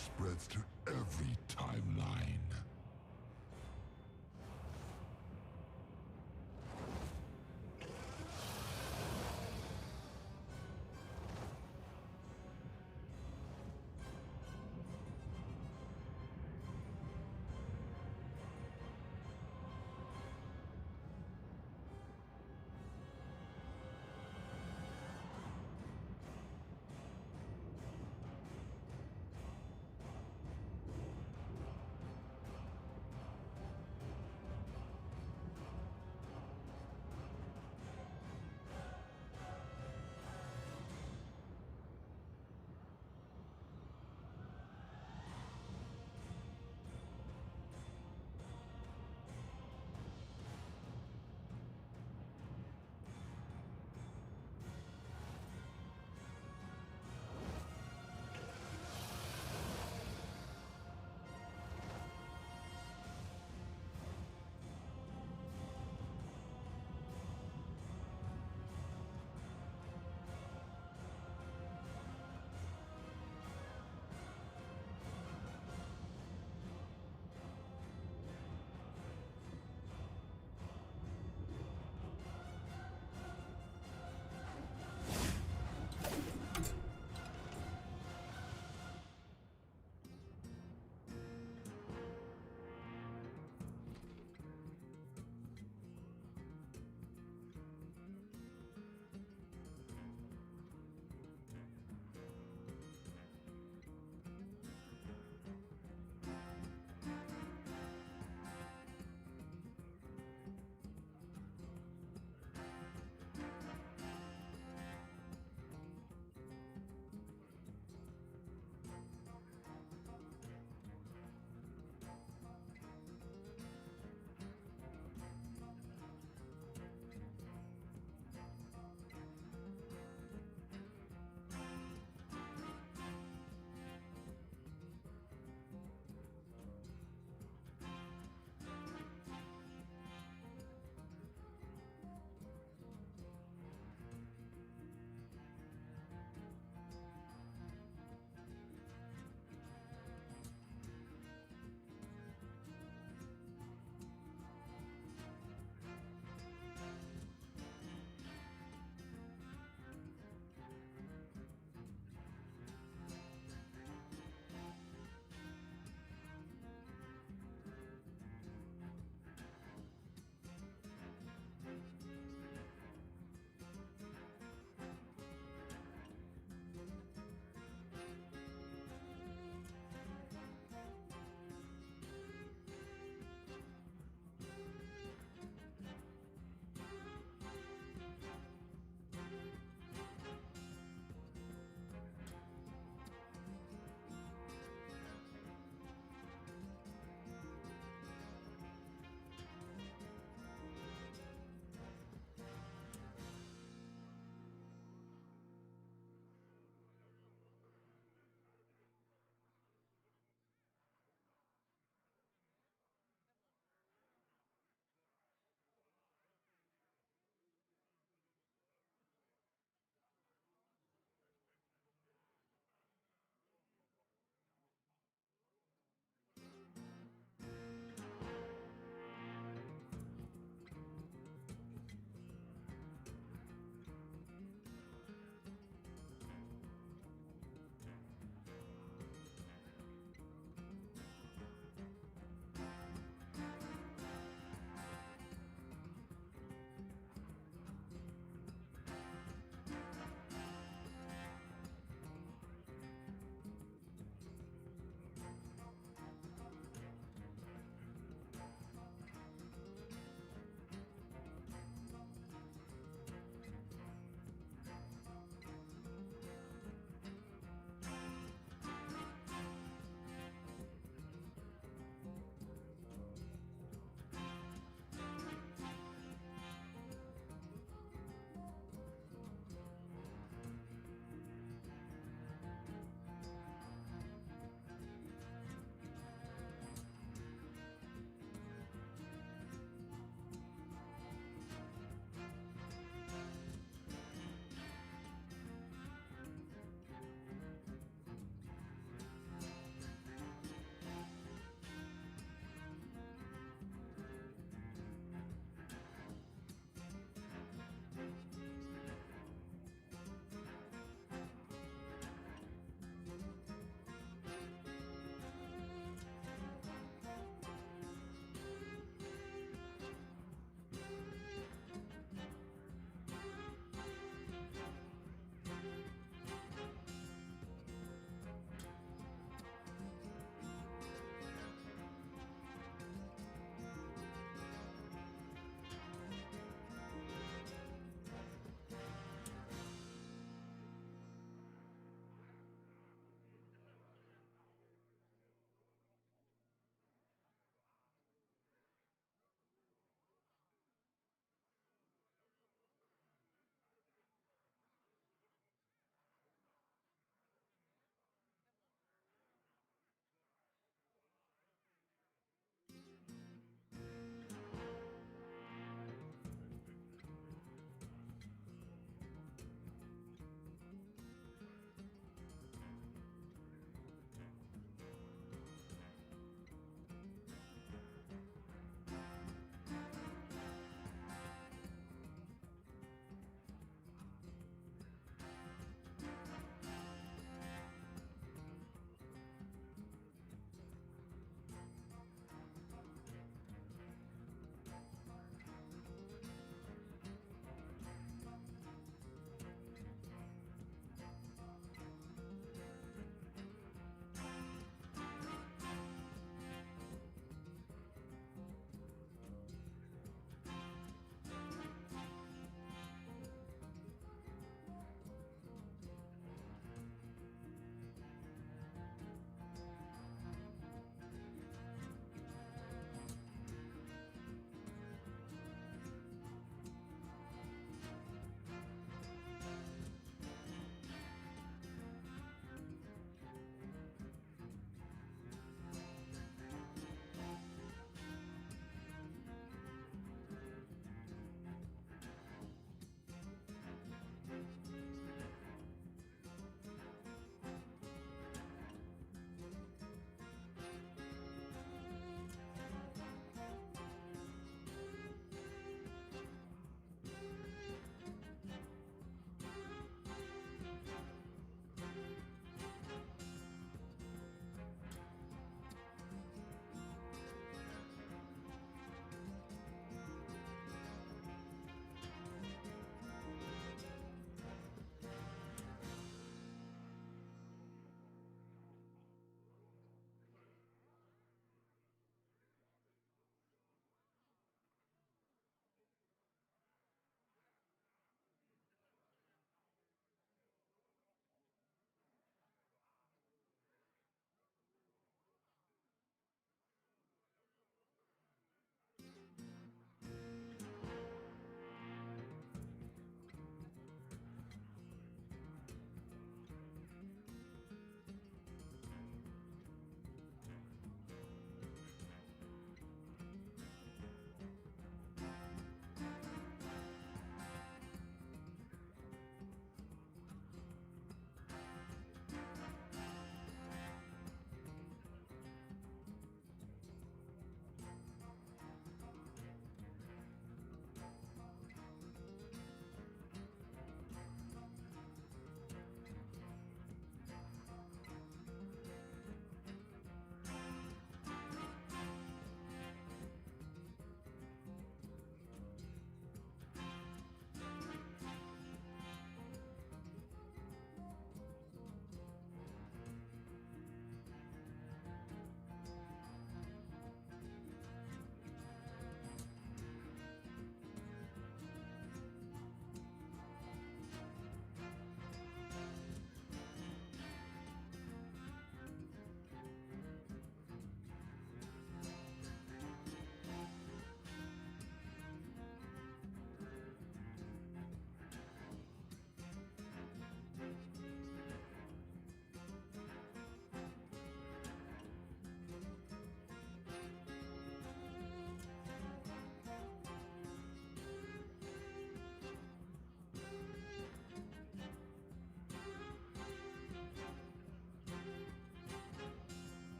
spreads to every timeline.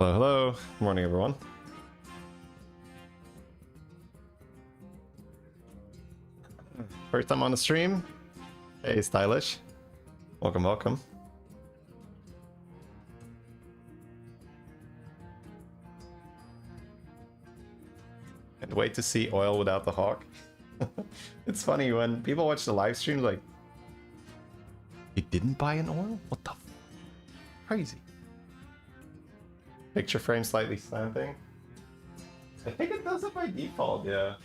Hello, hello. Good morning, everyone. First time on the stream. Hey, Stylish. Welcome, welcome. Can't wait to see oil without the hawk. It's funny when people watch the live stream, like, you didn't buy an oil? What the f? Crazy. Picture frame slightly slanting. I think it does it by default, yeah.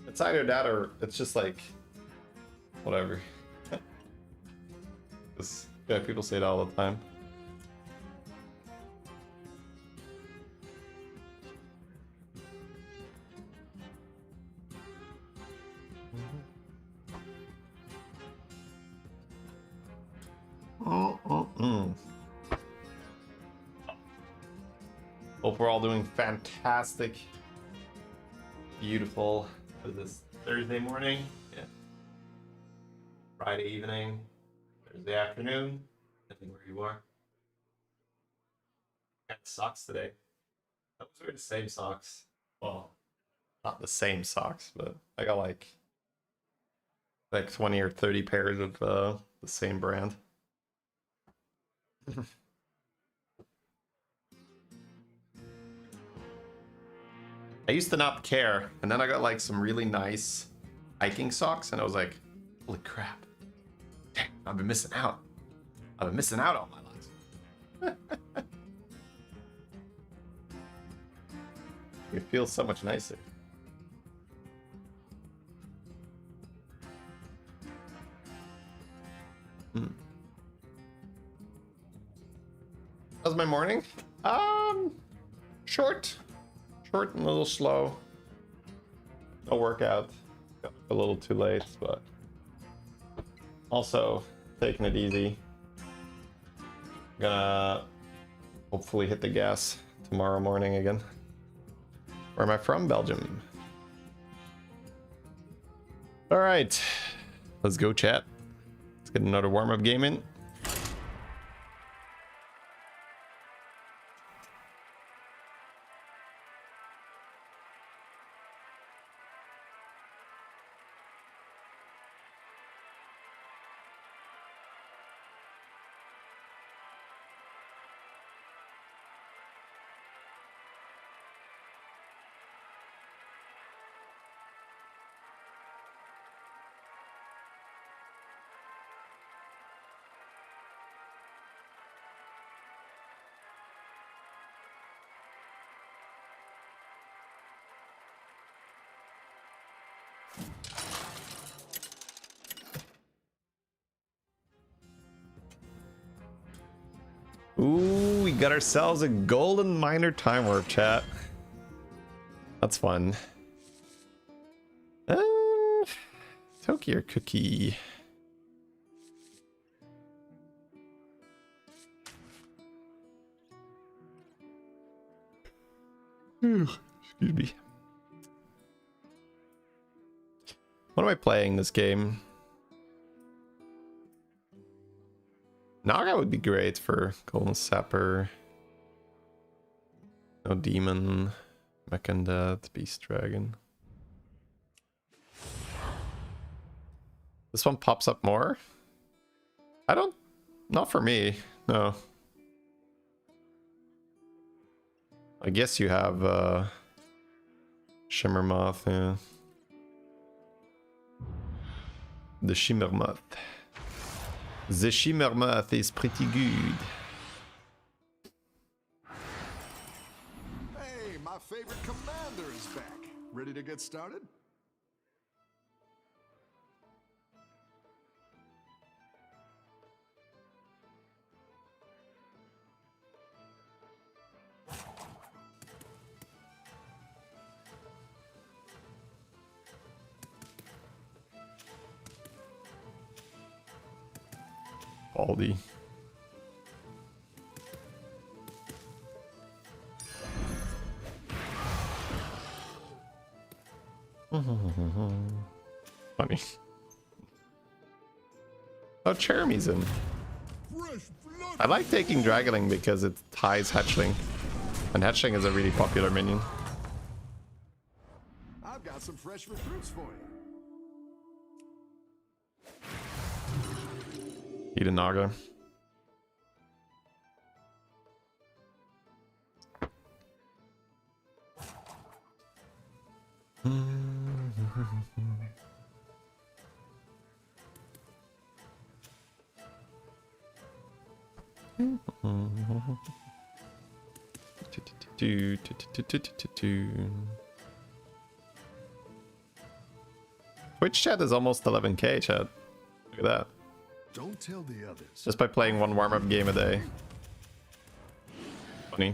It's either that or it's just like, whatever. Yeah, people say it all the time. Hope we're all doing fantastic. Beautiful. What is this? Thursday morning? Yeah. Friday evening. Thursday afternoon. Depending where you are. Got socks today. Those were the same socks. Well, not the same socks, but I got like 20 or 30 pairs of the same brand. I used to not care, and then I got like some really nice hiking socks, and I was like, holy crap. Dang, I've been missing out. I've been missing out all my life. It feels so much nicer. How's my morning? Short and a little slow. No workout. Got a little too late, but also taking it easy. Gonna hopefully hit the gas tomorrow morning again. Where am I from? Belgium. All right, let's go chat. Let's get another warm-up game in. Ooh, we got ourselves a golden miner time warp, chat. That's fun. Tokyo cookie. Excuse me. What am I playing this game? Naga would be great for Golden Sapper. No Demon. Mech Undead, Beast Dragon. This one pops up more? I don't... Not for me, no. I guess you have Shimmer Moth, yeah. The Shimmer Moth. The Shimmer Moth is pretty good. Hey, my favorite commander is back. Ready to get started? Baldy. Funny. Oh, Cheremy's in. Fresh blood. I like taking Dragoning because it ties Hatchling. And Hatchling is a really popular minion. I've got some fresh recruits for you. Eat a Naga. Twitch chat is almost 11k chat. Look at that. Don't tell the others. Just by playing one warm-up game a day. Funny.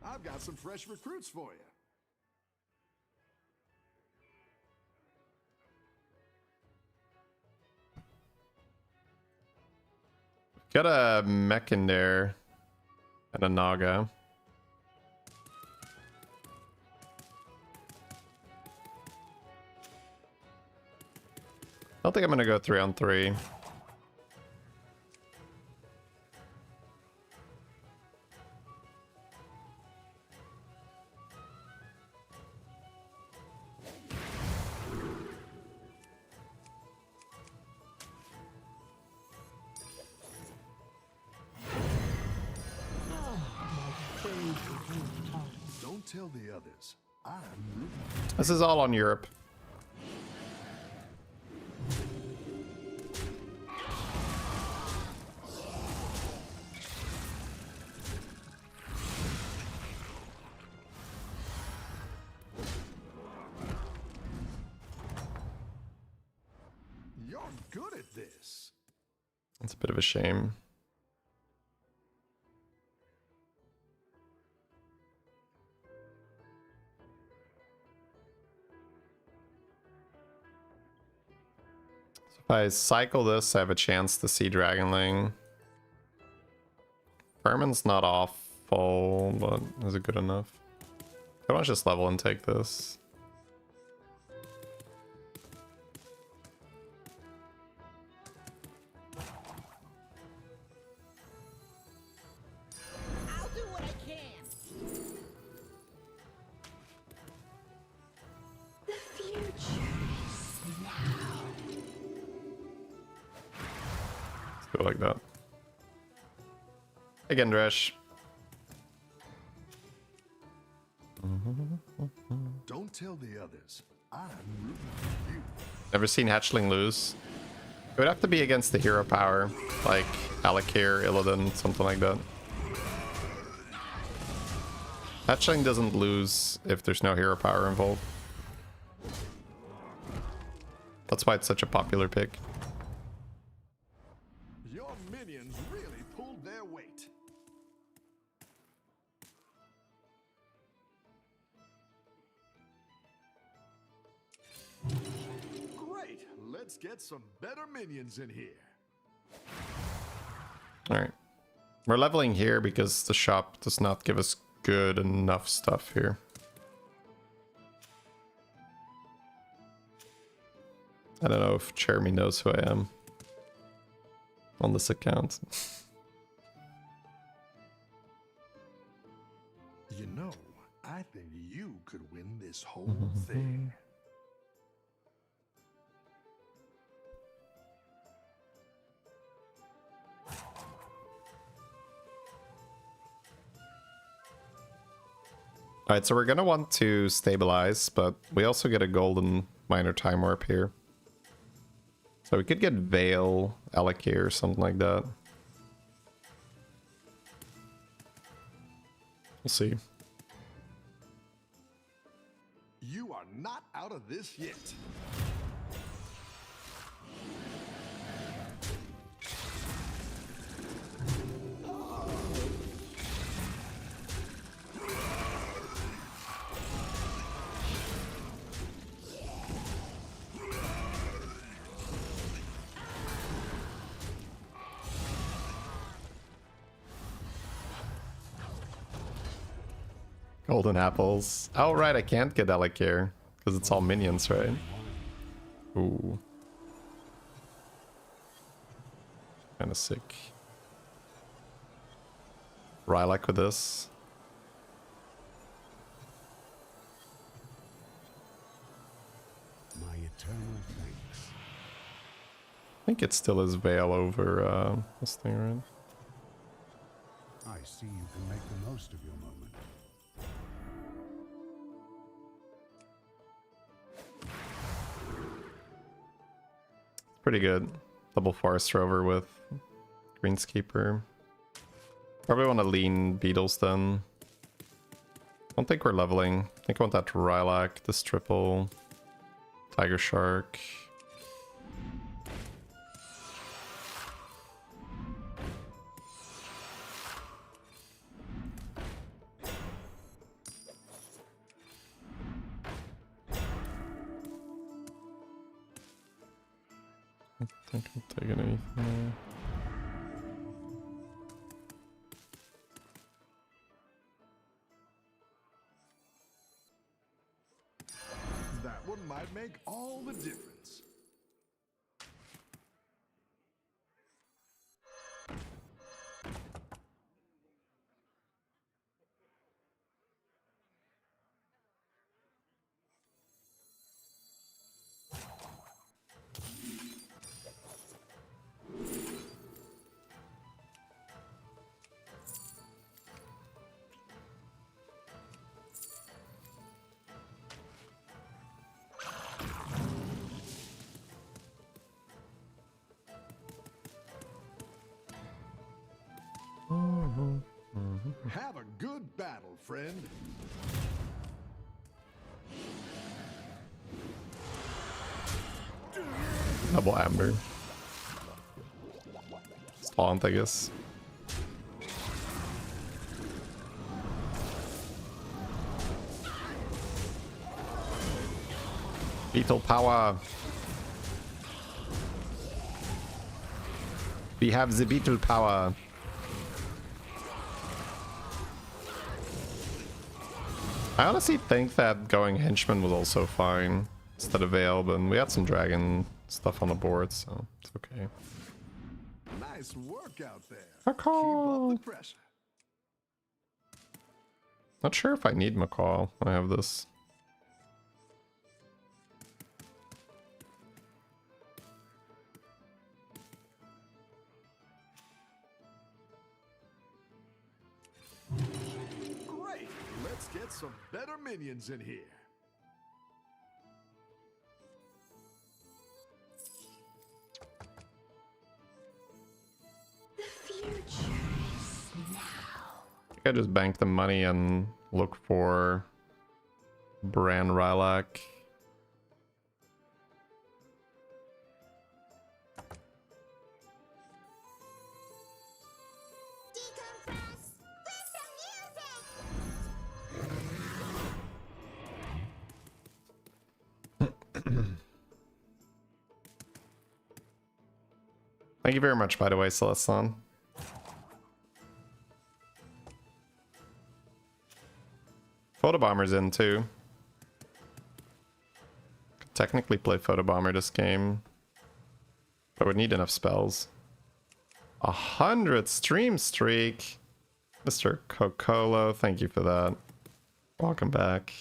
I've got some fresh recruits for you. Got a mech in there. And a Naga. I don't think I'm gonna go 3-on-3. Don't tell the others. This is all on Europe. You're good at this. It's a bit of a shame. If I cycle this, I have a chance to see Dragonling. Furman's not awful, but is it good enough? I want to just level and take this. I'll do what I can. The future is now. Let's go like that. Again, Dresh. Don't tell the others. I'm rooting for you. Never seen Hatchling lose. It would have to be against the hero power, like Alakir, Illidan, something like that. Hatchling doesn't lose if there's no hero power involved. That's why it's such a popular pick. Your minions really pulled their weight. Great. Let's get some better minions in here. Alright. We're leveling here because the shop does not give us good enough stuff here. I don't know if Jeremy knows who I am on this account. You know, I think you could win this whole thing. Alright, so we're gonna want to stabilize, but we also get a golden minor time warp here. So we could get Veil, Alakir, or something like that. We'll see. You are not out of this yet. Golden apples. Oh, right, I can't get Alec here. Because it's all minions, right? Ooh. Kinda sick. Rylak with this. My eternal thanks. I think it still is Veil over this thing, right? I see you can make the most of your moment. Pretty good. Double Forest Rover with Greenskeeper. Probably want to lean Beetles then. Don't think we're leveling. I think I want that Rylak, this triple, Tiger Shark. I think I'm taking anything there. That one might make all the difference. Have a good battle, friend. Double Amber. Taunt, I guess. Beetle power. We have the beetle power. I honestly think that going henchman was also fine instead of Veil, but we had some dragon stuff on the board, so it's okay. Nice work out there. Macaw. Keep up the pressure. Not sure if I need Macaw. I have this. Great. Let's get some better minions in here. The future is now. I think I just bank the money and look for Bran Rylak. Decompress with some music. Thank you very much, by the way, Celestin. Photobomber's in too. Could technically play Photobomber this game, but would need enough spells. 100 stream streak, Mr. Cocolo. Thank you for that. Welcome back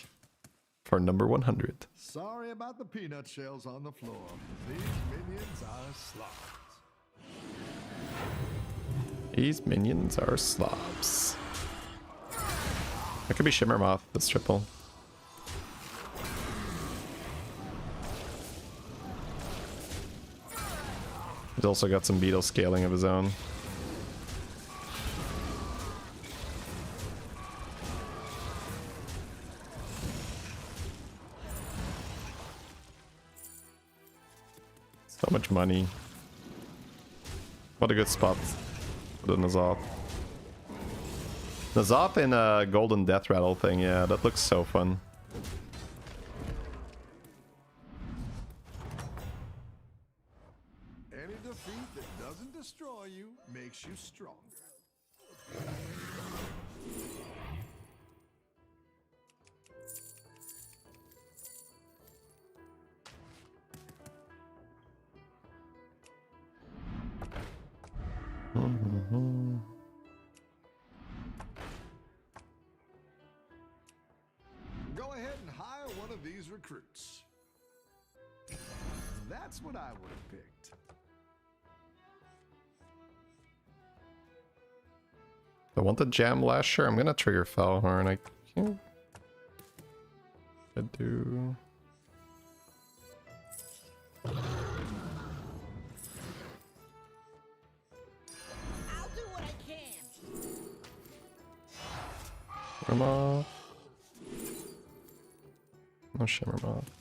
for number 100. Sorry about the peanut shells on the floor. These minions are slobs. These minions are slobs. That could be Shimmermoth, this triple. He's also got some beetle scaling of his own. So much money. What a good spot for the N'Zoth. N'Zoth in a golden death rattle thing, yeah, that looks so fun. Any defeat that doesn't destroy you makes you stronger. these recruits. That's what I would have picked. I want the jam lasher. I'm gonna trigger Fellhorn. I can't. I do. I'll do what I can. Shimmer Moth. No Shimmer Moth.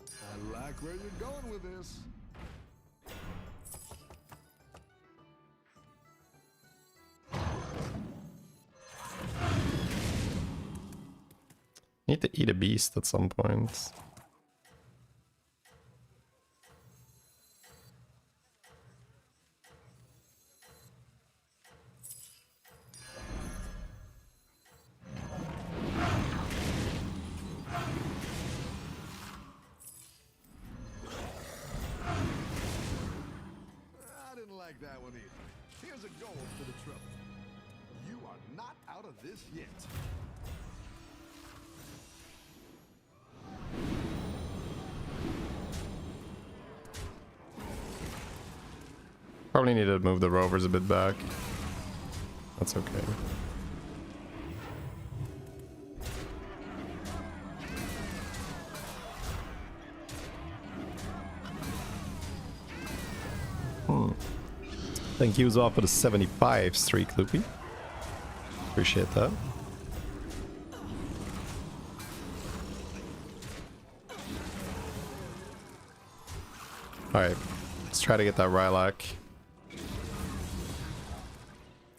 I like where you're going with this. Need to eat a beast at some point. I didn't like that one either. Here's a goal for the trouble. You are not out of this yet. Probably need to move the rovers a bit back. That's okay. Thank you for the 75 streak, Loopy. Appreciate that. Alright, let's try to get that Rylak.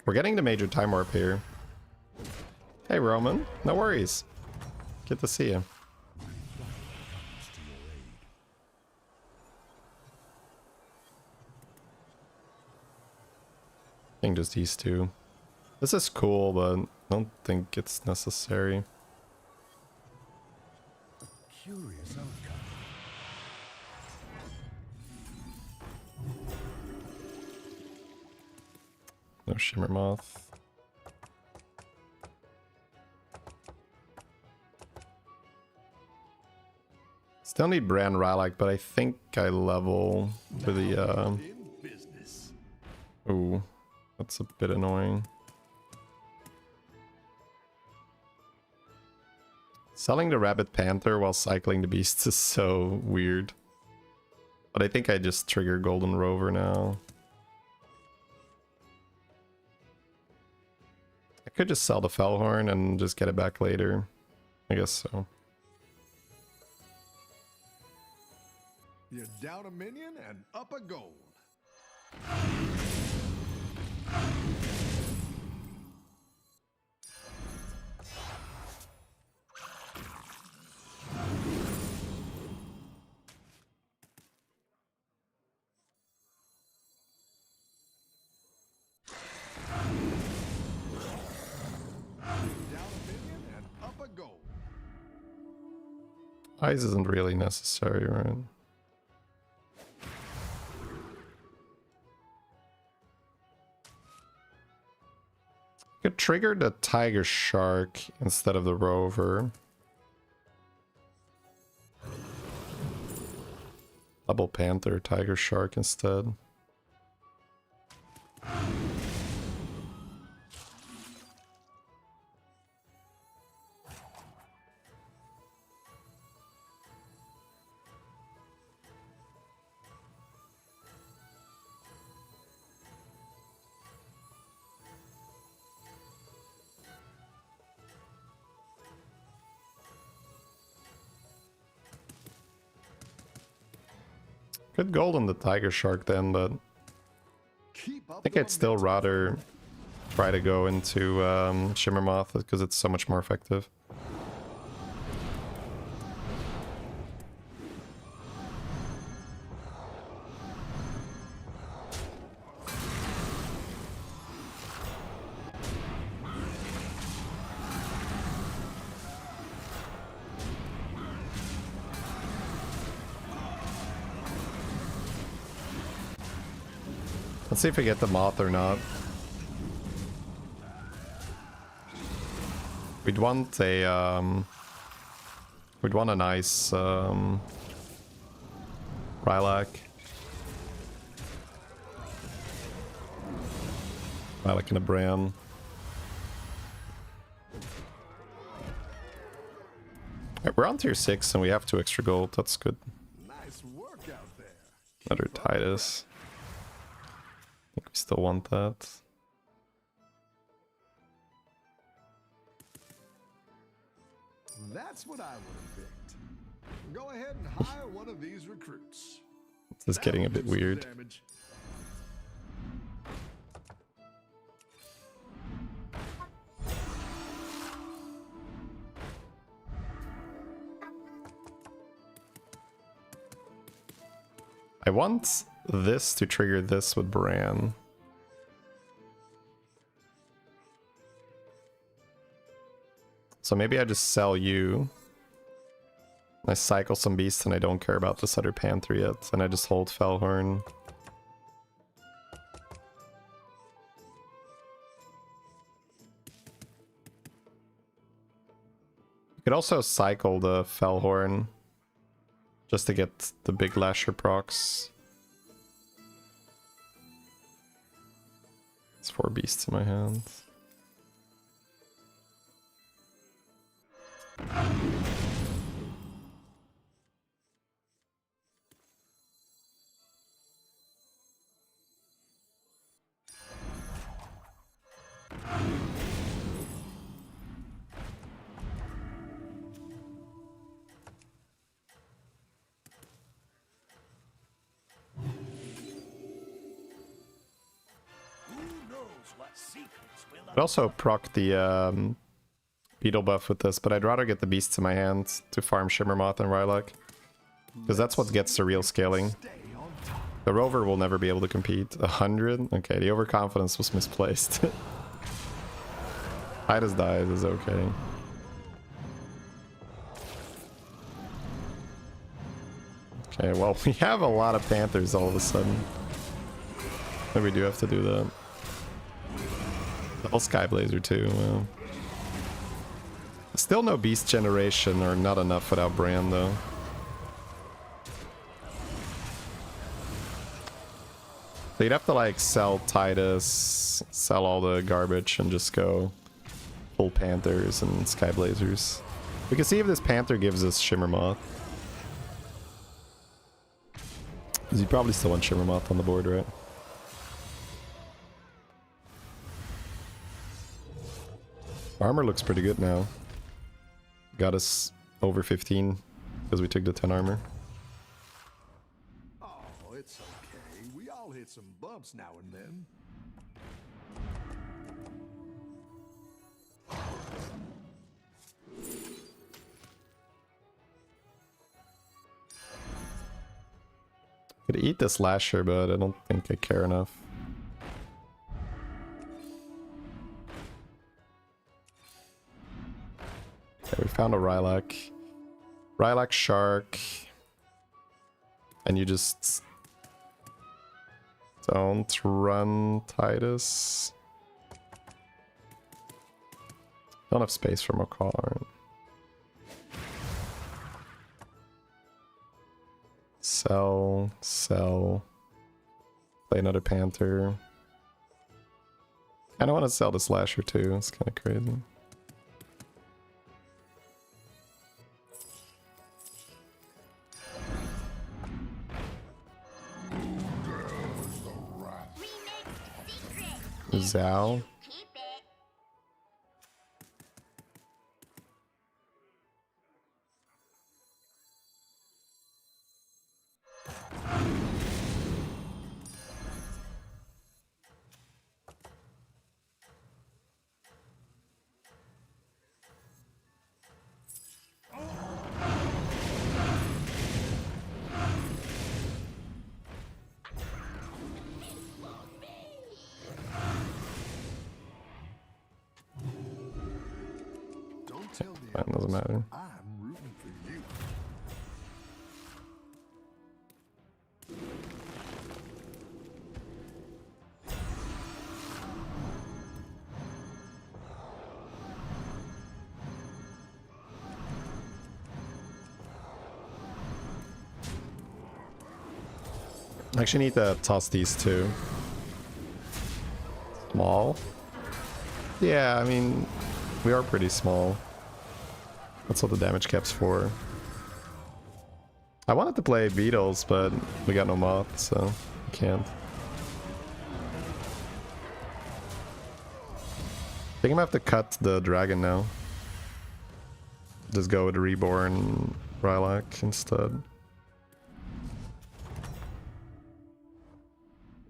We're getting the major time warp here. Hey Roman, no worries. Good to see you. I think just these two. This is cool, but I don't think it's necessary. Curious outcome. No Shimmer Moth. Still need Brand Rylak, but I think I level to the In business. ooh, that's a bit annoying. Selling the Rabbit Panther while cycling the Beasts is so weird. But I think I just trigger Golden Rover now. I could just sell the Fellhorn and just get it back later. I guess so. You're down a minion and up a gold. Eyes isn't really necessary, right? Could trigger the Tiger Shark instead of the Rover. Double Panther, Tiger Shark instead. Good gold on the Tiger Shark then, but I think I'd still rather try to go into Shimmer Moth because it's so much more effective. Let's see if we get the Moth or not. We'd want a We'd want a nice Lilac. Lilac and a Bran. Right, we're on tier 6 and we have 2 extra gold. That's good. Nice work out there. Another Titus. I think we still want that. That's what I would have picked. Go ahead and hire one of these recruits. This is getting a bit That'll do some weird. damage. I want this to trigger this with Bran. So maybe I just sell you. I cycle some beasts and I don't care about this other Panther yet. And I just hold Fellhorn. You could also cycle the Fellhorn. Just to get the big Lasher procs. It's 4 beasts in my hand. I'd also proc the beetle buff with this, but I'd rather get the beasts in my hand to farm Shimmermoth and Lilac. Because that's what gets the real scaling. The Rover will never be able to compete. 100? Okay, the overconfidence was misplaced. Titus dies is okay. Okay, well, we have a lot of Panthers all of a sudden. But we do have to do that. Double Skyblazer too, well. Still no beast generation, or not enough without Bran though. So you'd have to like sell Titus, sell all the garbage, and just go full Panthers and Skyblazers. We can see if this Panther gives us Shimmermoth. Because you probably still want Shimmermoth on the board, right? Armor looks pretty good now. Got us over 15 because we took the 10 armor. Oh, it's okay. We all hit some bumps now and then. Could eat this Lasher, but I don't think I care enough. Okay, we found a Lilac. Lilac Shark. And you just don't run Titus. Don't have space for more card. Sell, sell. Play another Panther. I don't want to sell this Lasher too, it's kind of crazy. Zhao. That doesn't matter. I'm rooting for you. I actually need to toss these two. Small? Yeah, I mean, we are pretty small. That's what the damage cap's for. I wanted to play beetles, but we got no moth, so we can't. I think I'm gonna have to cut the dragon now. Just go with Reborn Rylak instead.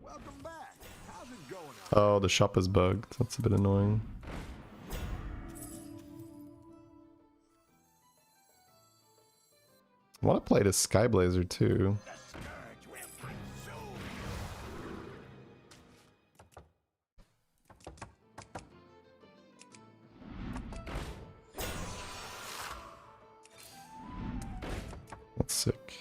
Welcome back. How's it going? Oh, the shop is bugged. That's a bit annoying. I want to play the Skyblazer too. That's sick.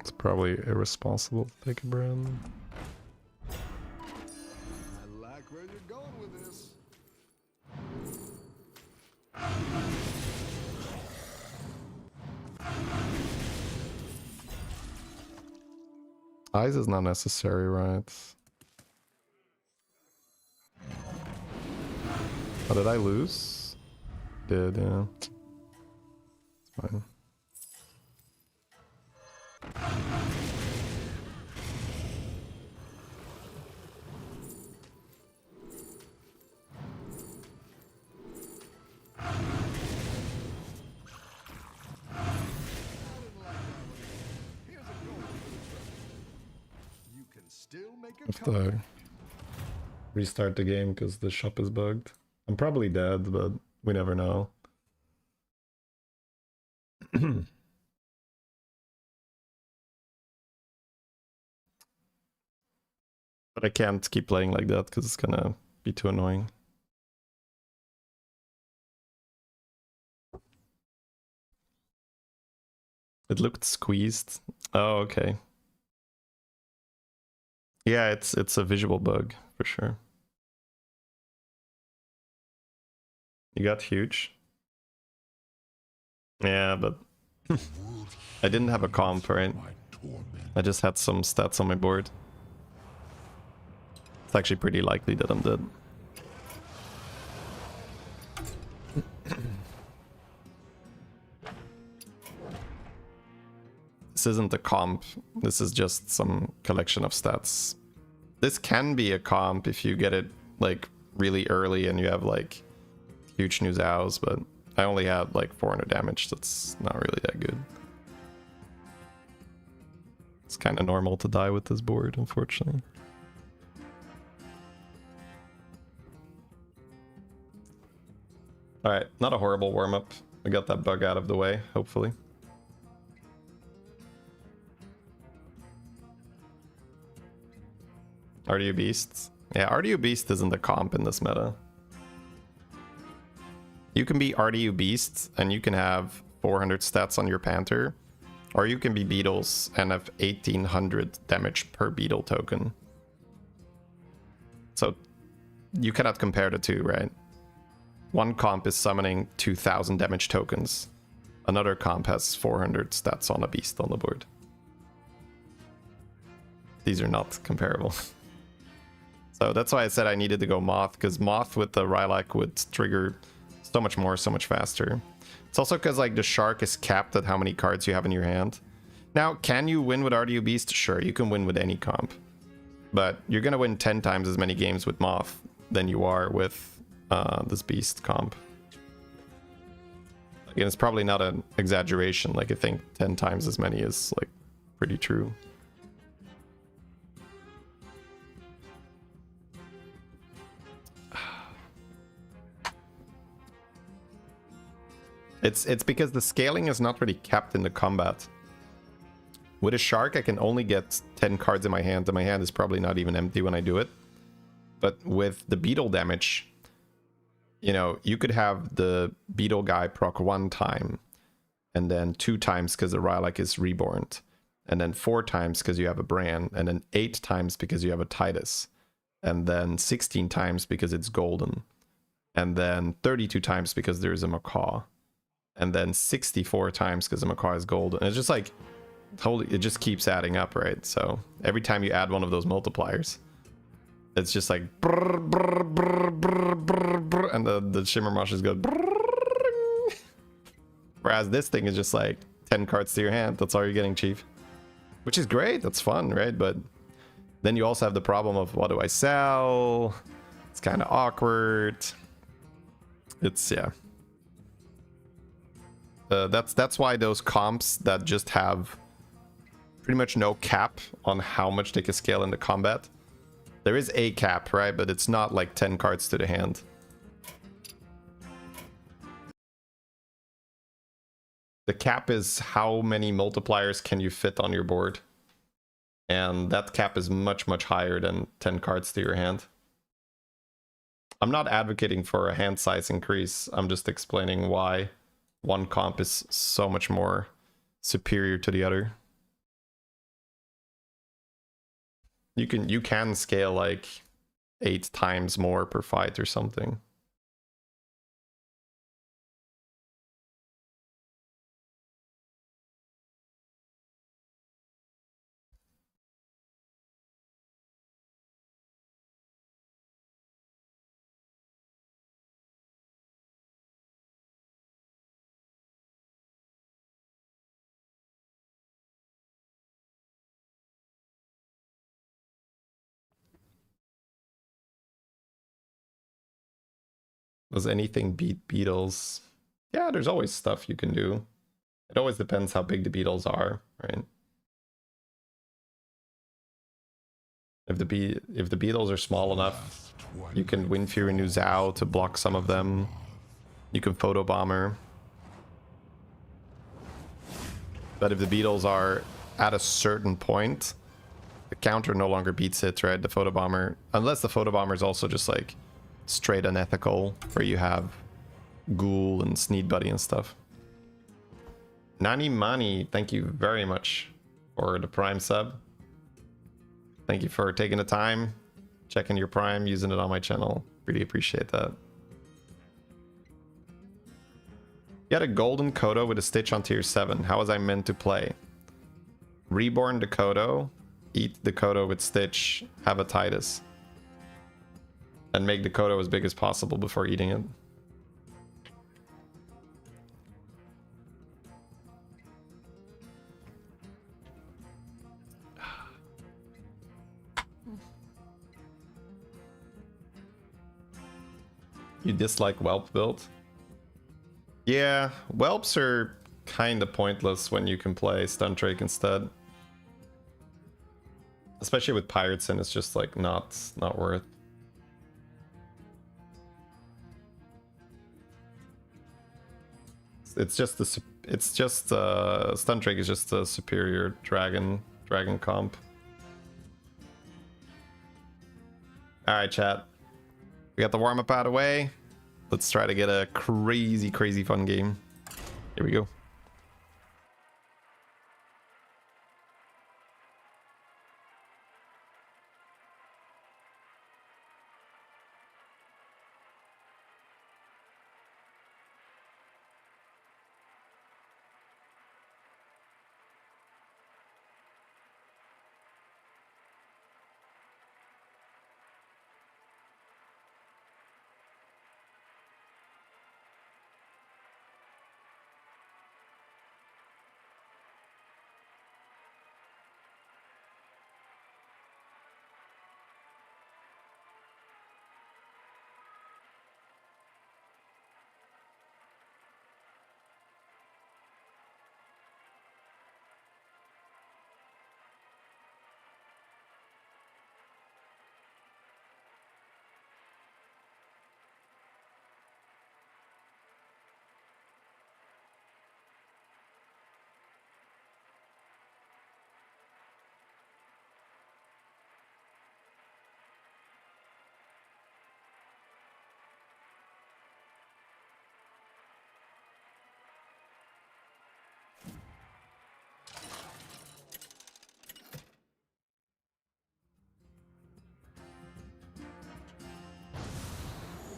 It's probably irresponsible to take a brand. I like where you're going with this. Eyes is not necessary, right? Oh, did I lose? Did, yeah. It's fine. You can still make a I have to restart the game because the shop is bugged. I'm probably dead, but we never know. But I can't keep playing like that because it's gonna be too annoying. It looked squeezed. Oh, okay. Yeah, it's a visual bug for sure. You got huge. Yeah, but I didn't have a comp, right? I just had some stats on my board. It's actually pretty likely that I'm dead. This isn't a comp, this is just some collection of stats. This can be a comp if you get it like really early and you have like huge news owls, but I only had like 400 damage, that's not really that good. It's kind of normal to die with this board, unfortunately. Alright, not a horrible warm-up. I got that bug out of the way, hopefully. RDU Beast? Yeah, RDU Beast isn't a comp in this meta. You can be RDU Beast and you can have 400 stats on your Panther, or you can be Beetles and have 1800 damage per Beetle token. So you cannot compare the two, right? One comp is summoning 2000 damage tokens. Another comp has 400 stats on a beast on the board. These are not comparable. So that's why I said I needed to go Moth, because Moth with the Rylak would trigger so much more, so much faster. It's also because like the Shark is capped at how many cards you have in your hand. Now, can you win with RDU Beast? Sure, you can win with any comp. But you're going to win 10 times as many games with Moth than you are with this Beast comp. Again, it's probably not an exaggeration. Like, I think 10 times as many is like pretty true. It's because the scaling is not really kept in the combat. With a shark, I can only get 10 cards in my hand, and my hand is probably not even empty when I do it. But with the beetle damage, you know, you could have the beetle guy proc 1 time, and then 2 times because the Rarran is reborn, and then 4 times because you have a Bran, and then 8 times because you have a Titus, and then 16 times because it's golden, and then 32 times because there's a macaw, and then 64 times because the macaw is golden. And it's just like, totally, it just keeps adding up, right? So every time you add one of those multipliers, it's just like brr, brr, brr, brr, brr, brr, and the shimmer mushes go brr. Whereas this thing is just like 10 cards to your hand. That's all you're getting, chief, which is great. That's fun, right? But then you also have the problem of, what do I sell? It's kind of awkward. It's, yeah. That's why those comps that just have pretty much no cap on how much they can scale into combat. There is a cap, right? But it's not like 10 cards to the hand. The cap is how many multipliers can you fit on your board. And that cap is much, much higher than 10 cards to your hand. I'm not advocating for a hand size increase. I'm just explaining why one comp is so much more superior to the other. You can scale like 8 times more per fight or something. Does anything beat beetles? Yeah, there's always stuff you can do. It always depends how big the beetles are, right? If the beetles are small enough, you can Wind Fury New Zao to block some of them. You can Photo Bomber. But if the beetles are at a certain point, the counter no longer beats it, right? The Photo Bomber, unless the Photo Bomber is also just like straight unethical, where you have Ghoul and Sneed Buddy and stuff. Nani Mani, thank you very much for the Prime sub. Thank you for taking the time, checking your Prime, using it on my channel. Really appreciate that. You had a golden Kodo with a Stitch on tier 7. How was I meant to play? Reborn the Kodo, eat the Kodo with Stitch, have a Titus. And make the Kodo as big as possible before eating it. You dislike Whelp build? Yeah, Whelps are kind of pointless when you can play Stun Drake instead. Especially with Pirates, and it's just like not worth. It's just Stun Drake is just a superior dragon comp. All right, chat. We got the warm up out of the way. Let's try to get a crazy fun game. Here we go.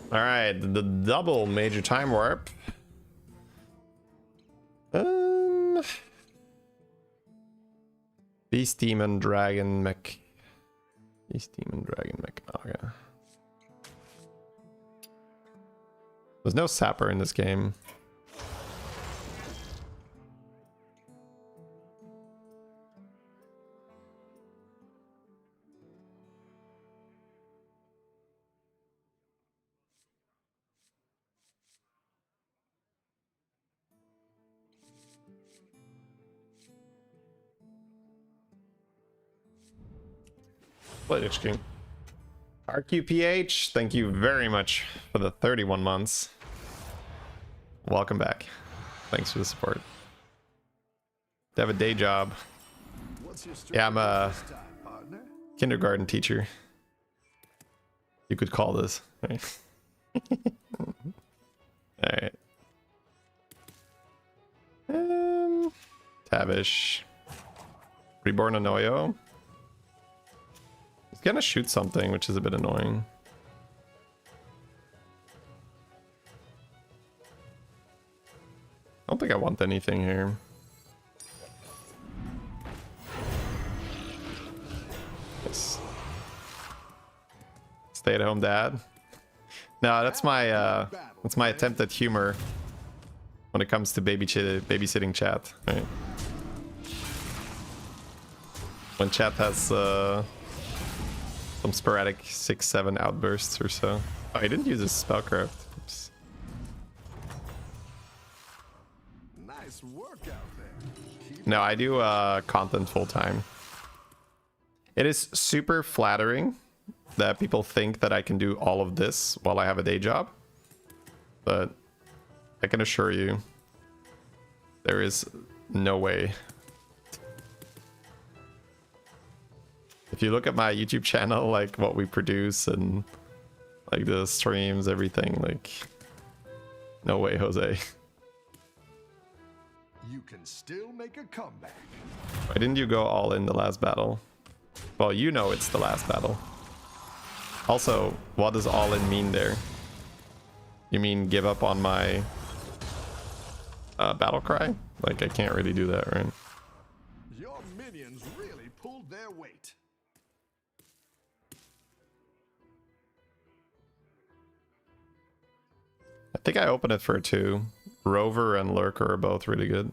All right, the double major time warp. Beast Demon Dragon Mech. Beast Demon Dragon Mech Naga. There's no sapper in this game. Lich King. RQPH, thank you very much for the 31 months. Welcome back. Thanks for the support. To have a day job. Yeah, I'm a kindergarten teacher. You could call this. Right? Alright. Tavish. Reborn Anoyo. He's gonna shoot something, which is a bit annoying. I don't think I want anything here. Yes. Stay at home dad. No, that's my attempt at humor when it comes to babysitting chat, right? When chat has some sporadic 6-7 outbursts or so. Oh, I didn't use his spellcraft. Oops. Nice work out there. No, I do content full time. It is super flattering that people think that I can do all of this while I have a day job. But I can assure you, there is no way. If you look at my YouTube channel, like what we produce and like the streams, everything, like no way, Jose. You can still make a comeback. Why didn't you go all in the last battle? Well, you know it's the last battle. Also, what does all in mean there? You mean give up on my battle cry? Like I can't really do that, right? Your minions really pulled their weight. I think I open it for 2. Rover and Lurker are both really good.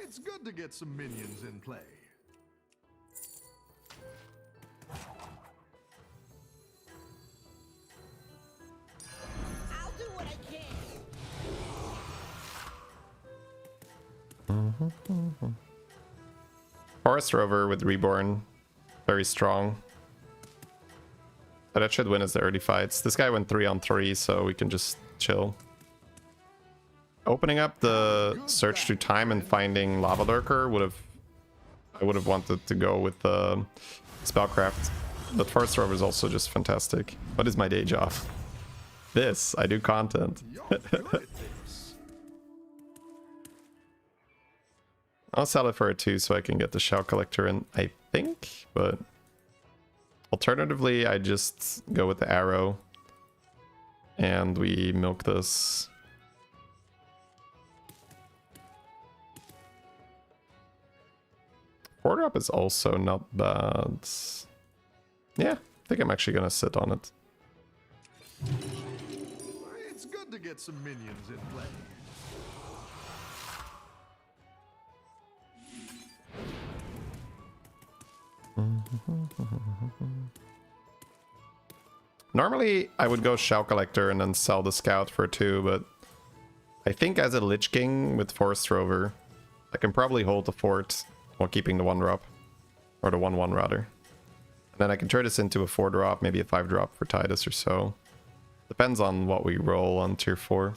It's good to get some minions in play. I'll do what I can. Forest Rover with Reborn. Very strong. But that should win us the early fights. This guy went 3-on-3, so we can just chill. Opening up the search through time and finding Lava Lurker I would have wanted to go with the spellcraft. But Forest Rover is also just fantastic. What is my day job? This. I do content. You're good at this. I'll sell it for a 2 so I can get the Shell Collector in, I think. But alternatively, I just go with the arrow. And we milk this. Four drop is also not bad. Yeah, I think I'm actually gonna sit on it. It's good to get some minions in play. Normally, I would go Shell Collector and then sell the Scout for 2, but I think as a Lich King with Forest Rover, I can probably hold the fort while keeping the 1-drop. Or the 1-1 rather. And then I can turn this into a 4-drop, maybe a 5-drop for Titus or so. Depends on what we roll on tier 4.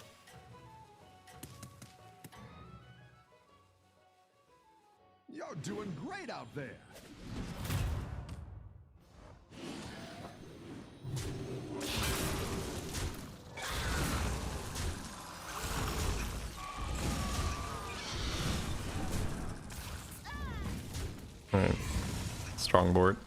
You're doing great out there. Alright. Strong board.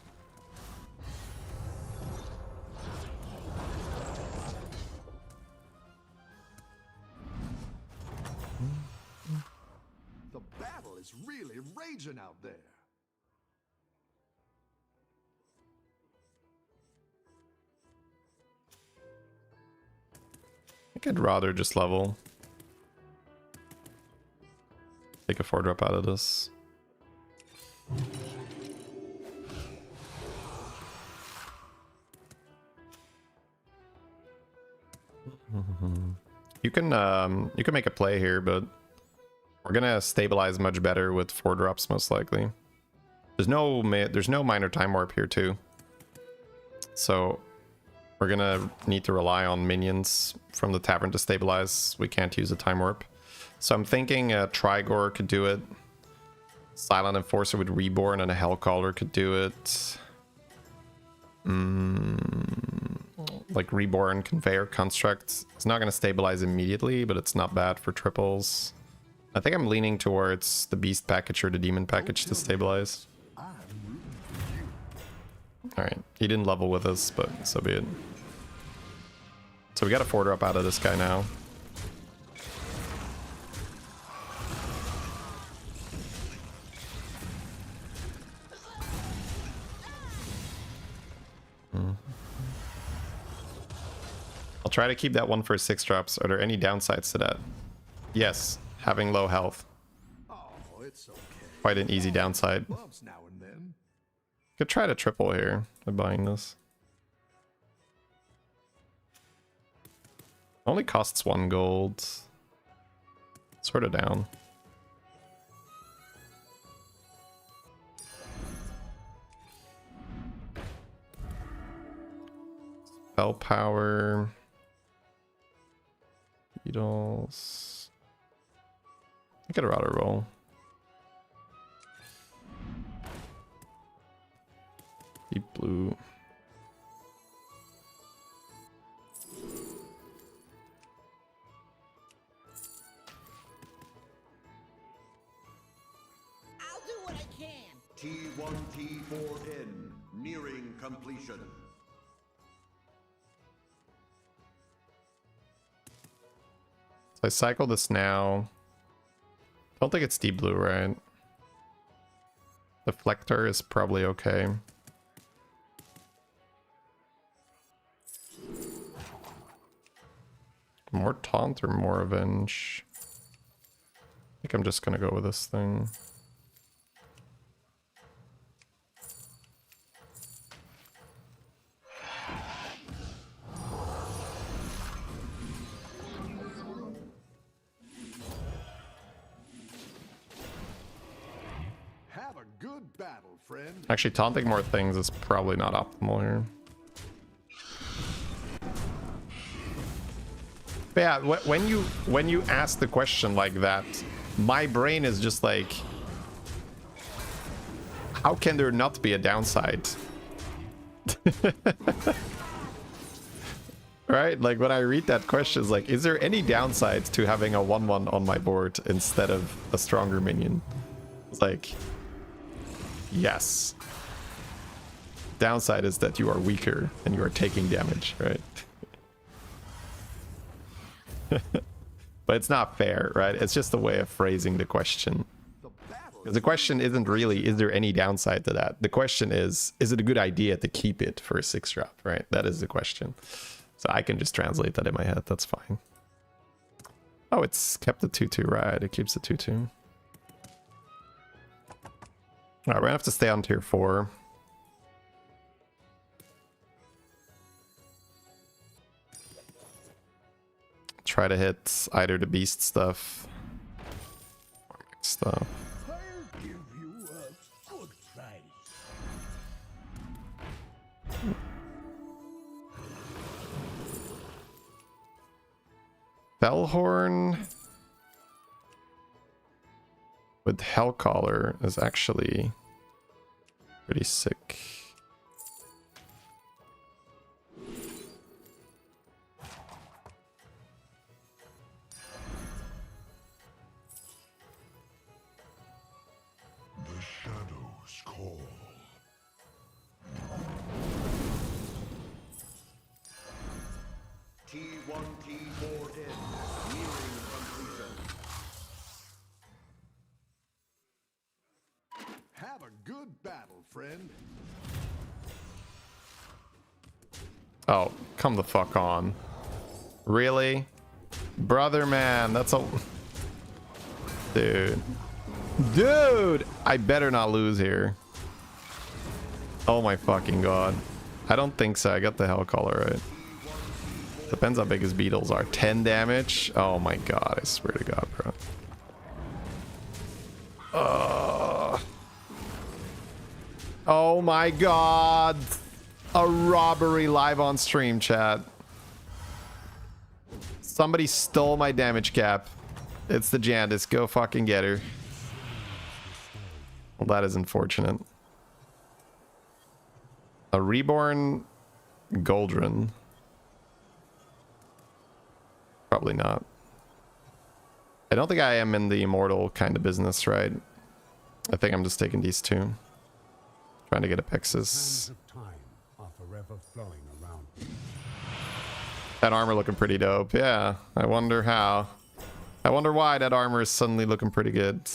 think I'd rather just level. Take a 4-drop out of this. You can make a play here, but we're gonna stabilize much better with 4-drops most likely. There's no minor time warp here too, so we're gonna need to rely on minions from the tavern to stabilize. We can't use a time warp, so I'm thinking a Trigor could do it. Silent Enforcer with Reborn and a Hellcaller could do it. Like Reborn Conveyor Construct. It's not going to stabilize immediately, but it's not bad for triples. I think I'm leaning towards the Beast package or the Demon package to stabilize. Alright, he didn't level with us, but so be it. So we got a 4-drop out of this guy now. I'll try to keep that one for 6 drops. Are there any downsides to that? Yes, having low health. Oh, it's okay. Quite an easy downside. Bumps now and then. Could try to triple here by buying this. Only costs 1 gold. Sort of down. Spell power. Beetles. I could rather roll. Deep blue. I'll do what I can. T1, T4N, nearing completion. So I cycle this now. Don't think it's deep blue, right? Deflector is probably okay. More taunt or more avenge? I think I'm just gonna go with this thing. Have a good battle, friend. Actually, taunting more things is probably not optimal here. But yeah, when you ask the question like that, my brain is just like, how can there not be a downside? Right? Like when I read that question, it's like, is there any downside to having a 1/1 on my board instead of a stronger minion? It's like, yes. Downside is that you are weaker and you are taking damage, right? But it's not fair, right? It's just a way of phrasing the question. Because the question isn't really, is there any downside to that? The question is it a good idea to keep it for a 6-drop, right? That is the question. So I can just translate that in my head. That's fine. Oh, it's kept the 2/2, right? It keeps the 2/2. All right, we're gonna have to stay on tier 4. Try to hit either the beast stuff or mixed stuff. I'll give you a good price. Bellhorn with Hellcaller is actually pretty sick. The shadows call. T1, T4N, nearing completion. Have a good battle, friend. Oh, come the fuck on. Really? Brother, man, that's a... Dude, I better not lose here. Oh my fucking god. I don't think so. I got the Hell Caller right. Depends how big his beetles are. 10 damage? Oh my god, I swear to god, bro. Oh my god. A robbery live on stream, chat. Somebody stole my damage cap. It's the Jandis. Go fucking get her. Well, that is unfortunate. A reborn Goldrun. Probably not. I don't think I am in the immortal kind of business, right? I think I'm just taking these two. Trying to get a Pexus. That armor looking pretty dope. Yeah, I wonder how. I wonder why that armor is suddenly looking pretty good.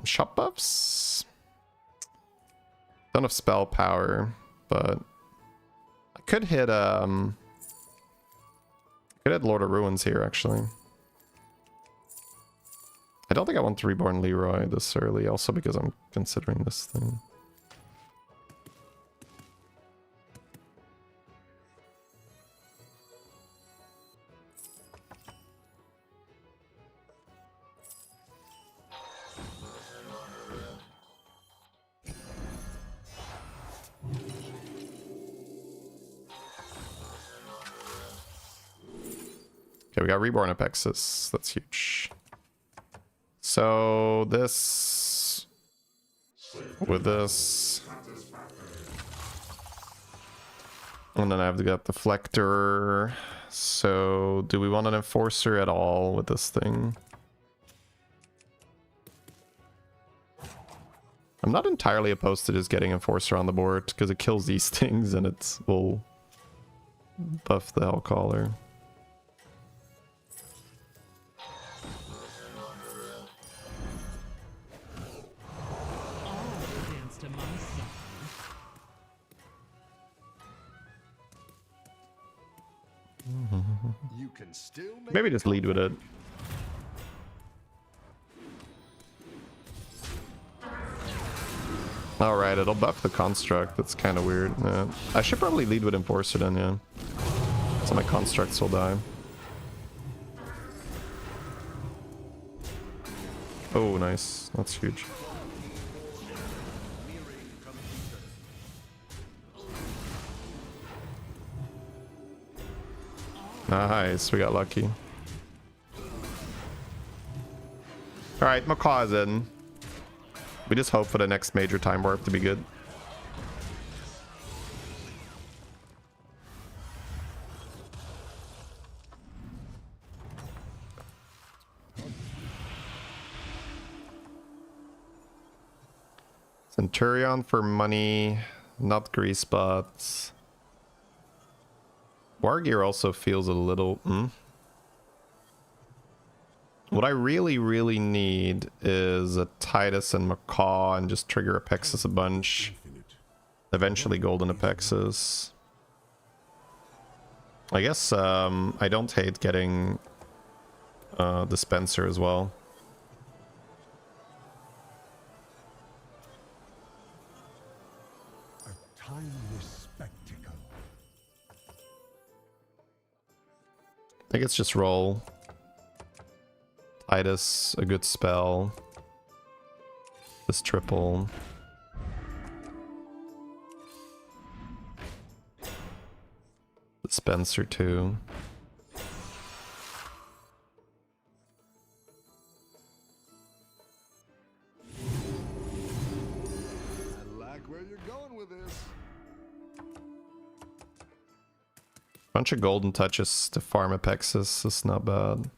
Shop buffs? Don't have spell power, but I could hit Lord of Ruins here, actually. I don't think I want to Reborn Leroy this early, also because I'm considering this thing. Okay, we got Reborn Apexis. That's huge. So this with this, and then I've got Deflector. So do we want an Enforcer at all with this thing? I'm not entirely opposed to just getting Enforcer on the board because it kills these things and it will buff the Hellcaller. You can still make Maybe just lead with it. Alright, it'll buff the construct. That's kind of weird. Yeah. I should probably lead with Enforcer then, yeah. So my constructs will die. Oh, nice. That's huge. Nice, we got lucky. Alright, Macaw is in. We just hope for the next major time warp to be good. Centurion for money, not grease spots. Wargear also feels a little... What I really, really need is a Titus and Macaw and just trigger Apexis a bunch. Eventually Golden Apexis. I guess I don't hate getting Dispenser as well. a timeless spectacle. I think it's just roll. Titus, a good spell. This triple. Dispenser too. I like where you're going with this. Bunch of golden touches to farm Apexis. That's not bad.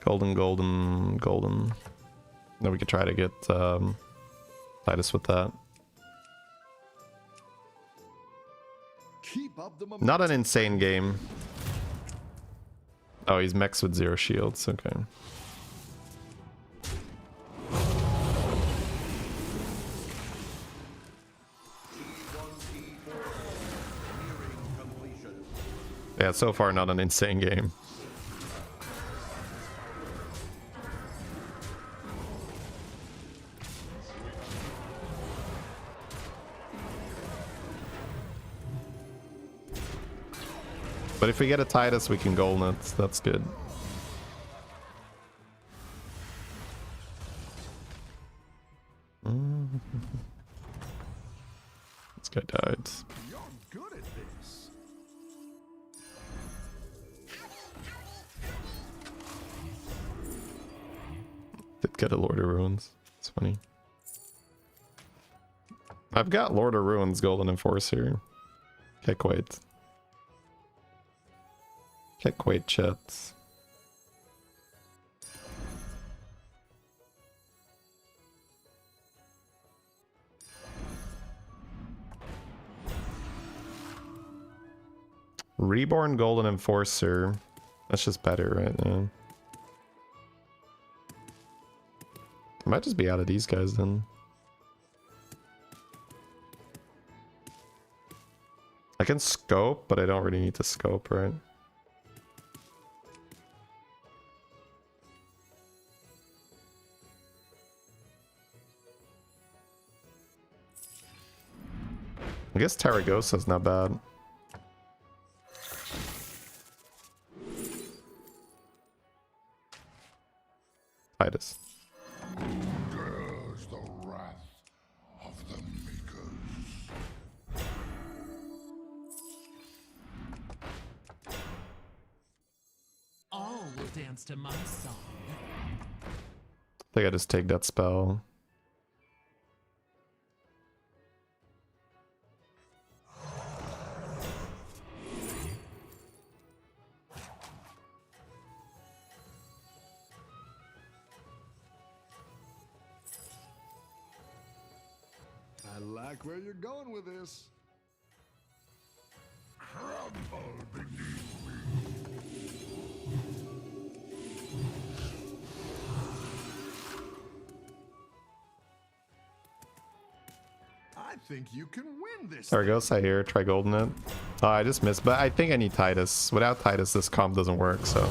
Golden, golden, golden. Then we could try to get Titus with that. Keep up the Not an insane game. Oh, he's mechs with 0 shields. Okay. Yeah, so far not an insane game. But if we get a Titus, we can golden it. That's good. This guy died. You're good at this. Did get a Lord of Ruins. It's funny. I've got Lord of Ruins Golden Enforcer. Can't wait. Can't wait, chat. Reborn Golden Enforcer. That's just better, right? Yeah. I might just be out of these guys then. I can scope, but I don't really need to scope, right? I guess Taragosa's not bad. Titus. There's the wrath of the makers. All will dance to my song. I think I just take that spell. I like where you're going with this. Crumble beneath me. I think you can win this. Taragosa here, try golden it. Oh, I just missed, but I think I need Titus. Without Titus, this comp doesn't work, so.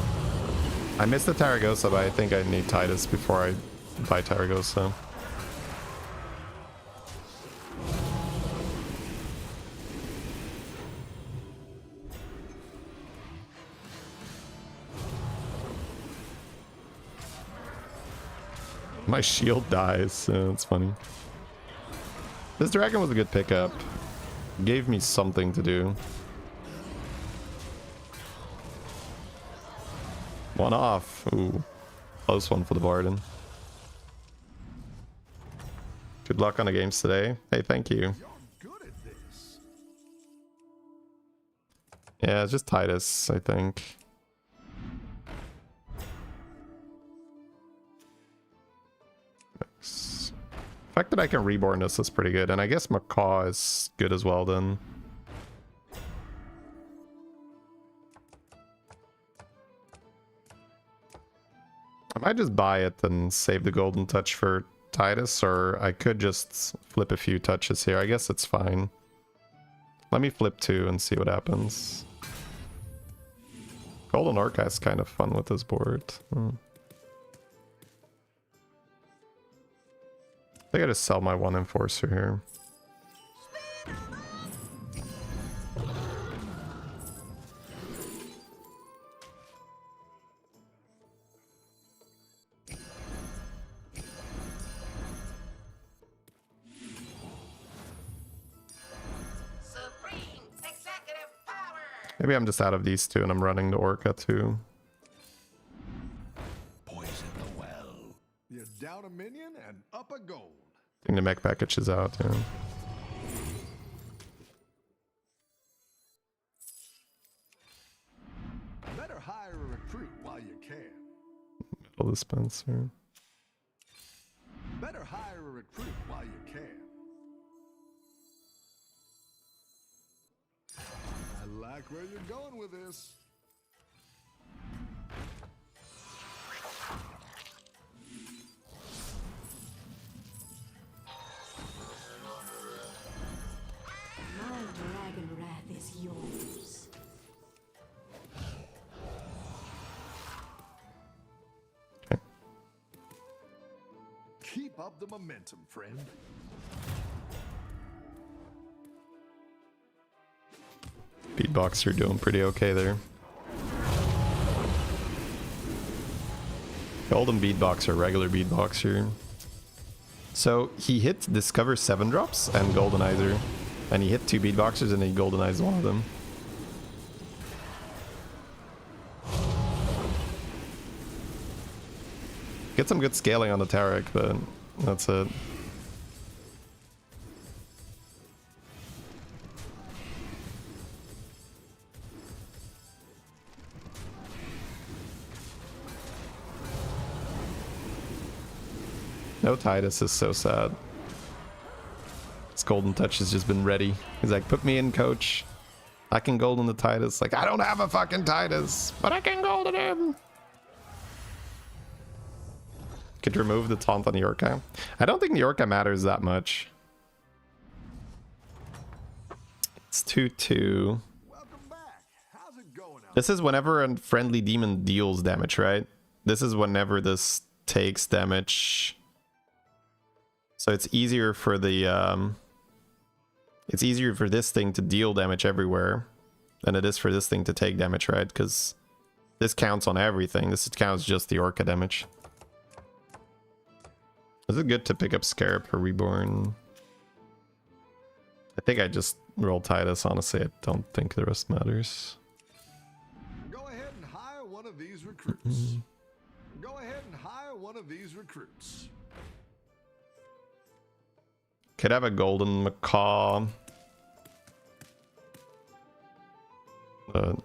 I missed the Taragosa, but I think I need Titus before I buy Taragosa. My shield dies. It's funny. This dragon was a good pickup. Gave me something to do. One off. Ooh. Close one for the Varden. Good luck on the games today. Hey, thank you. You're good at this. Yeah, it's just Titus, I think. The fact that I can reborn this is pretty good, and I guess Macaw is good as well then. I might just buy it and save the golden touch for Titus, or I could just flip a few touches here. I guess it's fine. Let me flip 2 and see what happens. Golden Orca is kind of fun with this board. I think I just sell my 1 Enforcer here. Supreme executive power. Maybe I'm just out of these two and I'm running the Orca too. Poison the well. You're down a minion and up a gold. I think the mech package is out, yeah. Better hire a recruit while you can. Full dispenser. Better hire a recruit while you can. I like where you're going with this. My dragon wrath is yours. Keep up the momentum, friend. Beatboxer doing pretty okay there. Golden Beatboxer, regular Beatboxer. So he hit Discover 7 drops and Goldenizer. And he hit 2 Beatboxers and he Goldenized one of them. Get some good scaling on the Tarek, but that's it. No Titus is so sad. His golden touch has just been ready. He's like, put me in, coach. I can golden the Titus. Like, I don't have a fucking Titus, but I can golden him. Could remove the taunt on Yorka. I don't think Yorka matters that much. It's 2-2. Welcome back. How's it going out? This is whenever a friendly demon deals damage, right? This is whenever this takes damage. So it's easier for the it's easier for this thing to deal damage everywhere than it is for this thing to take damage, right? Because this counts on everything. This counts just the Orca damage. Is it good to pick up Scarab for Reborn? I think I just rolled Titus, honestly. I don't think the rest matters. Go ahead and hire one of these recruits. Go ahead and hire one of these recruits. Could have a Golden Macaw. But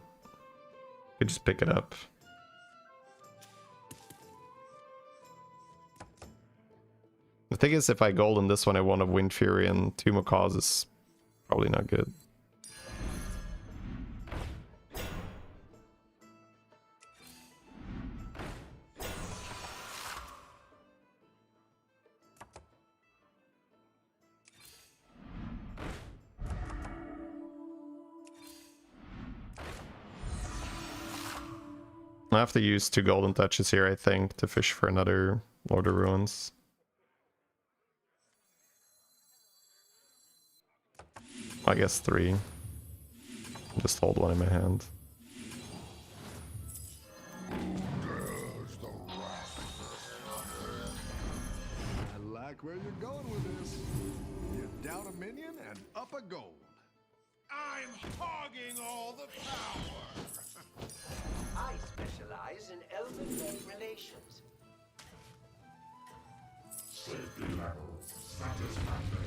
could just pick it up. The thing is, if I golden this one, I want a Wind Fury, and 2 Macaws is probably not good. I have to use 2 golden touches here, I think, to fish for another Lord of Ruins. I guess 3. Just hold one in my hand. I like where you're going with this. You're down a minion and up a gold. I'm hogging all the power. I specialize in elven-led relations. Safety level satisfactory.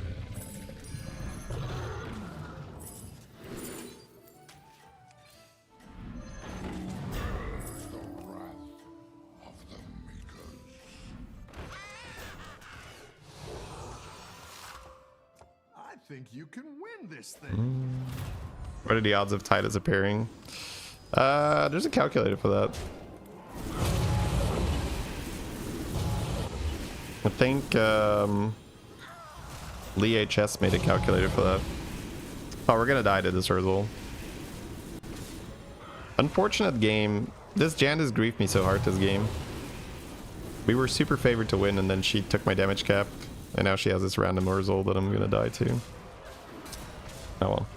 I think you can win this thing. What are the odds of Titus appearing? There's a calculator for that. I think Lee HS made a calculator for that. Oh, we're gonna die to this Urzel. Unfortunate game. This Jandis griefed me so hard this game. We were super favored to win, and then she took my damage cap, and now she has this random Urzel that I'm gonna die to. Oh well.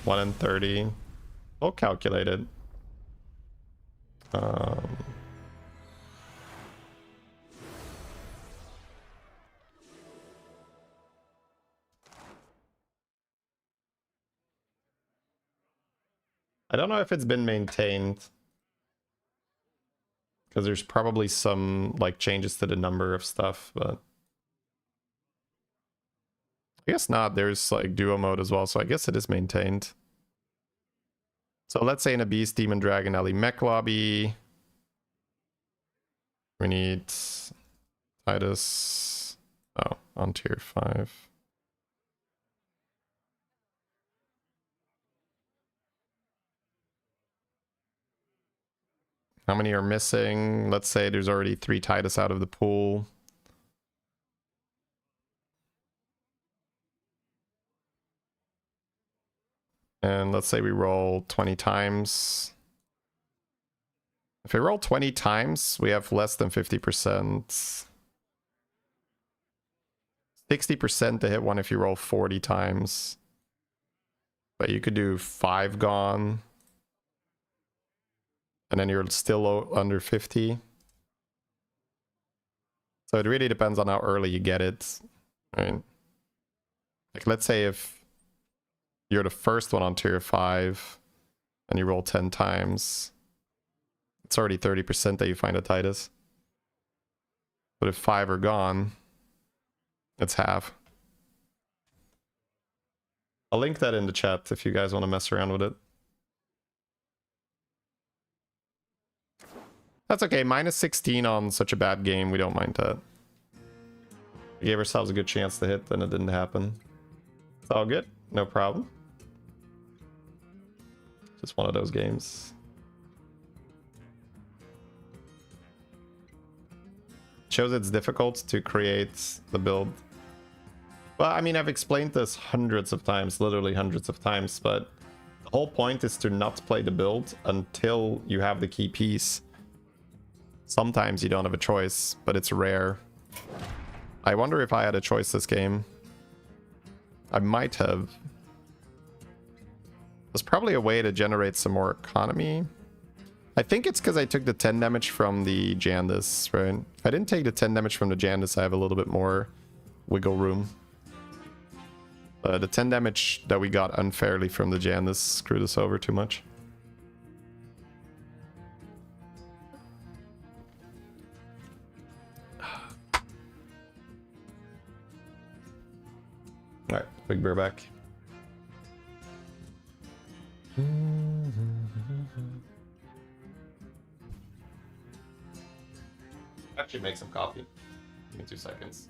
One in 30. Well calculated. I don't know if it's been maintained, because there's probably some like changes to the number of stuff, but I guess not. There's like duo mode as well, so I guess it is maintained. So let's say in a Beast, Demon, Dragon, Alley, Mech lobby. We need Titus. Oh, on tier 5. How many are missing? Let's say there's already 3 Titus out of the pool. And let's say we roll 20 times. If we roll 20 times, we have less than 50%. 60% to hit one if you roll 40 times. But you could do 5 gone. And then you're still under 50. So it really depends on how early you get it. Right? Like let's say if you're the first one on tier 5 and you roll 10 times, it's already 30% that you find a Titus. But if 5 are gone, it's half. I'll link that in the chat if you guys want to mess around with it. That's okay, minus 16 on such a bad game, we don't mind that. We gave ourselves a good chance to hit, then it didn't happen. It's all good, no problem. Just one of those games. Shows it's difficult to create the build. Well, I mean, I've explained this hundreds of times, literally hundreds of times, but the whole point is to not play the build until you have the key piece. Sometimes you don't have a choice, but it's rare. I wonder if I had a choice this game. I might have. There's probably a way to generate some more economy. I think it's because I took the 10 damage from the Jandis, right? If I didn't take the 10 damage from the Jandis, I have a little bit more wiggle room. The 10 damage that we got unfairly from the Jandis screwed us over too much. Alright, Big Bear back. Actually make some coffee. Give me 2 seconds.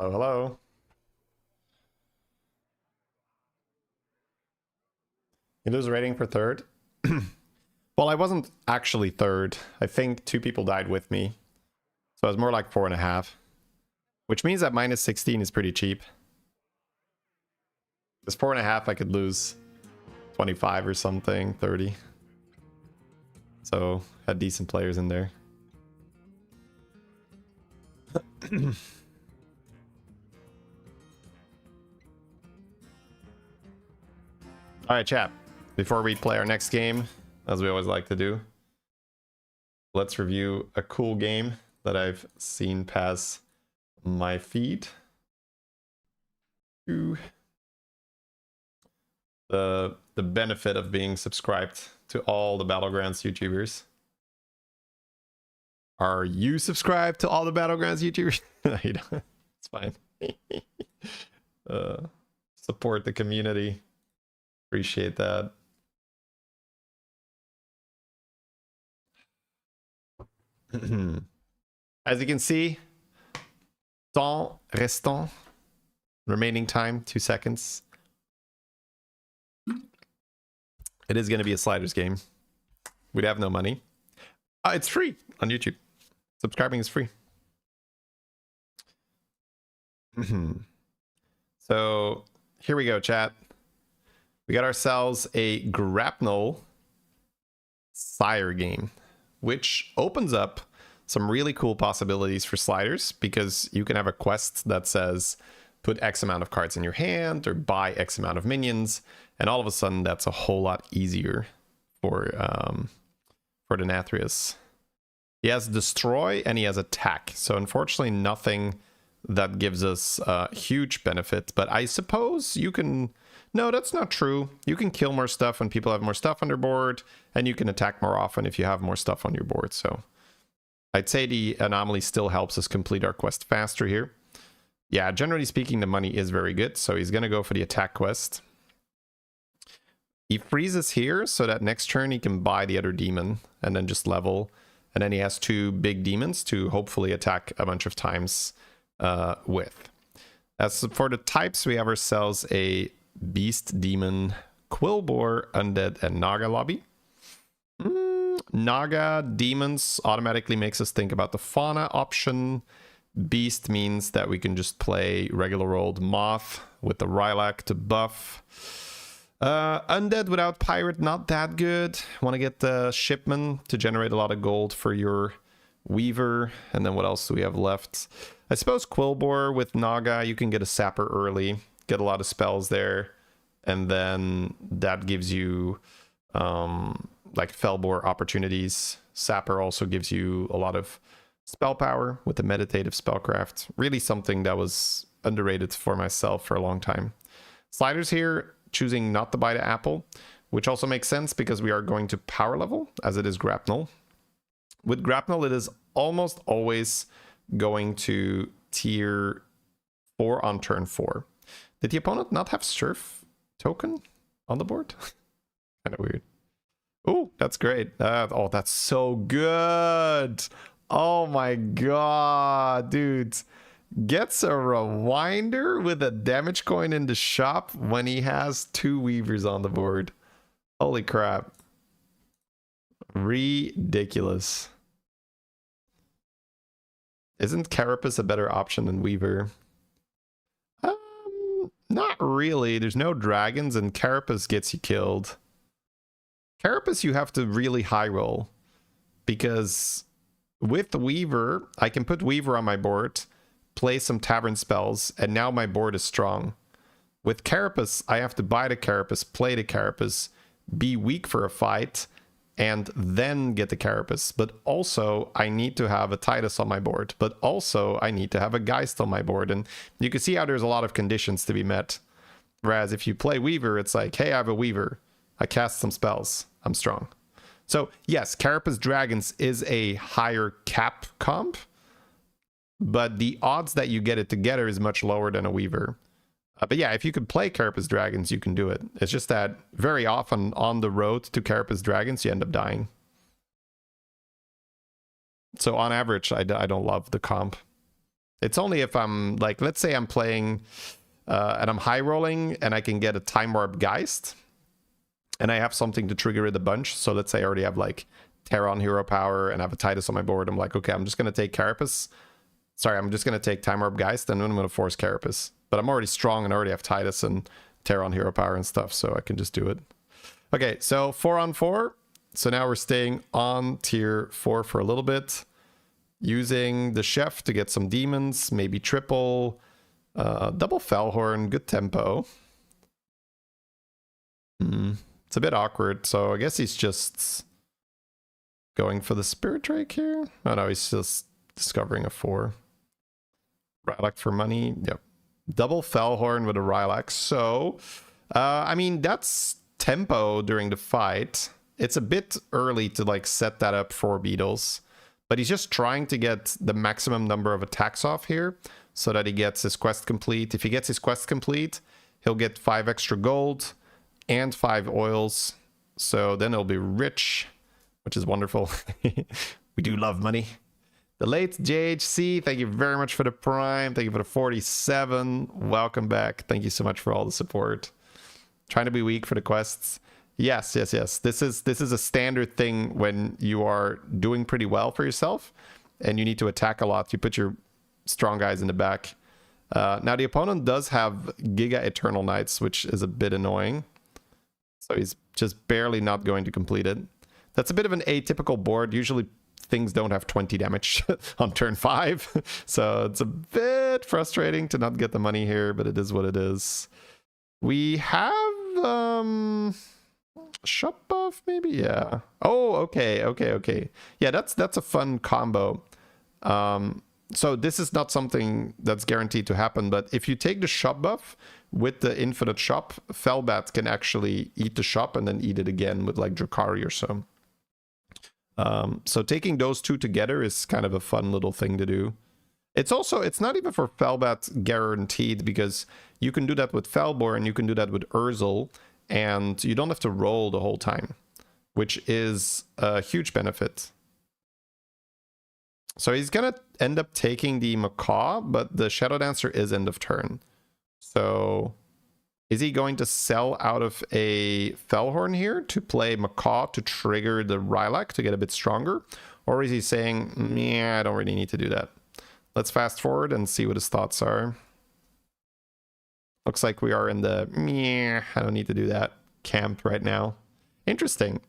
Oh, hello. You lose rating for third? Well, I wasn't actually third. I think 2 people died with me. So I was more like 4.5. Which means that minus 16 is pretty cheap. Because 4.5 I could lose 25 or something, 30. So had decent players in there. Alright, chat. Before we play our next game, as we always like to do, let's review a cool game that I've seen pass my feed. Ooh. The benefit of being subscribed to all the Battlegrounds YouTubers. Are you subscribed to all the Battlegrounds YouTubers? No, you don't. It's fine. Support the community. Appreciate that. As you can see, temps restant, remaining time 2 seconds. It is going to be a sliders game. We'd have no money. It's free on YouTube. Subscribing is free. So here we go, chat. We got ourselves a grapnel sire game, which opens up some really cool possibilities for sliders, because you can have a quest that says put X amount of cards in your hand or buy X amount of minions, and all of a sudden that's a whole lot easier for the Nathrius. He has destroy and he has attack, so unfortunately nothing that gives us huge benefit, but I suppose you can... No, that's not true. You can kill more stuff when people have more stuff on their board, and you can attack more often if you have more stuff on your board. So I'd say the anomaly still helps us complete our quest faster here. Yeah, generally speaking, the money is very good, so he's going to go for the attack quest. He freezes here so that next turn he can buy the other demon and then just level. And then he has 2 big demons to hopefully attack a bunch of times with. As for the types, we have ourselves a Beast, Demon, Quillbore, Undead, and Naga lobby. Naga, Demons automatically makes us think about the Fauna option. Beast means that we can just play regular old Moth with the Rarran to buff. Undead without Pirate, not that good. Want to get the Shipman to generate a lot of gold for your Weaver. And then what else do we have left? I suppose Quillbore with Naga, you can get a Sapper early. Get a lot of spells there, and then that gives you like Fellbore opportunities. Sapper also gives you a lot of spell power with the meditative spellcraft. Really something that was underrated for myself for a long time. Sliders here, choosing not to buy the apple, which also makes sense because we are going to power level as it is grapnel. With grapnel, it is almost always going to tier 4 on turn 4. Did the opponent not have surf token on the board? Kind of weird. Oh, that's great. Oh, that's so good. Oh my god, dude. Gets a rewinder with a damage coin in the shop when he has 2 weavers on the board. Holy crap. Ridiculous. Isn't Carapace a better option than Weaver? Not really. There's no dragons, and Carapace gets you killed. Carapace you have to really high roll, because with Weaver, I can put Weaver on my board, play some Tavern spells, and now my board is strong. With Carapace, I have to buy the Carapace, play the Carapace, be weak for a fight, and then get the Carapace. But also, I need to have a Titus on my board. But also, I need to have a Geist on my board. And you can see how there's a lot of conditions to be met. Whereas if you play Weaver, it's like, hey, I have a Weaver. I cast some spells. I'm strong. So, yes, Carapace Dragons is a higher cap comp. But the odds that you get it together is much lower than a Weaver. But yeah, if you could play Carapace Dragons, you can do it. It's just that very often on the road to Carapace Dragons, you end up dying. So on average, I don't love the comp. It's only if I'm like, let's say I'm playing and I'm high rolling and I can get a Time Warp Geist and I have something to trigger it a bunch. So let's say I already have like Terran hero power and I have a Titus on my board. I'm like, okay, I'm just going to take Carapace. Sorry, I'm just going to take Time Warp Geist and then I'm going to force Carapace. But I'm already strong and I already have Titus and Terran hero power and stuff, so I can just do it. Okay, so 4 on 4. So now we're staying on tier 4 for a little bit. Using the chef to get some demons, maybe triple, double Fellhorn, good tempo. It's a bit awkward, so I guess he's just going for the Spirit Drake here. Oh no, he's just discovering a 4. Rylak for money, yep. Double Fellhorn with a Rylak, so, I mean, that's tempo during the fight. It's a bit early to like set that up for Beetles. But he's just trying to get the maximum number of attacks off here so that he gets his quest complete. If he gets his quest complete, he'll get 5 extra gold and 5 oils. So then he'll be rich, which is wonderful. We do love money. The late JHC, thank you very much for the prime. Thank you for the 47. Welcome back. Thank you so much for all the support. Trying to be weak for the quests. Yes. This is a standard thing when you are doing pretty well for yourself and you need to attack a lot. You put your strong guys in the back. Now the opponent does have Giga Eternal Knights, which is a bit annoying. So he's just barely not going to complete it. That's a bit of an atypical board. Usually things don't have 20 damage on turn 5. So it's a bit frustrating to not get the money here, but it is what it is. We have shop buff, maybe? Yeah. Oh, okay. Yeah, that's a fun combo. So this is not something that's guaranteed to happen, but if you take the shop buff with the infinite shop, Felbat can actually eat the shop and then eat it again with like Drakari or so. So taking those two together is kind of a fun little thing to do. It's not even for Felbat guaranteed, because you can do that with Felborn, you can do that with Urzel, and you don't have to roll the whole time, which is a huge benefit. So he's gonna end up taking the Macaw, but the Shadow Dancer is end of turn. So is he going to sell out of a Fellhorn here to play Macaw to trigger the Rylak to get a bit stronger? Or is he saying, yeah, I don't really need to do that? Let's fast forward and see what his thoughts are. Looks like we are in the, meh, I don't need to do that camp right now. Interesting.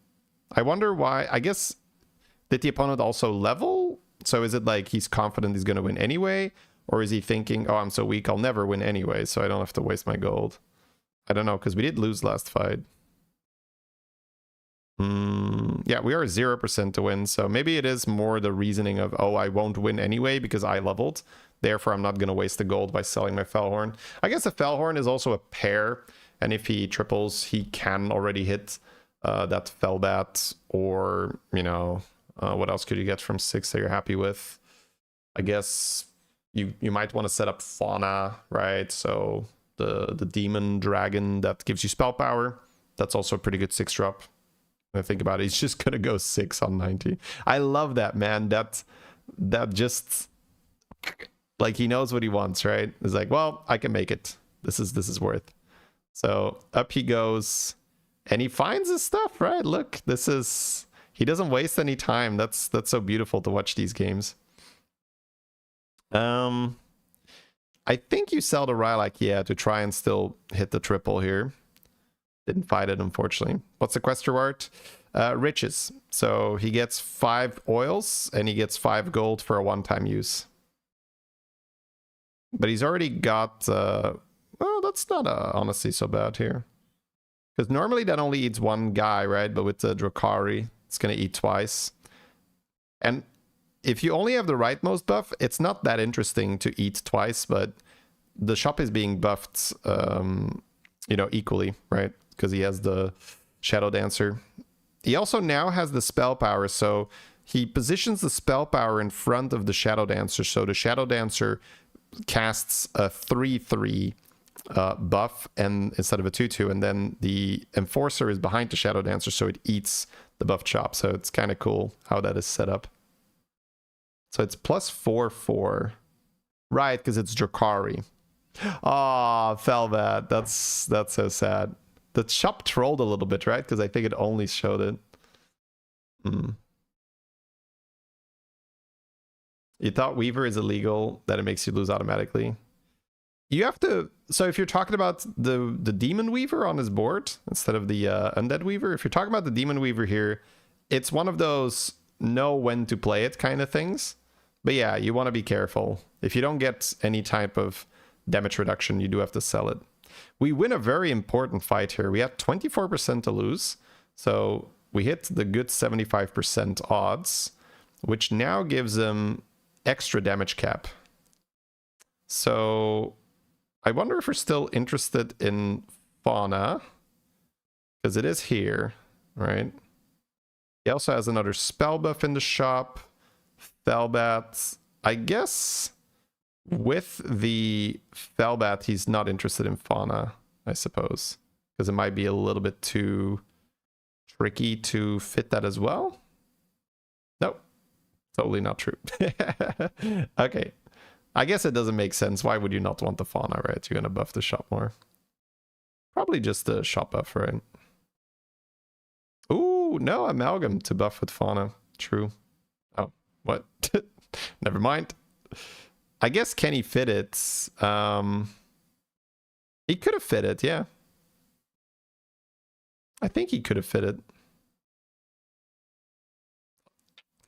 I wonder why. I guess, did the opponent also level? So is it like he's confident he's going to win anyway? Or is he thinking, oh, I'm so weak, I'll never win anyway, so I don't have to waste my gold? I don't know, because we did lose last fight. Yeah, we are 0% to win, so maybe it is more the reasoning of, oh, I won't win anyway because I leveled. Therefore, I'm not going to waste the gold by selling my Fellhorn. I guess the Fellhorn is also a pair, and if he triples, he can already hit that Felbat, or, you know, what else could you get from 6 that you're happy with? I guess you might want to set up Fauna, right? So the demon dragon that gives you spell power, that's also a pretty good 6-drop. When I think about it, he's just gonna go 6 on 90. I love that, man. That just, like, he knows what he wants, right? It's like, well, I can make it. This is worth. So up he goes, and he finds his stuff, right? Look, he doesn't waste any time. That's so beautiful to watch these games. I think you sell the Rylak, yeah, to try and still hit the triple here. Didn't fight it, unfortunately. What's the quest reward? Riches. So he gets 5 oils and he gets 5 gold for a one-time use. But he's already got... well, that's not honestly so bad here. Because normally that only eats one guy, right? But with the Drakari, it's going to eat twice. And if you only have the rightmost buff, it's not that interesting to eat twice, but the shop is being buffed, you know, equally, right? Because he has the Shadow Dancer. He also now has the spell power, so he positions the spell power in front of the Shadow Dancer, so the Shadow Dancer casts a 3/3 buff and instead of a 2/2, and then the Enforcer is behind the Shadow Dancer, so it eats the buff chop. So it's kind of cool how that is set up. So it's +4/4. Right, because it's Drakari. Oh, Felbat. That's so sad. The shop trolled a little bit, right? Because I think it only showed it. You thought Weaver is illegal, that it makes you lose automatically. You have to... So if you're talking about the Demon Weaver on his board, instead of the Undead Weaver, if you're talking about the Demon Weaver here, it's one of those know when to play it kind of things. But yeah, you want to be careful. If you don't get any type of damage reduction, you do have to sell it. We win a very important fight here. We had 24% to lose. So we hit the good 75% odds, which now gives him extra damage cap. So I wonder if we're still interested in Fauna, because it is here, right? He also has another spell buff in the shop. Felbat, I guess with the Felbat, he's not interested in Fauna, I suppose, because it might be a little bit too tricky to fit that as well. Nope, totally not true. Okay, I guess it doesn't make sense. Why would you not want the Fauna, right? You're gonna buff the shop more. Probably just the shop buff, right? Ooh, no Amalgam to buff with Fauna. True. Oh, what? Never mind. I guess can he fit it? He could have fit it, yeah. I think he could have fit it.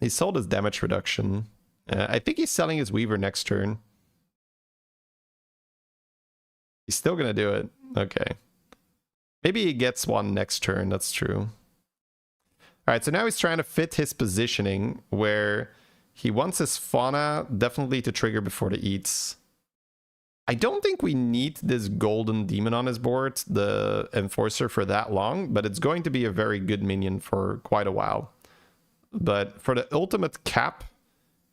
He sold his damage reduction. I think he's selling his Weaver next turn. He's still gonna do it. Okay. Maybe he gets one next turn, that's true. Alright, so now he's trying to fit his positioning where he wants his Fauna definitely to trigger before the eats. I don't think we need this golden demon on his board, the Enforcer, for that long, but it's going to be a very good minion for quite a while. But for the ultimate cap,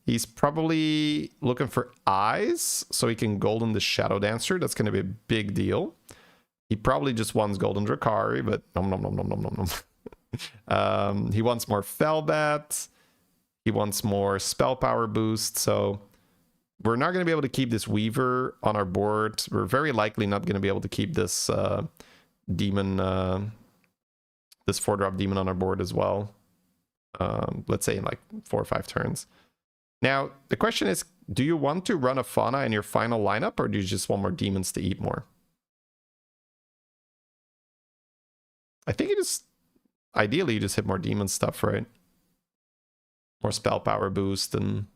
he's probably looking for eyes so he can golden the Shadow Dancer. That's going to be a big deal. He probably just wants golden Drakari, but nom nom nom nom nom nom nom. He wants more Felbat. He wants more spell power boost. So we're not going to be able to keep this Weaver on our board. We're very likely not going to be able to keep this demon, this 4-drop demon on our board as well. Let's say in like 4 or 5 turns. Now, the question is, do you want to run a Fauna in your final lineup, or do you just want more demons to eat more? I think you just, ideally, you just hit more demon stuff, right? More spell power boost and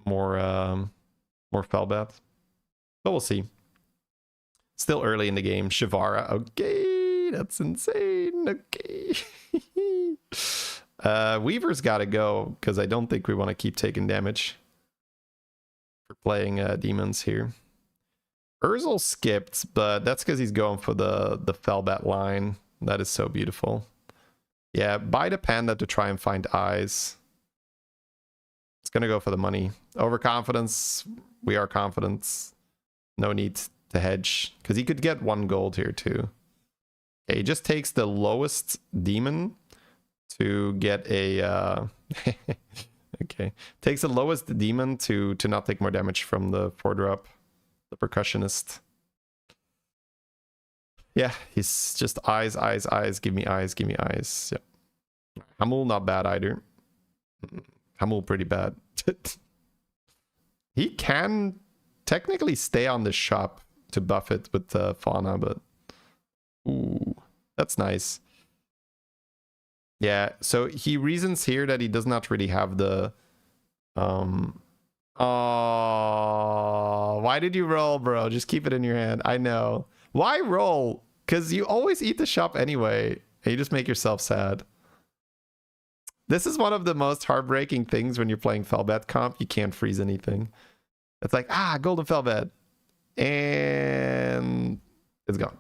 more Felbat. But we'll see. Still early in the game. Shivara. Okay, that's insane. Okay. Weaver's got to go, because I don't think we want to keep taking damage for playing demons here. Urzel skipped, but that's because he's going for the Felbat line. That is so beautiful. Yeah, buy the panda to try and find eyes. It's going to go for the money. Overconfidence. We are confident. No need to hedge, because he could get 1 gold here too. Okay, he just takes the lowest demon to get a okay, takes the lowest demon to not take more damage from the 4-drop, the percussionist. Yeah, he's just eyes, eyes, eyes, give me eyes, give me eyes. Yep. Hamul not bad either. Hamul pretty bad. He can technically stay on the shop to buff it with Fauna, but ooh, that's nice. Yeah, so he reasons here that he does not really have the oh, why did you roll, bro? Just keep it in your hand. I know. Why roll? Because you always eat the shop anyway, and you just make yourself sad. This is one of the most heartbreaking things when you're playing Felbat comp. You can't freeze anything. It's like, ah, golden Felbat. And it's gone.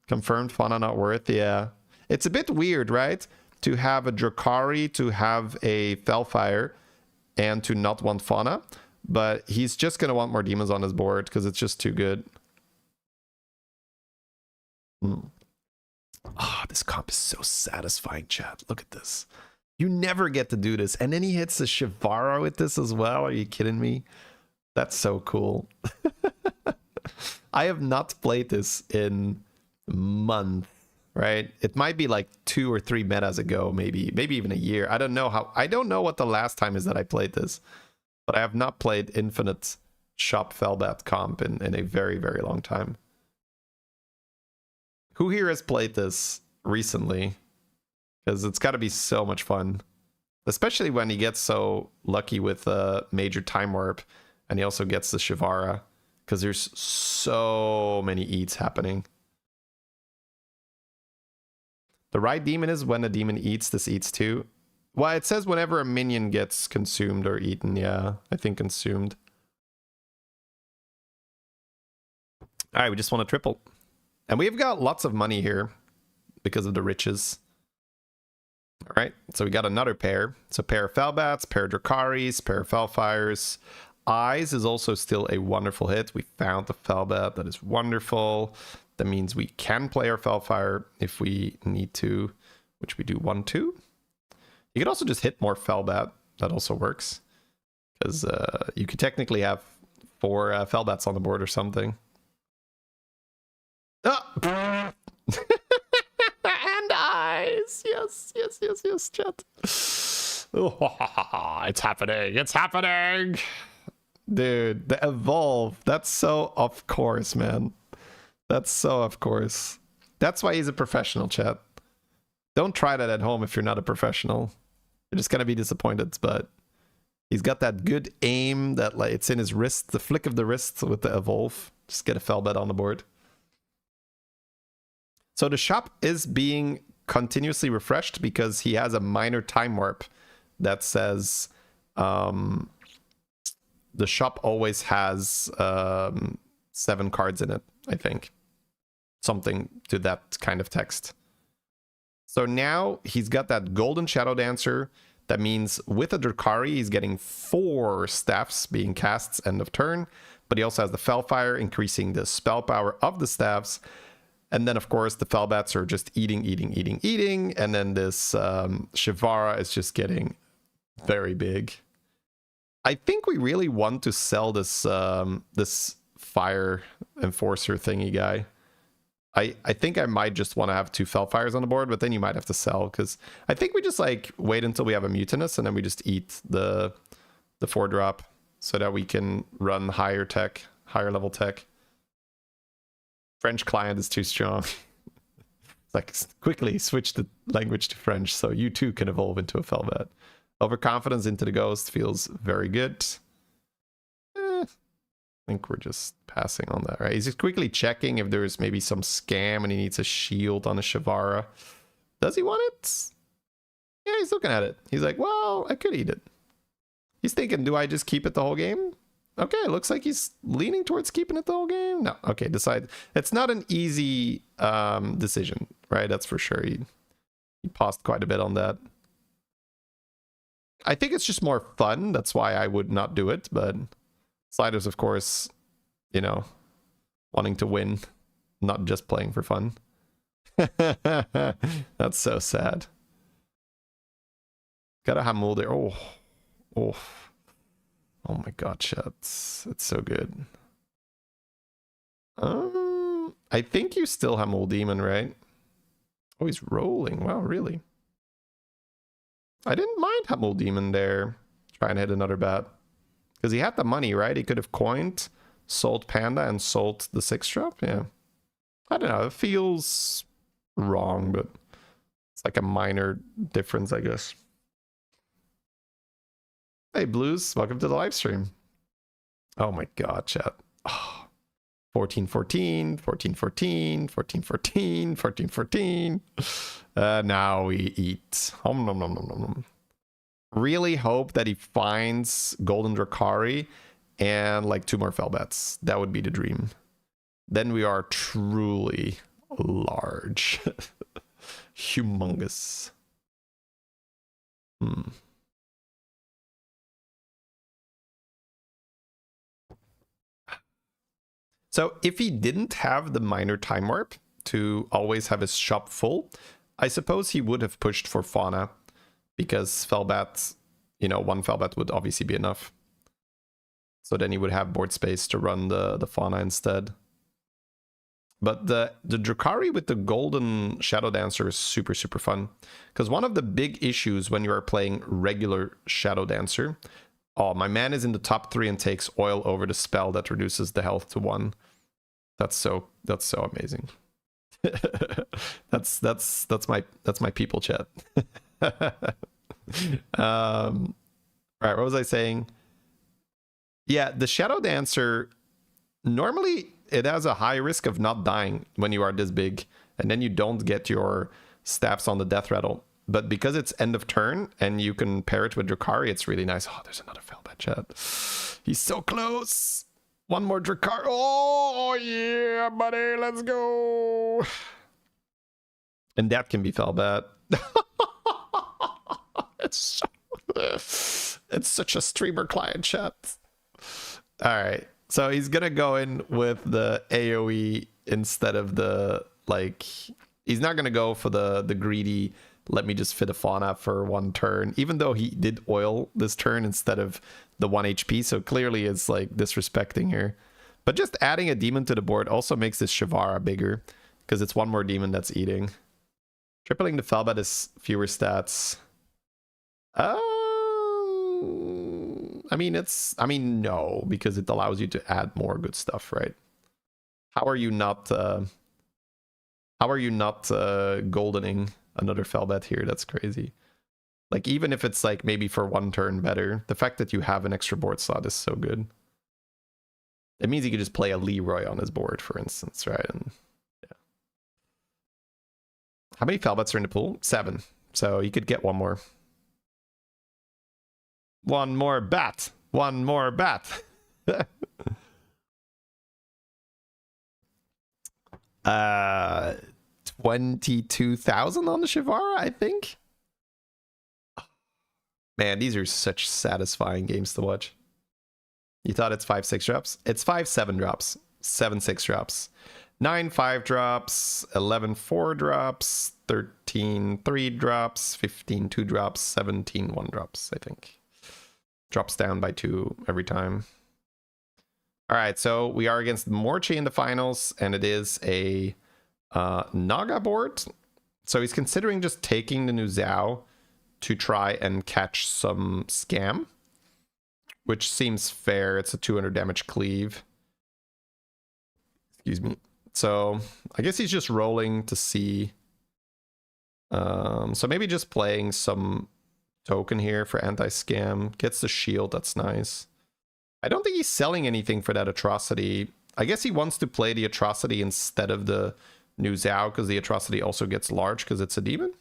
Confirmed Fauna not worth, yeah. It's a bit weird, right? To have a Drakari, to have a Felfire, and to not want Fauna. But he's just going to want more demons on his board because it's just too good. Ah, this comp is so satisfying, chat. Look at this. You never get to do this. And then he hits the Shivara with this as well. Are you kidding me? That's so cool. I have not played this in months, right? It might be like 2 or 3 metas ago, maybe even a year. I don't know what the last time is that I played this, but I have not played Infinite Shop Felbat comp in a very, very long time. Who here has played this recently? Because it's got to be so much fun, especially when he gets so lucky with a major time warp, and he also gets the Shivara, because there's so many eats happening. The right demon is when a demon eats, this eats too. Well, it says whenever a minion gets consumed or eaten. Yeah, I think consumed. All right, we just want to triple. And we've got lots of money here because of the riches. All right, so we got another pair. So pair of Felbats, pair of Dracaris, pair of Felfires. Eyes is also still a wonderful hit. We found the Felbat. That is wonderful. That means we can play our Felfire if we need to, which we do 1-2. You could also just hit more Felbat. That also works. Because you could technically have 4 Felbats on the board or something. Ah! And eyes. Yes, chat. Oh, it's happening. It's happening. Dude, the evolve. That's so of course, man. That's so of course. That's why he's a professional, chat. Don't try that at home if you're not a professional. You're just gonna be disappointed, but he's got that good aim that like it's in his wrist, the flick of the wrist with the evolve. Just get a Felbat on the board. So the shop is being continuously refreshed because he has a minor time warp that says the shop always has 7 cards in it, I think. Something to that kind of text. So now he's got that Golden Shadow Dancer. That means with a Dracari, he's getting 4 staffs being cast end of turn. But he also has the Felfire, increasing the spell power of the staffs. And then, of course, the Felbats are just eating. And then this Shivara is just getting very big. I think we really want to sell this this Fire Enforcer thingy guy. I think I might just want to have 2 Felfires on the board, but then you might have to sell, because I think we just like wait until we have a Mutinous and then we just eat the 4-drop so that we can run higher level tech. French client is too strong. It's like, quickly switch the language to French so you too can evolve into a Felbat. Overconfidence into the Ghost feels very good. I think we're just passing on that, right? He's just quickly checking if there's maybe some scam and he needs a shield on a Shivara. Does he want it? Yeah, he's looking at it. He's like, well, I could eat it. He's thinking, do I just keep it the whole game? Okay, it looks like he's leaning towards keeping it the whole game. No, okay, decide. It's not an easy decision, right? That's for sure. He paused quite a bit on that. I think it's just more fun. That's why I would not do it. But Sliders, of course, you know, wanting to win, not just playing for fun. That's so sad. Got a Hamul there. Oh my god, chat. It's so good. I think you still have Mole Demon, right? Oh, he's rolling. Wow, really? I didn't mind Hamul Demon there. Trying to hit another bat. Because he had the money, right? He could have coined, sold Panda, and sold the 6-drop. Yeah. I don't know. It feels wrong, but it's like a minor difference, I guess. Hey, Blues. Welcome to the live stream. Oh my god, chat. Oh. 14-14, 14-14, 14-14, 14-14. Now we eat. Nom, nom, nom, nom, nom, nom. Really hope that he finds Golden Dracari and like 2 more Felbats. That would be the dream. Then we are truly large. Humongous. So if he didn't have the minor time warp to always have his shop full, I suppose he would have pushed for Fauna. because Felbat, you know, one Felbat would obviously be enough. So then he would have board space to run the fauna instead. But the Drukhari with the golden Shadow Dancer is super, super fun. Because one of the big issues when you are playing regular Shadow Dancer... Oh, my man is in the top 3 and takes oil over the spell that reduces the health to 1. That's so amazing. that's my people chat. Right, what was I saying? Yeah, the Shadow Dancer, normally it has a high risk of not dying when you are this big, and then you don't get your staffs on the death rattle. But because it's end of turn and you can pair it with Drukhari, it's really nice. Oh, there's another Felbat chat. He's so close. One more Drukhari. Oh, yeah, buddy. Let's go. And that can be Felbat. It's such a streamer client chat. All right. So he's going to go in with the AoE instead of the, like, he's not going to go for the greedy... Let me just fit a fauna for 1 turn, even though he did oil this turn instead of the 1 HP. So clearly it's like disrespecting here. But just adding a demon to the board also makes this Shavara bigger because it's 1 more demon that's eating. Tripling the Felbat is fewer stats. I mean, no, because it allows you to add more good stuff, right? How are you not goldening another Felbat here? That's crazy. Like, even if it's like maybe for 1 turn better, the fact that you have an extra board slot is so good. It means you could just play a Leroy on his board, for instance, right? And yeah. How many Felbats are in the pool? 7. So you could get 1 more. 1 more bat. 1 more bat. 22,000 on the Shavara, I think. Man, these are such satisfying games to watch. You thought it's 5-6 drops? It's 5-7 drops, 7-6 drops, 9-5 drops, 11-4 drops, 13-3 drops, 15 2 drops, 17 1 drops, I think. Drops down by 2 every time. All right, so we are against Morchi in the finals, and it is a Naga board. So he's considering just taking the new Zhao to try and catch some scam, which seems fair. It's a 200 damage cleave. Excuse me. So I guess he's just rolling to see. So maybe just playing some token here for anti-scam. Gets the shield, that's nice. I don't think he's selling anything for that atrocity. I guess he wants to play the atrocity instead of the new Zhao, because the atrocity also gets large because it's a demon.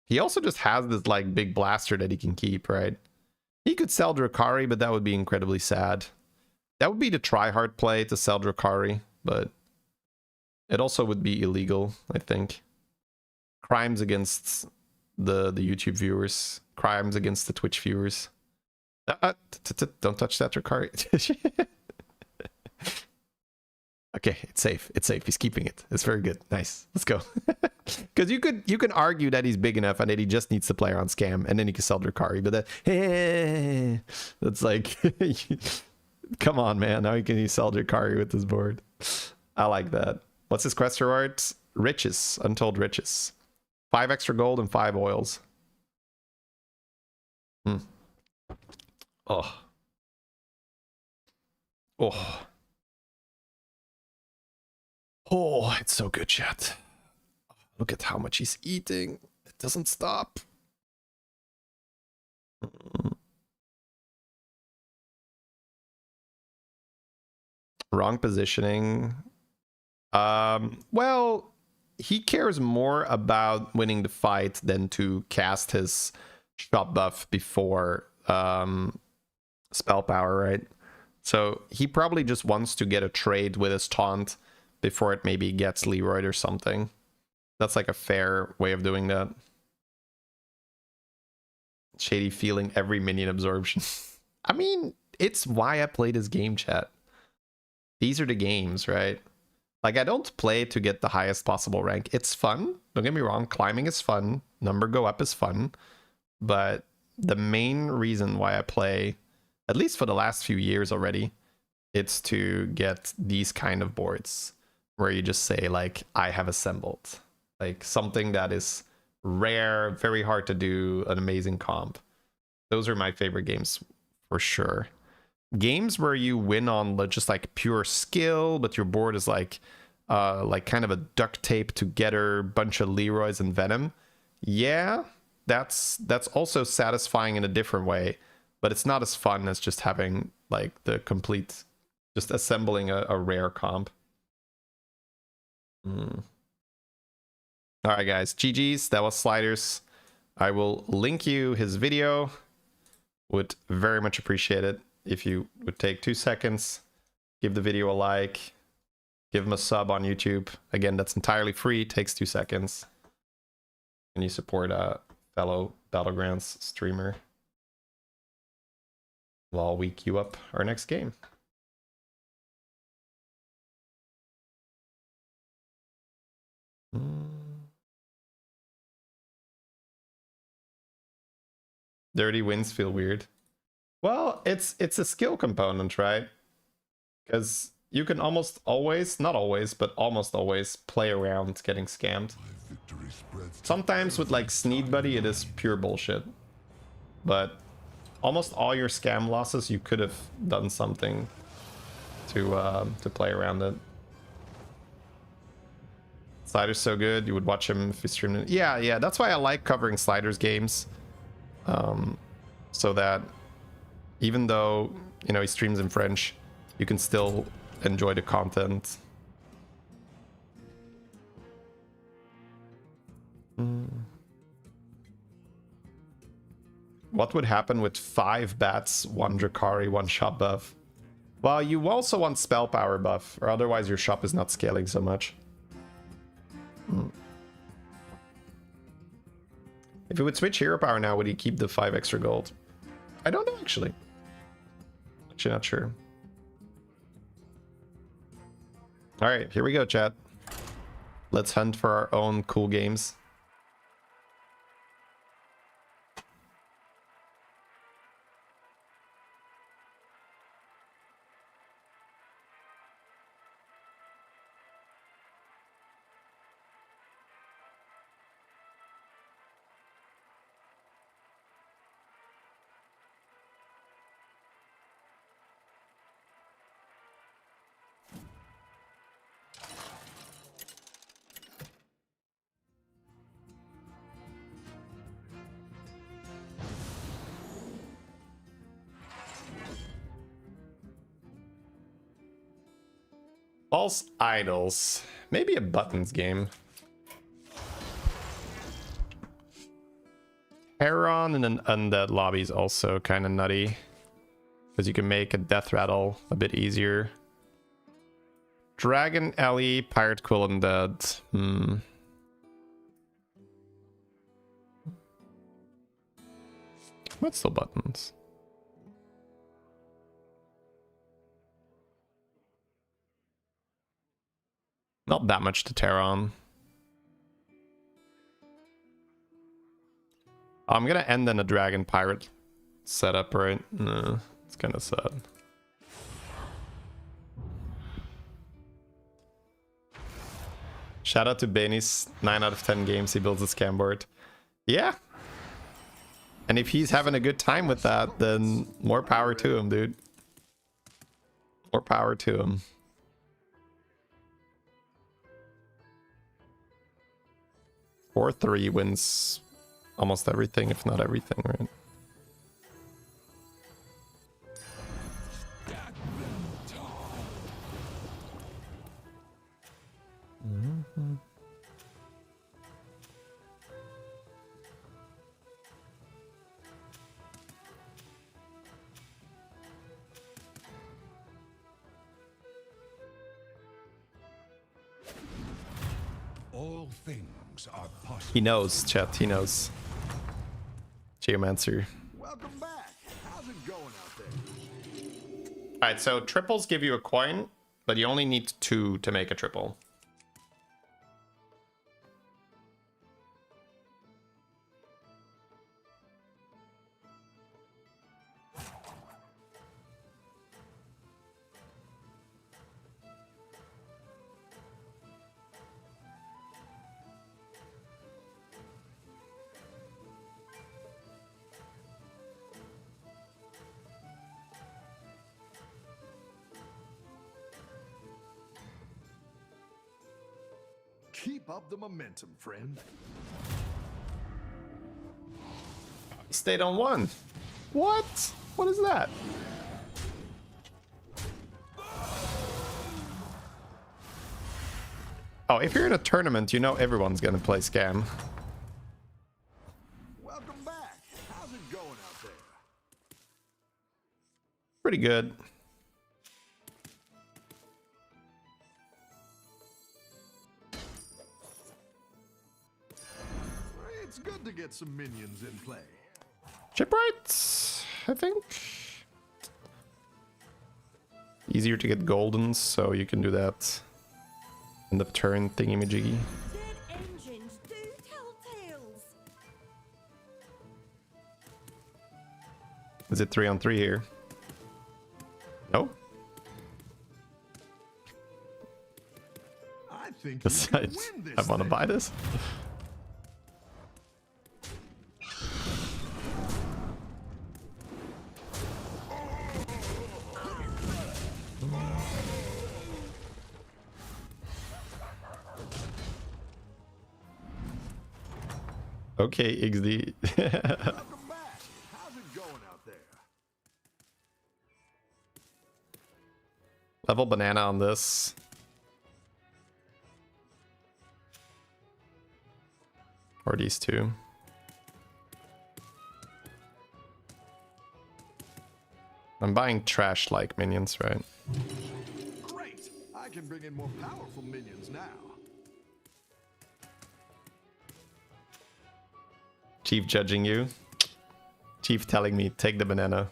He also just has this like big blaster that he can keep, right? He could sell Drukhari, but that would be incredibly sad. That would be the try-hard play to sell Drukhari, but it also would be illegal, I think. Crimes against the YouTube viewers. Crimes against the Twitch viewers. Don't touch that Drukhari. Okay, it's safe. It's safe. He's keeping it. It's very good. Nice. Let's go. Because you can argue that he's big enough and that he just needs to play on scam, and then he can sell Drukhari. But that's like, come on, man. How can he sell Drukhari with this board? I like that. What's his quest reward? Riches. Untold riches. 5 extra gold and 5 oils. Oh. Oh. Oh, it's so good, chat. Look at how much he's eating. It doesn't stop. Wrong positioning. Well, he cares more about winning the fight than to cast his shot buff before spell power, right? So he probably just wants to get a trade with his taunt before it maybe gets Leroy or something. That's like a fair way of doing that. Shady feeling every minion absorption. I mean, it's why I play this game, chat. These are the games, right? Like, I don't play to get the highest possible rank. It's fun. Don't get me wrong. Climbing is fun. Number go up is fun. But the main reason why I play, at least for the last few years already, it's to get these kind of boards where you just say, like, I have assembled. Like, something that is rare, very hard to do, an amazing comp. Those are my favorite games for sure. Games where you win on just like pure skill, but your board is like kind of a duct tape together bunch of Leroys and Venom. Yeah, that's also satisfying in a different way, but it's not as fun as just having like the complete, just assembling a rare comp. All right, guys, GG's. That was Sliders. I will link you his video. Would very much appreciate it if you would take 2 seconds, give the video a like, give him a sub on YouTube. Again, that's entirely free, takes 2 seconds. And you support a fellow Battlegrounds streamer while we queue up our next game. Dirty wins feel weird. Well, it's a skill component, right? Because you can almost always, not always, but almost always play around getting scammed. Sometimes with like Sneedbuddy, it is pure bullshit. But almost all your scam losses, you could have done something to play around it. Slider's so good, you would watch him if he streamed it. Yeah, that's why I like covering Sliders games. So that even though, you know, he streams in French, you can still enjoy the content. What would happen with 5 bats, 1 Drakari, 1 shop buff? Well, you also want spell power buff, or otherwise your shop is not scaling so much. If it would switch hero power now, would he keep the 5 extra gold? I don't know, actually. Actually, not sure. All right, here we go, chat. Let's hunt for our own cool games. False idols. Maybe a buttons game. Heron in an undead lobby is also kind of nutty. Because you can make a death rattle a bit easier. Dragon Ellie, Pirate Quill Undead. What's still buttons? Not that much to tear on. I'm gonna end in a dragon pirate setup, right? No, it's kind of sad. Shout out to Benny's 9 out of 10 games he builds a scam board. Yeah. And if he's having a good time with that, then more power to him, dude. More power to him. 4-3 wins almost everything, if not everything, right? All things are possible. He knows, chat, he knows. Geomancer. Welcome back. How's it going out there? Alright, so triples give you a coin, but you only need 2 to make a triple. Keep up the momentum, friend. He stayed on 1. What? What is that? Oh, if you're in a tournament, you know everyone's gonna play scam. Welcome back. How's it going out there? Pretty good. It's good to get some minions in play. Chip rights, I think. Easier to get goldens, so you can do that. End of turn thingy-majiggy. Dead engines do tell tales. Is it 3-on-3 here? No? I think you can Besides, win this I want to thing. buy this. Okay, ixxdeee. Welcome back. How's it going out there? Level banana on this. Or these 2. I'm buying trash-like minions, right? Great. I can bring in more powerful minions now. Chief judging you. Chief telling me, take the banana.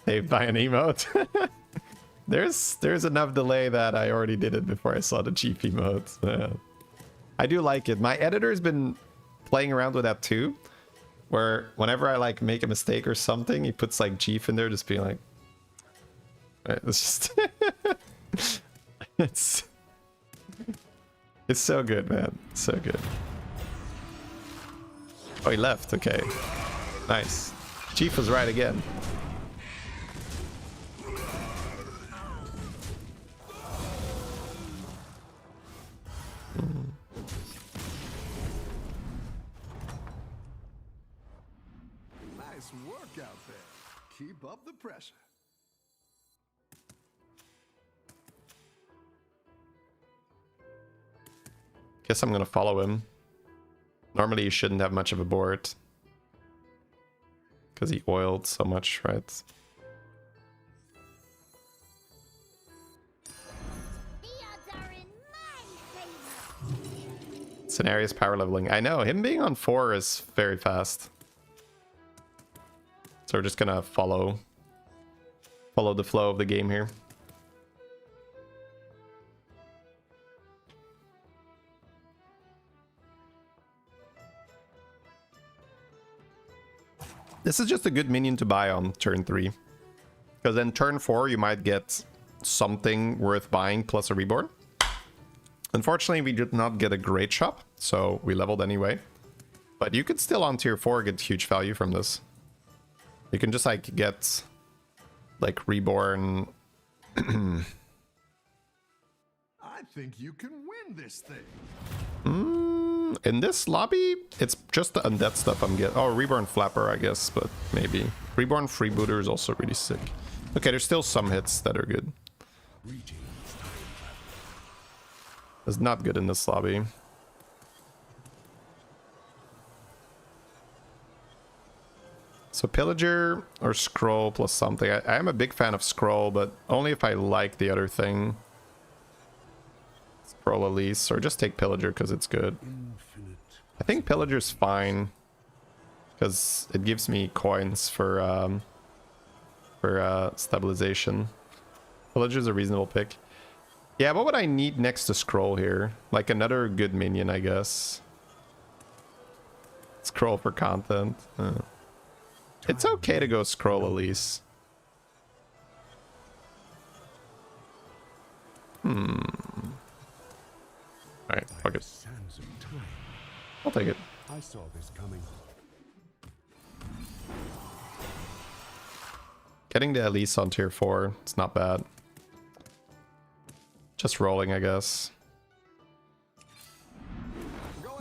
Saved by an emote. There's enough delay that I already did it before I saw the chief emote. I do like it. My editor's been playing around with that too. Where whenever I like make a mistake or something, he puts like chief in there, just being like, it's just it's so good, man. So good. Oh, he left. Okay. Nice. Chief was right again. Nice work out there. Keep up the pressure. Guess I'm gonna follow him. Normally you shouldn't have much of a board. Because he oiled so much, right? The odds are in my favor. Scenarios power leveling. I know, him being on 4 is very fast. So we're just gonna follow the flow of the game here. This is just a good minion to buy on turn 3. Because then turn 4 you might get something worth buying plus a reborn. Unfortunately we did not get a great shop, so we leveled anyway. But you could still on tier 4 get huge value from this. You can just like get like reborn. I think you can win this thing. In this lobby, it's just the undead stuff I'm getting. Oh, reborn flapper, I guess, but maybe. Reborn freebooter is also really sick. Okay, there's still some hits that are good. It's not good in this lobby. So pillager or scroll plus something. I am a big fan of scroll, but only if I like the other thing. Scroll at least, or just take pillager because it's good. I think pillager's fine because it gives me coins for for stabilization. Villager's a reasonable pick. Yeah, what would I need next to scroll here? Like another good minion, I guess. Scroll for content. It's okay to go scroll, Elise. Alright, fuck it. Sands of time. I'll take it. I saw this coming. Getting the Elise on tier 4, it's not bad. Just rolling, I guess.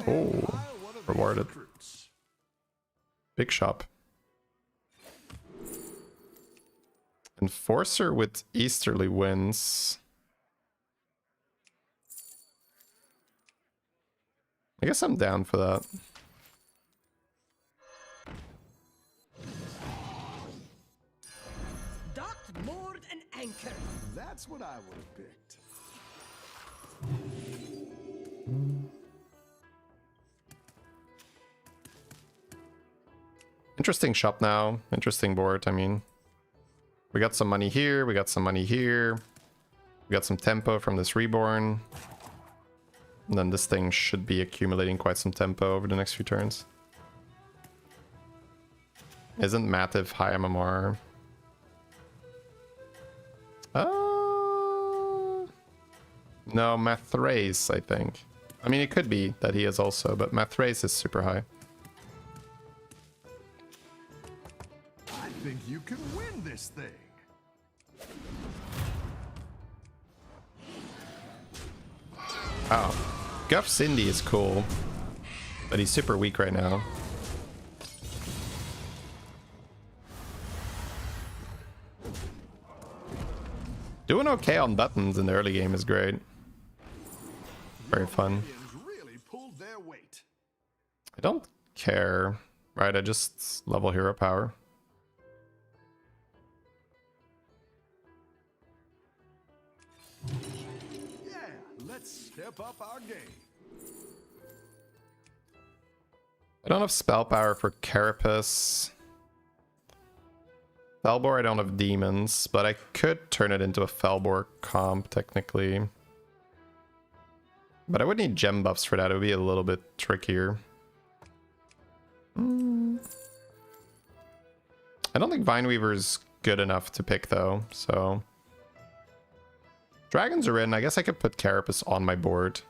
Oh, rewarded. Big shop. Enforcer with Easterly wins. I guess I'm down for that. Docked, moored, and anchored. That's what I would have picked. Interesting shop now. Interesting board, I mean. We got some money here. We got some money here. We got some tempo from this reborn. And then this thing should be accumulating quite some tempo over the next few turns. Isn't Mativ high MMR? No, Mathrace, I think. I mean, it could be that he is also, but Mathrace is super high. I think you can win this thing. Oh. Guff Cindy is cool, but he's super weak right now. Doing okay on buttons in the early game is great. Very fun. Really pulled their weight. I don't care. Right, I just level hero power. Yeah, let's step up our game. I don't have spell power for Carapace. Felbor, I don't have demons, but I could turn it into a Felbor comp, technically. But I would need gem buffs for that. It would be a little bit trickier. I don't think Vineweaver's good enough to pick, though, so... Dragons are in. I guess I could put Carapace on my board.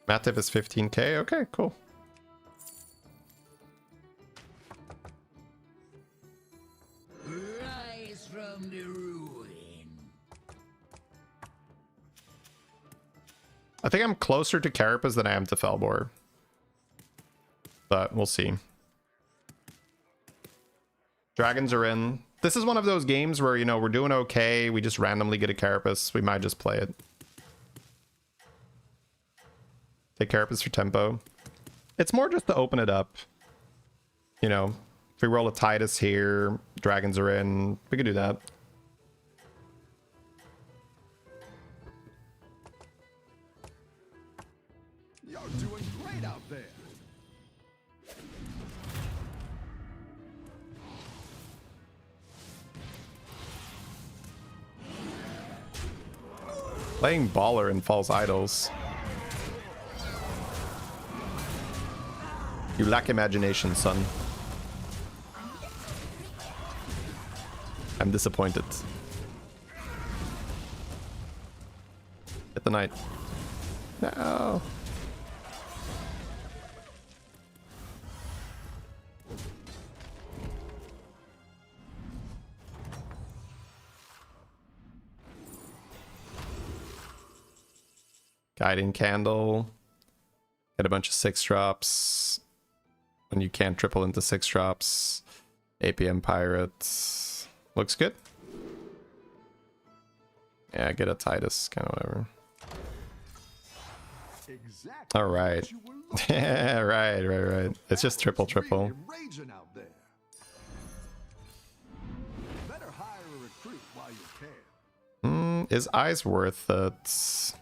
Mativ is 15k. Okay, cool. Rise from the ruin. I think I'm closer to Carapace than I am to Felbor. But we'll see. Dragons are in. This is one of those games where, you know, we're doing okay. We just randomly get a Carapace. We might just play it. Take Carapace for tempo. It's more just to open it up. You know, if we roll a Titus here, dragons are in. We could do that. You're doing great out there. Playing Baller in False Idols. You lack imagination, son. I'm disappointed. Hit the knight. No. Guiding Candle. Get a bunch of 6-drops. When you can't triple into 6-drops. APM Pirates. Looks good. Yeah, get a Titus, kind of whatever. Exactly. All right. what you were looking Yeah, right. It's just triple. Really raging out there. Better hire a recruit while you can. Is Eyes worth it?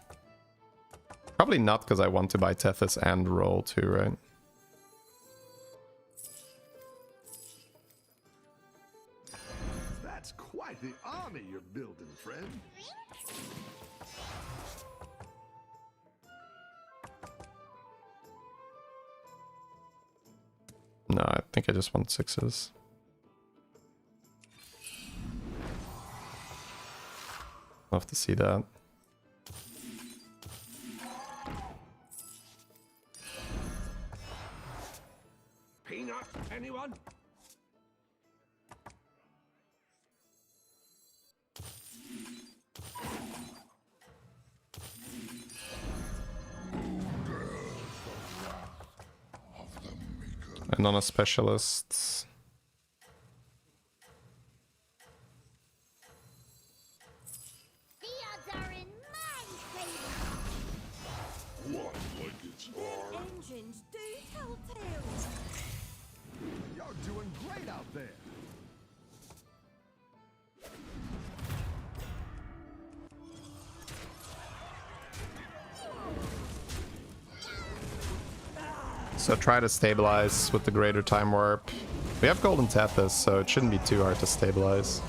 Probably not, because I want to buy Tethys and roll too, right? Quite the army you're building, friend. No, I think I just want 6s. Love to see that. Peanut, anyone? And on a specialist. The odds are in my favor. What like it's hard? Engines do tell tales. You're doing great out there. So try to stabilize with the greater time warp. We have golden Tethys, so it shouldn't be too hard to stabilize.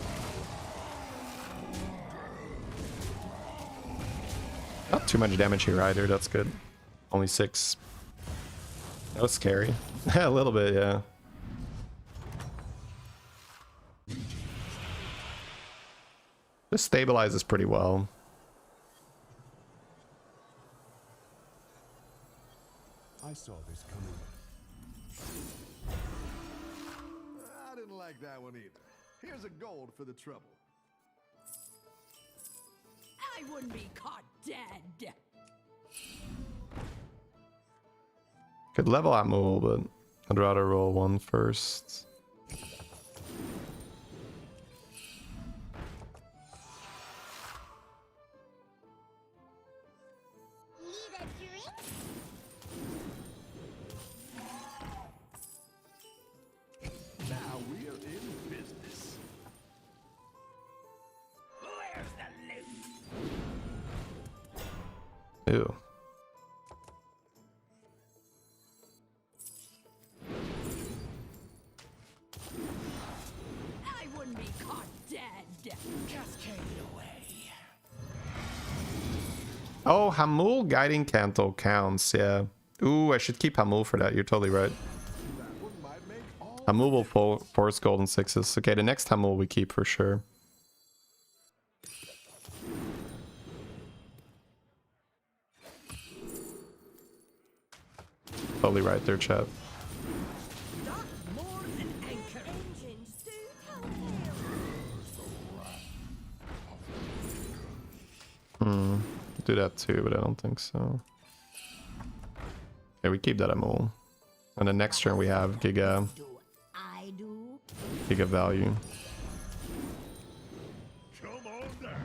Not too much damage here either, that's good. Only 6. That was scary. A little bit, yeah. This stabilizes pretty well. I saw this coming. I didn't like that one either. Here's a gold for the trouble. I wouldn't be caught dead. Could level out Mool, but I'd rather roll 1 first. Need a drink? Now we're in business. Where's the loot? Ew. I wouldn't be caught dead. Cascade away. Oh, Hamul Guiding Cantle counts, yeah. Ooh, I should keep Hamul for that, you're totally right. That one might make all Hamul will force golden 6s. Okay, the next Hamul we keep for sure. Totally right there, chat. Not more than anchor. Engines do tell tales. Do that too, but I don't think so. Okay, we keep that Hamul. And the next turn we have Giga value. Come on down.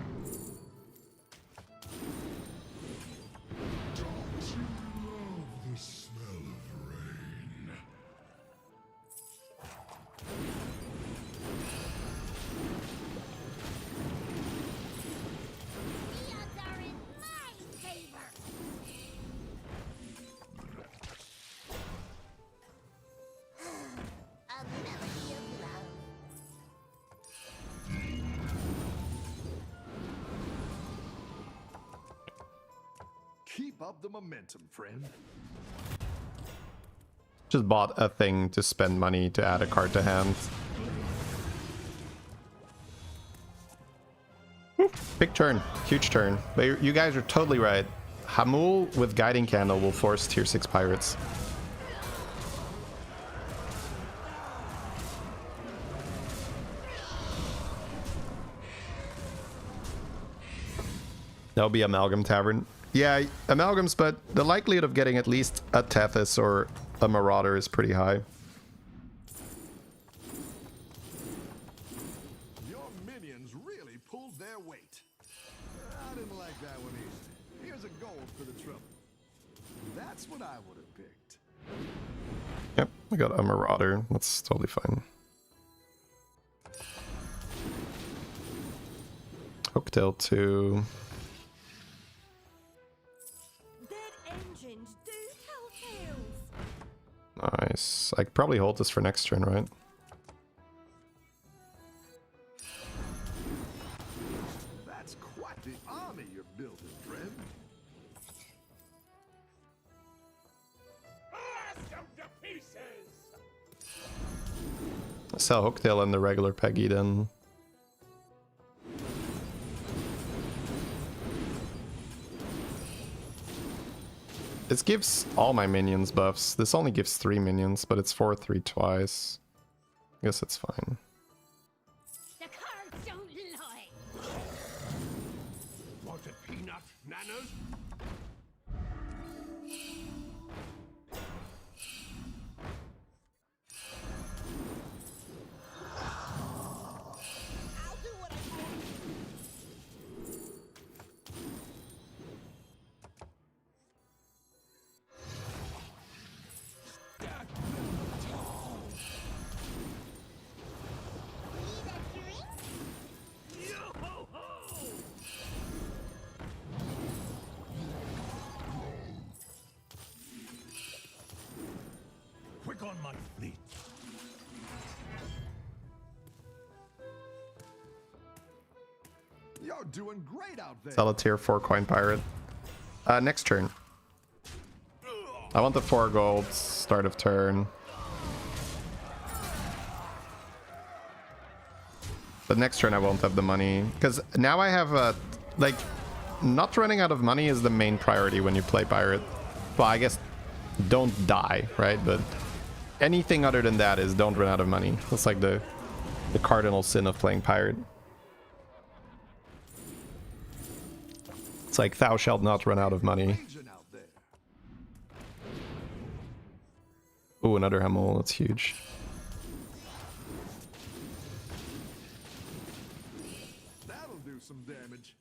The smell of rain. The odds are in my favor. A melody of love. Keep up the momentum, friend. Just bought a thing to spend money to add a card to hand. Big turn, huge turn. But you guys are totally right. Hamul with Guiding Candle will force tier 6 pirates. That'll be Amalgam Tavern. Yeah, Amalgams, but the likelihood of getting at least a Tethys or a Marauder is pretty high. Your minions really pulled their weight. I didn't like that one either. Here's a gold for the trouble. That's what I would have picked. Yep, we got a Marauder. That's totally fine. Hooktail 2. Dead engines do tell tales. Nice. I could probably hold this for next turn, right? Sell Hooktail and the regular Peggy then. This gives all my minions buffs. This only gives 3 minions, but it's 4/3 twice. I guess it's fine. The cards don't lie. Want a peanut, nanas? I'll do what I can. Need a drink? Quick on my fleet. You're doing great out there. Sell a tier 4 coin pirate. Next turn. I want the 4 gold, start of turn. But next turn I won't have the money. Because now I have like, not running out of money is the main priority when you play pirate. Well, I guess don't die, right? But anything other than that is don't run out of money. That's like the cardinal sin of playing pirate. It's like thou shalt not run out of money. Raging out there. Ooh, another Hamel, that's huge. That'll do some damage.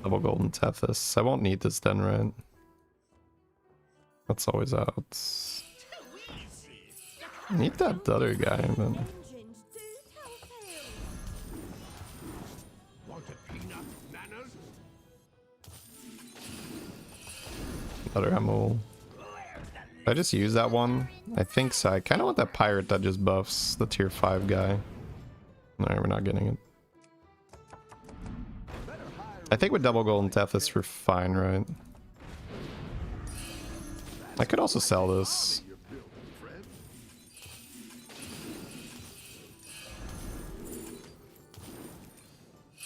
Double golden Tethys. I won't need this then, right? That's always out. I need that other guy, but Engines do tell tales. Want a peanut, nanas? another Hamel. Did I just use that one? I think so. I kind of want that pirate that just buffs the tier 5 guy. No, we're not getting it. I think with double golden Tethys we're fine, right? I could also sell this. You're building, friend.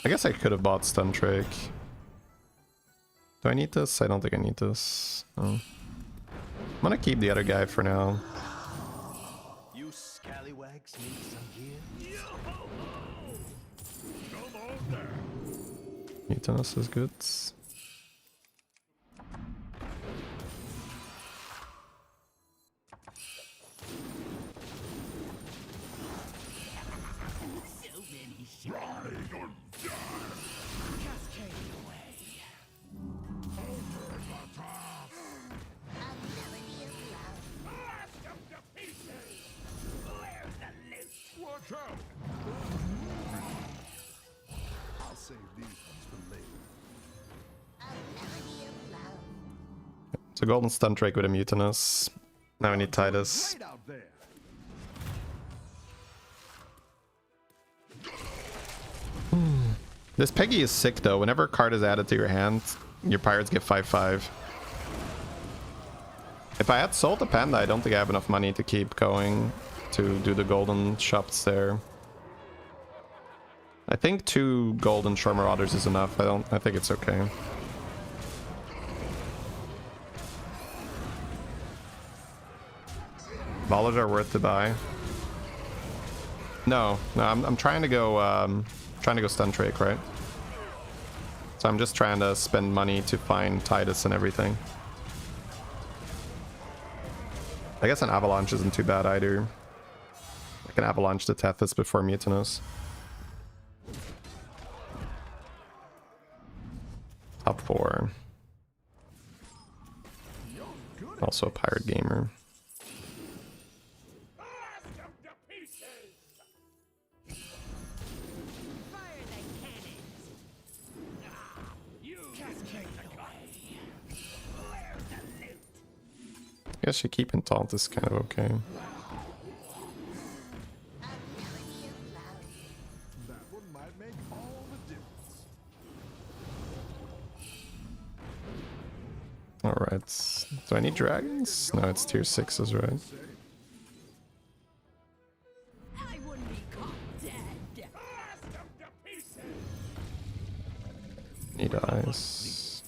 I guess I could have bought Stun Trick. Do I need this? I don't think I need this. No. I'm gonna keep the other guy for now. You scallywags need some gear? Come on there. Mutinous is good. So many shots. Cascade away. A melody of love. Blast them to pieces! Where's the loot? Watch out! I'll save these ones for later. A melody of love. So golden Stun Drake with a Mutinous. Now we need Titus. Great out there. This Peggy is sick though. Whenever a card is added to your hand, your pirates get 5/5. If I had sold the Panda, I don't think I have enough money to keep going to do the golden shops there. I think 2 golden Shore Marauders is enough. I think it's okay. Ballers are worth to buy. No, I'm trying to go Stun Drake, right? So I'm just trying to spend money to find Titus and everything. I guess an Avalanche isn't too bad either. I can Avalanche the Tethys before Mutinous. Top 4. Also a pirate gamer. Blast them to pieces! Fire the cannons. You Cascade away. where's the loot? I guess you keeping Taunt is kind of okay. A melody of love. That one might make all the difference. Alright. Do I need dragons? No, it's tier 6s, right? I wouldn't be caught dead. Need eyes.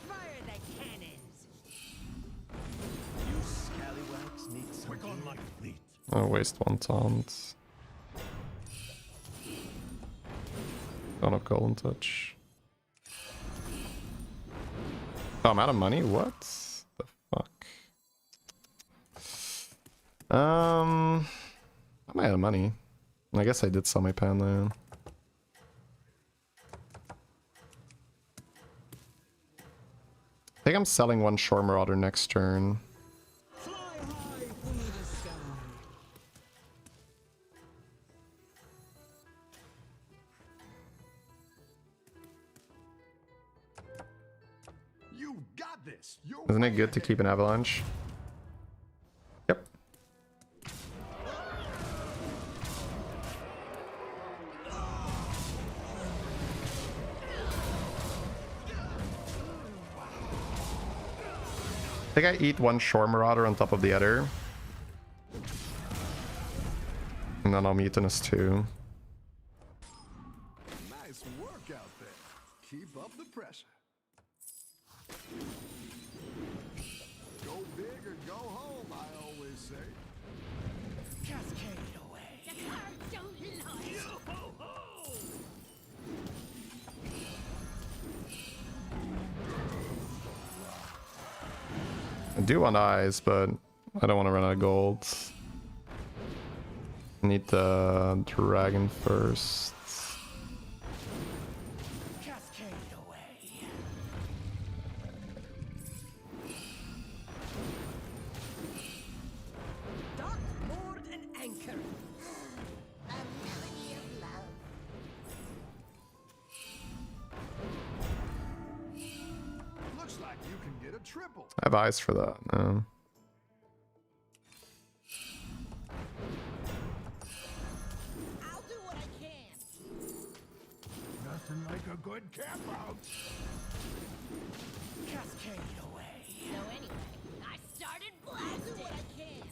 Fire the cannons. You scallywags need some quick on my fleet. I'll waste one taunt. Don't have golden touch. Oh, I'm out of money? What the fuck? I'm out of money. I guess I did sell my pan there. I think I'm selling one Shore Marauder next turn. Fly high through the sky. You got this. You're Isn't it way good to ahead. keep an avalanche? Yep. I think I eat one Shore Marauder on top of the other. And then I'll mutinous too. Nice work out there. Keep up the pressure. Go big or go home, I always say. Cascade away. The cards don't lie. Yo-ho-ho! I do want eyes, but I don't want to run out of gold. I need the dragon first. Cascade away. Dock moored and anchored. A melody of love. Looks like you can get a triple. I have eyes for that. No. I'll do what I can. Nothing like a good camp out. Cascade away. So anyway, I started blasting. I'll do what I can.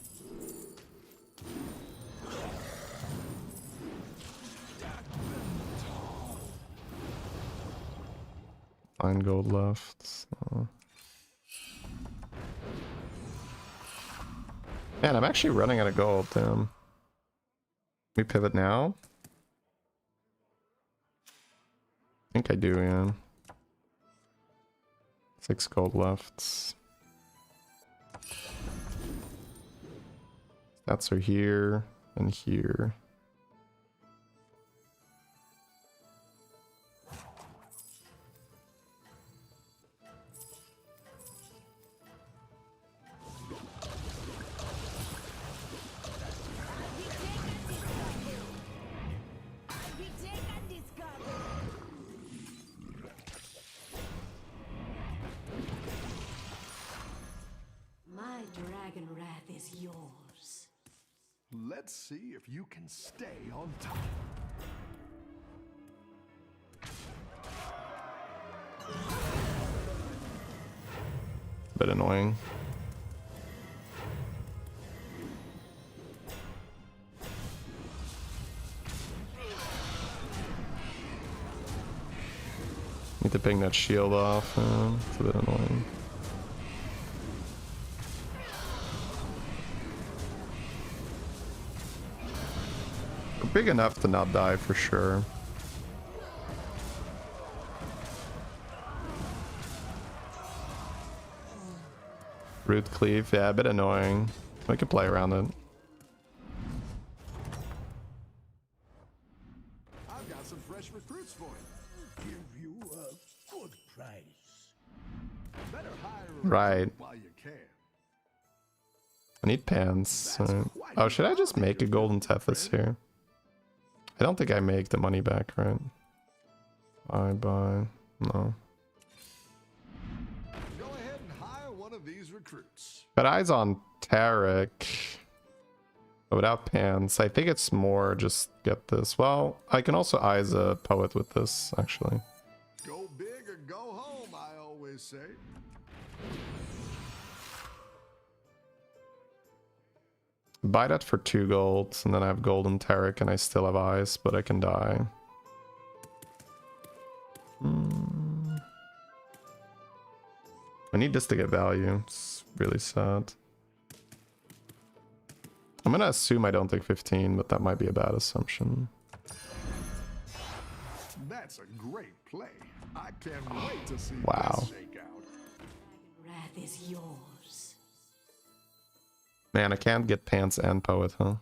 Nine gold left. So. Man, I'm actually running out of gold. Damn. We pivot now? I think I do, yeah. 6 gold left. Stats are here and here. My dragon wrath is yours. Let's see if you can stay on top. Bit annoying. Need to ping that shield off. It's a bit annoying. We're big enough to not die for sure. Root cleave, yeah, a bit annoying. We can play around it. I've got some fresh recruits for you. Give you a good price. Better hire a Right. recruit while you can. I need pants. Oh, should I just make a golden Tethys here? I don't think I make the money back, right? Buy. No. Go ahead and hire one of these recruits. Got eyes on Tarek. But without pants, I think it's more just get this. Well, I can also eyes a poet with this, actually. Go big or go home, I always say. Buy that for 2 gold, and then I have golden Tarek, and I still have eyes, but I can die. I need this to get value. It's really sad. I'm gonna assume I don't take 15, but that might be a bad assumption. That's a great play. I can't wait to see Wow. this shake out. Wrath is yours. Man, I can't get pants and poet, huh?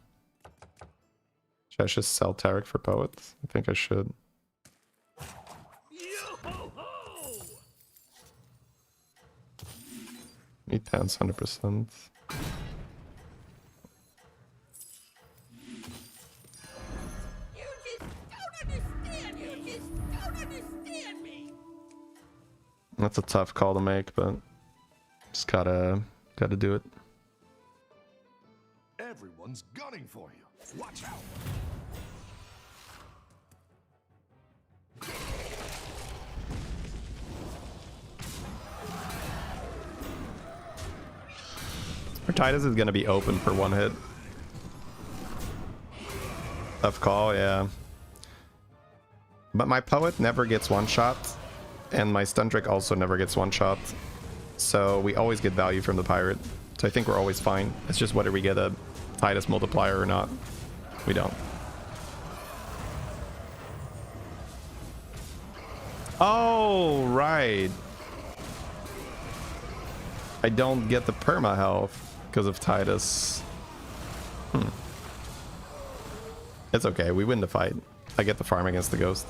Should I just sell Tarek for poet? I think I should. Need pants 100%. You just don't understand. You just don't understand me. That's a tough call to make, but just gotta do it. Everyone's gunning for you. Watch out. Our Titus is gonna be open for 1 hit. Tough call, yeah. But my poet never gets 1-shot, and my stun trick also never gets 1-shot. So we always get value from the pirate. So I think we're always fine. It's just whether we get a Titus multiplier or not. We don't. Oh, right. I don't get the perma health because of Titus. It's okay. We win the fight. I get the farm against the ghost.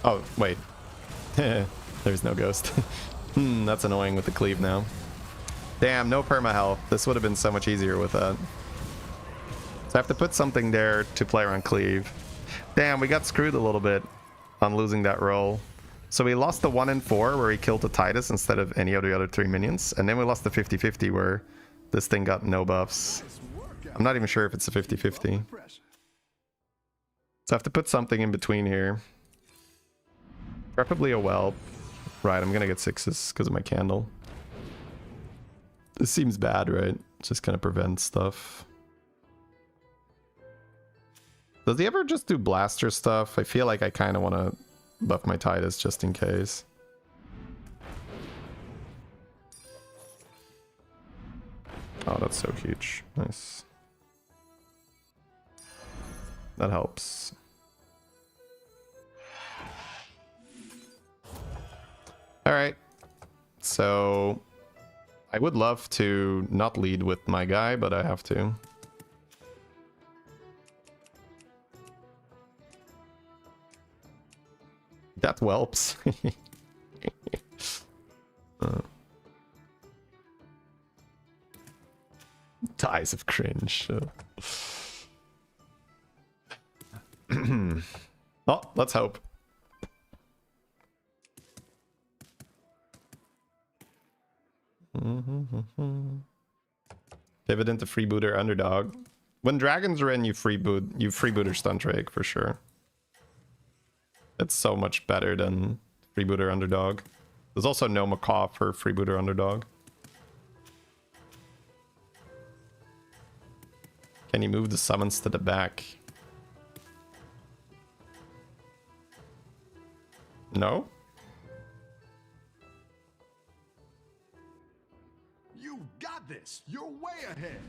Oh, wait. There's no ghost. That's annoying with the cleave now. Damn, no perma health. This would have been so much easier with that. So I have to put something there to play around cleave. Damn, we got screwed a little bit on losing that roll. So we lost the 1 in 4 where he killed the Titus instead of any of the other 3 minions. And then we lost the 50-50 where this thing got no buffs. I'm not even sure if it's a 50-50. So I have to put something in between here. Preferably a whelp. Right, I'm gonna get 6s because of my candle. This seems bad, right? Just kind of prevent stuff. Does he ever just do blaster stuff? I feel like I kind of want to buff my Titus just in case. Oh, that's so huge. Nice. That helps. Alright. So I would love to not lead with my guy, but I have to. That whelps. Ties of cringe. Oh, let's hope. Pivot into freebooter underdog. When dragons are in, you freebooter stun trick for sure. It's so much better than freebooter underdog. There's also no macaw for freebooter underdog. Can you move the summons to the back? No? You got this. You're way ahead.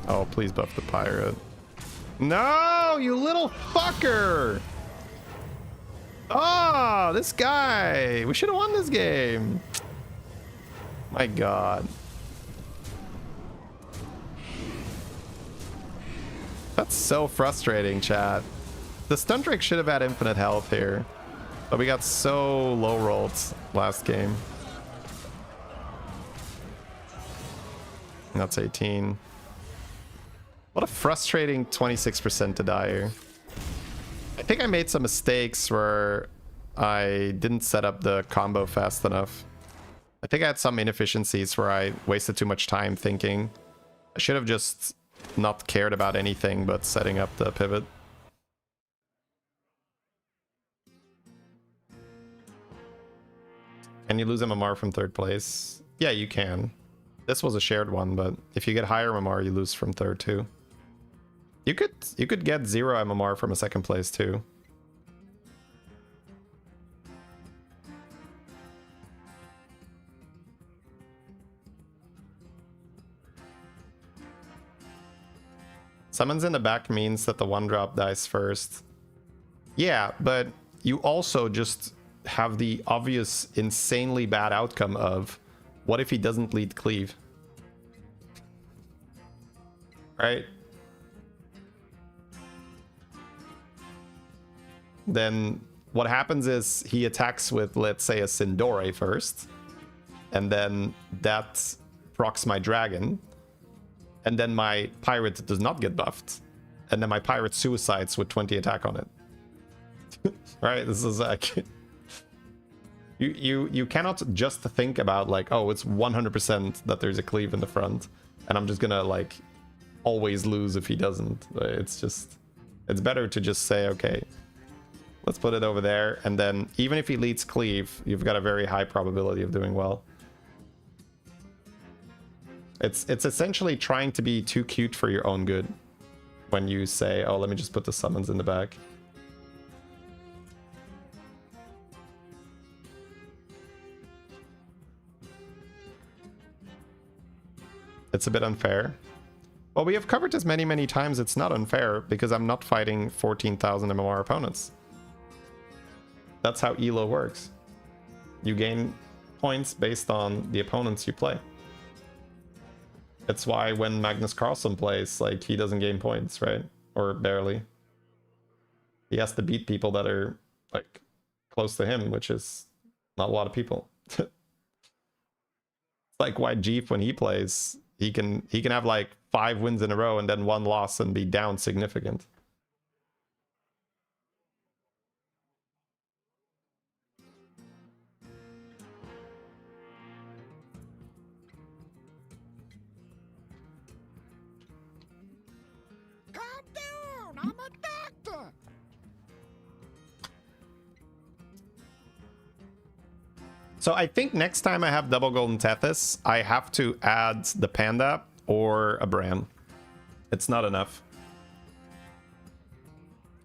Oh, please buff the pirate. No, you little fucker! Oh, this guy! We should have won this game. My god. That's so frustrating, chat. The stun drake should have had infinite health here. But we got so low rolled last game. That's 18. What a frustrating 26% to die here. I think I made some mistakes where I didn't set up the combo fast enough. I think I had some inefficiencies where I wasted too much time thinking. I should have just not cared about anything but setting up the pivot. Can you lose MMR from third place? Yeah, you can. This was a shared one, but if you get higher MMR, you lose from third too. You could get 0 MMR from a second place too. Summons in the back means that the 1-drop dies first. Yeah, but you also just have the obvious, insanely bad outcome of what if he doesn't lead cleave? Right? Then what happens is he attacks with, let's say, a Sindore first, and then that procs my dragon, and then my pirate does not get buffed, and then my pirate suicides with 20 attack on it. Right? This is like you cannot just think about like, oh, it's 100% that there's a cleave in the front, and I'm just gonna like always lose if he doesn't. It's better to just say, okay, let's put it over there, and then even if he leads cleave, you've got a very high probability of doing well. It's essentially trying to be too cute for your own good when you say, oh, let me just put the summons in the back. It's a bit unfair. Well, we have covered this many times. It's not unfair because I'm not fighting 14,000 MMR opponents. That's how ELO works. You gain points based on the opponents you play. That's why when Magnus Carlsen plays, like, he doesn't gain points, right? Or barely. He has to beat people that are, like, close to him, which is not a lot of people. It's like why Jeep, when he plays, he can have, like, 5 wins in a row and then 1 loss and be down significant. I'm a doctor. So I think next time I have double golden Tethys, I have to add the panda or a Bran. It's not enough.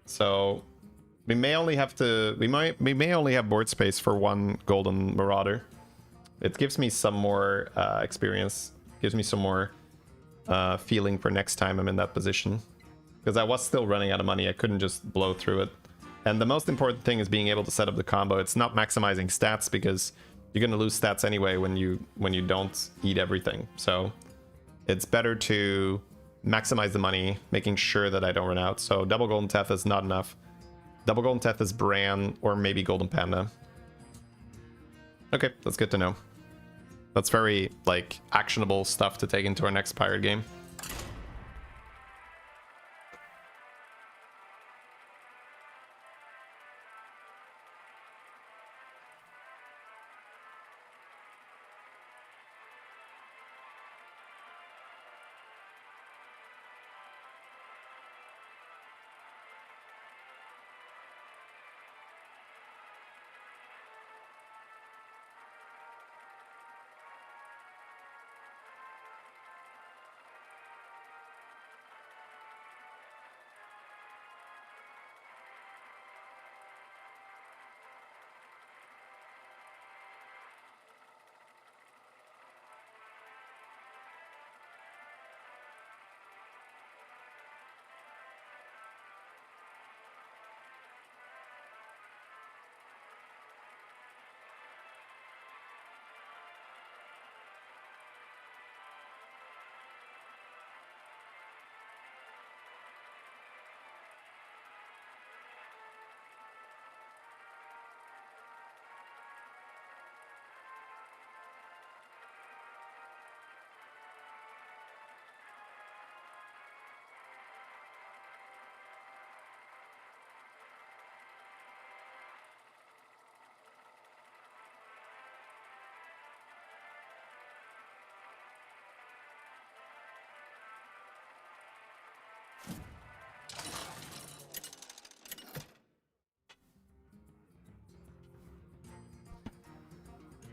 So we may only have to we may only have board space for 1 golden Marauder. It gives me some more experience, gives me some more feeling for next time I'm in that position. Because I was still running out of money, I couldn't just blow through it. And the most important thing is being able to set up the combo. It's not maximizing stats because you're going to lose stats anyway when you don't eat everything. So it's better to maximize the money, making sure that I don't run out. So double golden Teth is not enough. Double golden Teth is Bran or maybe golden panda. Okay, that's good to know. That's very, like, actionable stuff to take into our next pirate game.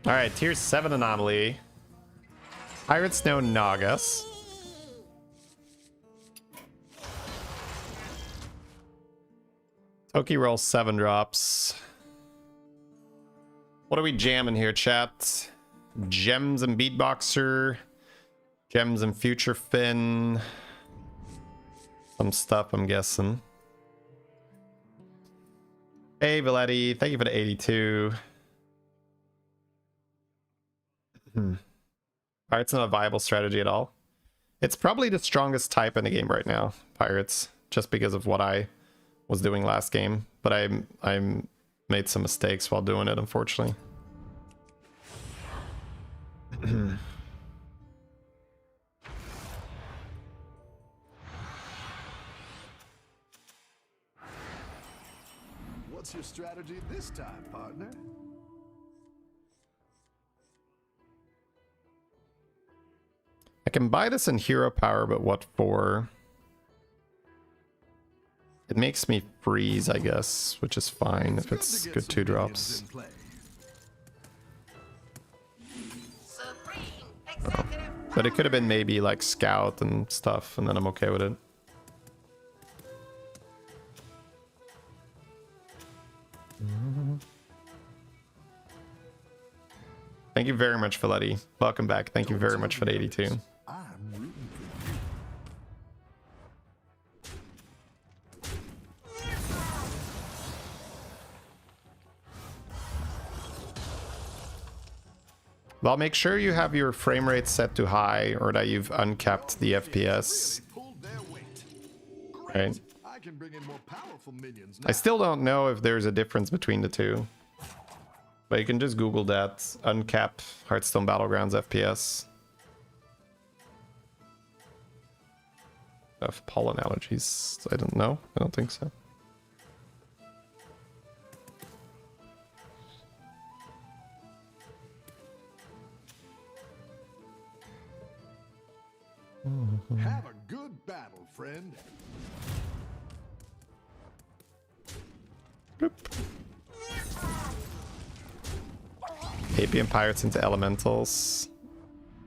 Alright, tier 7 anomaly. Pirates no Nagas. Toki roll 7 drops. What are we jamming here, chat? Gems and Beatboxer. Gems and Future Fin. Some stuff, I'm guessing. Hey, Valetti. Thank you for the 82. Pirates not a viable strategy at all. It's probably the strongest type in the game right now, Pirates, just because of what I was doing last game. But I made some mistakes while doing it, unfortunately. What's your strategy this time, partner? I can buy this in hero power, but what for? It makes me freeze, I guess, which is fine if it's good 2 drops. But it could have been maybe like scout and stuff, and then I'm okay with it. Thank you very much, Valetti. Welcome back. Thank you very much for the 82. I'm rooting for you. Well, make sure you have your frame rate set to high or that you've uncapped the FPS. Pulled their weight. Right. I can bring in more powerful minions now. I still don't know if there's a difference between the two. But you can just Google that. Uncap Hearthstone Battlegrounds FPS. Of pollen allergies. I don't know. I don't think so. Have a good battle, friend. Apian Pirates into Elementals.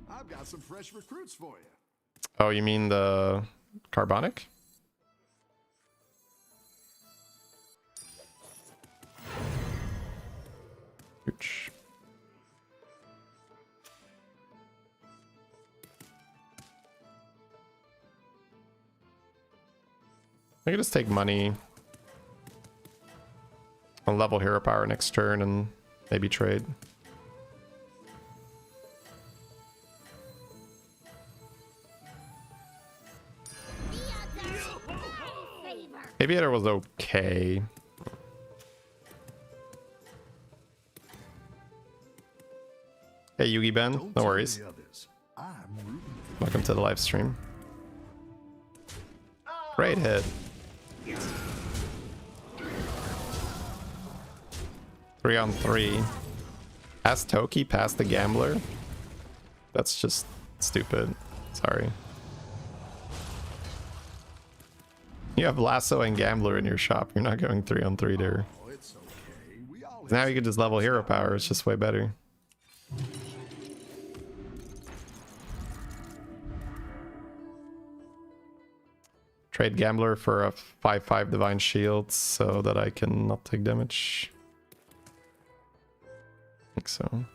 I've got some fresh recruits for you. Oh, you mean the Carbonic? Huge. I could just take money on level hero power next turn and maybe trade. Maybe it was okay. Hey Yugi Ben, Don't no tell worries. the others. I'm rooting for Welcome to the live stream. Great hit. 3-on-3. Pass Toki, pass the Gambler. That's just stupid. Sorry. You have Lasso and Gambler in your shop. You're not going 3-on-3 there. Oh, it's okay. We all Now you can just level hero power. It's just way better. Trade Gambler for a 5/5 Divine Shield so that I can not take damage. I think so.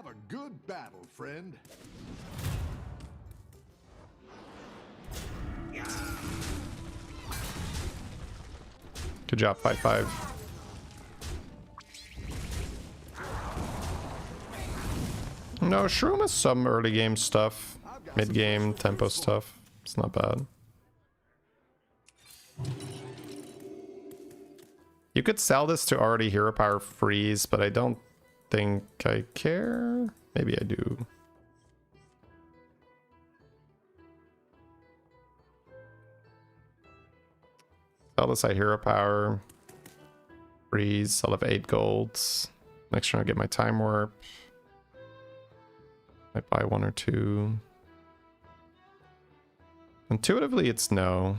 have a good battle, friend. Good job, 5/5. No, Shroom has some early game stuff, mid game tempo stuff. It's not bad. You could sell this to already hero power freeze, but I don't think I care. Maybe I do. Sell this at hero power. Freeze. I'll have 8 golds. Next turn I'll get my time warp. Might buy 1 or 2. Intuitively, it's no.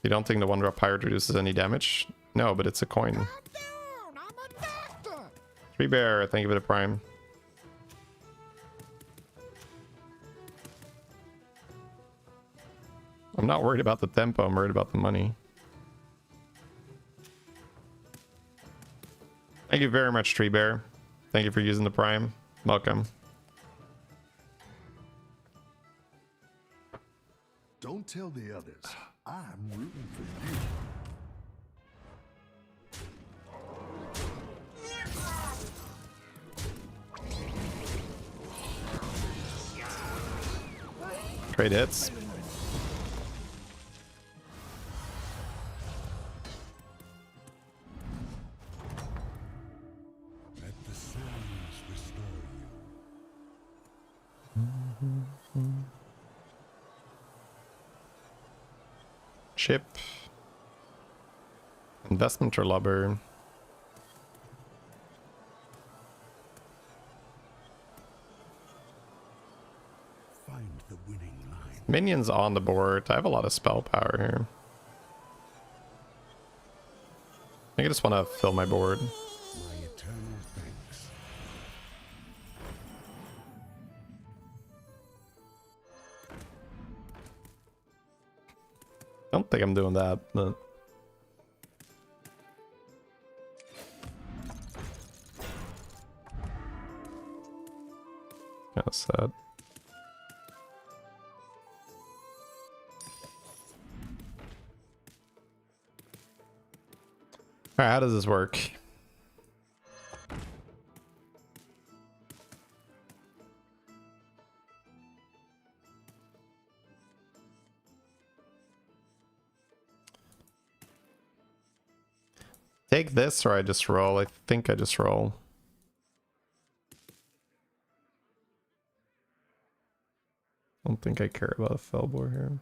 You don't think the 1-drop pirate reduces any damage? No, but it's a coin. Calm down, I'm a doctor. 3 bear, thank you for the prime. I'm not worried about the tempo, I'm worried about the money. Thank you very much, Tree Bear. Thank you for using the prime. Welcome. Don't tell the others. I'm rooting for you. Trade hits. Let the sands restore you. Chip. Investment or lubber. Find the winning line. Minions on the board. I have a lot of spell power here. I think I just want to fill my board. My eternal thanks. Don't think I'm doing that, but... Kind of sad. Alright, how does this work? Take this or I just roll? I think I just roll. I don't think I care about a Felbor here.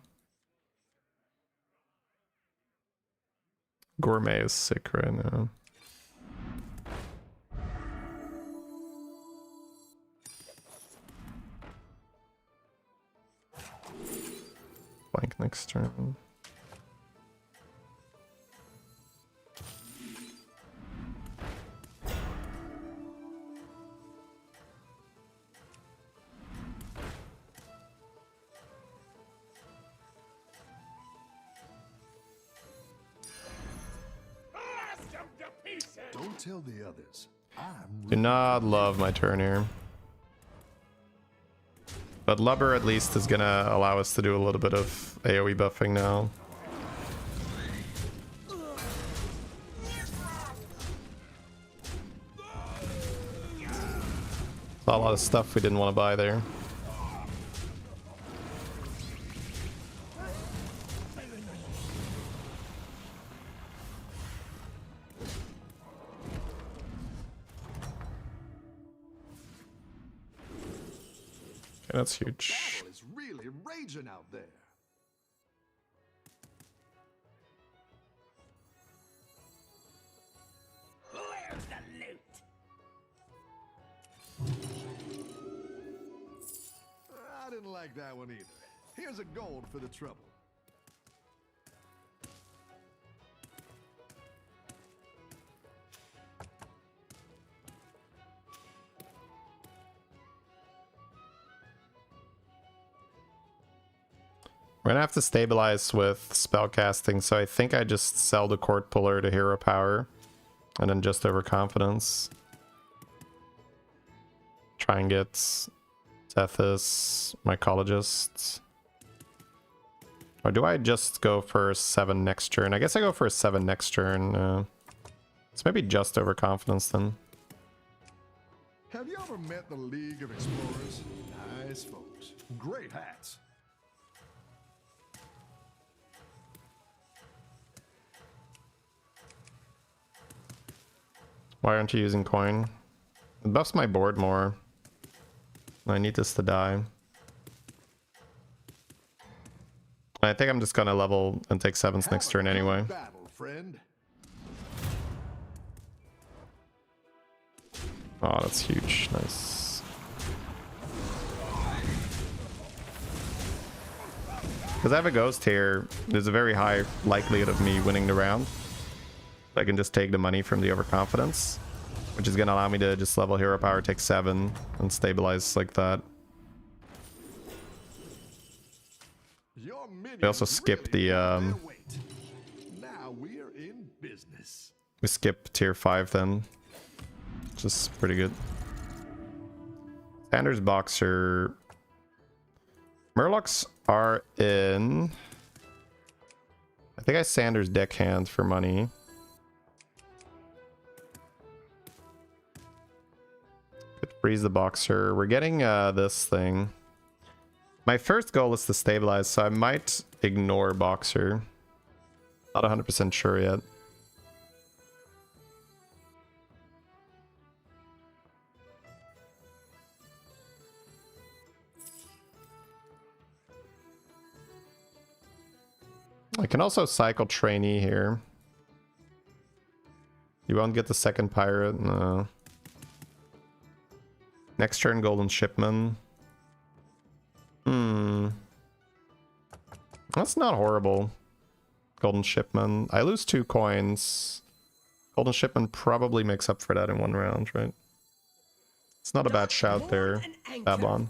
Gourmet is sick right now. Blank next turn. Don't tell the others. I'm Do rooting not love my turn here. But Lubber at least is gonna allow us to do a little bit of AoE buffing now. Saw a lot of stuff we didn't want to buy there. Okay, that's huge. Battle is really raging out there. Where's the loot? I didn't like that one either. Here's a gold for the trouble. We're gonna have to stabilize with spellcasting, so I think I just sell the Court Puller to hero power and then just overconfidence. Try and get Tethys, Mycologist. Or do I just go for 7 next turn? I guess I go for 7 next turn. It's maybe just overconfidence then. Have you ever met the League of Explorers? Nice folks. Great hats. Why aren't you using coin? It buffs my board more. I need this to die. I think I'm just gonna level and take 7s next turn anyway. Battle, friend. Oh, that's huge. Nice. Because I have a ghost here, there's a very high likelihood of me winning the round. I can just take the money from the overconfidence, which is going to allow me to just level hero power, take 7, and stabilize like that. We also skip the Now we're in business. we skip tier 5 then, which is pretty good. Sanders Boxer. Murlocs are in. I think I Sanders Deckhand for money. Could freeze the Boxer. We're getting this thing. My first goal is to stabilize, so I might ignore Boxer. Not 100% sure yet. I can also cycle trainee here. You won't get the second pirate, no. Next turn, golden shipment. That's not horrible. Golden shipment. I lose 2 coins. Golden shipment probably makes up for that in 1 round, right? It's not a bad shout there, Babylon.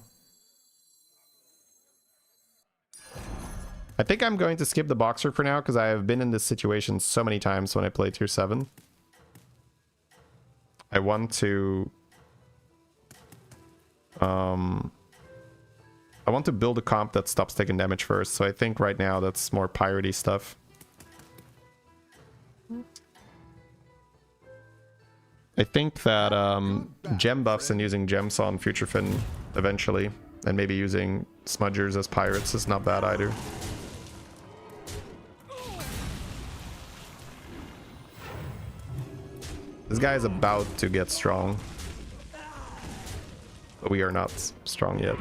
I think I'm going to skip the Boxer for now because I have been in this situation so many times when I play tier 7. I want to build a comp that stops taking damage first, so I think right now that's more piratey stuff. I think that gem buffs and using gems on Future Fin eventually, and maybe using smudgers as pirates is not bad either. This guy is about to get strong, but we are not strong yet.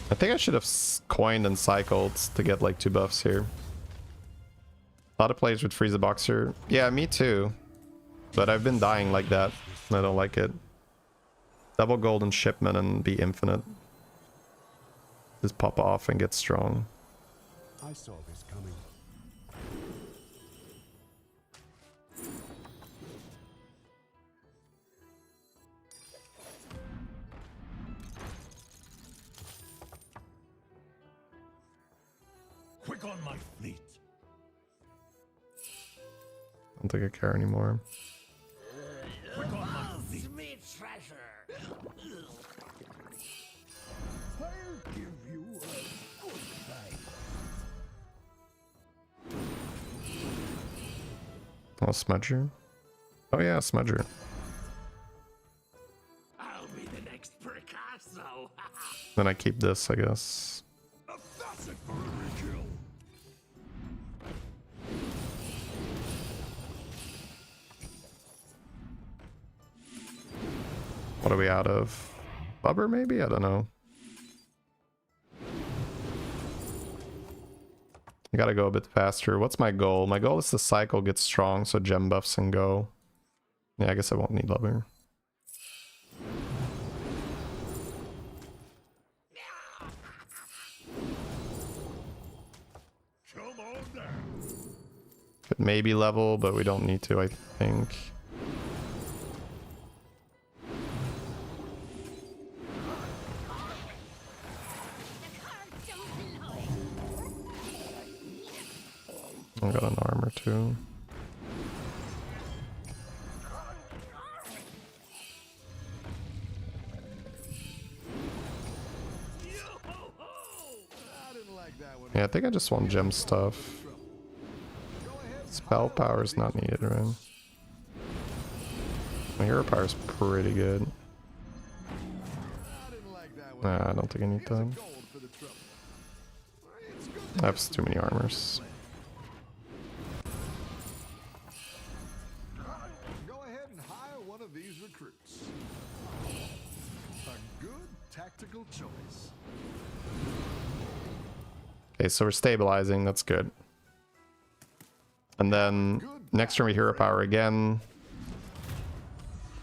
I think I should have coined and cycled to get like 2 buffs here. A lot of players would freeze the Boxer. Yeah, me too. But I've been dying like that. And I don't like it. Double golden shipment and be infinite. Just pop off and get strong. I saw this coming. Quick on my fleet. I don't think I care anymore. Quick on my fleet. Me treasure. I'll give you a good fight. Oh, Smudger. Oh yeah, Smudger. I'll be the next Picasso. Then I keep this, I guess. A facet for every kill. What are we out of? Bubber maybe? I don't know. I gotta go a bit faster. What's my goal? My goal is to cycle, get strong, so gem buffs and go. Yeah, I guess I won't need Lubber. Come on down. Could maybe level, but we don't need to, I think. I got an armor too. Yeah, I think I just want gem stuff. Spell power is not needed, right? My hero power is pretty good. Nah, I don't think I need that. I have too many armors. Okay, so we're stabilizing. That's good. And then next turn we hero power again.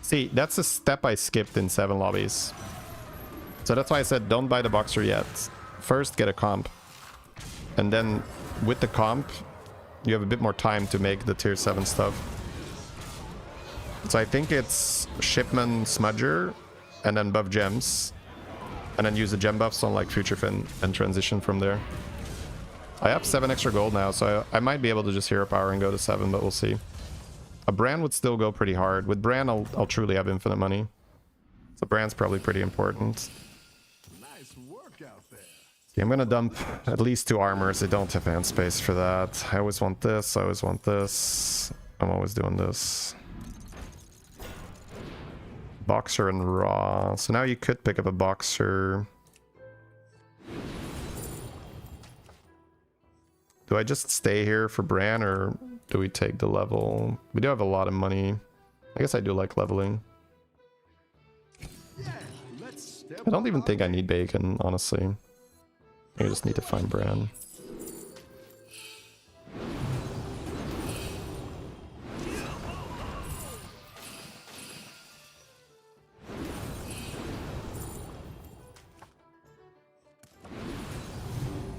See, that's a step I skipped in 7 lobbies. So that's why I said don't buy the boxer yet. First get a comp. And then with the comp, you have a bit more time to make the tier 7 stuff. So I think it's Shipman, Smudger, and then buff gems. And then use the gem buffs on like Future Fin and transition from there. I have 7 extra gold now, so I might be able to just hero power and go to 7, but we'll see. A Bran would still go pretty hard. With Bran, I'll truly have infinite money. So Bran's probably pretty important. Nice work out there. Okay, I'm gonna dump at least 2 armors. I don't have hand space for that. I always want this, I always want this. I'm always doing this. Boxer and Raw. So now you could pick up a Boxer. Do I just stay here for Bran or do we take the level? We do have a lot of money. I guess I do like leveling. Yeah, let's step I don't even up. think I need bacon, honestly. I just need to find Bran.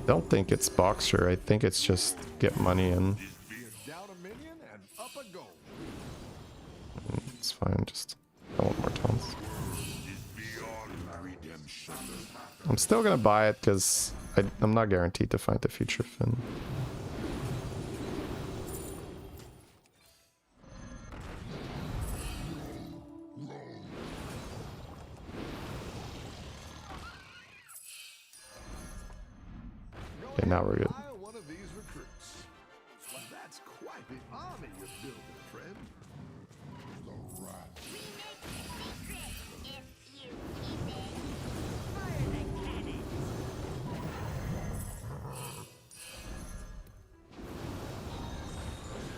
Don't think it's Boxer. I think it's just get money in. You're down a minion and up a gold. It's fine. Just I want more tons. I'm still gonna buy it because I'm not guaranteed to find the Future Fin. Okay, now we're good. Hire one of these recruits. Well, that's quite the army you're building, friend.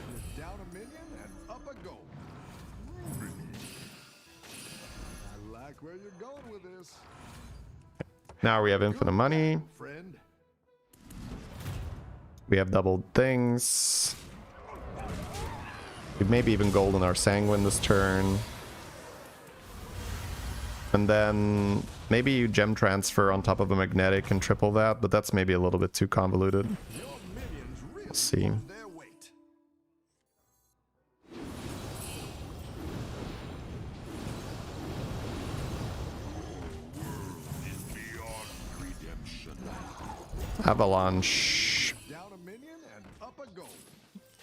You're down a minion and up a gold. I like where you're going with this, Now we have infinite money. friend. We have doubled things. We maybe even golden our Sanguine this turn. And then maybe you gem transfer on top of a magnetic and triple that, but that's maybe a little bit too convoluted. Your minions really We'll see. pulled their weight. Avalanche. Down a minion and up a gold.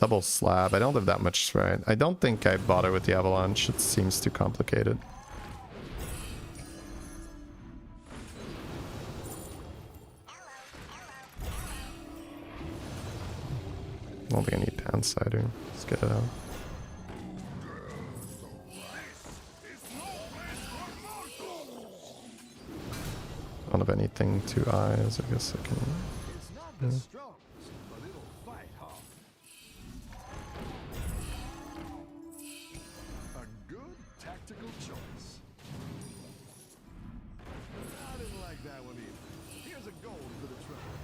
Double slab. I don't have that much, right? I don't think I bother with the avalanche. It seems too complicated. I don't think I need Pan Cider. Let's get it out. I don't have anything, 2 eyes. I guess I can. It's not the strongest, but it'll fight hard. A good tactical choice. I didn't like that one either. Here's a gold for the trouble.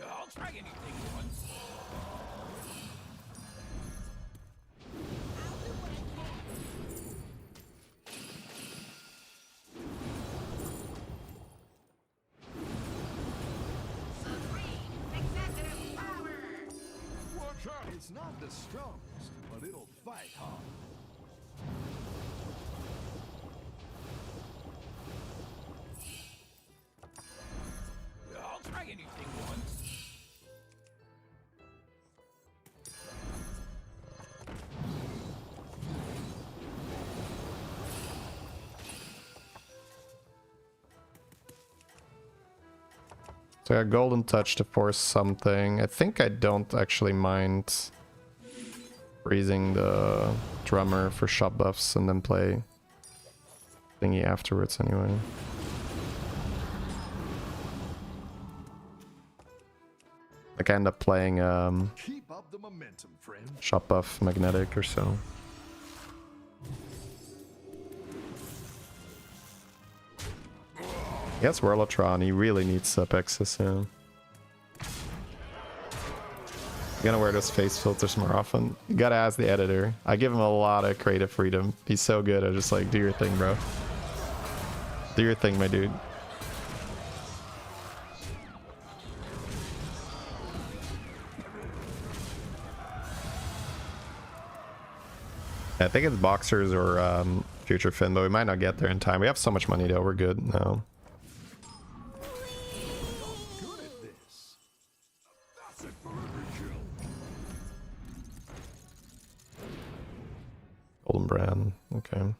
I'll try anything once. It's not the strongest, but it'll fight hard. I'll try anything once. So I got Golden Touch to force something. I think I don't actually mind freezing the drummer for shop buffs and then play thingy afterwards anyway. Like I end up playing Keep up the momentum, friend. shop buff magnetic or so. Yes, Whirlotron, he really needs Pexus, yeah. I'm gonna wear those face filters more often. You gotta ask the editor. I give him a lot of creative freedom. He's so good at just like, do your thing, bro. Do your thing, my dude. I think it's Boxers or Future Finn, but we might not get there in time. We have so much money though, we're good now. Good at this. That's it for every kill. Golden Brand, okay.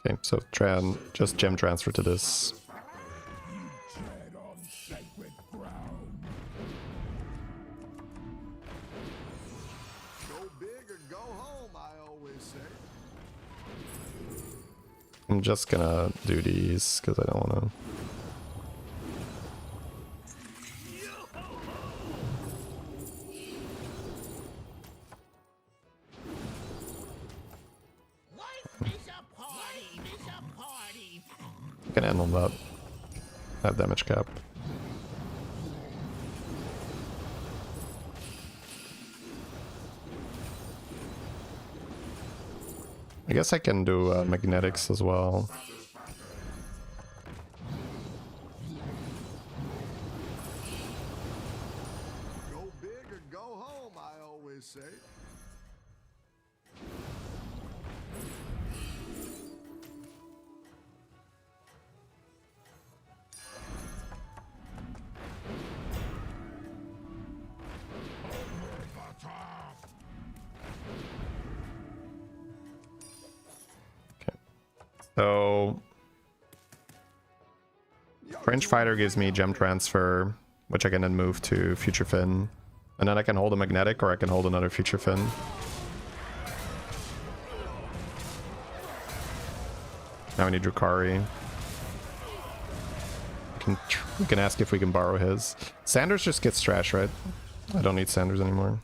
Okay, so just gem transfer to this. Tread on sacred ground. Go big or go home, I always say. I'm just gonna do these because I don't wanna. I can handle that. I have damage cap. I guess I can do magnetics as well. Go big or go home, I always say. So French Fighter gives me gem transfer, which I can then move to Future Finn. And then I can hold a magnetic or I can hold another Future Finn. Now we need Drukhari. We can ask if we can borrow his. Sanders just gets trash, right? I don't need Sanders anymore.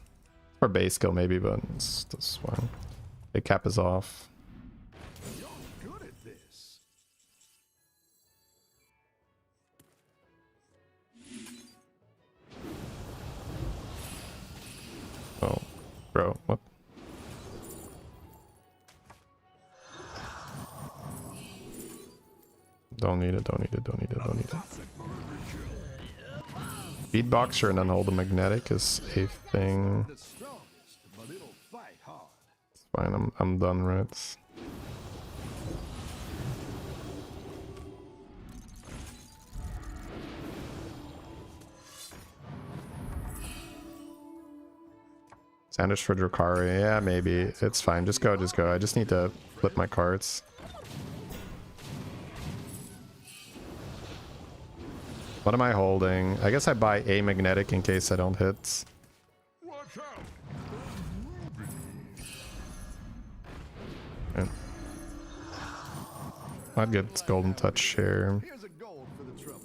Or base skill maybe, but that's fine. The cap is off. Good at this. Oh, bro, what? Don't need it, don't need it, don't need it, don't need it. Beatboxer and then hold the magnetic is a thing. The strongest, but it'll fight hard. It's fine, I'm done, right? Sanders for Drukhari, yeah, maybe. It's fine, just go, just go. I just need to flip my cards. What am I holding? I guess I buy a magnetic in case I don't hit. Watch out. Yeah. I'd get golden touch here. Here's a gold for the trouble.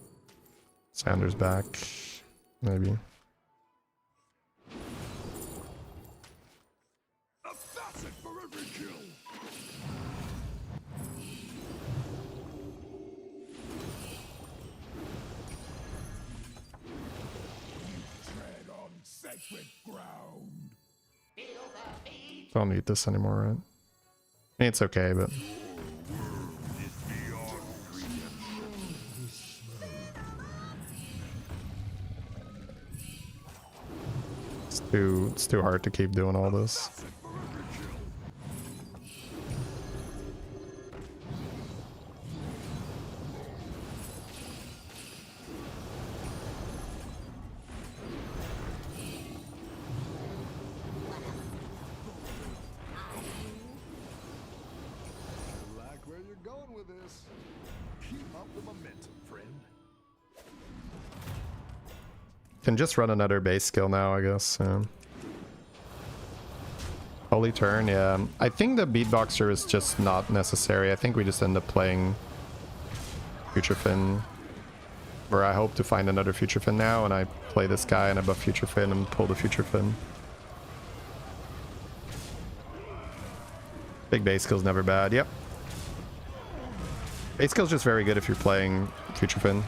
Sanders back, maybe. A facet for every kill. Tread on sacred ground. Don't need this anymore, right? I mean, it's okay, but it's too hard to keep doing all this. I like where you're going with this. Keep up the momentum, friend. Can just run another base skill now, I guess. Holy turn, yeah. I think the beatboxer is just not necessary. I think we just end up playing Future Fin. Where I hope to find another Future Fin now, and I play this guy and I buff Future Fin and pull the Future Fin. Big base skill's never bad, yep. Base skill's just very good if you're playing Future Fin.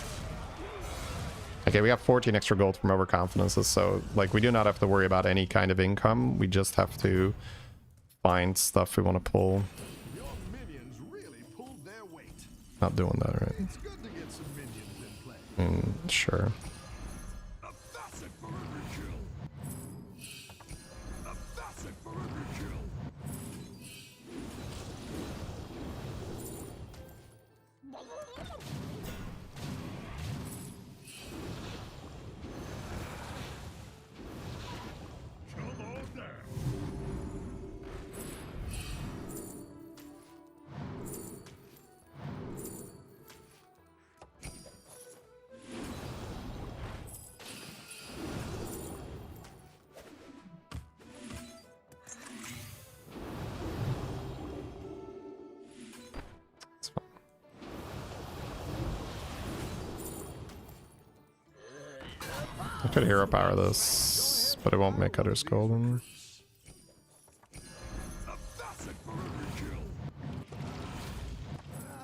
Okay, we got 14 extra gold from overconfidences, so like we do not have to worry about any kind of income. We just have to find stuff we want to pull. Your minions really pulled their weight. Not doing that, right? It's good to get some minions in play. Sure. A facet for every kill. A facet for every kill. Come on down. It's fine. I could hero power this, but it won't make others golden. A facet for every kill.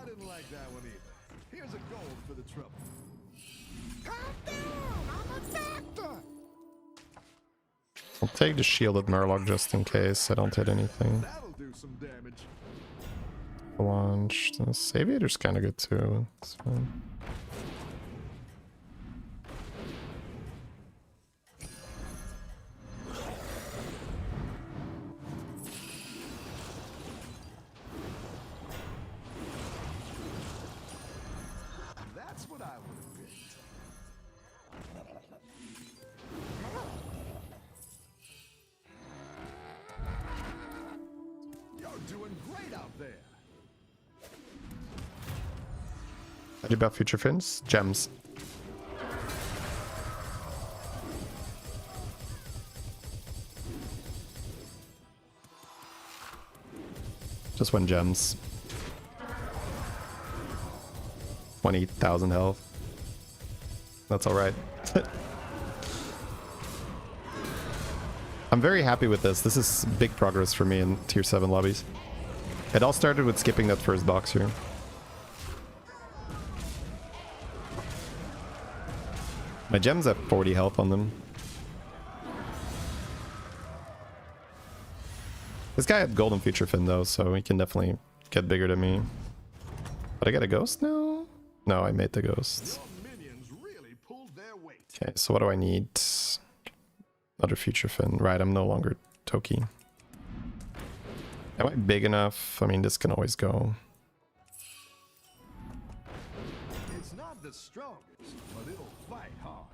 I didn't like that one either. Here's a gold for the trouble. Calm down, I'm a doctor. I'll take the shielded Murloc just in case I don't hit anything. That'll do some damage. Launch. The Saviator's kind of good too. It's fine. That's what I would have picked. You're doing great out there. How do you buff Future Fins? Gems. Just 1 gems. 20,000 health. That's alright. I'm very happy with this. This is big progress for me in tier 7 lobbies. It all started with skipping that first box here. My gems have 40 health on them. This guy had golden Future Fin though, so he can definitely get bigger than me. But I get a ghost now? No, I made the ghost. Your minions really pulled their weight. Okay, so what do I need? Another Future Fin. Right, I'm no longer Toki. Am I big enough? I mean, this can always go. It's not the strongest, but it'll fight hard.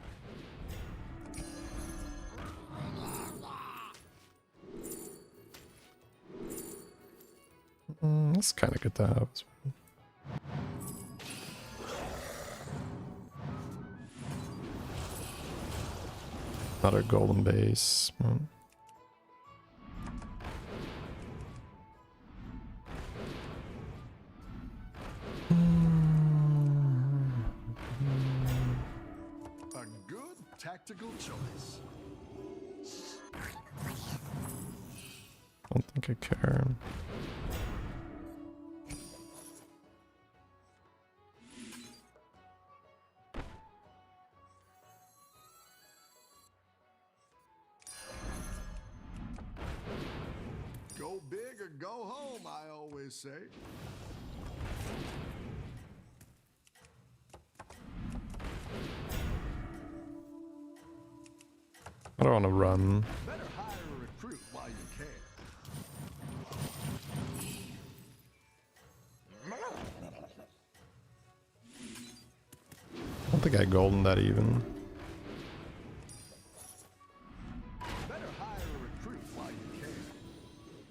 That's kind of good to have. Another golden base. A good tactical choice. Don't think I care. Go big or go home, I always say. I don't want to run. Better hire a recruit while you can. I don't think I golden that even. Better hire a recruit while you can.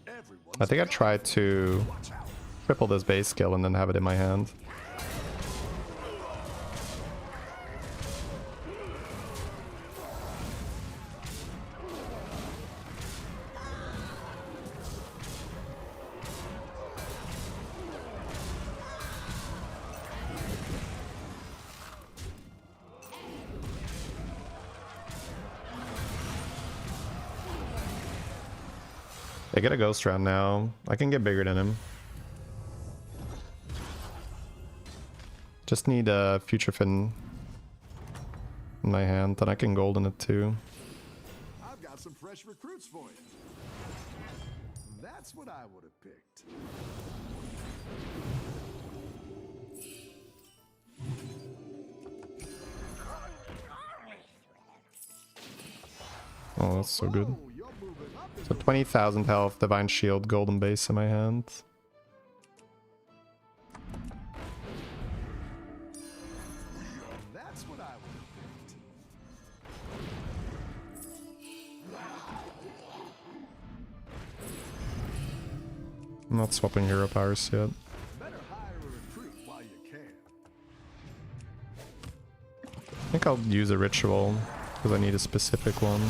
Everyone's I think I tried to watch out. triple this base skill and then have it in my hand. I get a ghost round now. I can get bigger than him. Just need a future fin in my hand, then I can golden it too. I've got some fresh recruits for you. That's what I would have picked. Oh, that's so good. Oh, you're moving up in So the 20,000 health, divine shield, golden base in my hand. That's what I would have picked. I'm not swapping hero powers yet. Better hire a recruit while you can. I think I'll use a ritual because I need a specific one.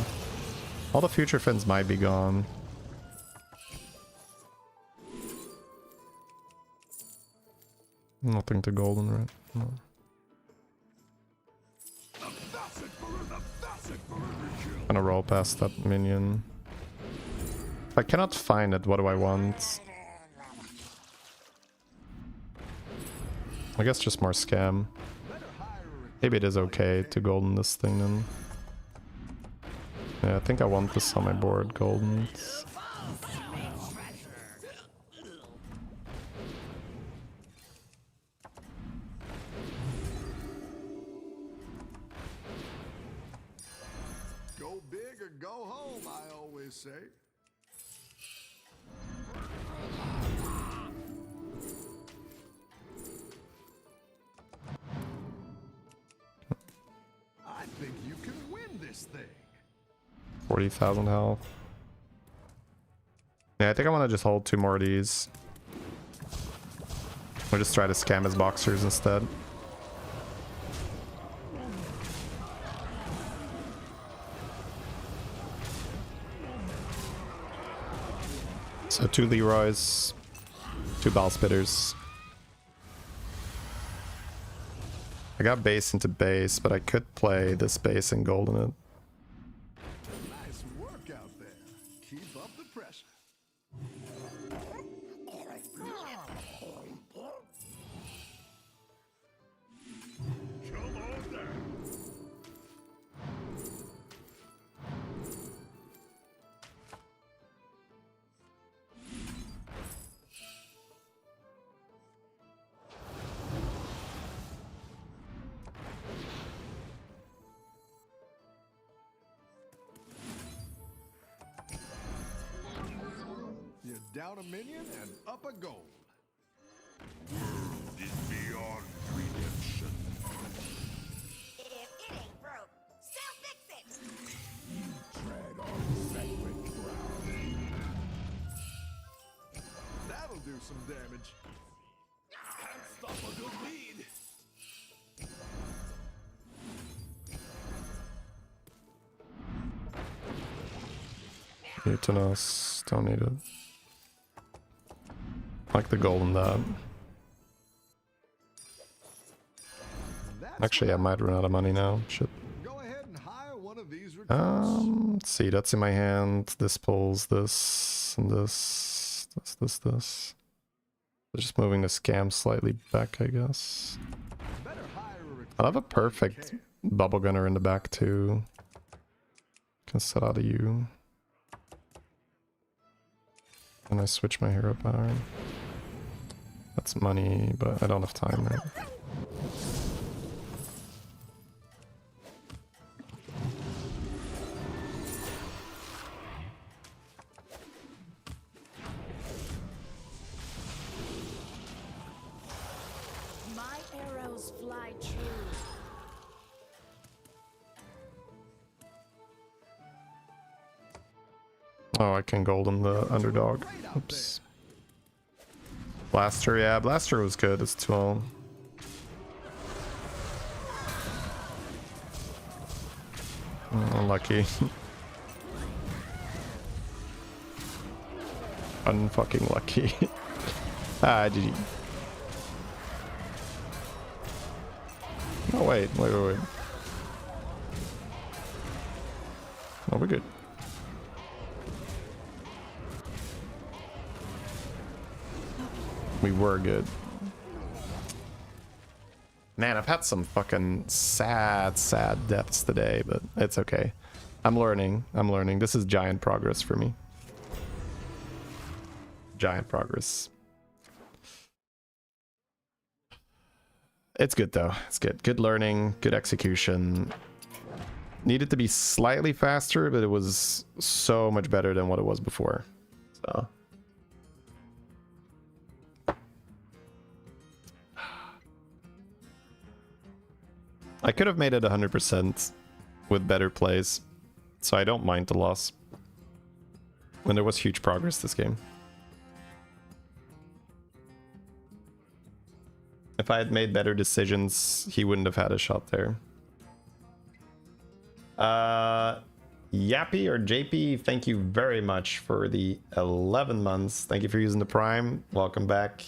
All the future fins might be gone. Nothing to golden, right? No. Gonna roll past that minion. If I cannot find it, what do I want? I guess just more scam. Maybe it is okay to golden this thing then. Yeah, I think I want this on my board, golden. Go big or go home, I always say. I think you can win this thing. 40,000 health. Yeah, I think I want to just hold 2 more of these. Or just try to scam his boxers instead. So 2 Leroys, 2 ball spitters. I got base into base, but I could play this base and golden it. Nice work out there. Keep up the pressure. Come on down. You're down a minion and up a gold. Is beyond redemption. If it ain't broke, still fix it. Tread on sacred ground. That'll do some damage. Can't stop a good lead. Mutinous, don't need it. Like the golden dot. That's Actually, I might run out of money now. Shit. Go ahead and hire one of these recruits. Let's see, that's in my hand. This pulls this, and this. So just moving the scam slightly back, I guess. Better hire a recruit. I'll have a perfect bubble gunner in the back too. Can set out of you. And I switch my hero power. That's money, but I don't have time right. My arrows fly true. Oh, I can golden the underdog. Oops. Blaster, yeah, Blaster was good. It's 12. Unlucky. Unfucking lucky. Ah, GG. Oh, wait. Oh, we're good. We were good. Man, I've had some fucking sad deaths today, but it's okay. I'm learning. I'm learning. This is giant progress for me. Giant progress. It's good though. It's good. Good learning, good execution. Needed to be slightly faster, but it was so much better than what it was before. So I could have made it 100% with better plays, so I don't mind the loss. When there was huge progress this game. If I had made better decisions, he wouldn't have had a shot there. Yappy or JP, thank you very much for the 11 months. Thank you for using the Prime. Welcome back.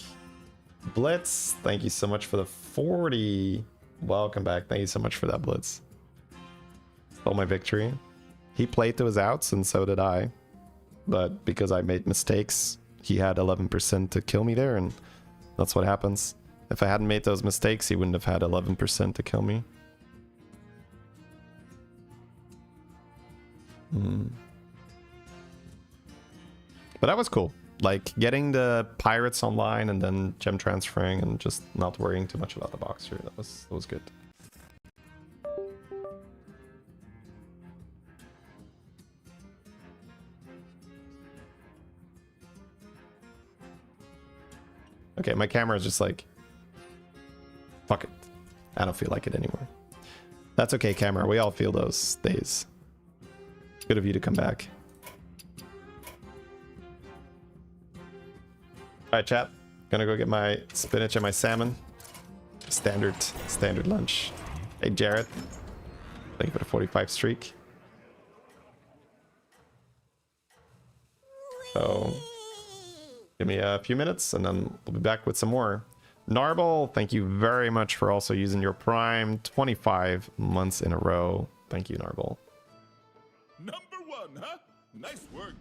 Blitz, thank you so much for the 40. Welcome back. Thank you so much for that, Blitz. Stole my victory. He played to his outs, and so did I. But because I made mistakes, he had 11% to kill me there, and that's what happens. If I hadn't made those mistakes, he wouldn't have had 11% to kill me. But that was cool. Like, getting the pirates online and then gem transferring and just not worrying too much about the boxer. That was good. Okay, my camera is just like, fuck it. I don't feel like it anymore. That's okay, camera. We all feel those days. Good of you to come back. Alright, chat. Gonna go get my spinach and my salmon. Standard lunch. Hey, Jared. Thank you for the 45 streak. So, give me a few minutes and then we'll be back with some more. Narble, thank you very much for also using your Prime 25 months in a row. Thank you, Narble. Number one, huh? Nice work.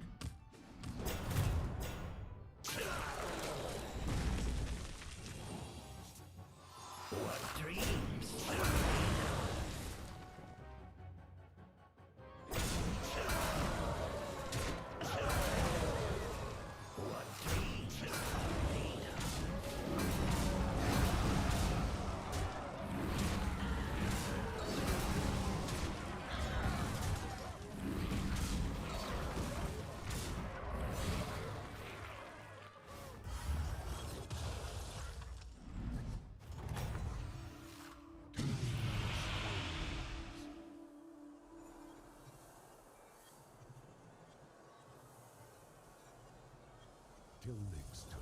Till next time.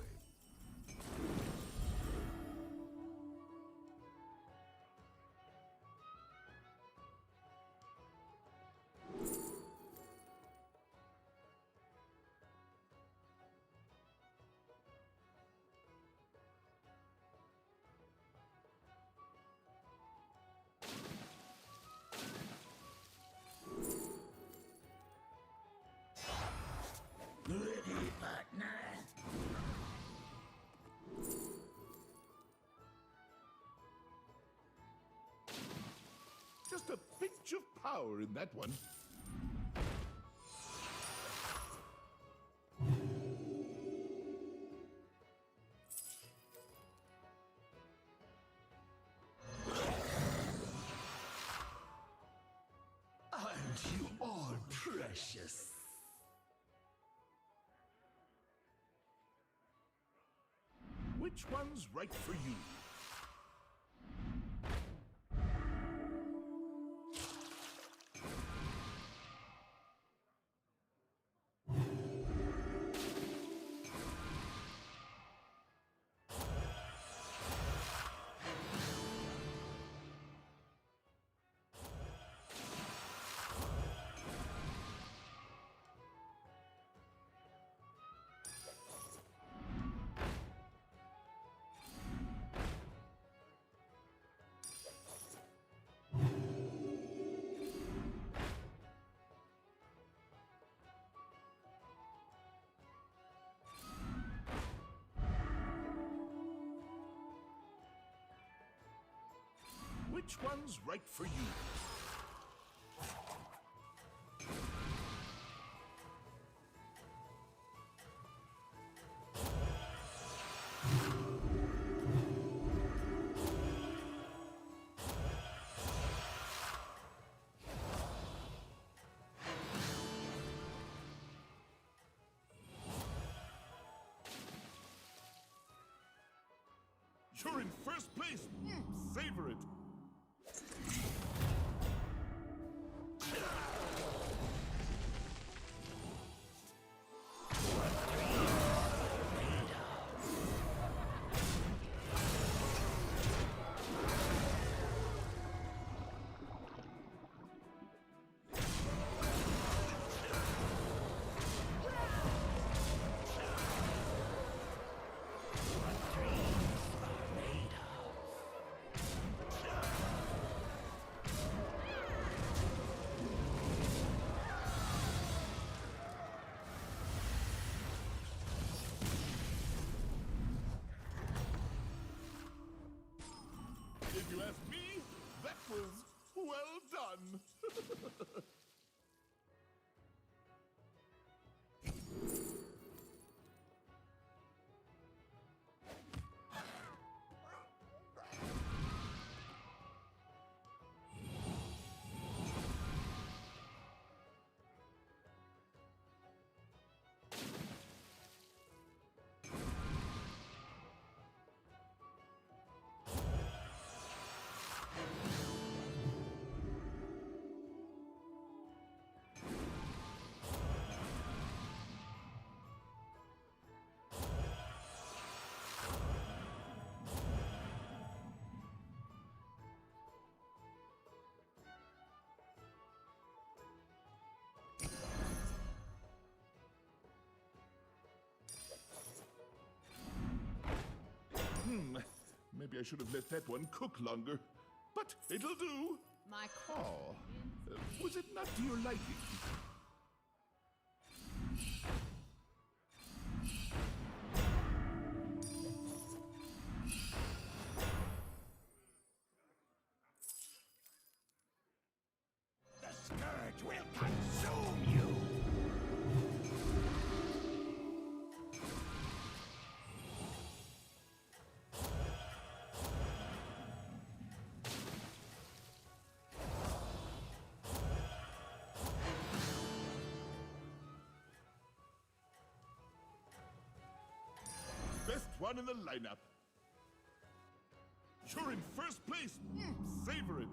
Just a pinch of power in that one. Aren't you all precious? Which one's right for you? which one's right for you. You're in first place. Savor it. If you ask me, that was well done. Maybe I should have let that one cook longer, but it'll do. My Oh, was it not to your liking? The scourge will consume you. Best one in the lineup. You're in first place. Savor it.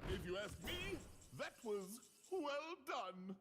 If you ask me, that was well done.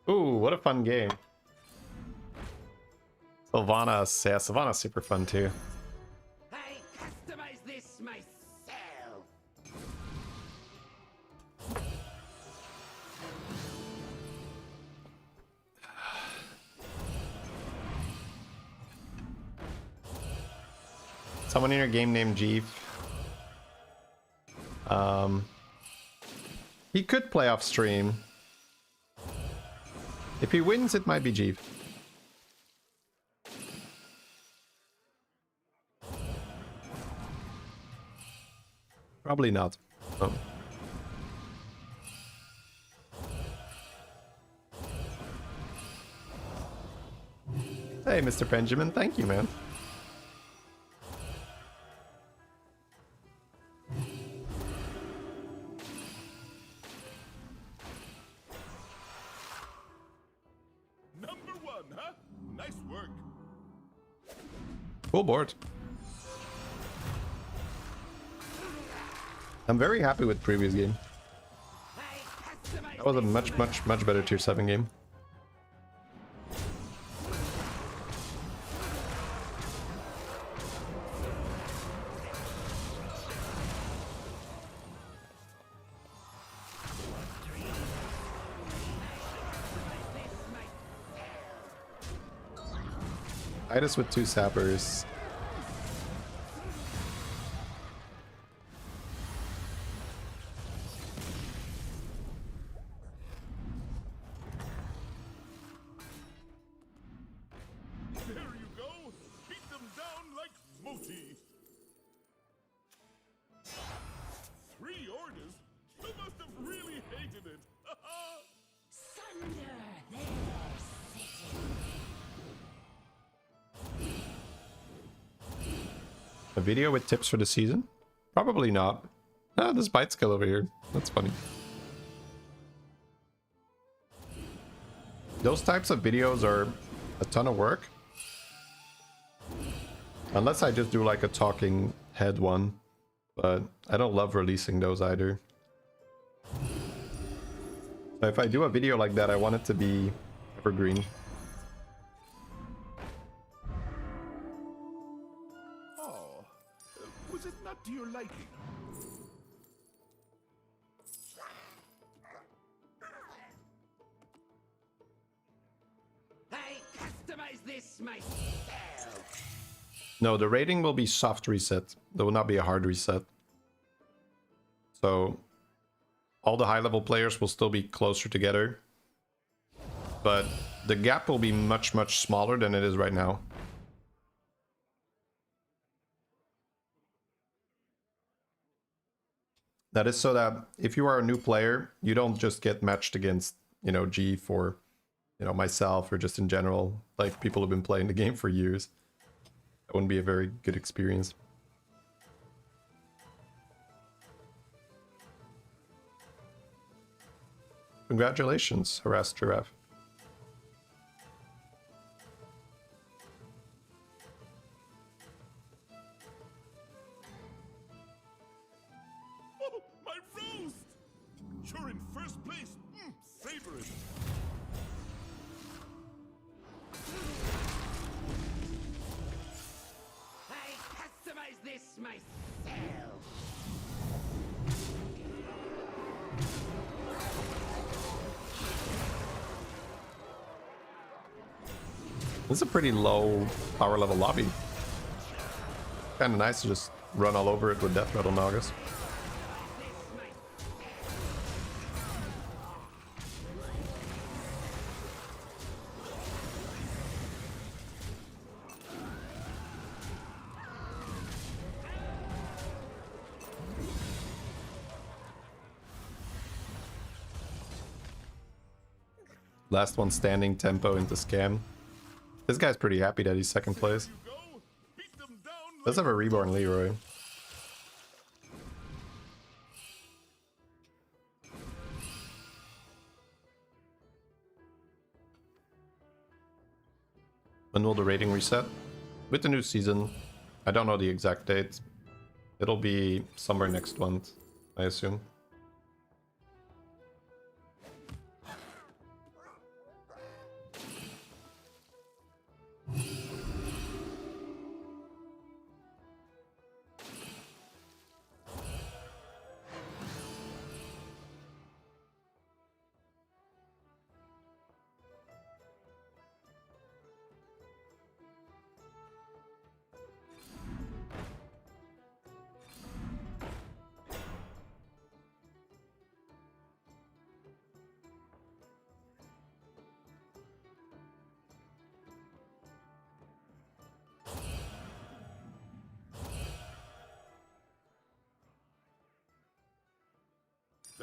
Ooh, what a fun game. Sylvanas, yeah, Sylvanas super fun too. I customize this myself. Someone in your game named Jeeve. He could play off stream. If he wins, it might be Jeeve. Probably not. Oh. Hey, Mr. Benjamin, thank you, man. Number one, huh? Nice work. Full board. I'm very happy with previous game. That was a much better tier 7 game. Titus with 2 sappers. There you go. Beat them down like Moti. 3 orders? You must have really hated it. Thunder, there A video with tips for the season? Probably not. Ah, there's bite skill over here. That's funny. Those types of videos are a ton of work. Unless I just do like a talking head one. But I don't love releasing those either. So if I do a video like that, I want it to be evergreen. Oh, was it not to your liking? I customize this myself. No, the rating will be soft reset. There will not be a hard reset. So all the high level players will still be closer together. But the gap will be much smaller than it is right now. That is so that if you are a new player, you don't just get matched against, you know, G for, you know, myself or just in general, like people who've been playing the game for years. That wouldn't be a very good experience. Congratulations, Harassed Giraffe. Oh, my roast! You're in first place. Savor it. I customize this myself. This is a pretty low power level lobby. Kinda nice to just run all over it with Death Rattle Nagas. Last one standing tempo into scam. This guy's pretty happy that he's second place. You go. Beat them down Let's have a reborn Leroy. When will the rating reset? With the new season, I don't know the exact date. It'll be somewhere next month, I assume.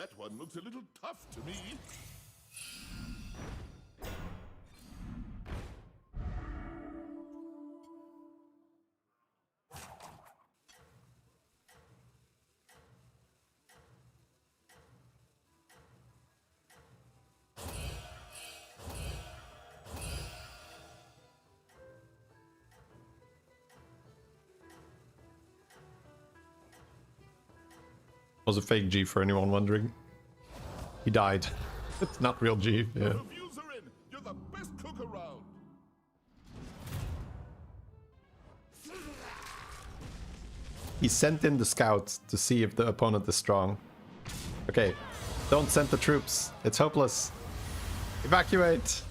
That one looks a little tough to me. Was a fake G for anyone wondering. He died. It's not real G. Yeah. The reviews are in. You're the best cook around. He sent in the scouts to see if the opponent is strong. Okay, don't send the troops. It's hopeless. Evacuate.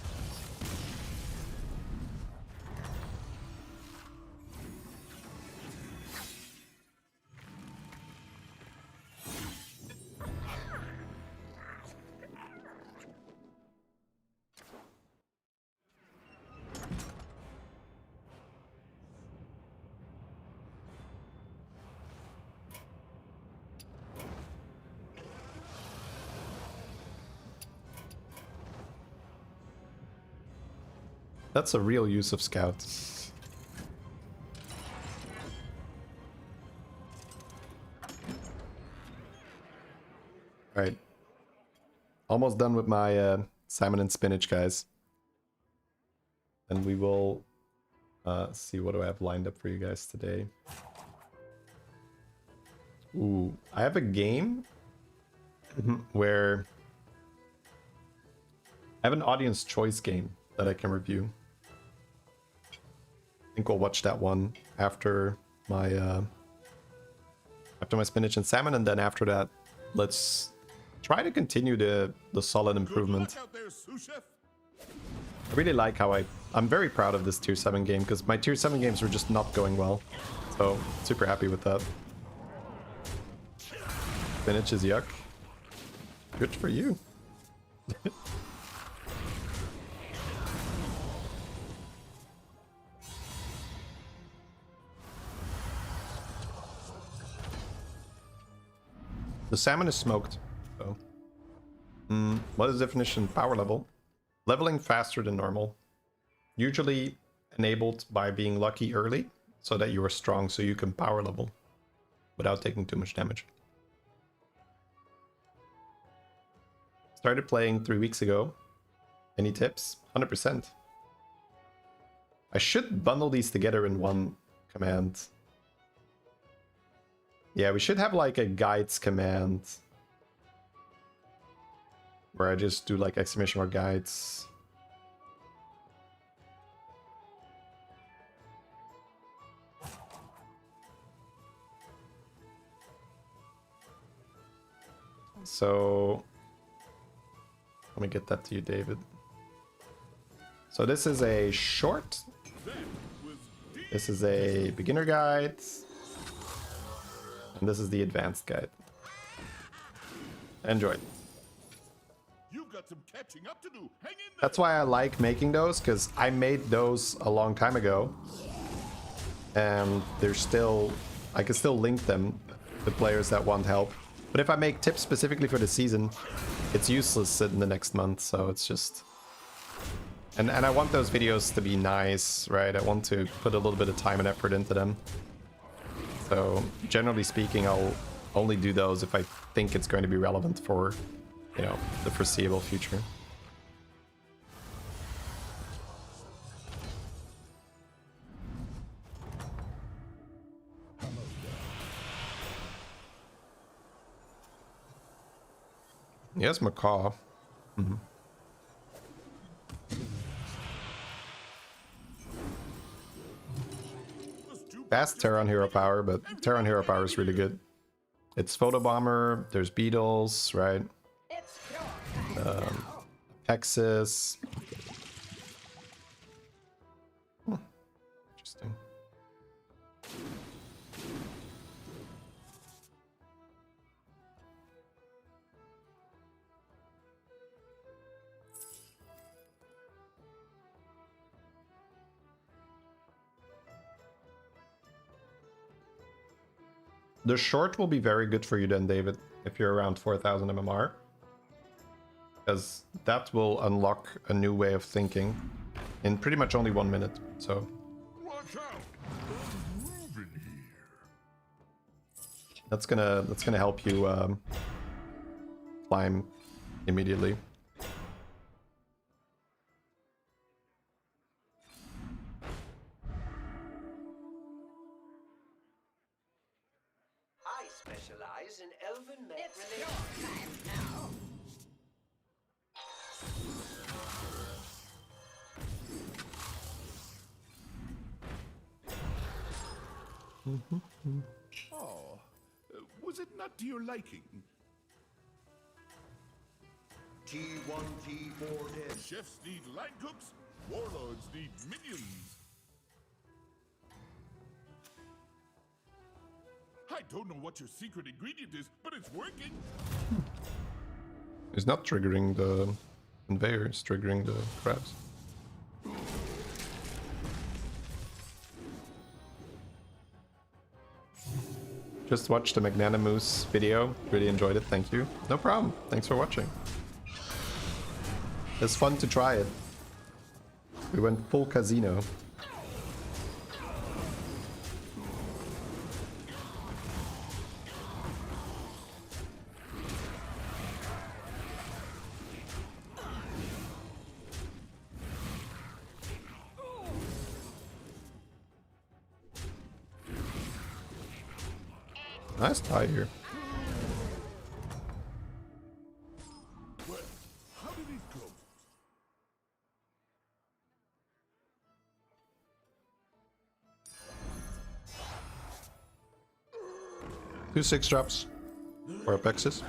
That's a real use of scout. Alright. Almost done with my salmon and spinach, guys. And we will see what do I have lined up for you guys today. Ooh, I have a game where I have an audience choice game that I can review. I think we'll watch that one after my spinach and salmon, and then after that, let's try to continue the solid improvement. Good luck out there, sous chef. I really like how I'm very proud of this tier 7 game, because my tier 7 games were just not going well. So super happy with that. Spinach is yuck. Good for you. The salmon is smoked. So, what is the definition? Power level. Leveling faster than normal. Usually enabled by being lucky early, so that you are strong, so you can power level without taking too much damage. Started playing 3 weeks ago. Any tips? 100%. I should bundle these together in one command. Yeah, we should have like a guides command where I just do like exclamation mark guides. So let me get that to you, David. So this is a short. This is a beginner guide. And this is the advanced guide. Enjoy. You've got some catching up to do. Hang in there. That's why I like making those, because I made those a long time ago. And they're still... I can still link them to players that want help. But if I make tips specifically for the season, it's useless in the next month, so it's just... And I want those videos to be nice, right? I want to put a little bit of time and effort into them. So, generally speaking, I'll only do those if I think it's going to be relevant for, you know, the foreseeable future. Yes, Macaw. Fast Terran Hero Power, but Terran Hero Power is really good. It's Photo Bomber, there's Beetles, right? Texas. Interesting. The short will be very good for you then, David. if you're around 4000 MMR. Because that will unlock a new way of thinking in pretty much only 1 minute. So Watch out! There's moving here. that's gonna help you climb immediately. I specialize in elven men. It's your time now. Oh, was it not to your liking? T1, T4 dead. Chefs need line cooks, warlords need minions. I don't know what your secret ingredient is, but it's working. It's not triggering the conveyor, it's triggering the crabs. Just watched the Magnanimous video. Really enjoyed it, thank you. No problem. Thanks for watching. It's fun to try it. We went full casino. Nice tie here. Well, how did it go? Two 6-drops for Apexis.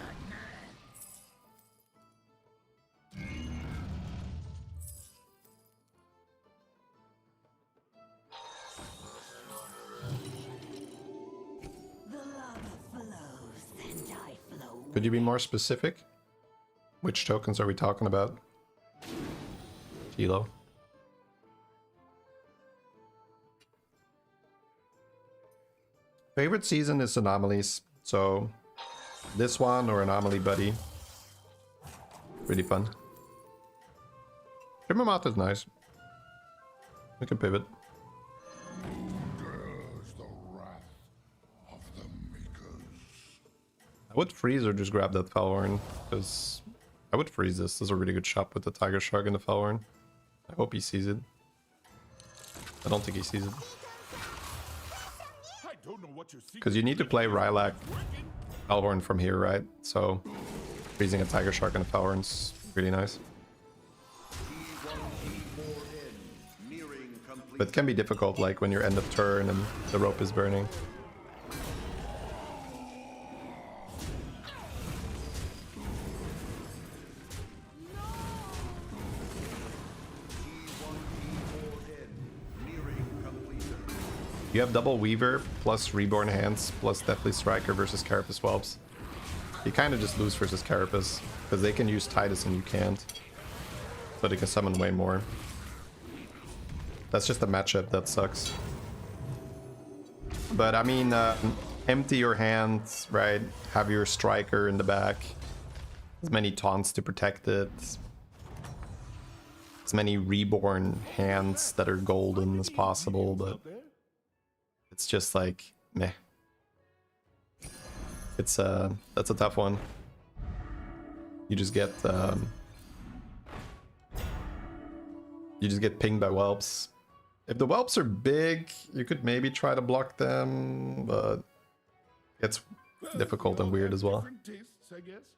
The lava flows and I flow. Could you be more specific? Which tokens are we talking about? Kilo. Favorite season is anomalies, so this one or Anomaly Buddy. Really fun. Shimmermoth is nice. We can pivot. There's the wrath of the makers. I would freeze or just grab that Felhorn, because I would freeze this. This is a really good shot with the Tiger Shrug and the Felhorn. I hope he sees it. I don't think he sees it. I don't know what your secret Because you need to play Rylak Felhorn from here, right? So freezing a Tiger Shark and a Felhorn's really nice. T1, T4 dead. Nearing complete. But it can be difficult, like when you're end of turn and the rope is burning. You have double Weaver plus Reborn Hands plus Deathly Striker versus Carapace Whelps. You kind of just lose versus Carapace because they can use Titus and you can't. So they can summon way more. That's just a matchup that sucks. But I mean, empty your hands, right? Have your Striker in the back. As many taunts to protect it. As many Reborn Hands that are golden as possible, but it's just like meh. It's that's a tough one. You just get pinged by whelps. If the whelps are big, you could maybe try to block them, but it's difficult and weird as well. Different tastes, I guess.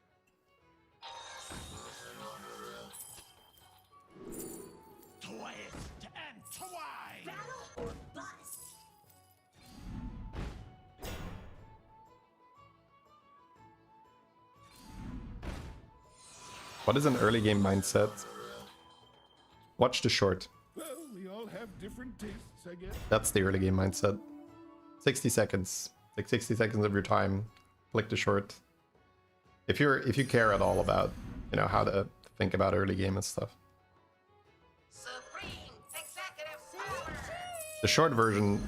Twist and twine. Battle or bust. What is an early game mindset? Watch the short. Well, we all have different tastes, I guess. That's the early game mindset. 60 seconds. Like 60 seconds of your time. Click the short. If you care at all about, you know, how to think about early game and stuff. Supreme executive power. The short version,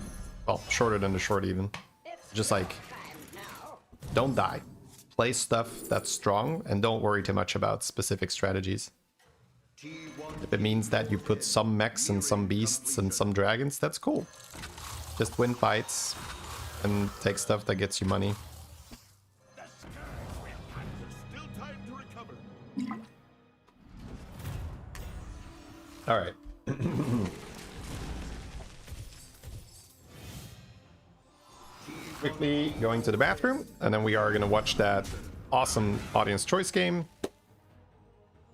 well, shorter than the short even. Just like, don't die. play stuff that's strong and don't worry too much about specific strategies. If it means that you put some mechs and some beasts and some dragons, that's cool. Just win fights and take stuff that gets you money. Still time to recover. All right. Quickly going to the bathroom, and then we are going to watch that awesome audience choice game.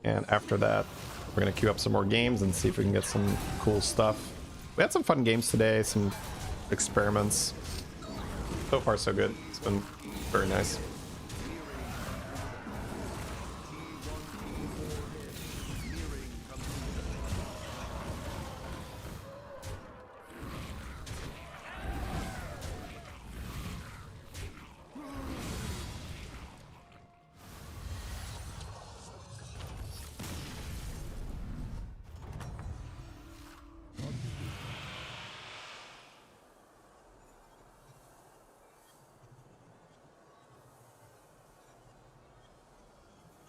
And after that, we're going to queue up some more games and see if we can get some cool stuff. We had some fun games today, some experiments. So far, so good. It's been very nice.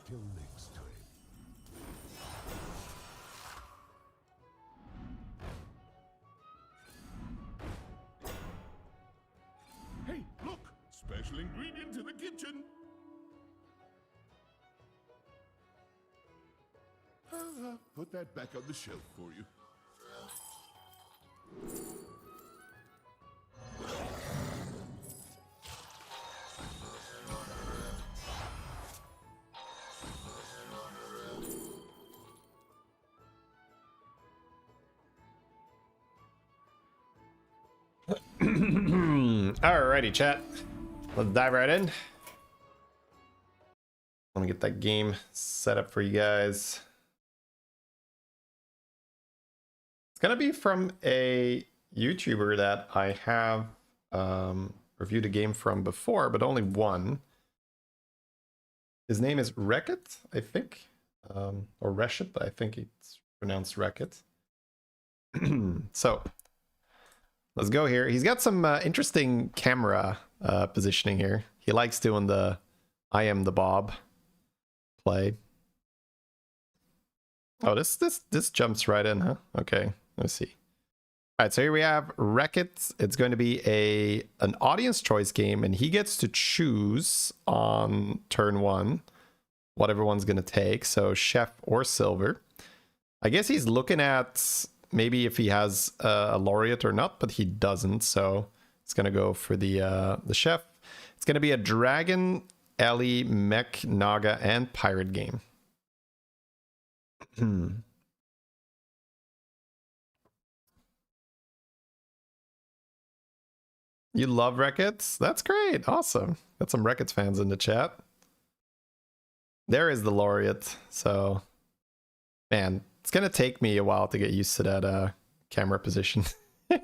Till next time. Hey, look! Special ingredient in the kitchen. Put that back on the shelf for you. Alrighty, chat. Let's dive right in. Let me get that game set up for you guys. It's gonna be from a YouTuber that I have reviewed a game from before, but only one. His name is Wreckit, I think. Or Reshit, but I think it's pronounced Wreckit. So, let's go here. He's got some interesting camera positioning here. He likes doing the I am the Bob play. Oh, this jumps right in, huh? Okay, let's see. All right, so here we have Wreckit. It's going to be an audience choice game, and he gets to choose on turn 1 what everyone's going to take. So chef or silver. I guess he's looking at maybe if he has a laureate or not, but he doesn't. So it's going to go for the chef. It's going to be a dragon, Ellie, mech, naga, and pirate game. You love Wreckits? That's great. Awesome. Got some Wreckits fans in the chat. There is the laureate. So, man, it's going to take me a while to get used to that camera position. All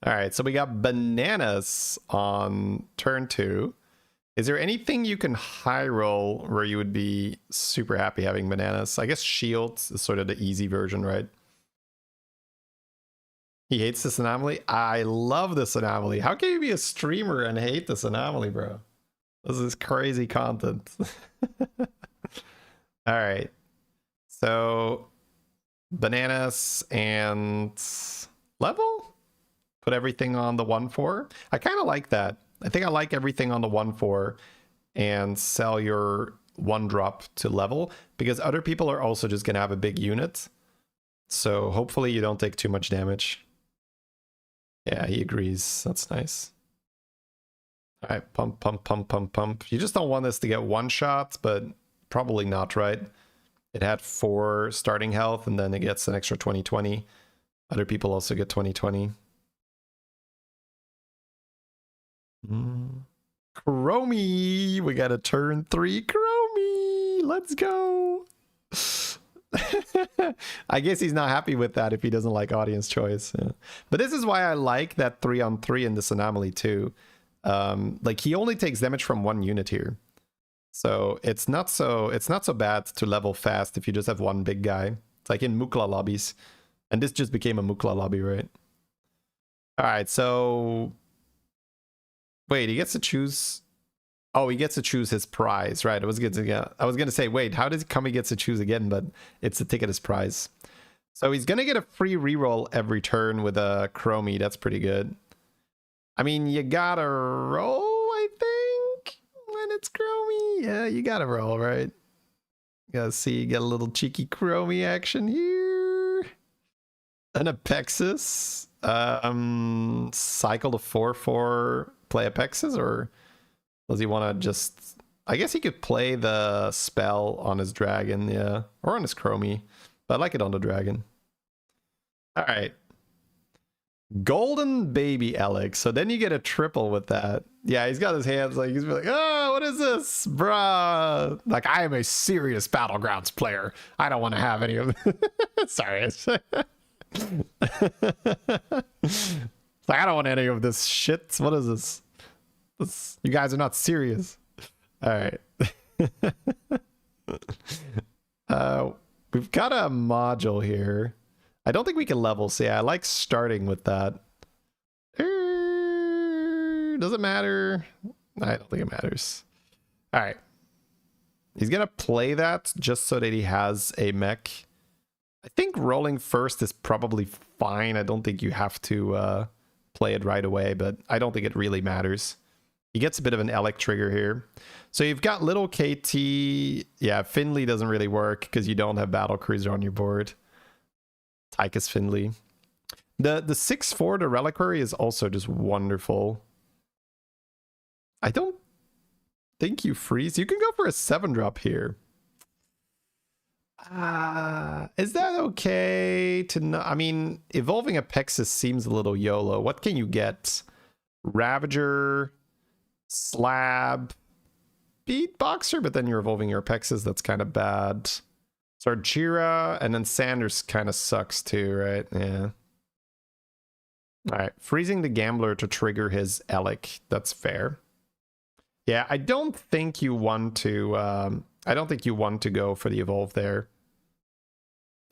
right, so we got bananas on turn 2. Is there anything you can high roll where you would be super happy having bananas? I guess shields is sort of the easy version, right? He hates this anomaly. I love this anomaly. How can you be a streamer and hate this anomaly, bro? This is crazy content. All right. So, bananas and level? Put everything on the 1-4. I kind of like that. I think I like everything on the 1-4 and sell your 1-drop to level because other people are also just going to have a big unit. So hopefully you don't take too much damage. Yeah, he agrees. That's nice. All right, pump, pump, pump, pump, pump. You just don't want this to get one shot, but probably not, right? It had 4 starting health, and then it gets an extra 20-20. Other people also get 20-20. Chromie! We got a turn 3 Chromie! Let's go! I guess he's not happy with that if he doesn't like audience choice. Yeah. But this is why I like that 3-on-3 in this anomaly too. Like he only takes damage from 1 unit here. So it's not so bad to level fast if you just have 1 big guy. It's like in Mukla lobbies. And this just became a Mukla lobby, right? Alright, so wait, he gets to choose Oh, he gets to choose his prize, right? I was gonna say, wait, how does Kami gets to choose again? But it's the ticket as prize. So he's gonna get a free reroll every turn with a Chromie. That's pretty good. I mean, you gotta roll, I think, when it's Chromie. Yeah, you gotta roll, right? You gotta see, you get a little cheeky Chromie action here. An Apexis. Cycle to 4/4 play Apexis, or does he want to just... I guess he could play the spell on his dragon, yeah. Or on his Chromie. But I like it on the dragon. Alright. Golden Baby Alex. So then you get a triple with that. Yeah, he's got his hands like, he's like, oh, what is this? Bruh. Like, I am a serious Battlegrounds player. I don't want to have any of... Sorry. Like, I don't want any of this shit. What is this? You guys are not serious. All right. We've got a module here. I don't think we can level. So yeah, I like starting with that. Does it matter? I don't think it matters. All right. He's going to play that just so that he has a mech. I think rolling first is probably fine. I don't think you have to play it right away, but I don't think it really matters. He gets a bit of an Elec trigger here. So you've got little KT. Yeah, Finley doesn't really work because you don't have Battle Cruiser on your board. Tychus Finley. The 6/4, the Reliquary, is also just wonderful. I don't think you freeze. You can go for a 7-drop here. Is that okay to know? I mean, evolving Apexis seems a little YOLO. What can you get? Ravager, Slab, Beatboxer, but then you're evolving your Apexis. That's kind of bad. Sargira, and then Sanders kind of sucks too, right? Yeah. All right, freezing the Gambler to trigger his Elec. That's fair. Yeah, I don't think you want to. I don't think you want to go for the evolve there.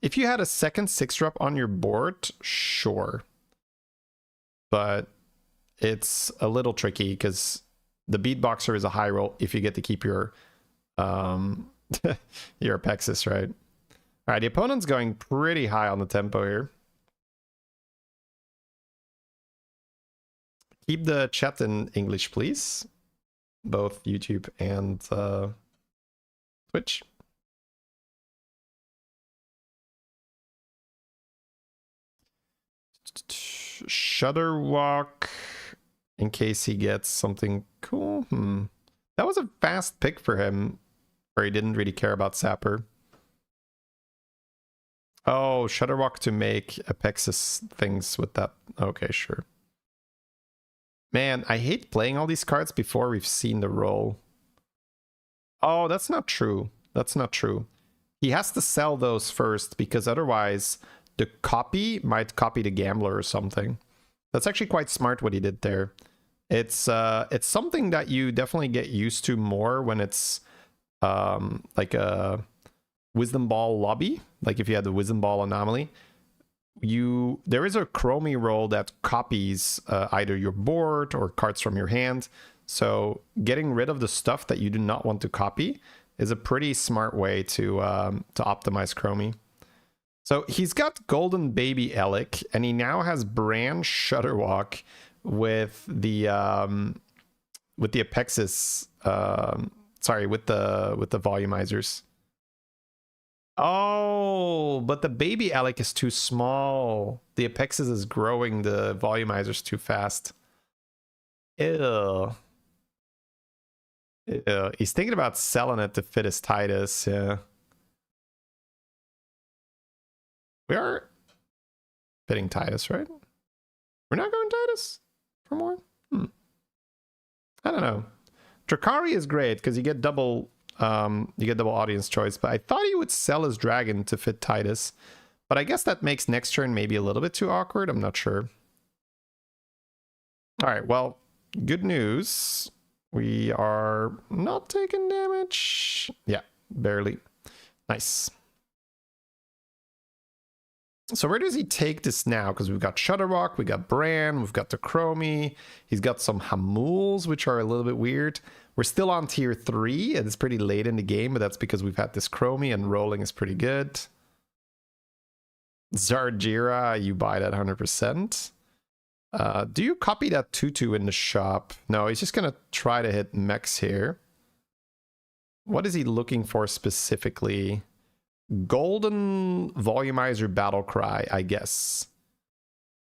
If you had a second 6-drop on your board, sure. But it's a little tricky because the Beatboxer is a high roll if you get to keep your your Apexis, right? All right, the opponent's going pretty high on the tempo here. Keep the chat in English, please. Both YouTube and Twitch. Shudderwalk in case he gets something cool. That was a fast pick for him, where he didn't really care about Sapper. Oh, Shudderwalk to make Apexis things with that. Okay, sure. Man, I hate playing all these cards before we've seen the roll. Oh, that's not true. That's not true. He has to sell those first because otherwise the copy might copy the Gambler or something. That's actually quite smart what he did there. It's something that you definitely get used to more when it's like a Wisdom Ball lobby. Like if you had the Wisdom Ball anomaly. There is a Chromie roll that copies either your board or cards from your hand. So getting rid of the stuff that you do not want to copy is a pretty smart way to optimize Chromie. So he's got Golden Baby Elec, and he now has Bran Shudderwalk with the Apexis. Sorry, with the volumizers. Oh, but the baby Elec is too small. The Apexis is growing the volumizers too fast. Ew. Ew. He's thinking about selling it to fit his Titus, yeah. We are fitting Titus, right? We're not going Titus for more? I don't know. Drakari is great because you get double audience choice, but I thought he would sell his dragon to fit Titus. But I guess that makes next turn maybe a little bit too awkward. I'm not sure. All right, well, good news. We are not taking damage. Yeah, barely. Nice. So where does he take this now? Because we've got Shudderwalk, we got Bran, we've got the Chromie, he's got some Hamuls, which are a little bit weird. We're still on tier 3, and it's pretty late in the game, but that's because we've had this Chromie, and rolling is pretty good. Zarjira, you buy that 100%. Do you copy that tutu in the shop? No, he's just gonna try to hit mechs here. What is he looking for specifically? Golden Volumizer Battle Cry, I guess.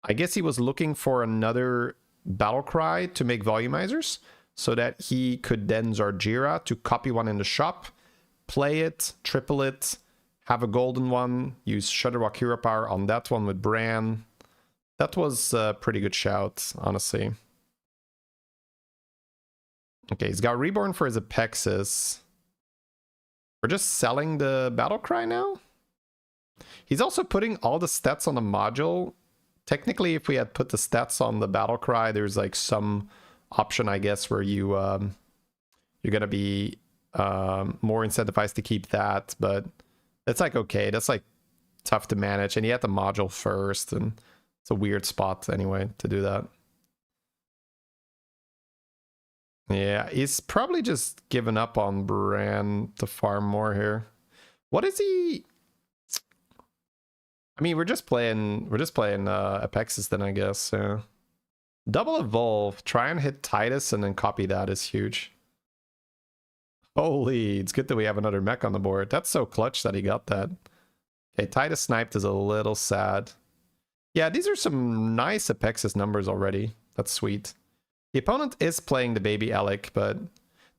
I guess he was looking for another Battle Cry to make Volumizers, so that he could then Zarjira to copy one in the shop, play it, triple it, have a golden one, use Shudderwock Hero Power on that one with Bran. That was a pretty good shout, honestly. Okay, he's got Reborn for his Apexis. We're just selling the Battle Cry now? He's also putting all the stats on the module. Technically, if we had put the stats on the Battle Cry, there's like some option, I guess, where you you're gonna be more incentivized to keep that, but it's like okay, that's like tough to manage, and you had the module first, and it's a weird spot anyway to do that. Yeah, he's probably just given up on Bran to farm more here. What is he? I mean, we're just playing Apexis then, I guess. Yeah. Double evolve, try and hit Titus and then copy that is huge. Holy, it's good that we have another mech on the board. That's so clutch that he got that. Okay, Titus sniped is a little sad. Yeah, these are some nice Apexis numbers already. That's sweet. The opponent is playing the baby Alec, but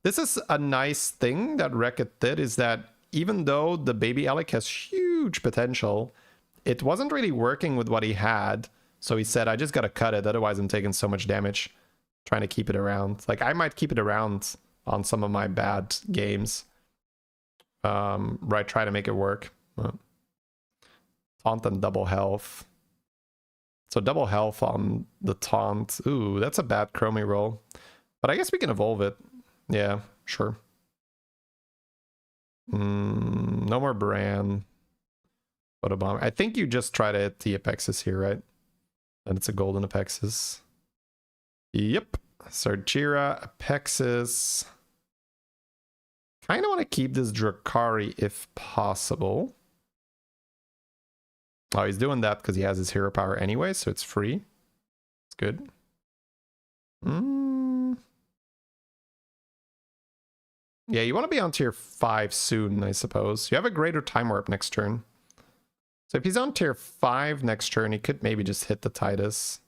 this is a nice thing that Rek'It did, is that even though the baby Alec has huge potential, it wasn't really working with what he had. So he said, I just gotta cut it, otherwise I'm taking so much damage. Trying to keep it around. Like, I might keep it around on some of my bad games. Right, try to make it work. Taunt and double health. So double health on the taunt. Ooh, that's a bad Chromie roll. But I guess we can evolve it. Yeah, sure. No more Bran. Photobomb. I think you just try to hit the Apexis here, right? And it's a golden Apexis. Yep. Zarjira, Apexis. Kind of want to keep this Drakari if possible. Oh, he's doing that because he has his hero power anyway, so it's free. It's good. Yeah, you want to be on tier 5 soon, I suppose. You have a greater time warp next turn. So if he's on tier 5 next turn, he could maybe just hit the Titus.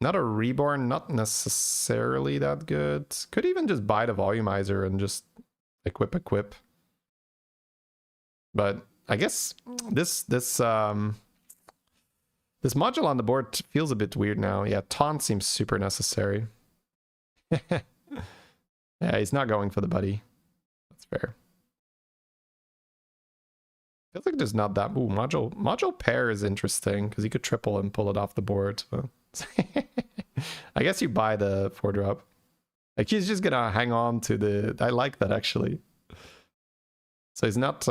Not a Reborn, not necessarily that good. Could even just buy the Volumizer and just equip. But I guess this module on the board feels a bit weird now. Yeah, Taunt seems super necessary. Yeah, he's not going for the buddy. That's fair. Feels like there's not that. Ooh, module pair is interesting because he could triple and pull it off the board. So. I guess you buy the 4-drop. Like, he's just gonna hang on to the. I like that actually. So he's not.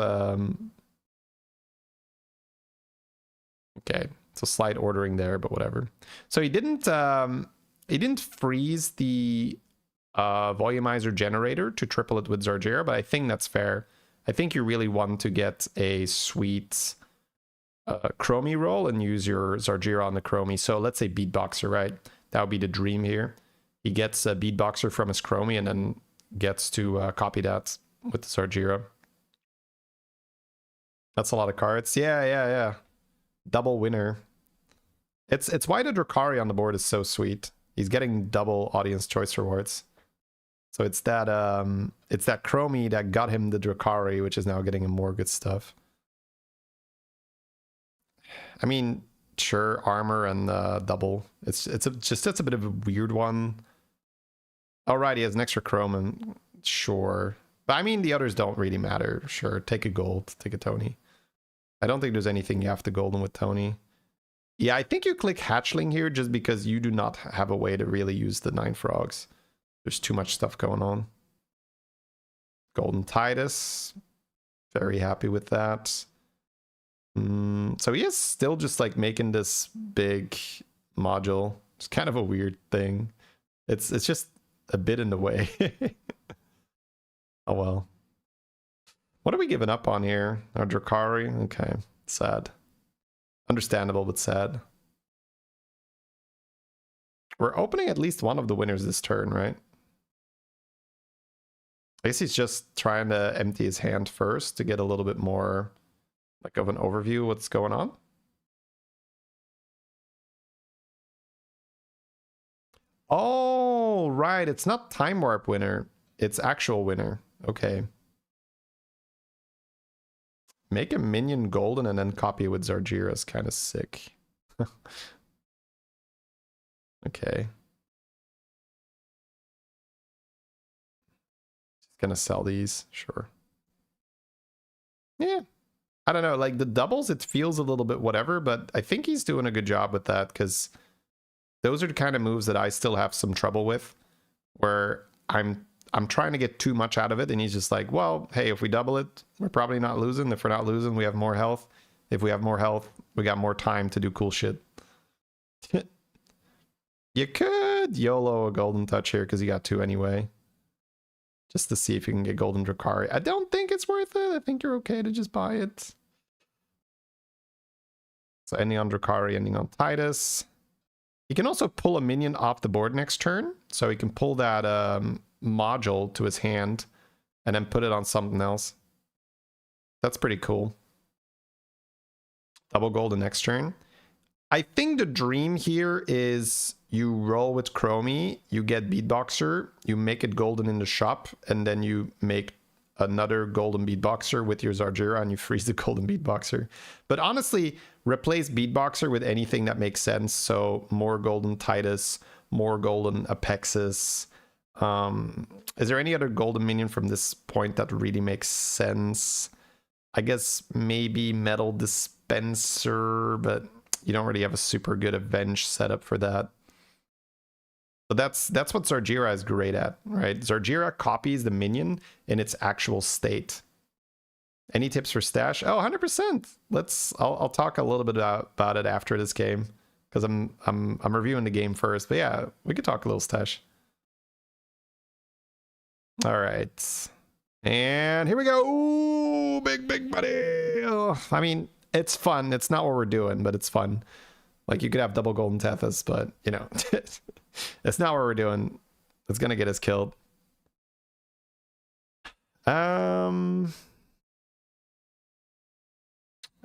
Okay, so slight ordering there, but whatever. So he didn't freeze the Volumizer generator to triple it with Zarjira, but I think that's fair. I think you really want to get a sweet Chromie roll and use your Zarjira on the Chromie. So let's say Beatboxer, right? That would be the dream here. He gets a Beatboxer from his Chromie and then gets to copy that with the Zarjira. That's a lot of cards. Yeah. Double winner. It's why the Drakari on the board is so sweet. He's getting double audience choice rewards. So it's that Chromie that got him the Drakari, which is now getting him more good stuff. I mean, sure, armor and double. It's a bit of a weird one. Alright, he has an extra chrome and sure. But I mean, the others don't really matter. Sure, take a gold, take a Tony. I don't think there's anything you have to golden with Tony. Yeah, I think you click Hatchling here just because you do not have a way to really use the 9 frogs. There's too much stuff going on. Golden Titus. Very happy with that. So he is still just like making this big module. It's kind of a weird thing. It's just a bit in the way. Oh well. What are we giving up on here? Our Drakari? Okay, sad. Understandable, but sad. We're opening at least one of the winners this turn, right? I guess he's just trying to empty his hand first to get a little bit more like of an overview of what's going on. Oh, right. It's not Time Warp winner. It's actual winner. Okay. Make a minion golden and then copy with Zarjira is kind of sick. Okay. Just gonna sell these, sure. Yeah. I don't know, like the doubles, it feels a little bit whatever, but I think he's doing a good job with that because those are the kind of moves that I still have some trouble with, where I'm trying to get too much out of it, and he's just like, well, hey, if we double it, we're probably not losing. If we're not losing, we have more health. If we have more health, we got more time to do cool shit. You could YOLO a golden touch here because you got 2 anyway. Just to see if you can get golden Drakari. I don't think it's worth it. I think you're okay to just buy it. So ending on Drakari, ending on Titus. He can also pull a minion off the board next turn. So he can pull that module to his hand and then put it on something else. That's pretty cool. Double golden next turn. I think the dream here is you roll with Chromie, you get Beatboxer, you make it golden in the shop, and then you make another golden Beatboxer with your Zarjira and you freeze the golden Beatboxer. But honestly, replace Beatboxer with anything that makes sense. So more golden Titus, more golden Apexis. Is there any other golden minion from this point that really makes sense? I guess maybe Metal Dispenser, but you don't really have a super good Avenge setup for that. But that's what Zarjira is great at, right? Zarjira copies the minion in its actual state. Any tips for stash? Oh, 100%. I'll talk a little bit about it after this game because I'm reviewing the game first. But yeah, we could talk a little stash. All right. And here we go. Ooh, big buddy. Oh, I mean, it's fun. It's not what we're doing, but it's fun. Like, you could have double golden Tethys, but, you know, it's not what we're doing. It's going to get us killed. I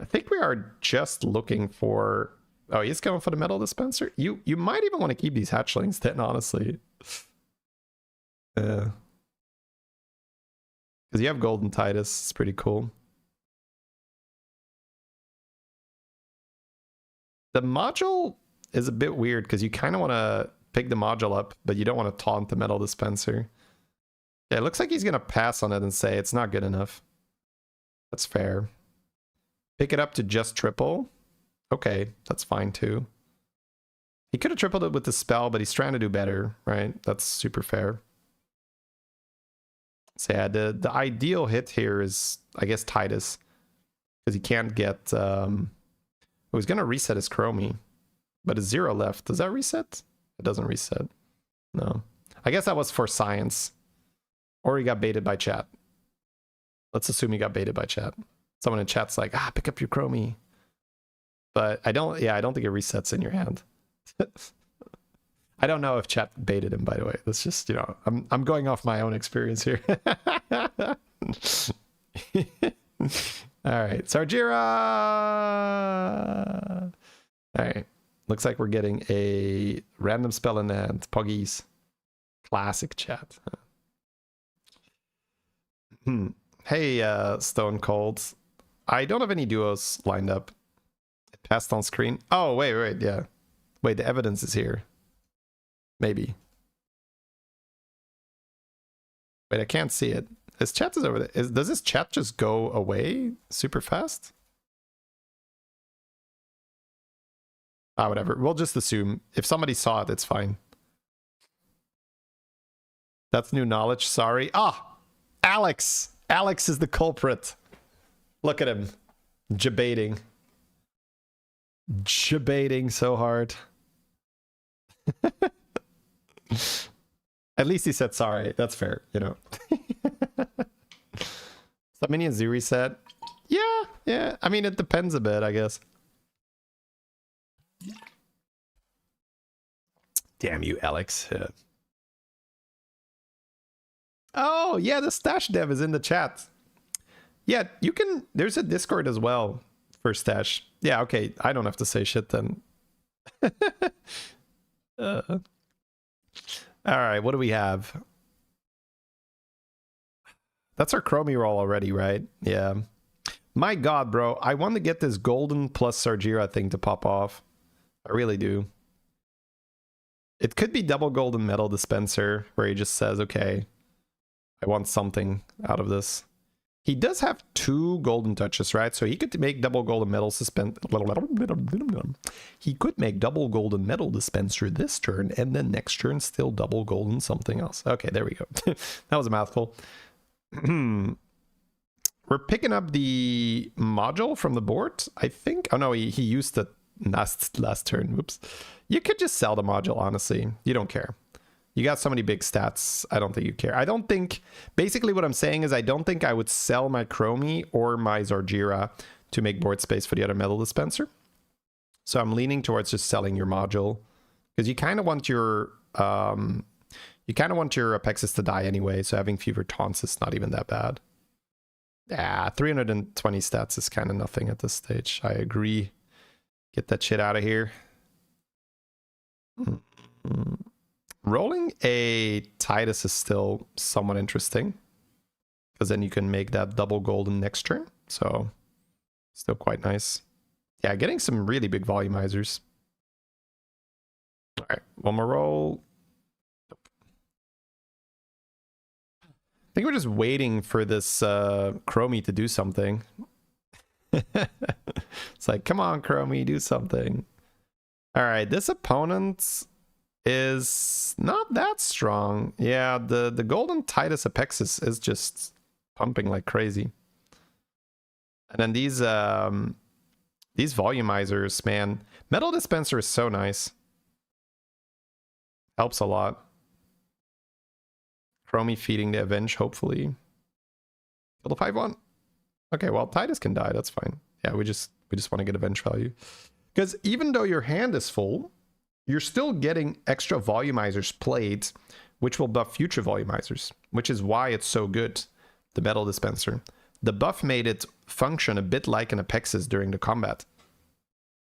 think we are just looking for... Oh, he's going for the Metal Dispenser? You might even want to keep these hatchlings then, honestly. Because you have golden Titus. It's pretty cool. The module is a bit weird because you kind of want to pick the module up, but you don't want to taunt the Metal Dispenser. Yeah, it looks like he's going to pass on it and say it's not good enough. That's fair. Pick it up to just triple. Okay, that's fine too. He could have tripled it with the spell, but he's trying to do better, right? That's super fair. So yeah, the ideal hit here is, I guess, Titus. Because he can't get... Oh, he's going to reset his Chromie. But it's 0 left. Does that reset? It doesn't reset. No. I guess that was for science. Or he got baited by chat. Let's assume he got baited by chat. Someone in chat's like, pick up your Chromie. But I don't think it resets in your hand. I don't know if chat baited him, by the way. That's just, you know, I'm going off my own experience here. All right, Zarjira! All right, looks like we're getting a random spell in the hand. Puggies. Classic chat. Hey, Stone Cold. I don't have any duos lined up. It passed on screen. Oh, wait, yeah. Wait, the evidence is here. Maybe. Wait, I can't see it. His chat is over there. Does this chat just go away super fast? Whatever. We'll just assume. If somebody saw it, it's fine. That's new knowledge. Sorry. Alex. Alex is the culprit. Look at him. Jabating. Jabating so hard. At least he said sorry. That's fair, you know. That minion zoo reset? Yeah. I mean, it depends a bit, I guess. Damn you, Alex. Yeah. Oh, yeah, the Stash dev is in the chat. Yeah, you can... There's a Discord as well for Stash. Yeah, okay. I don't have to say shit then. All right, what do we have? That's our Chromie roll already, right? Yeah. My god, bro. I want to get this golden plus Sargira thing to pop off. I really do. It could be double golden metal dispenser, where he just says, okay, I want something out of this. He does have 2 golden touches, right? So he could make double golden metal He could make double golden metal dispenser this turn, and then next turn still double golden something else. Okay, there we go. That was a mouthful. We're picking up the module from the board, I think. Oh no, he used it last turn. Whoops. You could just sell the module, honestly. You don't care. You got so many big stats. I don't think you care. I don't think... Basically what I'm saying is I don't think I would sell my Chromie or my Zargira to make board space for the other metal dispenser. So I'm leaning towards just selling your module. Because you kind of want your... You kind of want your Apexis to die anyway, so having fewer taunts is not even that bad. Yeah, 320 stats is kind of nothing at this stage. I agree. Get that shit out of here. Rolling a Titus is still somewhat interesting, because then you can make that double golden next turn. So, still quite nice. Yeah, getting some really big volumizers. All right, one more roll. I think we're just waiting for this Chromie to do something. It's like, come on, Chromie, do something. All right, this opponent is not that strong. Yeah, the golden Titus Apexis is just pumping like crazy. And then these volumizers, man. Metal dispenser is so nice. Helps a lot. Chromie feeding the Avenge, hopefully. Kill the 5-1. Okay, well, Titus can die. That's fine. Yeah, we just want to get Avenge value. Because even though your hand is full, you're still getting extra volumizers played, which will buff future volumizers, which is why it's so good, the metal dispenser. The buff made it function a bit like an Apexis during the combat.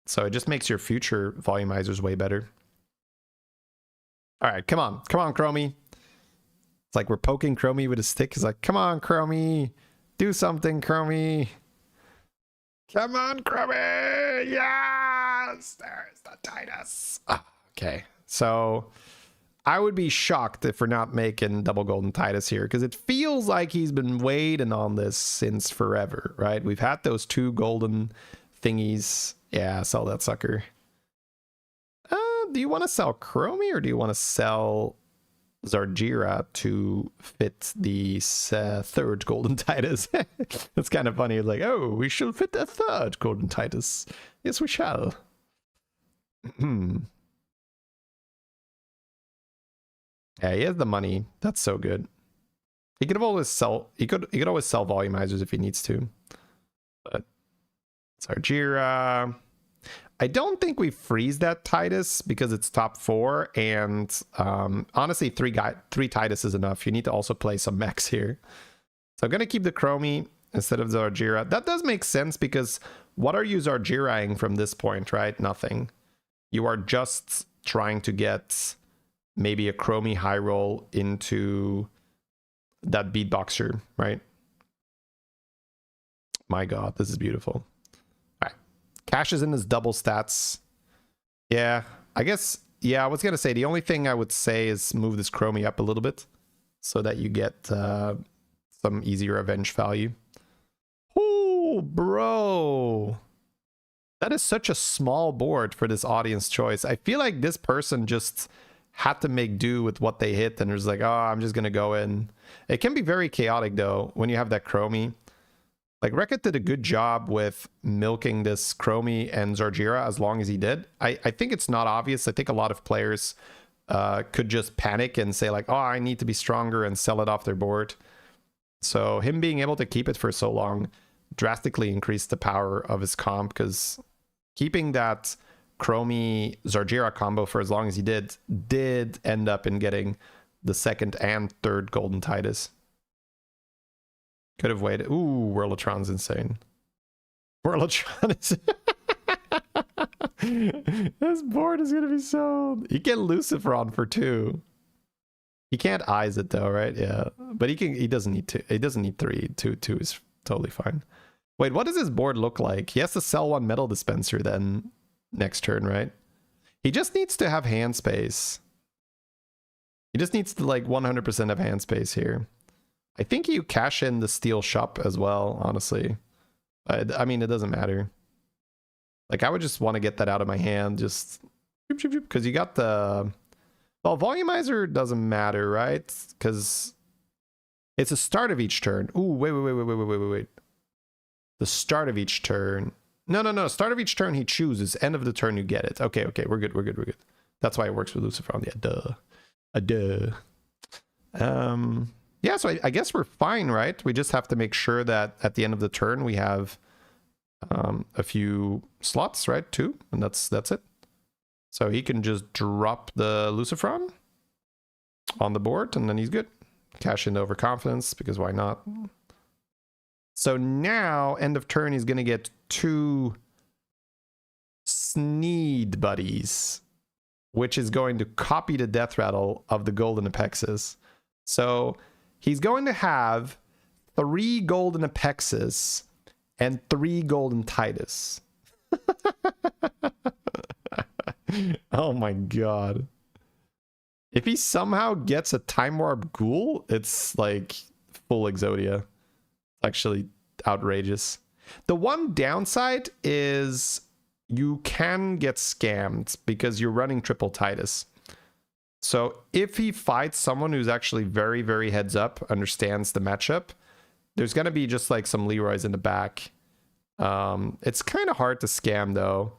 So it just makes your future volumizers way better. All right, come on, Chromie. It's like we're poking Chromie with a stick. He's like, come on, Chromie. Do something, Chromie. Come on, Chromie. Yes! There's the Titus. Oh, okay. So I would be shocked if we're not making double golden Titus here, because it feels like he's been waiting on this since forever, right? We've had those 2 golden thingies. Yeah, sell that sucker. Do you want to sell Chromie or do you want to sell Zargira to fit the 3rd golden Titus? It's kind of funny. It's like, oh, we shall fit a 3rd golden Titus. Yes, we shall. Yeah, he has the money. That's so good. He could always sell. He could always sell volumizers if he needs to. But Zargira. I don't think we freeze that Titus because it's top 4, and honestly, 3 Titus is enough. You need to also play some mechs here. So I'm gonna keep the Chromie instead of Zargira. That does make sense, because what are you Zargiraing from this point, right? Nothing. You are just trying to get maybe a Chromie high roll into that beatboxer, right? My god, this is beautiful. Cashes in his double stats. Yeah, I guess, yeah, I was going to say, the only thing I would say is move this Chromie up a little bit so that you get some easier Avenge value. Oh, bro. That is such a small board for this audience choice. I feel like this person just had to make do with what they hit and was like, oh, I'm just going to go in. It can be very chaotic, though, when you have that Chromie. Like, Rekka did a good job with milking this Chromie and Zargira as long as he did. I think it's not obvious. I think a lot of players could just panic and say like, oh, I need to be stronger and sell it off their board. So him being able to keep it for so long drastically increased the power of his comp, because keeping that Chromie Zargira combo for as long as he did end up in getting the second and third Golden Titus. Could have waited. Ooh, Whirlotron's insane. Whirlotron is... This board is gonna be so... You get Luciferon for 2. He can't eyes it though, right? Yeah, but he doesn't need 2. He doesn't need 3. 2 is totally fine. Wait, what does his board look like? He has to sell 1 metal dispenser then next turn, right? He just needs to have hand space. He just needs to like 100% have hand space here. I think you cash in the steel shop as well, honestly. I mean, it doesn't matter. Like, I would just want to get that out of my hand, just... Because you got the... Well, Volumizer doesn't matter, right? Because it's the start of each turn. Ooh, wait. The start of each turn. No. Start of each turn he chooses. End of the turn you get it. Okay. We're good. That's why it works with Luciferon. Yeah, duh. Yeah, so I guess we're fine, right? We just have to make sure that at the end of the turn we have a few slots, right? 2, and that's it. So he can just drop the Luciferon on the board, and then he's good. Cash into Overconfidence, because why not? So now, end of turn, he's going to get 2 Sneed Buddies, which is going to copy the Death Rattle of the Golden Apexes. So he's going to have 3 Golden Apexes and 3 Golden Titus. Oh my god. If he somehow gets a Time Warp Ghoul, it's like full Exodia. Actually outrageous. The one downside is you can get scammed because you're running triple Titus. So if he fights someone who's actually very, very heads up, understands the matchup, there's going to be just like some Leroys in the back. It's kind of hard to scam though.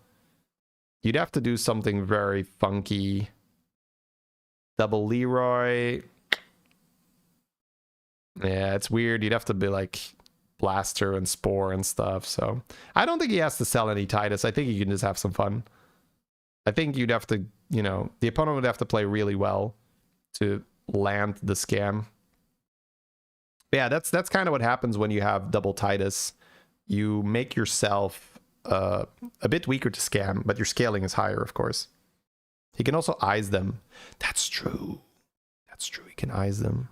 You'd have to do something very funky. Double Leroy. Yeah, it's weird. You'd have to be like Blaster and Spore and stuff. So I don't think he has to sell any Titus. I think he can just have some fun. I think you'd have to, you know, the opponent would have to play really well to land the scam. But yeah, that's kind of what happens when you have double Titus. You make yourself a bit weaker to scam, but your scaling is higher, of course. He can also eyes them. That's true. That's true. He can eyes them.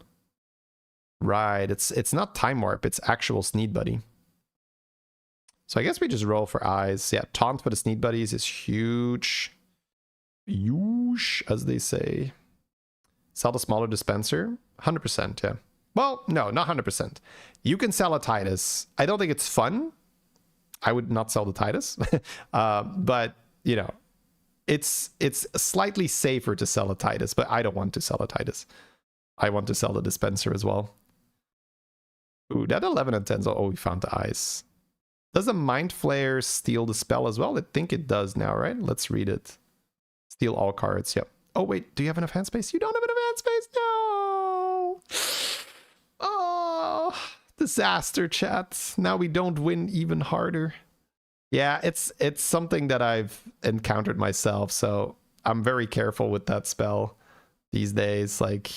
Right. It's not Time Warp. It's actual Sneed Buddy. So I guess we just roll for eyes. Yeah, taunt for the Sneed Buddies is huge. Huge, as they say. Sell the smaller dispenser. 100%, yeah. Well, no, not 100%. You can sell a Titus. I don't think it's fun. I would not sell the Titus. But, you know, it's slightly safer to sell a Titus, but I don't want to sell a Titus. I want to sell the dispenser as well. Ooh, that 11 and 10's... Oh, we found the eyes. Does the Mind Flayer steal the spell as well? I think it does now, right? Let's read it. Steal all cards, yep. Oh, wait, do you have enough hand space? You don't have enough hand space? No! Oh, disaster, chat. Now we don't win even harder. Yeah, it's something that I've encountered myself, so I'm very careful with that spell these days. Like,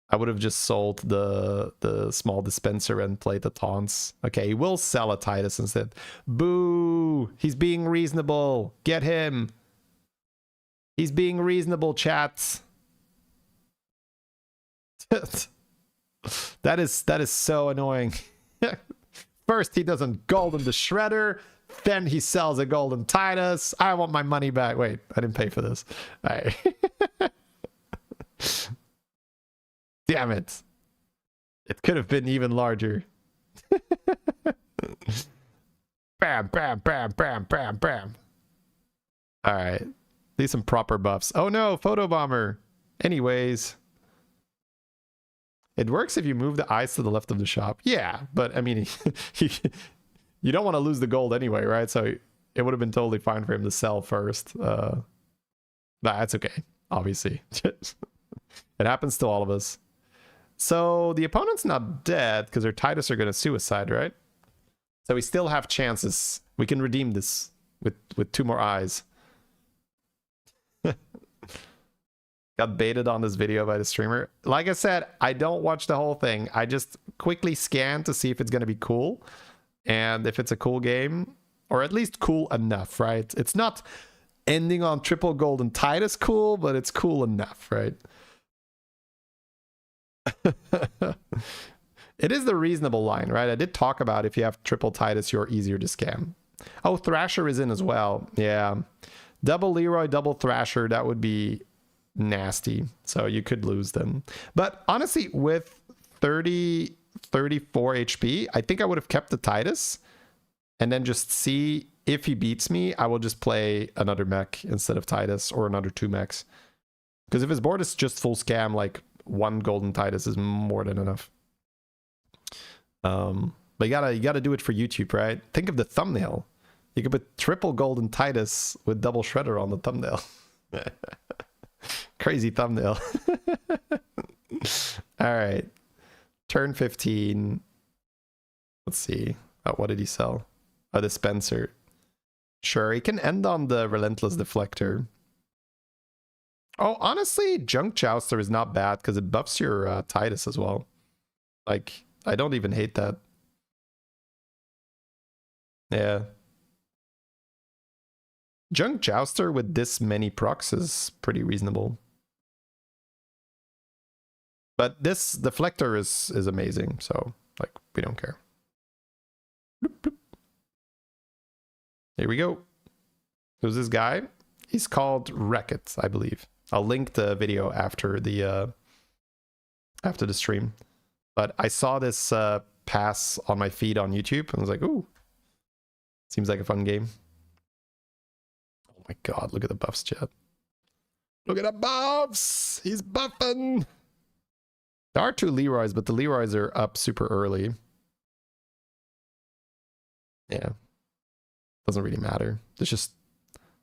I would have just sold the small dispenser and played the taunts. Okay, we'll sell a Titus instead. Boo! He's being reasonable. Get him. He's being reasonable, chat. That is so annoying. First he doesn't golden the shredder, then he sells a golden Titus. I want my money back. Wait, I didn't pay for this. All right. Damn it. It could have been even larger. Bam, bam, bam, bam, bam, bam. All right. Need some proper buffs. Oh no, Photo Bomber. Anyways. It works if you move the eyes to the left of the shop. Yeah, but I mean, you don't want to lose the gold anyway, right? So it would have been totally fine for him to sell first. But that's okay. obviously. It happens to all of us. So the opponent's not dead because their Titus are going to suicide, right? So we still have chances. We can redeem this with 2 more eyes. Got baited on this video by the streamer. Like I said, I don't watch the whole thing. I just quickly scan to see if it's going to be cool. And if it's a cool game, or at least cool enough, right? It's not ending on triple golden Titus cool, but it's cool enough, right? It is the reasonable line, right? I did talk about if you have triple Titus, you're easier to scam. Oh, Thrasher is in as well. Yeah. Double Leroy, double Thrasher, that would be nasty. So you could lose them. But honestly, with 34 HP, I think I would have kept the Titus and then just see if he beats me. I will just play another mech instead of Titus, or another 2 mechs. Because if his board is just full scam, like 1 golden Titus is more than enough. But you gotta do it for YouTube, right? Think of the thumbnail. You could put triple golden Titus with double shredder on the thumbnail. Crazy thumbnail. All right. Turn 15. Let's see. Oh, what did he sell? A dispenser. Sure, he can end on the Relentless Deflector. Oh, honestly, Junk Jouster is not bad because it buffs your Titus as well. Like, I don't even hate that. Yeah. Junk Jouster with this many procs is pretty reasonable. But this Deflector is amazing, so, like, we don't care. Bloop, bloop. Here we go. Who's this guy? He's called Wreck-It, I believe. I'll link the video after the stream. But I saw this pass on my feed on YouTube and I was like, ooh, seems like a fun game. Oh my god, look at the buffs, chat. Look at the buffs! He's buffing! There are 2 Leroys, but the Leroys are up super early. Yeah. Doesn't really matter. It's just,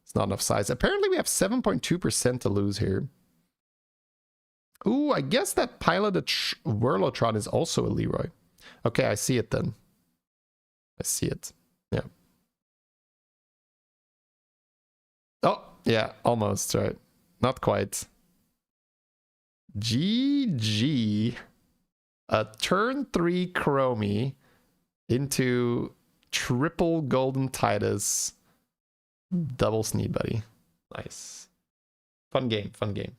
it's not enough size. Apparently we have 7.2% to lose here. Ooh, I guess that piloted Whirlotron is also a Leroy. Okay, I see it then. I see it. Yeah. Oh, yeah, almost, right. Not quite. GG. A turn 3 Chromie into triple golden Titus. Double Sneed Buddy. Nice. Fun game, fun game.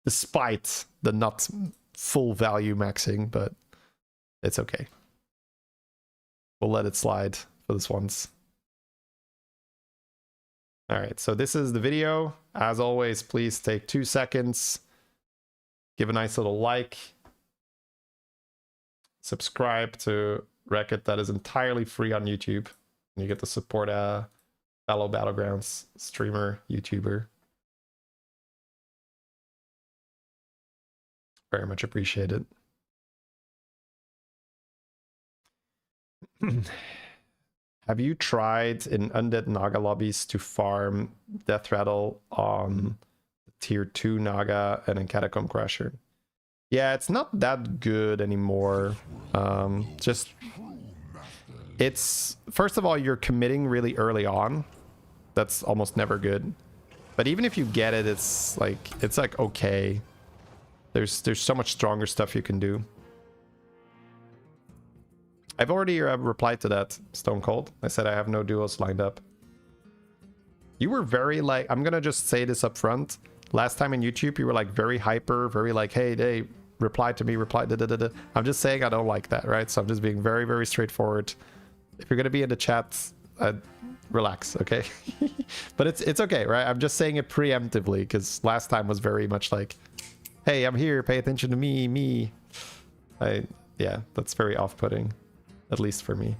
Despite the not full value maxing, but it's okay. We'll let it slide for this once. All right, so this is the video. As always, please take 2 seconds. Give a nice little like. Subscribe to Wreck-It. That is entirely free on YouTube. And you get to support a fellow Battlegrounds streamer, YouTuber. Very much appreciated. Have you tried in Undead Naga lobbies to farm Death Rattle on Tier 2 Naga and in Catacomb Crusher? Yeah, it's not that good anymore. Just, it's, first of all, you're committing really early on. That's almost never good. But even if you get it, it's like okay. There's so much stronger stuff you can do. I've already replied to that, Stone Cold. I said I have no duos lined up. You were very like, I'm gonna just say this up front. Last time in YouTube, you were like very hyper, very like, hey, reply to me, reply, da da da da. I'm just saying I don't like that, right? So I'm just being very, very straightforward. If you're gonna be in the chat, relax, okay? But it's okay, right? I'm just saying it preemptively because last time was very much like, hey, I'm here, pay attention to me. Yeah, that's very off-putting, at least for me.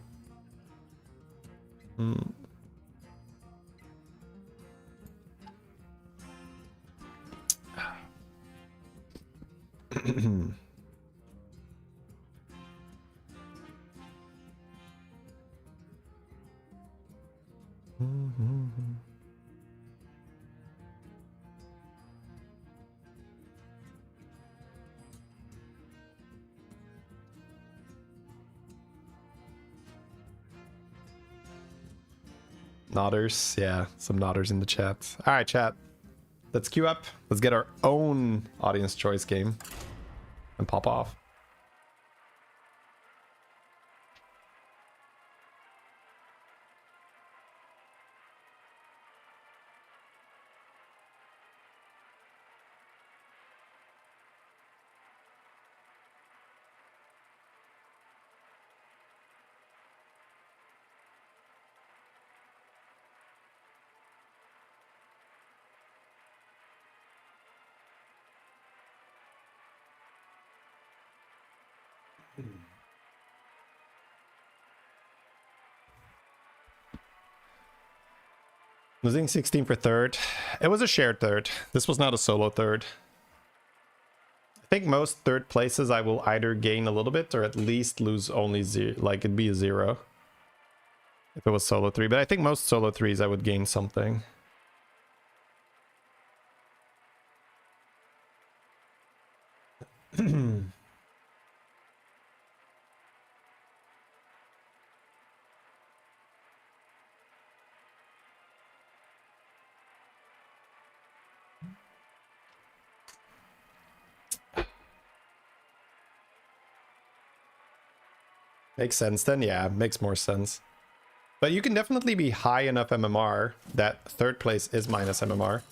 Nodders, yeah, some nodders in the chat. All right, chat. Let's queue up. Let's get our own audience choice game and pop off. Losing 16 for third. It was a shared third. This was not a solo third. I think most third places I will either gain a little bit or at least lose only zero. Like it'd be a 0 if it was solo 3. But I think most solo 3s I would gain something. Makes sense then, yeah, makes more sense. But you can definitely be high enough MMR that third place is minus MMR.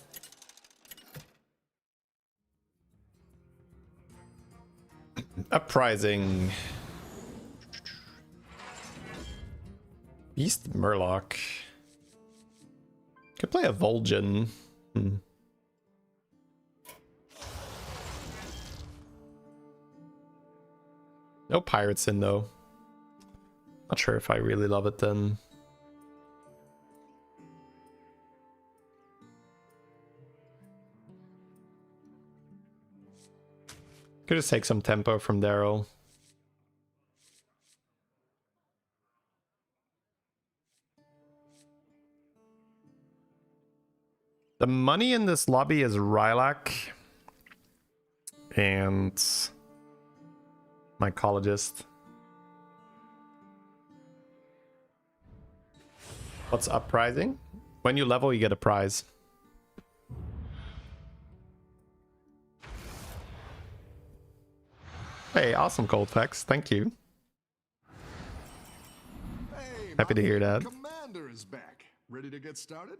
Uprising. Beast Murloc. Could play a Vol'jin. No pirates in though. Not sure if I really love it then. Could just take some tempo from Daryl. The money in this lobby is Rylak and Mycologist. What's uprising? When you level, you get a prize. Hey, awesome Coldfex. Thank you. Hey, Happy to hear that. Commander is back. Ready to get started?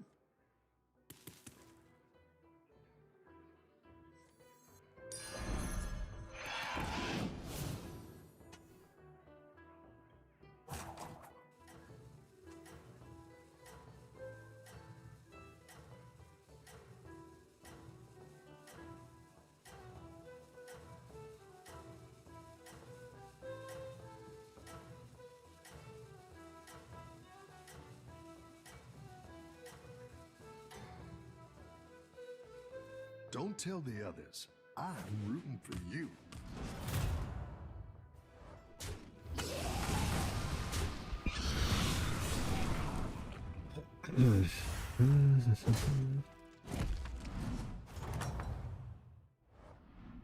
Don't tell the others. I'm rooting for you.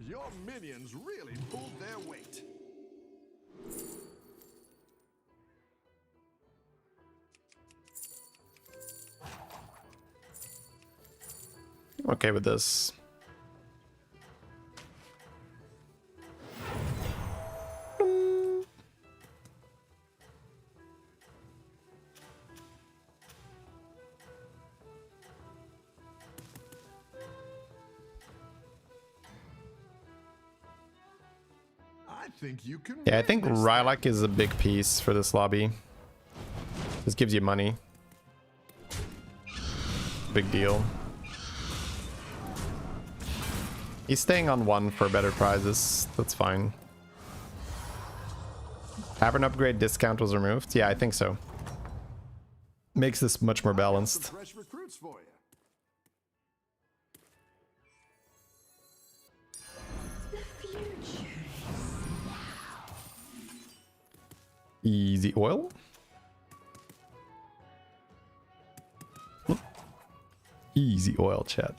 Your minions really pulled their weight. I'm okay with this. Think you can Yeah, I think Rylak is a big piece for this lobby. This gives you money. Big deal. He's staying on 1 for better prizes. That's fine. Tavern upgrade discount was removed. Yeah, I think so. Makes this much more balanced. Fresh recruits for you. Easy oil. Easy oil, chat.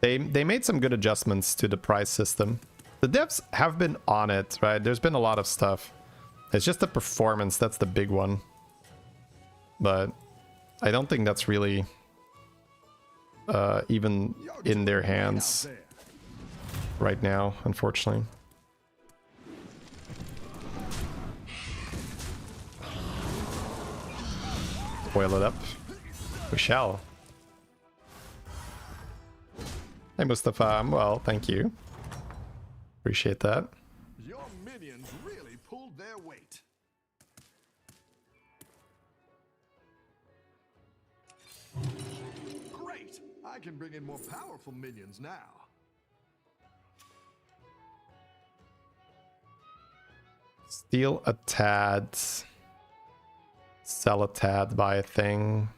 They made some good adjustments to the price system. The devs have been on it, right? There's been a lot of stuff. It's just the performance, that's the big one. But I don't think that's really even in their hands right now, unfortunately. Boil it up. We shall. Hey Mustafa, I'm well, thank you. Appreciate that. Your minions really pulled their weight. Great! I can bring in more powerful minions now. Steal a tad. Sell a tad, buy a thing.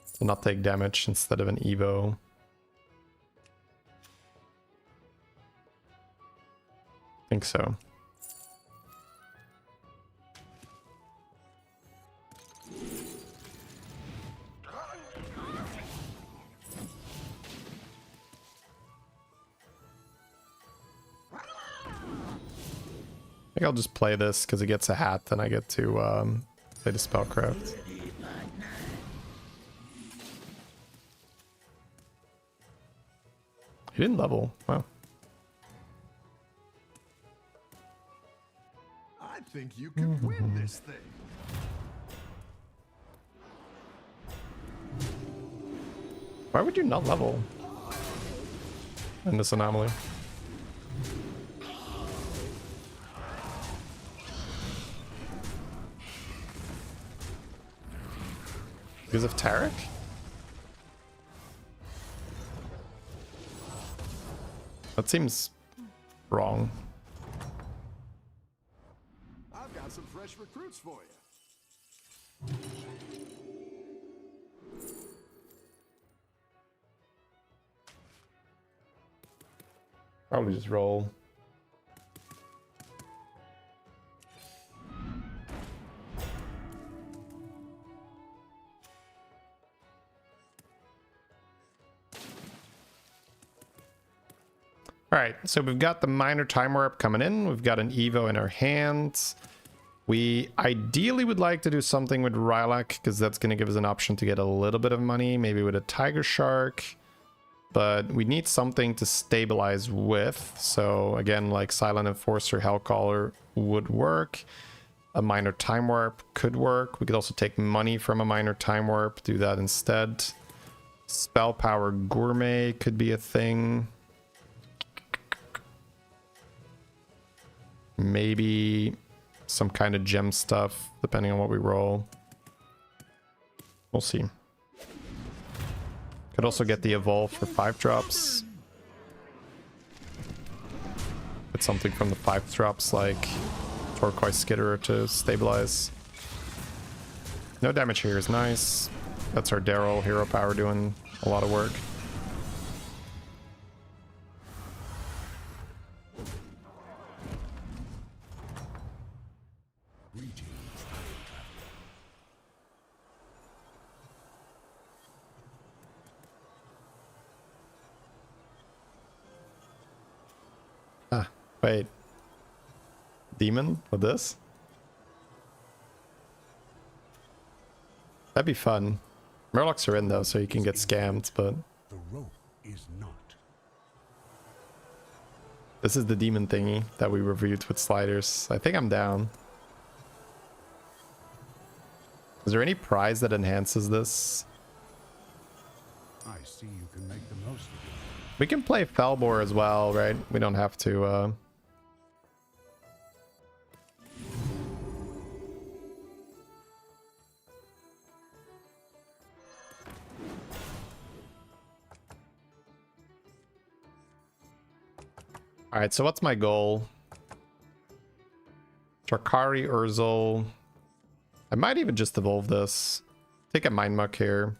So not take damage instead of an Evo. I think so. I think I'll just play this because it gets a hat, then I get to play the spellcraft. He didn't level. Wow. I think you can win this thing. Why would you not level in this anomaly? Because of Tarek? That seems wrong. I've got some fresh recruits for you. Probably just roll. Alright, so we've got the minor time warp coming in. We've got an Evo in our hands. We ideally would like to do something with Rarran, because that's going to give us an option to get a little bit of money, maybe with a Tiger Shark. But we need something to stabilize with. So again, like Silent Enforcer, Hellcaller would work. A minor time warp could work. We could also take money from a minor time warp, do that instead. Spell Power Gourmet could be a thing. Maybe some kind of gem stuff, depending on what we roll. We'll see. Could also get the Evolve for 5 drops. Put something from the 5 drops like Turquoise Skitterer to stabilize. No damage here is nice. That's our Daryl hero power doing a lot of work. Wait. Demon with this? That'd be fun. Murlocs are in though, so you can get scammed, but... The rope is not. This is the demon thingy that we reviewed with sliders. I think I'm down. Is there any prize that enhances this? I see you can make the most of it. We can play Felbor as well, right? We don't have to, Alright, so what's my goal? Drakari, Urzel. I might even just evolve this. Take a Mind Muck here.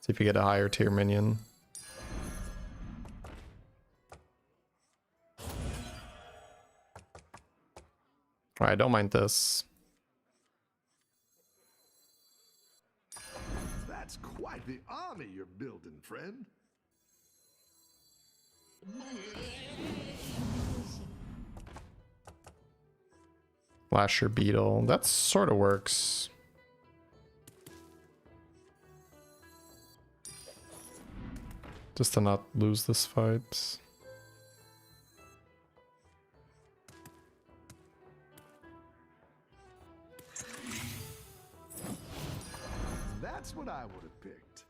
See if you get a higher tier minion. Alright, don't mind this. That's quite the army you're building, friend. Lasher Beetle. That sort of works. Just to not lose this fight. That's what I would have picked.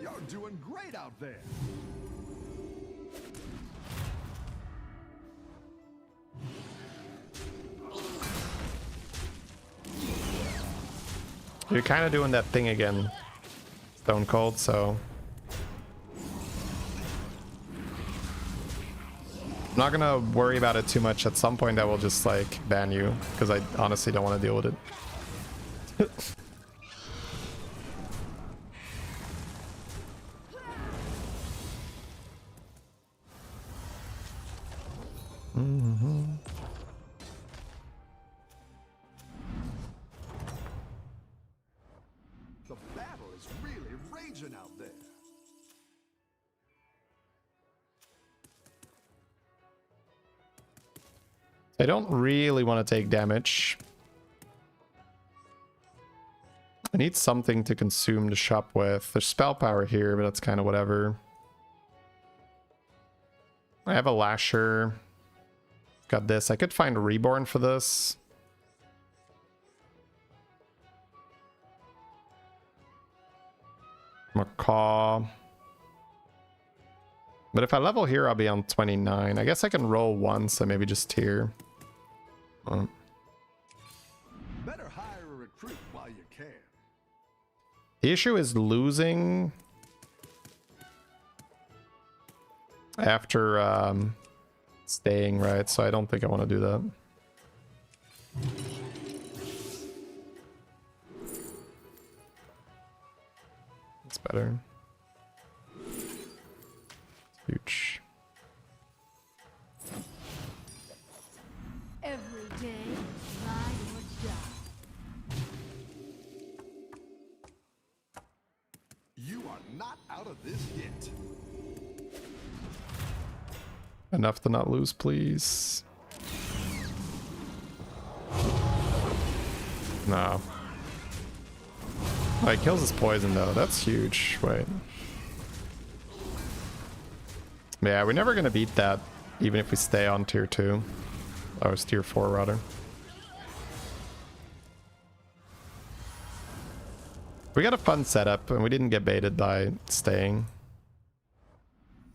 You're doing great out there. You're kind of doing that thing again, Stone Cold, so... I'm not gonna worry about it too much. At some point I will just like ban you, because I honestly don't want to deal with it. The battle is really raging out there. I don't really want to take damage. I need something to consume the shop with. There's spell power here, but that's kind of whatever. I have a Lasher. Got this. I could find a Reborn for this. Macaw. But if I level here, I'll be on 29. I guess I can roll once, so maybe just tier. Better hire a recruit while you can. The issue is losing after staying, right? So I don't think I want to do that. It's better. It's huge. Every day, ride or die. You are not out of this yet. Enough to not lose, please. No. Oh, he kills his poison though. That's huge. Wait. Yeah, we're never gonna beat that, even if we stay on tier 2. Oh, it's tier 4 rather. We got a fun setup, and we didn't get baited by staying.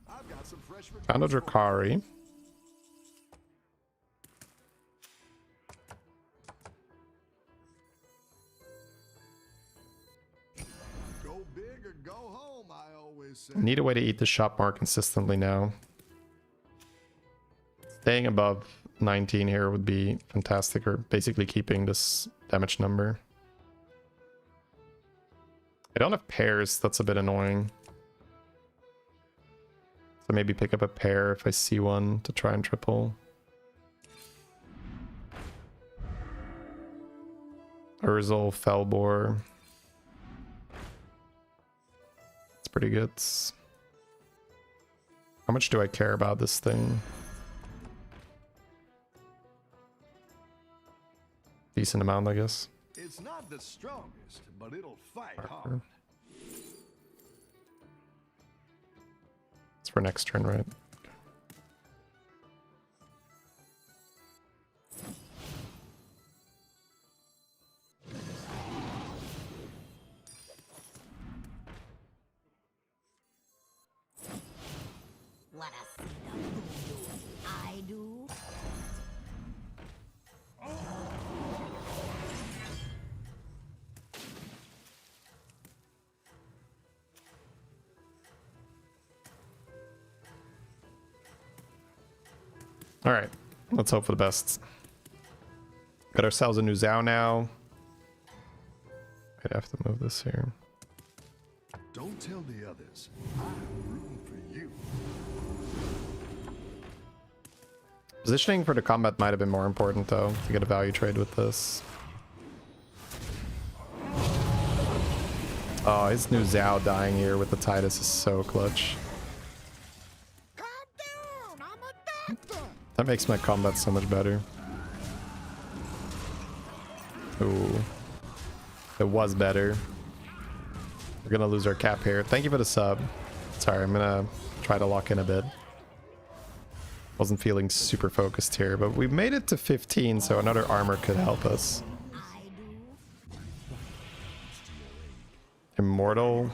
I've got some fresh Found a Drakari. Go big or go home, I always say. Need a way to eat the shop more consistently now. Staying above 19 here would be fantastic, or basically keeping this damage number. I don't have pairs, that's a bit annoying. So maybe pick up a pair if I see one to try and triple. Urzel, Felbor. It's pretty good. How much do I care about this thing? Decent amount, I guess. It's not the strongest, but it'll fight hard. It's for next turn, right? Wanna see the voodoo I do? All right, let's hope for the best. Got ourselves a new Zhao now. I'd have to move this here. Don't tell the others. I'm rooting for you. Positioning for the combat might have been more important though, to get a value trade with this. Oh, his new Zhao dying here with the Titus is so clutch. That makes my combat so much better. Ooh. It was better. We're gonna lose our cap here. Thank you for the sub. Sorry, I'm gonna try to lock in a bit. Wasn't feeling super focused here, but we made it to 15, so another armor could help us. Immortal.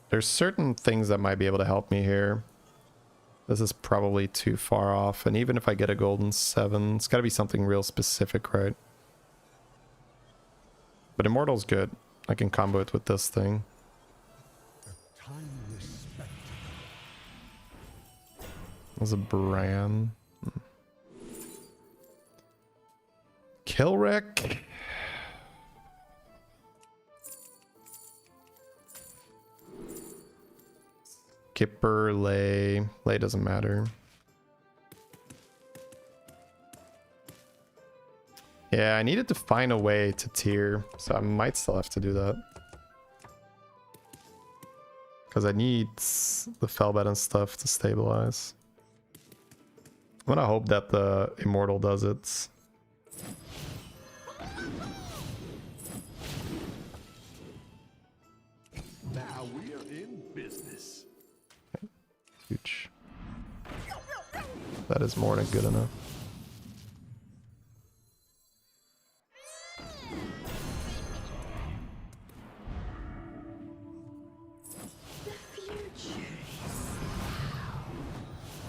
There's certain things that might be able to help me here. This is probably too far off, and even if I get a golden 7, it's got to be something real specific, right? But Immortal's good. I can combo it with this thing. There's a Bran. Killwreck. Skipper, Lay. Lay doesn't matter. Yeah, I needed to find a way to tier, so I might still have to do that. Because I need the Fellbed and stuff to stabilize. I'm gonna hope that the Immortal does it. Now we are in business. Huge. That is more than good enough.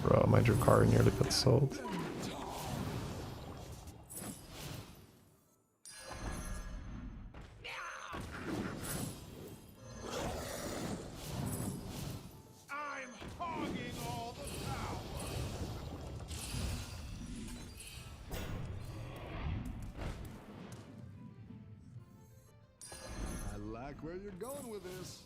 Bro, my Drakari nearly got sold. I'm hogging all the power. I like where you're going with this.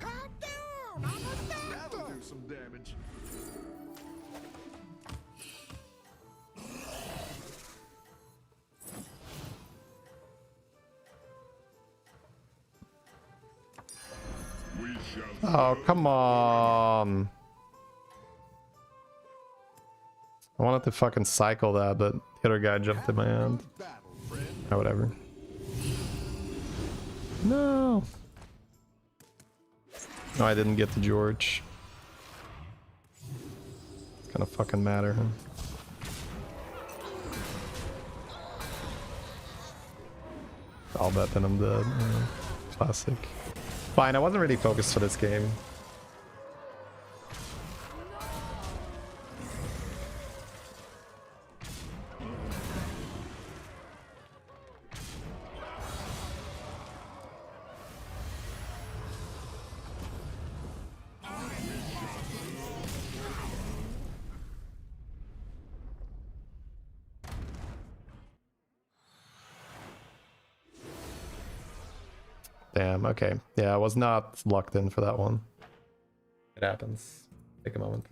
Calm down, I'm a doctor. That'll do some damage. We shall Oh, come on. I wanted to fucking cycle that, but the other guy jumped in my hand. Battle, friend. Or whatever. No. No, I didn't get to George. It's gonna fucking matter, huh? I'll bet then I'm dead. Yeah. Classic. Fine, I wasn't really focused for this game. Damn, okay. Yeah, I was not locked in for that one. It happens. Take a moment.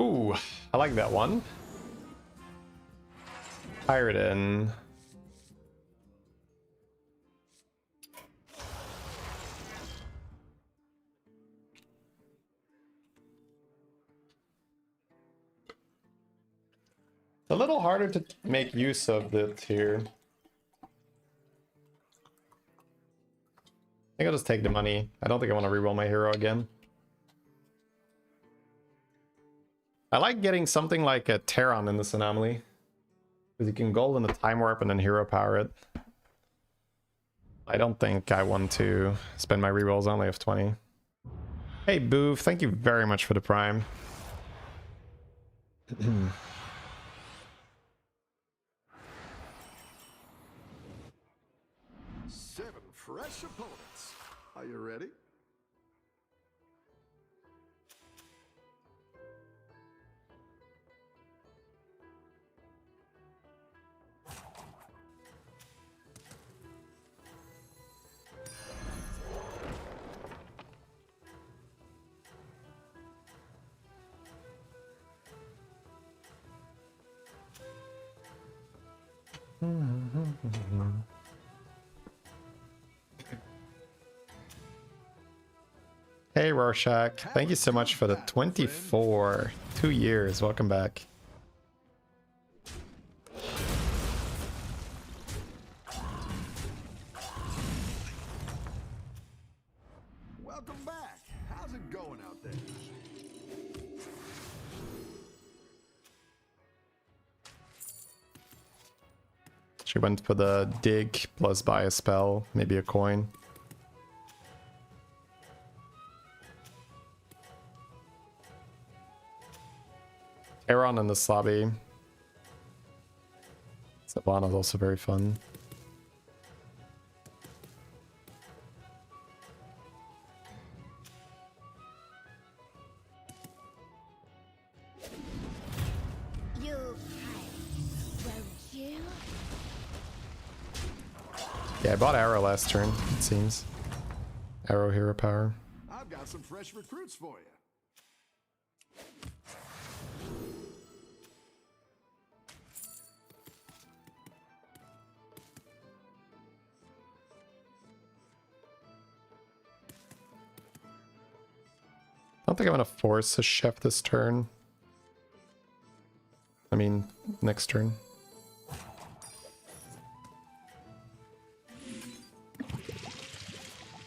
Ooh, I like that one. Pirate in. A little harder to make use of it here. I think I'll just take the money. I don't think I want to reroll my hero again. I like getting something like a Terran in this anomaly. Because you can gold in the time warp and then hero power it. I don't think I want to spend my rerolls. I only have 20. Hey Boov, thank you very much for the prime. 7 fresh opponents. Are you ready? Hey Rorschach, thank you so much for the 24. 2 years, welcome back. Welcome back. How's it going out there? She went for the dig plus buy a spell, maybe a coin. Aaron in this lobby. Savannah's also very fun. You pray, won't you? Yeah, I bought Arrow last turn, it seems. Arrow hero power. I've got some fresh recruits for you. I don't think I'm gonna force a chef this turn. I mean, next turn.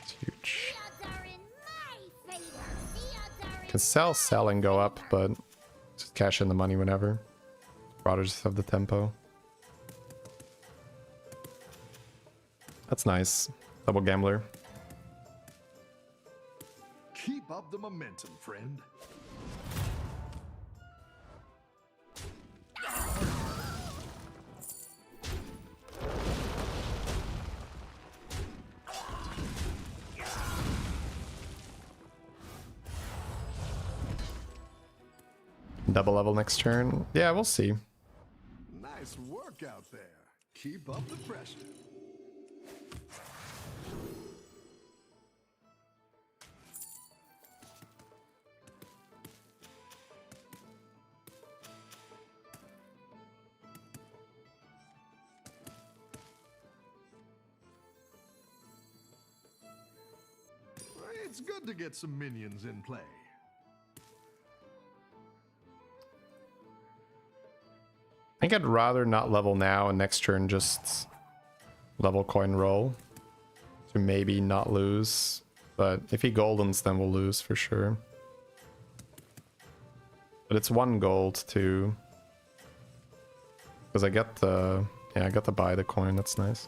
It's huge. The odds are in my favor. The odds are in Can sell and go up, but just cash in the money whenever. Rather just have the tempo. That's nice. Double gambler. Keep up the momentum, friend. Double level next turn. Yeah, we'll see. Nice work out there. Keep up the pressure. It's good to get some minions in play. I think I'd rather not level now and next turn just level coin roll to maybe not lose. But if he goldens, then we'll lose for sure. But it's 1 gold too. Because I get the... yeah, I got to buy the coin, that's nice.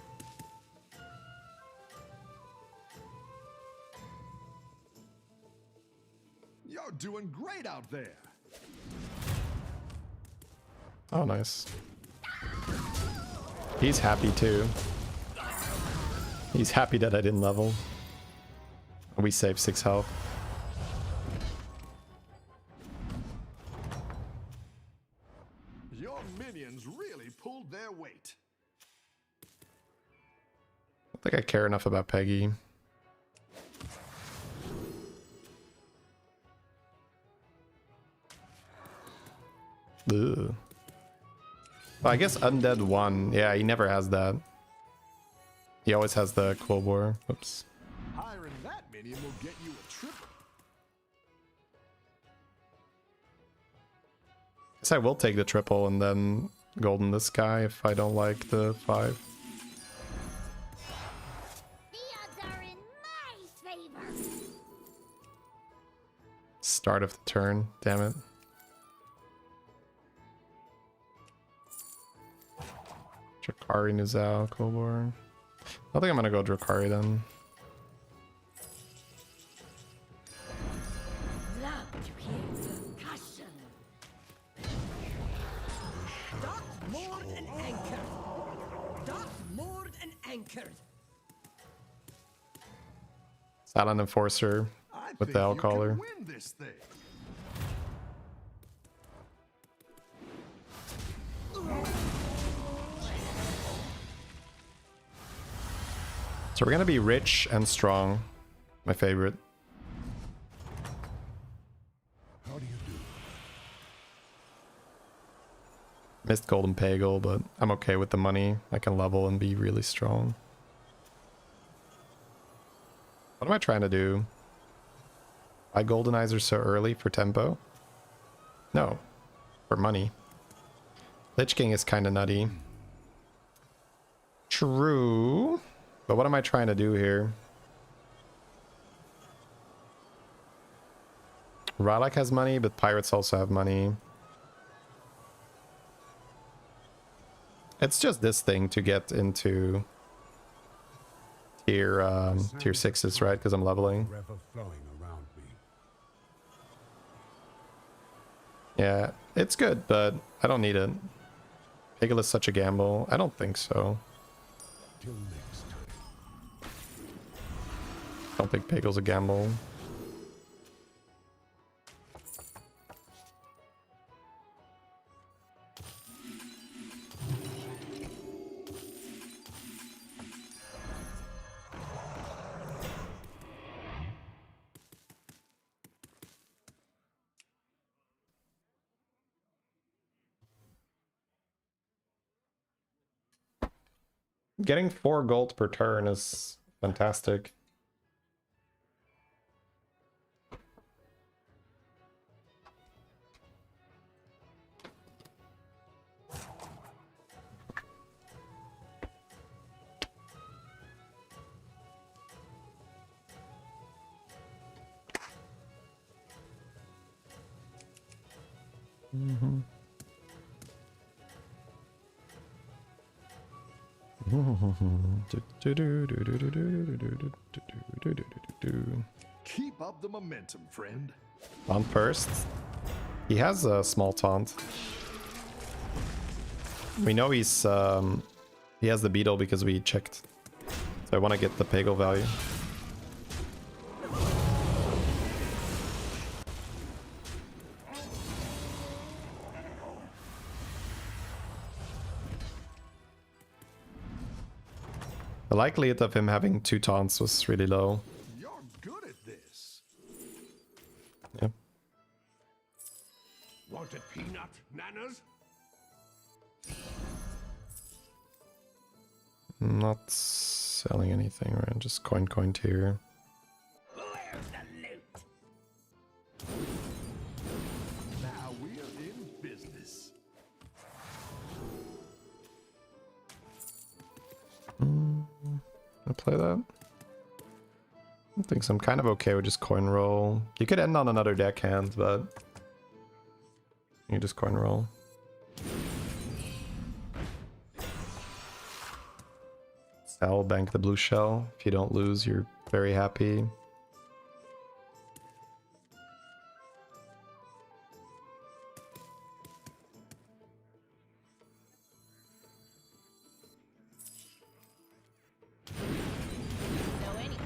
You're doing great out there. Oh, nice. He's happy too. He's happy that I didn't level. We saved 6 health. Your minions really pulled their weight. I don't think I care enough about Peggy. Ugh. Well, I guess Undead 1. Yeah, he never has that. He always has the Quillbore. Oops. Hiring that minion will get you a triple. Guess I will take the triple and then golden this guy if I don't like the 5. The odds are in my favor. Start of the turn, damn it. Drakari, Nuzao, Quillbore. I think I'm gonna go Drakari then. Love to hear percussion. Dock moored and anchored. Dock moored and anchored. Silent Enforcer I with the think L you collar. can win this thing. So we're gonna be rich and strong. My favorite. How do you do? Missed Golden Pagel, but I'm okay with the money. I can level and be really strong. What am I trying to do? Why Goldenizer so early for tempo? No, for money. Lich King is kind of nutty. True. But what am I trying to do here? Rarran has money, but pirates also have money. It's just this thing to get into tier 6s, right? Because I'm leveling. River flowing around me. Yeah, it's good, but I don't need it. Pagel is such a gamble. I don't think so. Till next time. I don't think Pagel's a gamble. Getting 4 gold per turn is fantastic. Keep up the momentum, friend. Taunt first. He has a small taunt. We know he has the beetle because we checked. So I want to get the Pagel value. The likelihood of him having 2 taunts was really low. You're good at this. Yep. Want a peanut, Nanas? I'm not selling anything, right? Just coin tier. Where's the loot? Now we're in business. I play that? I think so. I'm kind of okay with just coin roll. You could end on another deckhand, but you just coin roll. Sell, bank the blue shell. If you don't lose, you're very happy. So anyway,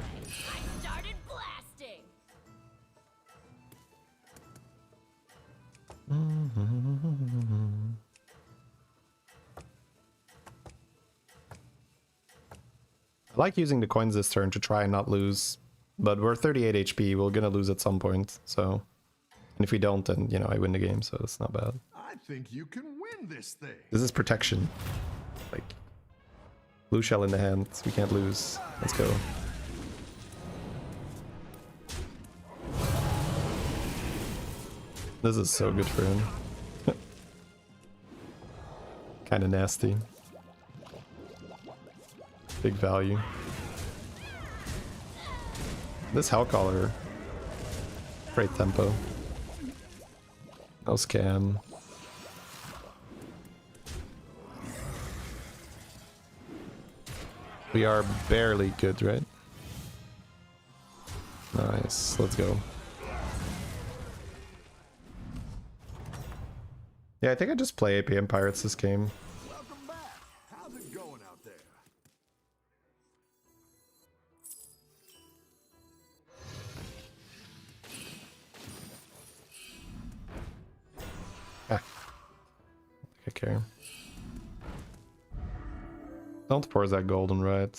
I started blasting. I like using the coins this turn to try and not lose, but we're 38 HP. We're gonna lose at some point, so. And if we don't, then, you know, I win the game, so it's not bad. I think you can win this thing. This is protection. Like, blue shell in the hand. We can't lose. Let's go. This is so good for him. Kind of nasty. Big value. This Hellcaller. Great tempo. No scam. We are barely good, right? Nice. Let's go. Yeah, I think I just play APM Pirates this game. Welcome back. How's it going out there? Ah. I care. Don't force that golden, right?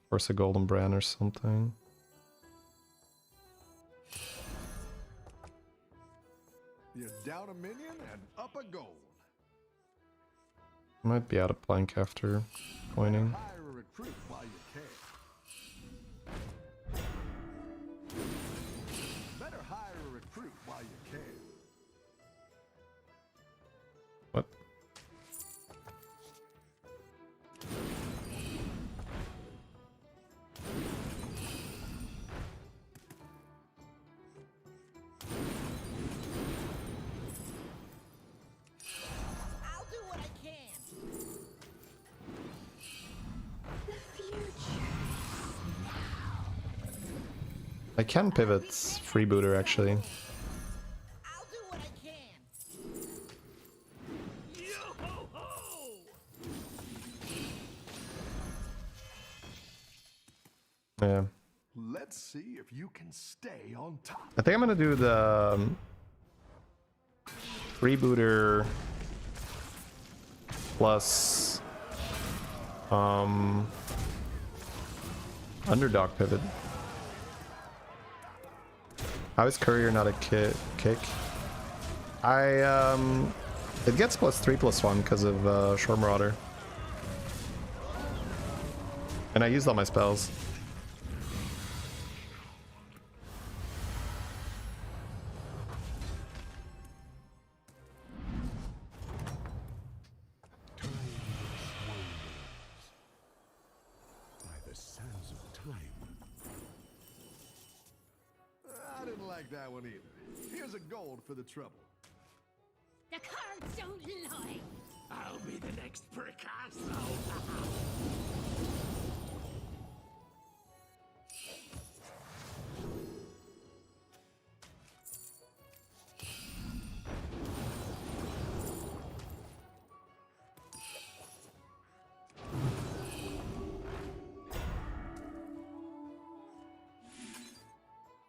Force a golden brand or something. You're down a minion and up a gold. Might be out of plank after pointing. Hire a recruit while you can. Better hire a recruit while you can. What? I'll do what I can. I can pivot freebooter actually. I'll do what I can. Yo-ho-ho! Yeah. Let's see if you can stay on top. I think I'm gonna do the freebooter plus underdog pivot. How is courier not a kick? It gets +3/+1 because of Shore Marauder. And I used all my spells. By the sands of time. I didn't like that one either. Here's a gold for the trouble. The cards don't lie. I'll be the next Picasso.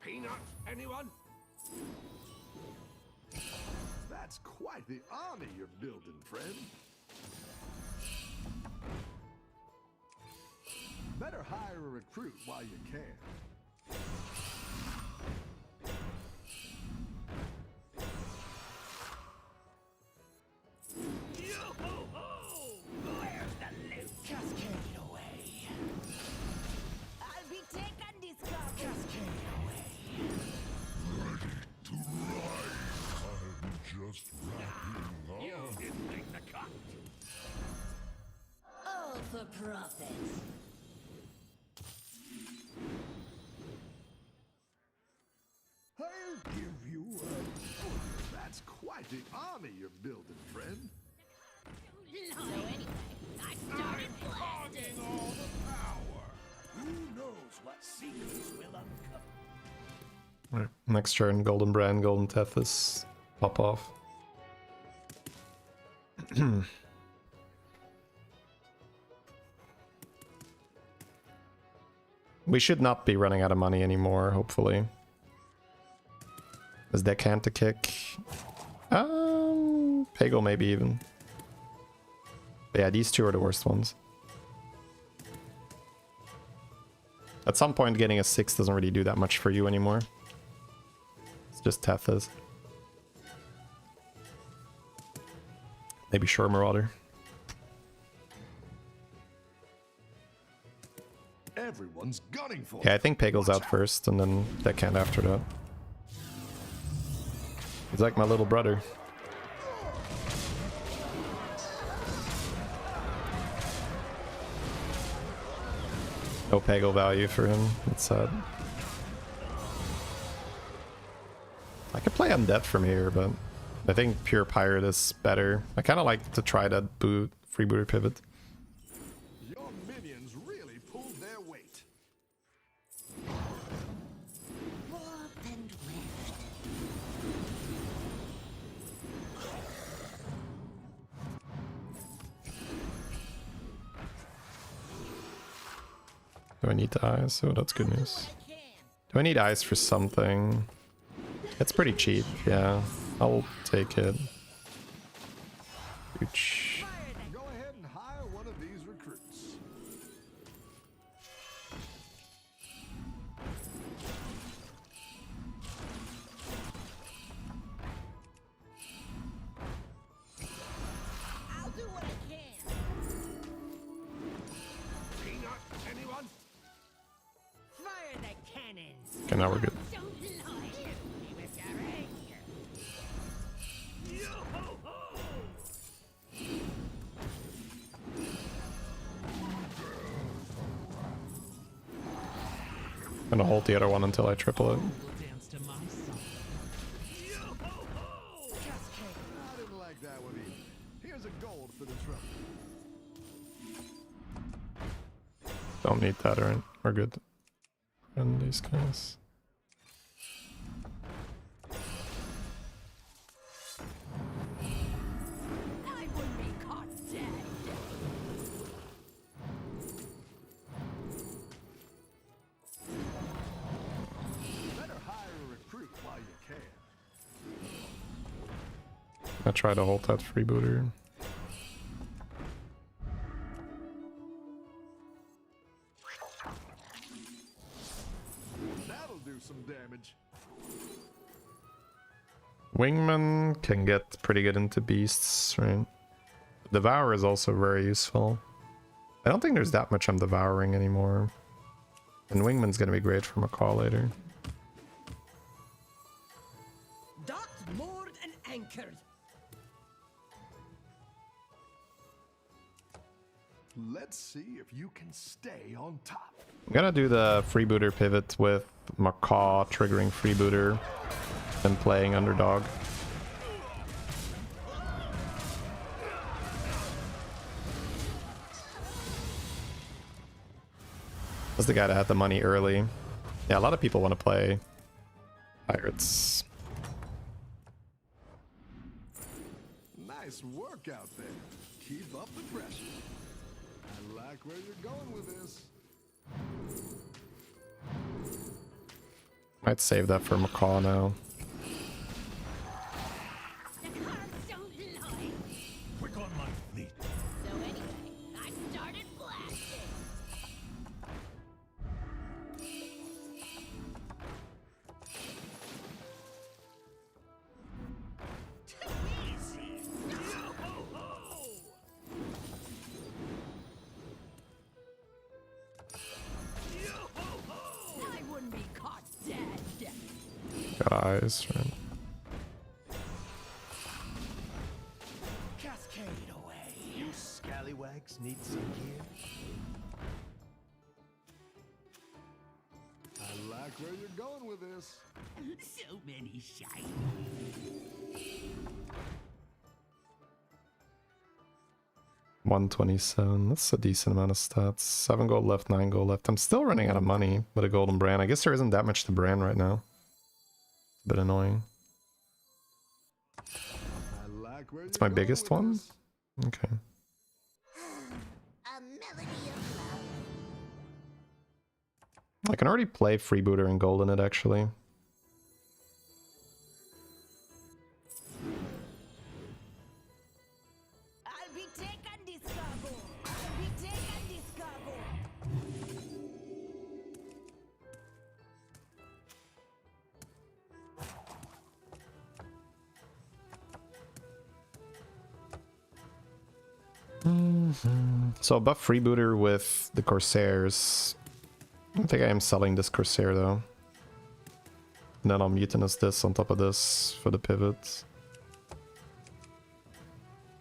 Peanut, anyone? That's quite the army you're building, friend. Better hire a recruit while you can. Yo-ho-ho! Where's the loot? Cascade away. I'll be taking this car. Cascade away. To rise. I'm just wrapping up. You didn't make the cut. All for profit. I'll give you a... That's quite the army you're building, friend. So anyway, I started blasting. Hogging all the power. Who knows what secrets will uncover? Right. Next turn, Golden Brand, Golden Tethys. Pop off. We should not be running out of money anymore, hopefully. Is Deckhand to kick? Pagel maybe even. But yeah, these two are the worst ones. At some point, getting a 6 doesn't really do that much for you anymore. It's just Tethys. Maybe Shore Marauder. Everyone's gunning for Yeah, I it. think Peggle's out first, and then Deckhand after that. He's like my little brother. No Peggle value for him. That's sad. I could play Undead from here, but I think Pure Pirate is better. I kind of like to try that freebooter pivot. Your minions really pulled their weight. Warp and weft. Do I need the eyes? Oh, that's good news. Do I need eyes for something? It's pretty cheap, yeah. I'll take it. Ooch. Go ahead and hire one of these recruits. I'll do what I can. Peanut, anyone? Fire the cannons. Okay, now we're good. Don't lie. Hit me with your anger. Yo ho ho! I'm gonna hold the other one until I triple it. Dance to my song. Yo ho ho! Cascade. I didn't like that one either. Here's a gold for the trouble. Don't need that, alright? We're good. And these guys. I wouldn't be caught dead. Better hire a recruit while you can. I try to hold that freebooter. That'll do some damage. Wingman can get pretty good into beasts, right? Devour is also very useful. I don't think there's that much I'm devouring anymore. And Wingman's gonna be great for Macaw later. Docked, moored, and anchored. Let's see if you can stay on top. I'm gonna do the freebooter pivot with Macaw triggering freebooter and playing underdog. That's the guy that had the money early. Yeah, a lot of people want to play pirates. Nice work out there. Keep up the pressure. I like where you're going with this. Might save that for Macaw now. The cards don't lie. Quick on my fleet. So anyway, I started blasting. Too easy. Yo ho ho! Yo ho ho! I wouldn't be caught dead. Got eyes, right? Cascade away. You scallywags need some gear? I like where you're going with this. So many shiny. 127. That's a decent amount of stats. 7 gold left, 9 gold left. I'm still running out of money with a golden brand. I guess there isn't that much to brand right now. It's a bit annoying. I like where It's you're my going biggest with one? this. Okay. A melody of love. I can already play freebooter and gold in it, actually. I'll be taking this cargo. I'll be taking this cargo. So buff freebooter with the Corsairs. I don't think I am selling this Corsair though. And then I'll mutinous this on top of this for the pivot.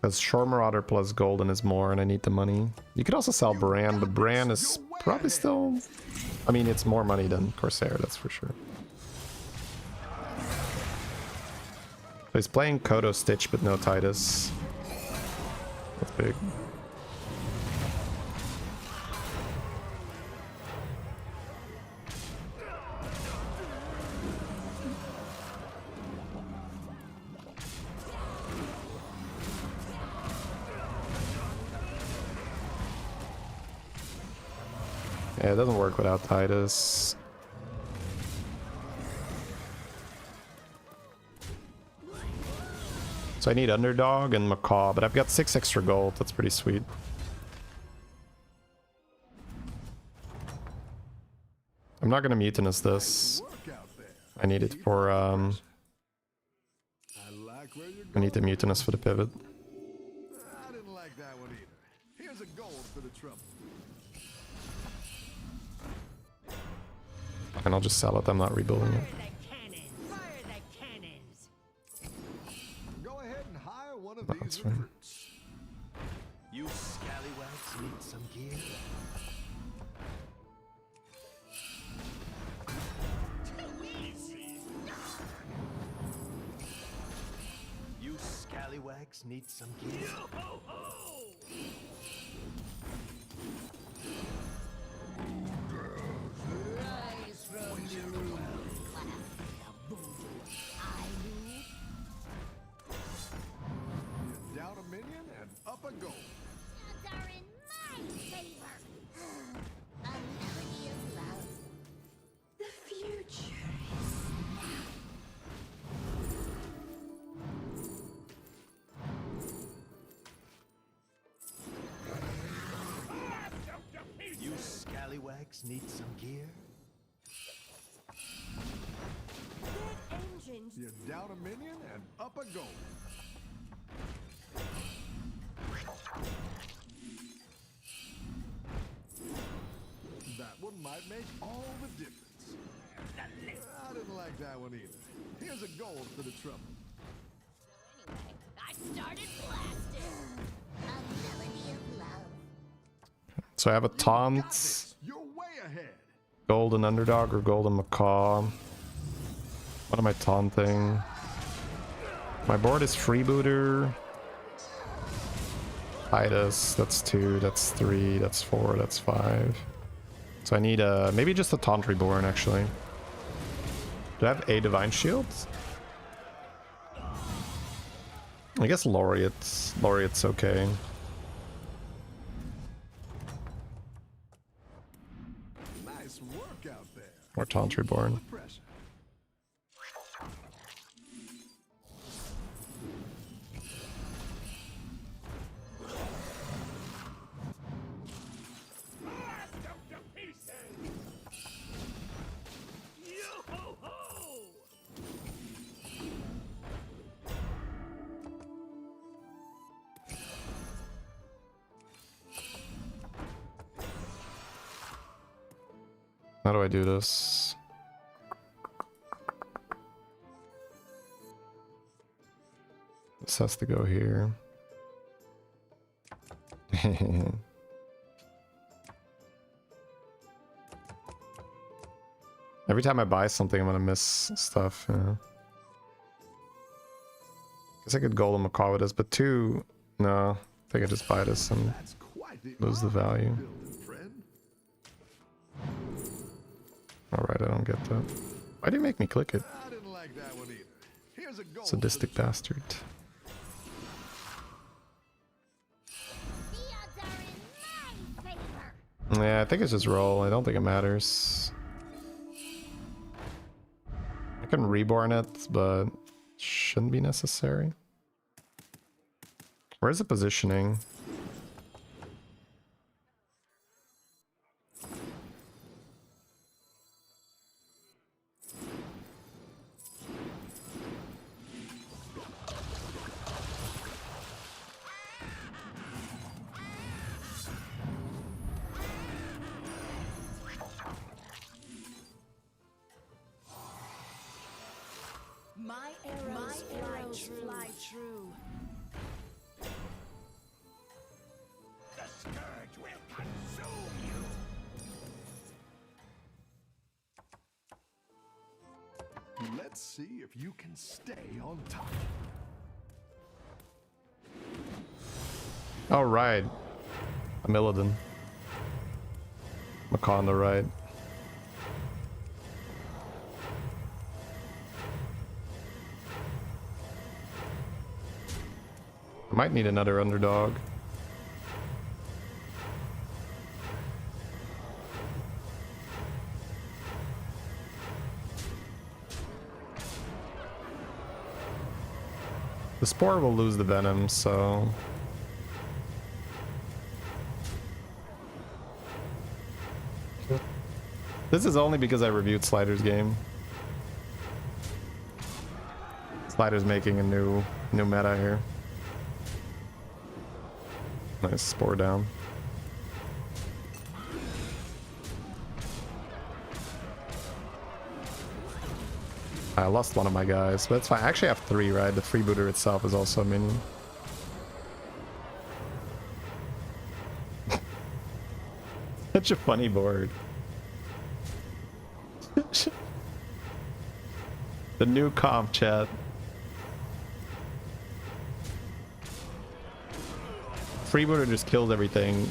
Because Shore Marauder plus Golden is more and I need the money. You could also sell Bran, but Bran is probably still... I mean, it's more money than Corsair, that's for sure. So he's playing Kodo Stitch but no Titus. That's big. Yeah, it doesn't work without Titus. So I need Underdog and Macaw, but I've got 6 extra gold. That's pretty sweet. I'm not gonna mutinous this. I need it for I need the mutinous for the pivot. I didn't like that one either. Here's a gold for the trouble. And I'll just sell it, I'm not rebuilding it. Go ahead and hire one of That's these fine. recruits. You scallywags need some gear. You scallywags need some gear. Rise from the room. Let us see a voodoo. I do. You're down a minion and up a gold. Odds are in my favor. A melody of love. The future is now. You scallywags need some gear. You're down a minion and up a gold. That one might make all the difference. I didn't like that one either. Here's a gold for the trouble. Anyway, I started blasting. A melody of love. So I have a taunt, You're way ahead. Golden Underdog or Golden Macaw. What am I taunting? My board is Freebooter. Titus, that's 2, that's 3, that's 4, that's 5. So I need maybe just a Taunt Reborn actually. Do I have a Divine Shield? I guess Laureate's okay. Nice work out there. Or Taunt Reborn. Pressure. How do I do this? This has to go here. Every time I buy something, I'm gonna miss stuff. Yeah. Guess I could Golden Macaw with this, but 2, no. I think I just buy this and That's quite the lose the armor value. building, friend. Alright, I don't get that. Why do you make me click it? I didn't like that one either. Here's a gold. Sadistic bastard. The odds are in my favor. Yeah, I think it's just roll. I don't think it matters. I can reborn it, but shouldn't be necessary. Where's the positioning? My arrows fly true. The scourge will consume you. Let's see if you can stay on top. All right. A Milladin. Macaw on the right. I might need another underdog. The Spore will lose the Venom, so... This is only because I reviewed Slider's game. Slider's making a new meta here. Nice Spore down. I lost one of my guys, but it's fine. I actually have 3, right? The freebooter itself is also a minion. Such a funny board. The new comp chat. Freebooter just kills everything.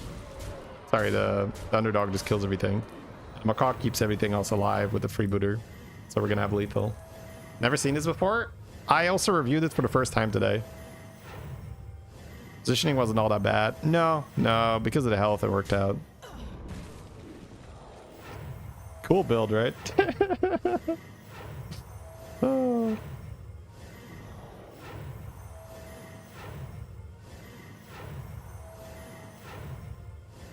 Sorry, the underdog just kills everything. Macaw keeps everything else alive with the freebooter. So we're gonna have lethal. Never seen this before? I also reviewed it for the first time today. Positioning wasn't all that bad. No, because of the health it worked out. Cool build, right? Oh.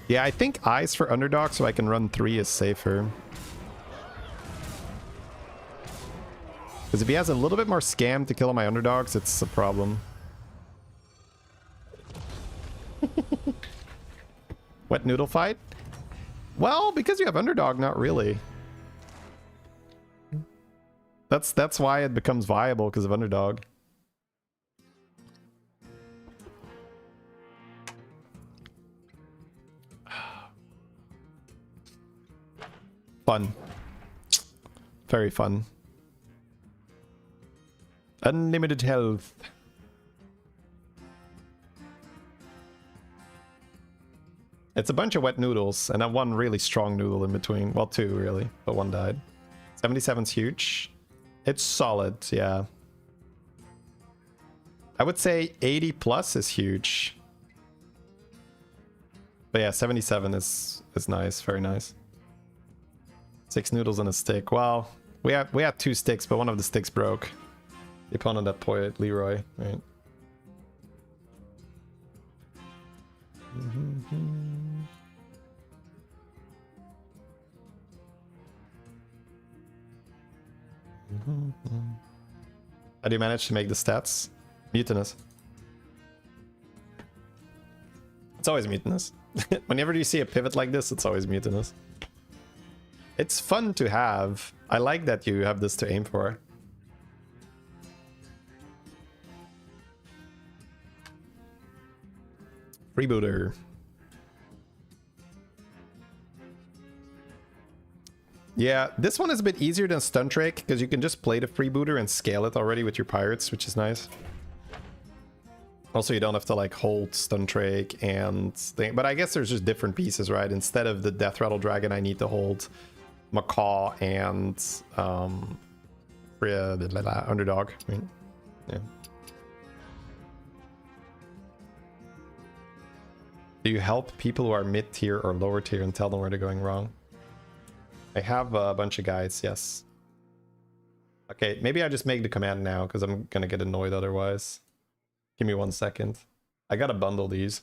Yeah, I think eyes for underdog so I can run 3 is safer. Because if he has a little bit more scam to kill all my underdogs, it's a problem. Wet noodle fight? Well, because you have underdog, not really. That's why it becomes viable, because of underdog. Fun. Very fun. Unlimited health. It's a bunch of wet noodles, and then one really strong noodle in between. Well, 2 really, but 1 died. 77's huge. It's solid, yeah. I would say 80 plus is huge. But yeah, 77 is nice, very nice. 6 noodles and a stick. Well, we had 2 sticks, but one of the sticks broke. The opponent that played Leroy, right? How do you manage to make the stats? Mutinous. It's always mutinous. Whenever you see a pivot like this, it's always mutinous. It's fun to have. I like that you have this to aim for. Freebooter. Yeah, this one is a bit easier than Stuntrake because you can just play the freebooter and scale it already with your pirates, which is nice. Also, you don't have to like hold Stuntrake and thing, but I guess there's just different pieces, right? Instead of the Death Rattle Dragon, I need to hold Macaw and Underdog. I mean, yeah. Do you help people who are mid-tier or lower tier and tell them where they're going wrong? I have a bunch of guides, yes. Okay, maybe I just make the command now because I'm gonna get annoyed otherwise. Give me 1 second. I gotta bundle these.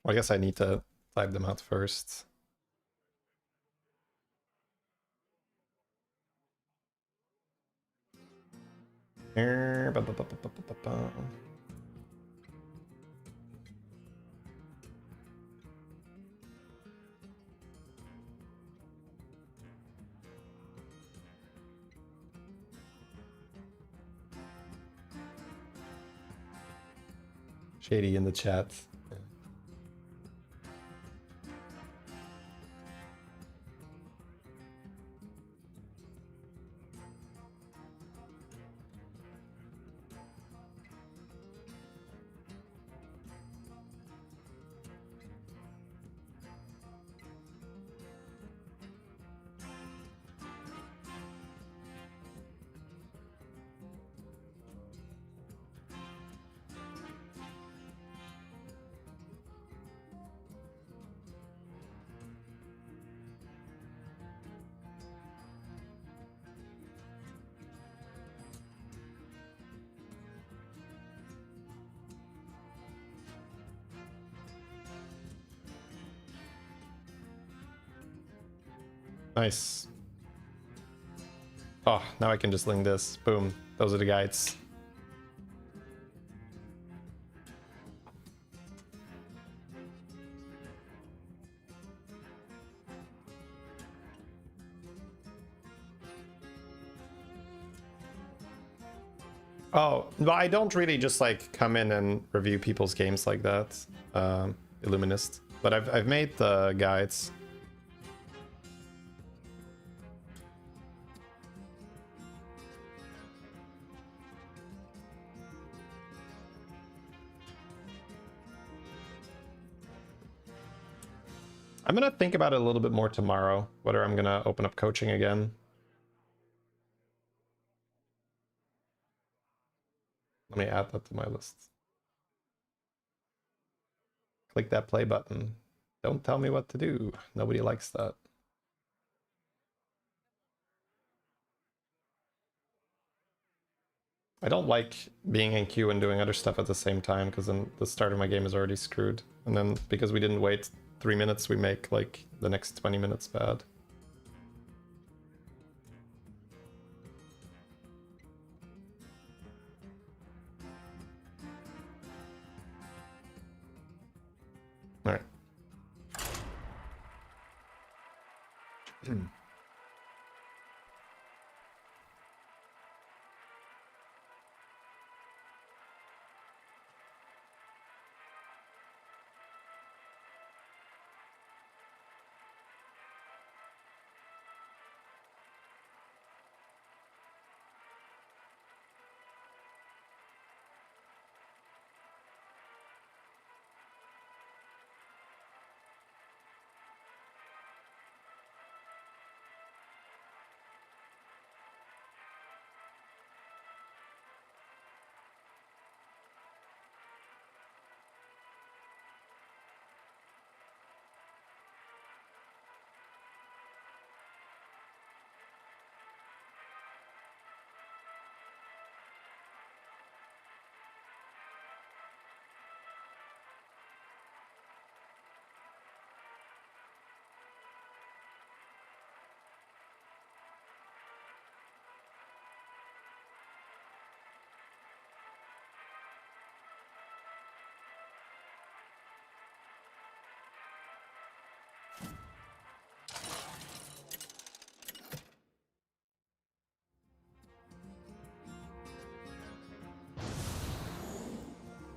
Well, I guess I need to type them out first. Shady in the chat. Nice. Oh, now I can just link this. Boom. Those are the guides. Oh, but I don't really just like come in and review people's games like that, Illuminist. But I've made the guides. I'm gonna think about it a little bit more tomorrow, whether I'm gonna open up coaching again. Let me add that to my list. Click that play button. Don't tell me what to do. Nobody likes that. I don't like being in queue and doing other stuff at the same time, because then the start of my game is already screwed. And then because we didn't wait 3 minutes, we make like the next 20 minutes bad. All right.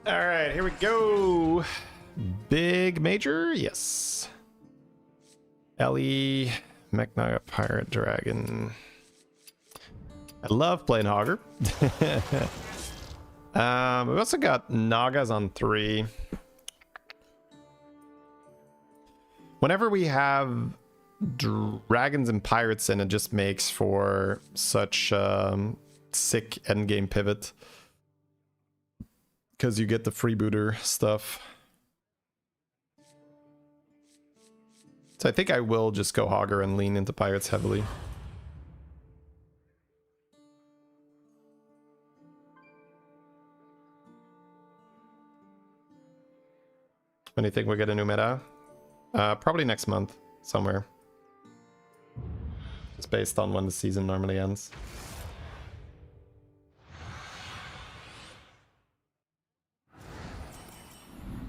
All right, here we go. Big major, yes. Ellie, Mechnaga, Pirate, Dragon. I love playing Hogger. We've also got Nagas on 3. Whenever we have dragons and pirates in, it just makes for such sick endgame pivot. Because you get the freebooter stuff. So I think I will just go Hogger and lean into pirates heavily. When do you think we'll get a new meta? Probably next month, somewhere. It's based on when the season normally ends.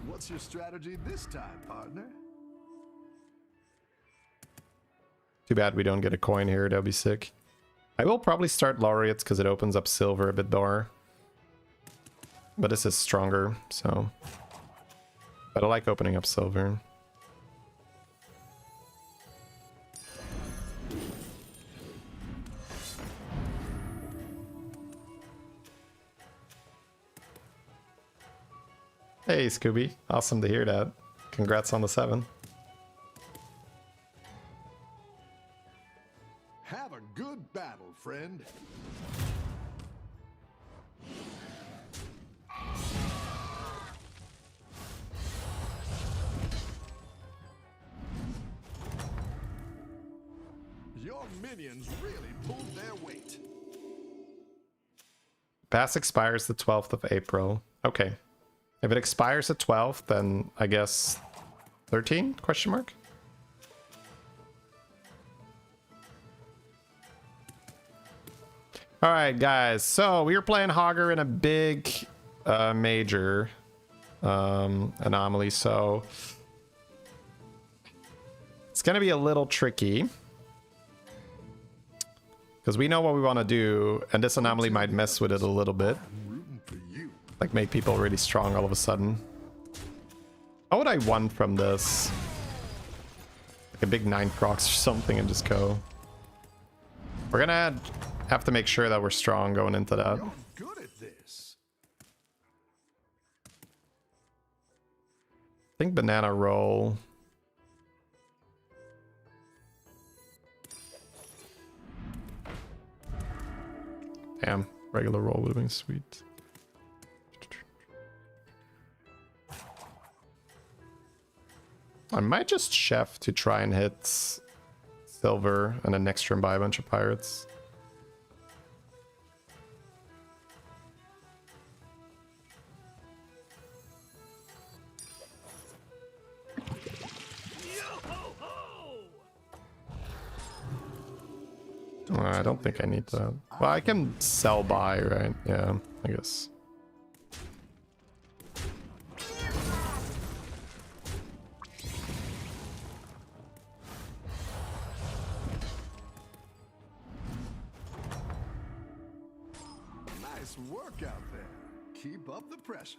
What's your strategy this time, partner? Too bad we don't get a coin here, that'll be sick. I will probably start laureates because it opens up silver a bit more. but this is stronger, so. But I like opening up silver. Hey, Scooby. Awesome to hear that. Congrats on the 7. Have a good battle, friend. Your minions really pulled their weight. Pass expires the 12th of April. Okay. If it expires the 12th, then I guess 13? Question mark? All right, guys. So we were playing Hogger in a big major anomaly. So it's going to be a little tricky because we know what we want to do. And this anomaly might mess with it a little bit. Like make people really strong all of a sudden. How would I want from this? Like a big 9 procs or something and just go. We're gonna have to make sure that we're strong going into that. You're good at this. I think banana roll. Damn, regular roll would have been sweet. I might just chef to try and hit silver and then next turn buy a bunch of pirates. I don't think I need that. Well, I can sell buy, right? Yeah, I guess. Nice work out there. Keep up the pressure.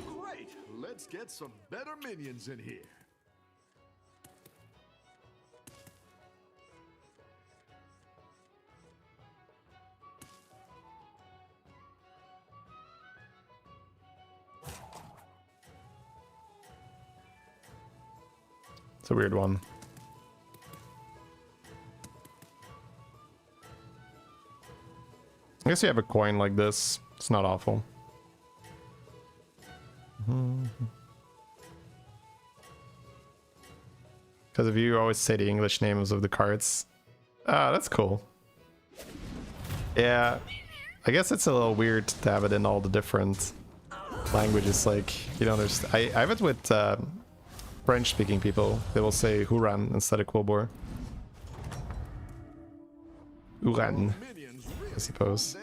Great. Let's get some better minions in here. It's a weird one. I guess you have a coin like this. It's not awful. Because if you always say the English names of the cards. Ah, that's cool. Yeah, I guess it's a little weird to have it in all the different languages. Like, you know, there's I have it with French-speaking people. They will say Huran instead of Quilboar. Uran, I suppose.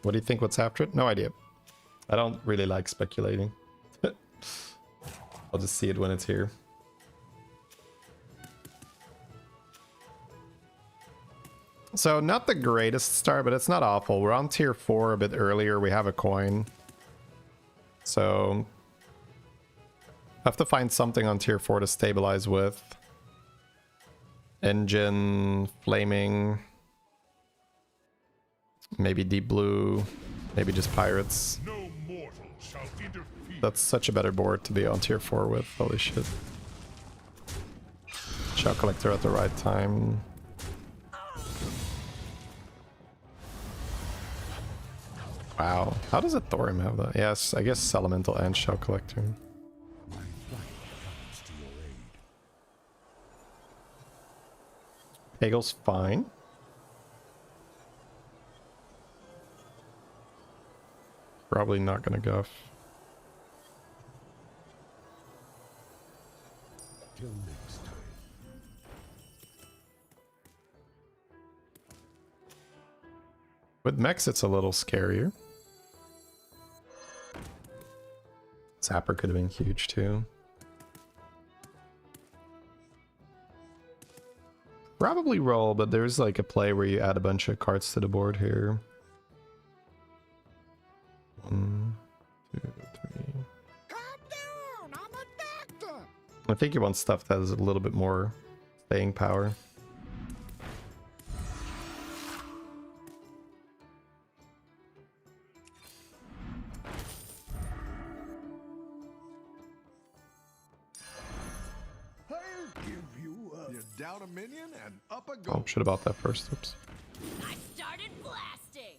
What do you think? What's after it? No idea. I don't really like speculating. I'll just see it when it's here. So not the greatest start, but it's not awful. We're on tier 4 a bit earlier. We have a coin. So I have to find something on tier 4 to stabilize with. Engine, flaming. Maybe deep blue. Maybe just pirates. No mortal shall interfere. That's such a better board to be on tier 4 with. Holy shit. Shell Collector at the right time. Wow. How does a Thorim have that? Yes, I guess Elemental and Shell Collector. Hagel's fine. Probably not gonna guff. Till next time. With mechs, it's a little scarier. Zapper could have been huge too. Probably roll, but there's like a play where you add a bunch of cards to the board here. 1, 2, 3. Calm down, I'm a doctor. I think you want stuff that has a little bit more staying power. I'll give you a... You down a minion and up a Oh, gold. should have bought that first. Oops. I started blasting.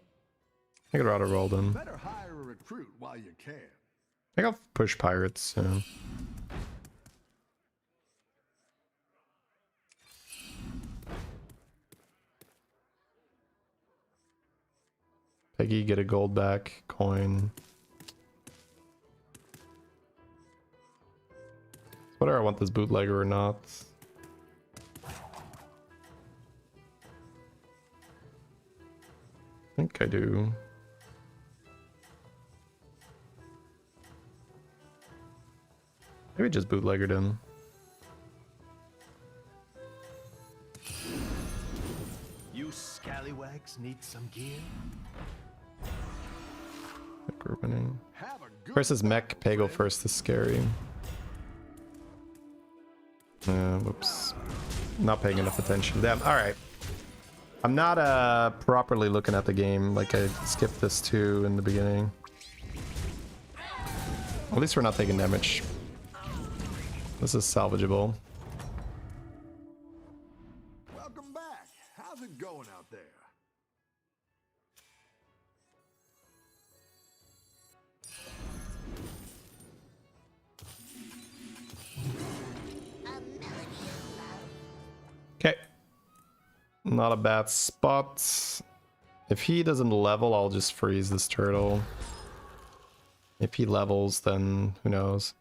I could rather roll them. Better hire a recruit while you can. I think I'll push pirates. Yeah. Peggy, get a gold back, coin. Whether I want this bootlegger or not. I think I do. Maybe just bootleggered him. You scallywags need some gear? I think we're winning. Have a good Versus mech, time, Pego friend. first is scary. Whoops. Not paying enough attention. Damn, alright. I'm not properly looking at the game. Like I skipped this too in the beginning. At least we're not taking damage. This is salvageable. Welcome back. How's it going out there? Okay. Not a bad spot. If he doesn't level, I'll just freeze this turtle. If he levels, then who knows?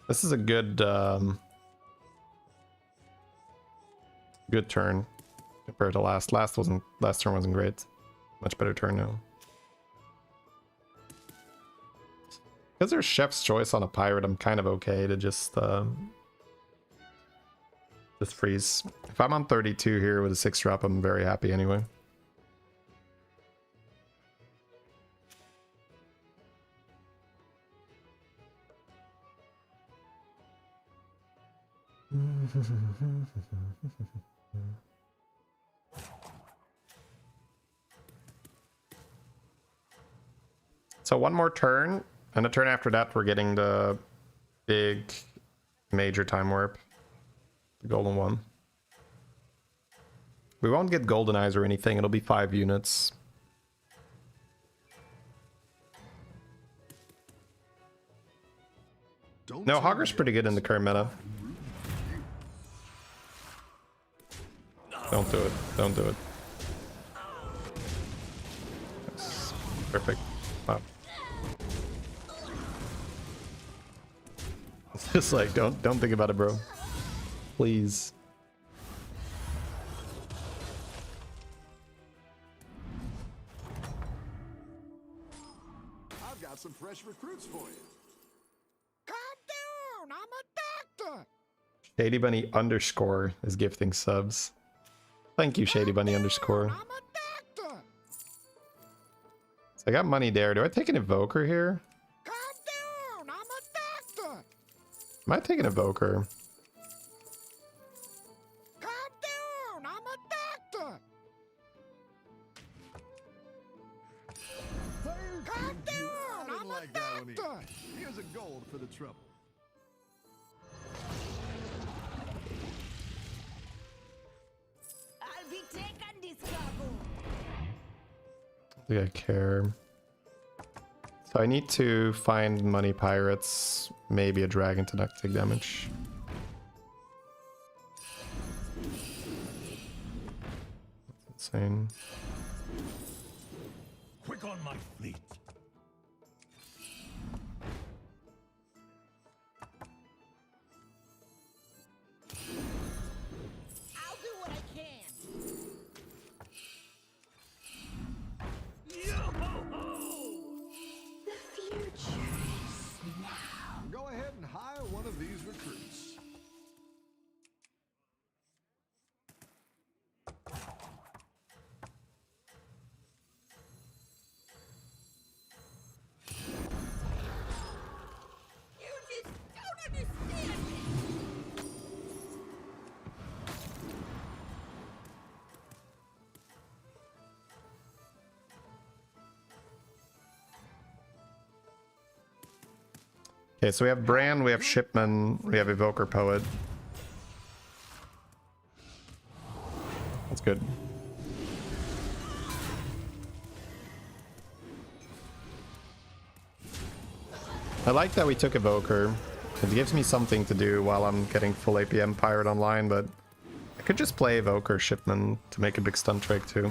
This is a good good turn compared to last. Last turn wasn't great. Much better turn now. Because there's Chef's Choice on a pirate, I'm kind of okay to just freeze. If I'm on 32 here with a 6-drop, I'm very happy anyway. So one more turn, and a turn after that, we're getting the big major time warp, the golden one. We won't get golden eyes or anything. It'll be 5 units. Don't No, tell Hogger's me pretty good in the current meta. Don't do it. Don't do it. Yes. Perfect. Wow. It's just like, don't think about it, bro. Please. I've got some fresh recruits for you. Calm down, I'm a doctor. Shadybunny underscore is gifting subs. Thank you, Shadybunny underscore. I'm a doctor. So I got money there. Do I take an evoker here? Calm down, I'm a doctor. Am I taking evoker? Calm down, I'm a doctor. Calm down, I'm like that one either. Here's a gold for the trouble. I'll be taking this cargo. I think I care. So I need to find money pirates, maybe a dragon to not take damage. That's insane. Quick on my fleet. I'll do what I can. The future is now. Go ahead and hire one of these recruits. You just don't understand me. Okay, so we have Bran, we have Shipman, we have Evoker Poet. That's good. I like that we took Evoker. It gives me something to do while I'm getting full APM Pirate online, but I could just play Evoker Shipman to make a big stun trick too.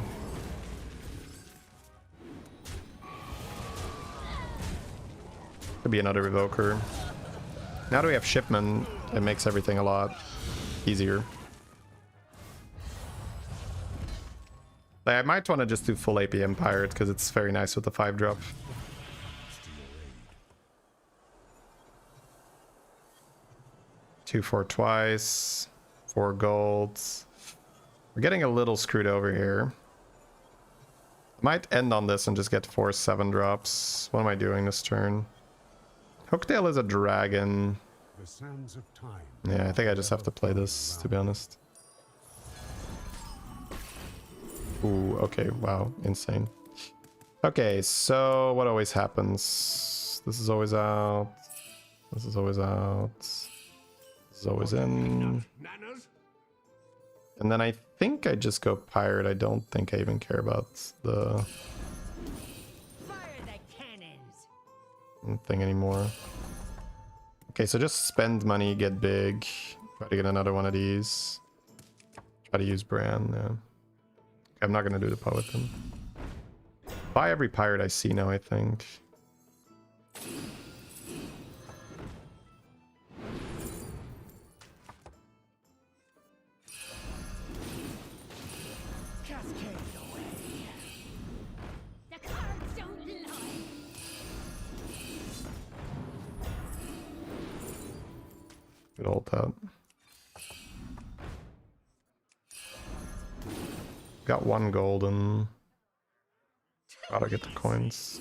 Could be another Evoker. Now that we have Shipman, it makes everything a lot easier. I might want to just do full APM Pirate because it's very nice with the 5-drop. 2-4 twice, 4 golds. We're getting a little screwed over here. Might end on this and just get 4 7-drops. What am I doing this turn? Hooktail is a dragon. The sands of time. Yeah, I think I just have to play this, to be honest. Ooh, okay, wow, insane. Okay, so what always happens? This is always out. This is always out. This is always in. And then I think I just go pirate. I don't think I even care about the Fire the cannons. thing anymore. Okay, so just spend money, get big. Try to get another one of these. Try to use Bran, yeah. I'm not gonna do the poet then. Buy every pirate I see now, I think. Cascade away. The cards don't lie. Good hold that. Got 1 golden. Gotta get the coins.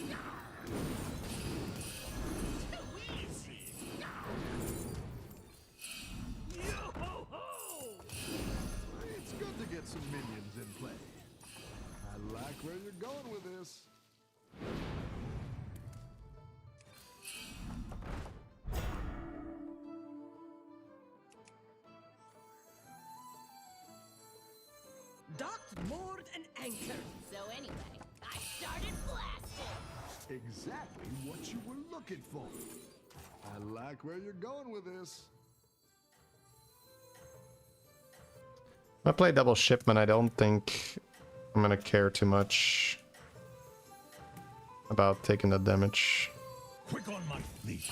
It's good to get some minions in play. I like where you're going with this. Docked, moored, and anchored. So anyway, I started blasting. Exactly what you were looking for. I like where you're going with this. If I play double Shipman, I don't think I'm gonna care too much about taking that damage. Quick on my fleet.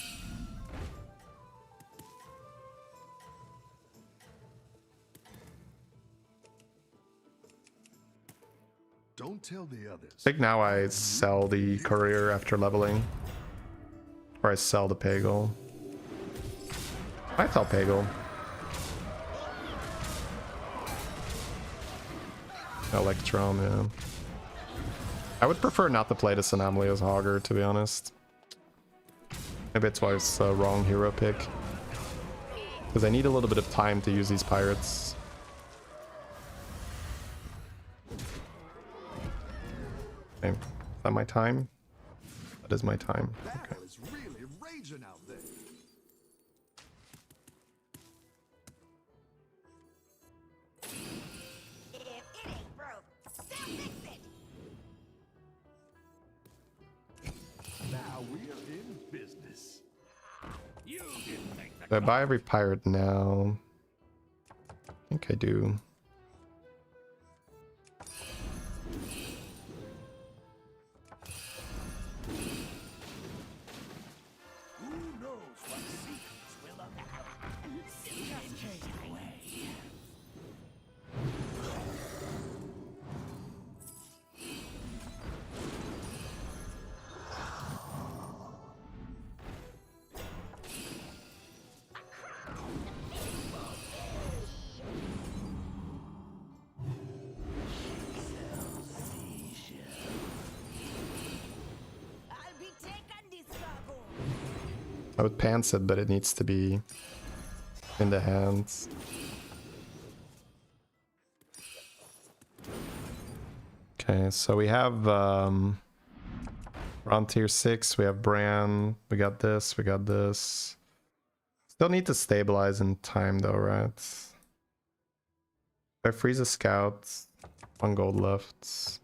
Don't tell the others. I think now I sell the courier after leveling. Or I sell the Pagel. I sell Pagel. Electron, yeah. I would prefer not to play this Anomaly as Hogger, to be honest. Maybe that's why it's the wrong hero pick. Because I need a little bit of time to use these pirates. Okay, is that my time? That That is my time. Okay. Battle is really raging out there. If it ain't broke, still fix it. Now we are in business. You didn't make the Do I buy every pirate now? I think I do. Who knows what secrets will uncover? Cascade away. I'll be taking this cargo. I would pants it, but it needs to be in the hands. Okay, so we have we're on tier 6, we have Bran, we got this, we got this. Still need to stabilize in time though, right? If I freeze a scout, 1 gold left.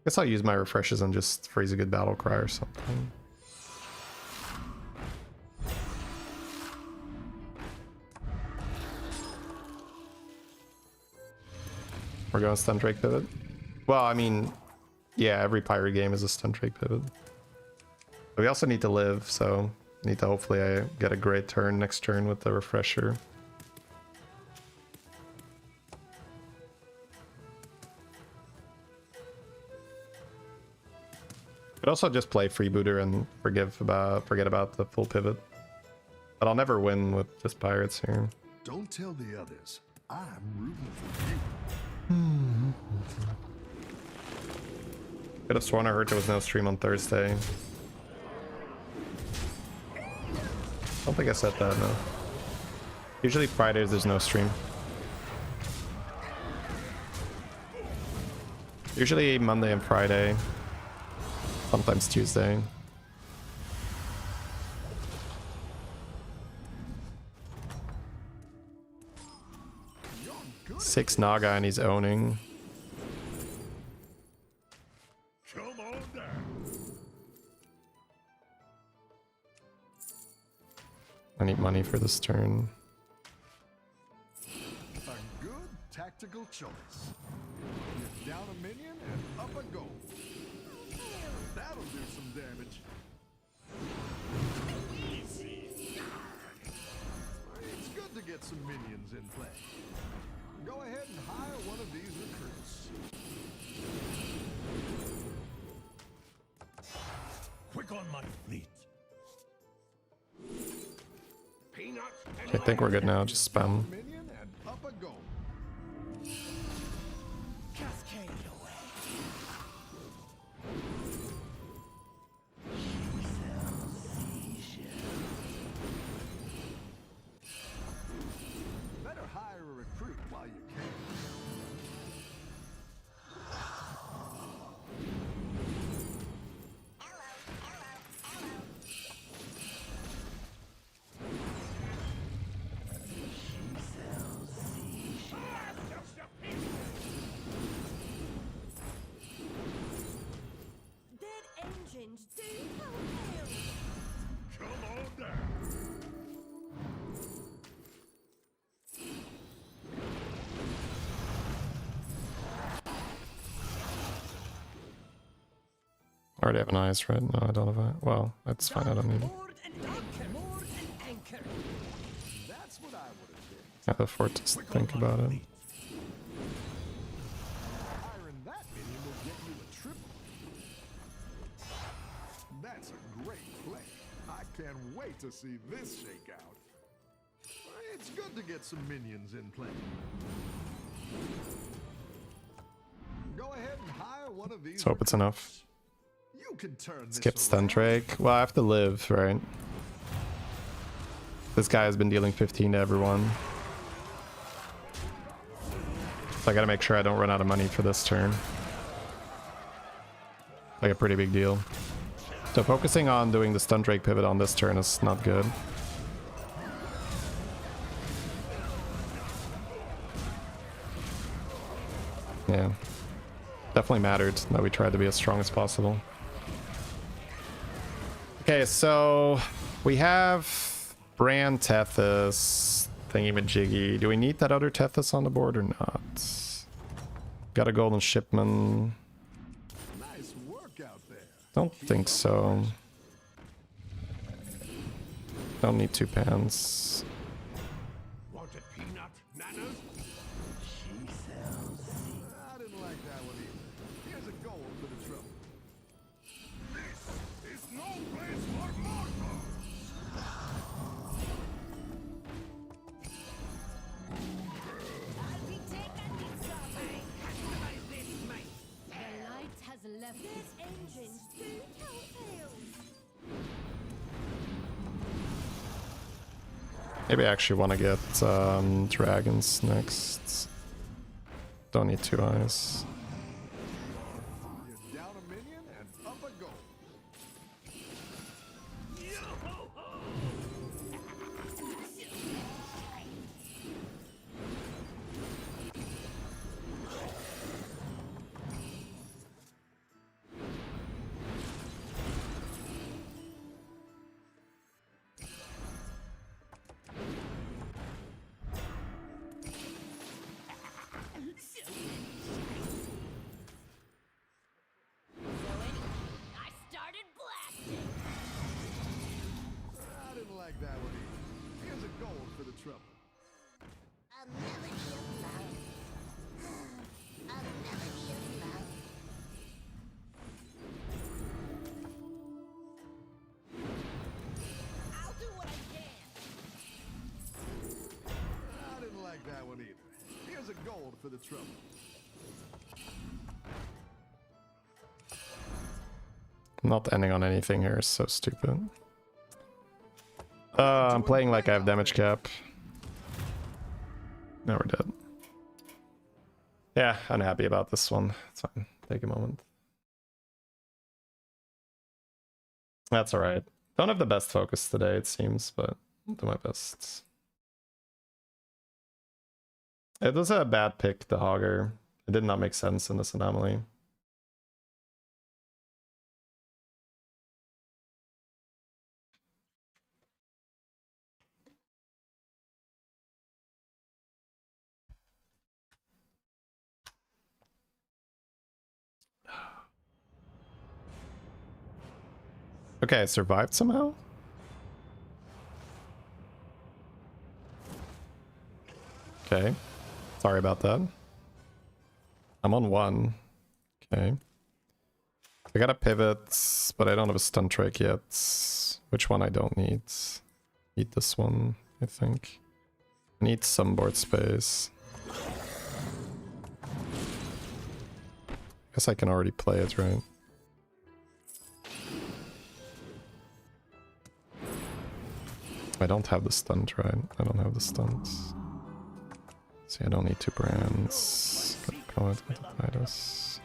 Guess I'll use my refreshes and just freeze a good battle cry or something. We're going stun Drake pivot. Well, I mean, yeah, every pirate game is a stun Drake pivot. But we also need to live, so need to hopefully get a great turn next turn with the refresher. Could also just play freebooter and forget about the full pivot. But I'll never win with just pirates here. Don't tell the others. I'm rooting for you. Could have sworn I heard there was no stream on Thursday. I don't think I said that, no. Usually Fridays there's no stream. Usually Monday and Friday. Sometimes Tuesday. Six Naga and he's owning. Come on down. I need money for this turn. A good tactical choice. You're down a minion and up a goal. That'll do some damage. It's good to get some minions in play. Go ahead and hire one of these recruits. Quick on my fleet. I think we're good now, just spam. Minion and up a goal. Cascade away. Better hire a recruit while you can. Dead engines do how Come on down. I already have an eyes, right? No, I don't have a... Well, that's fine, I don't need it. Moored and anchor, moored and anchor. That's what I would have did. I have the fort to think about it. Hiring that minion will get you a triple. That's a great play. I can't wait to see this shake out. It's good to get some minions in play. Go ahead and hire one of these. Let's hope it's enough. You can turn this Skip stun around. Drake. Well, I have to live, right? This guy has been dealing 15 to everyone. So I gotta make sure I don't run out of money for this turn. Like a pretty big deal. So focusing on doing the stun Drake pivot on this turn is not good. Yeah. Definitely mattered that we tried to be as strong as possible. Okay, so we have Bran, Tethys, thingy-majiggy. Do we need that other Tethys on the board or not? Got a golden shipment. Nice work out there. Don't think so. Don't need 2 pans. Want a peanut, Nanas? She sells. I didn't like that one either. Here's a gold for the trouble. This is no place for mortals. I'll be taking this off. Customize this, mate. The light has left this engine. Maybe I actually want to get dragons next. Don't need 2 eyes. You're down a minion and up a gold. I started blasting. I didn't like that one either. Here's a gold for the trouble. A melody of love. A melody of love. I'll do what I can. I didn't like that one either. Here's a gold for the trouble. Not ending on anything here is so stupid. I'm playing like I have damage cap. Now we're dead. Yeah, unhappy about this one. It's fine. Take a moment. That's alright. Don't have the best focus today, it seems, but I'll do my best. It was a bad pick, the Hogger. It did not make sense in this anomaly. Okay, I survived somehow? Okay. Sorry about that. I'm on 1. Okay. I got a pivot, but I don't have a stun trick yet. Which one I don't need? Need this one, I think. I need some board space. Guess I can already play it, right? I don't have the stunt, right? I don't have the stunts. See, I don't need 2 brands. Go ahead with the Titus.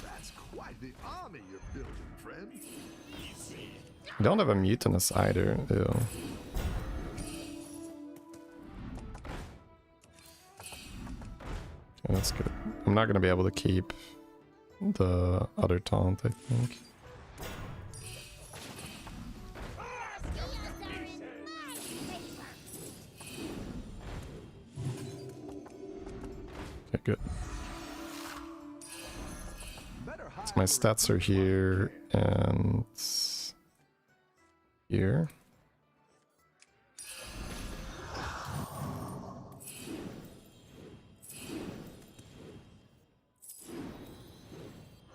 That's quite the army you're building, friend. I don't have a mutinous either. Ew. Okay, that's good. I'm not gonna be able to keep the other taunt, I think. Okay, good. So my stats are here and here.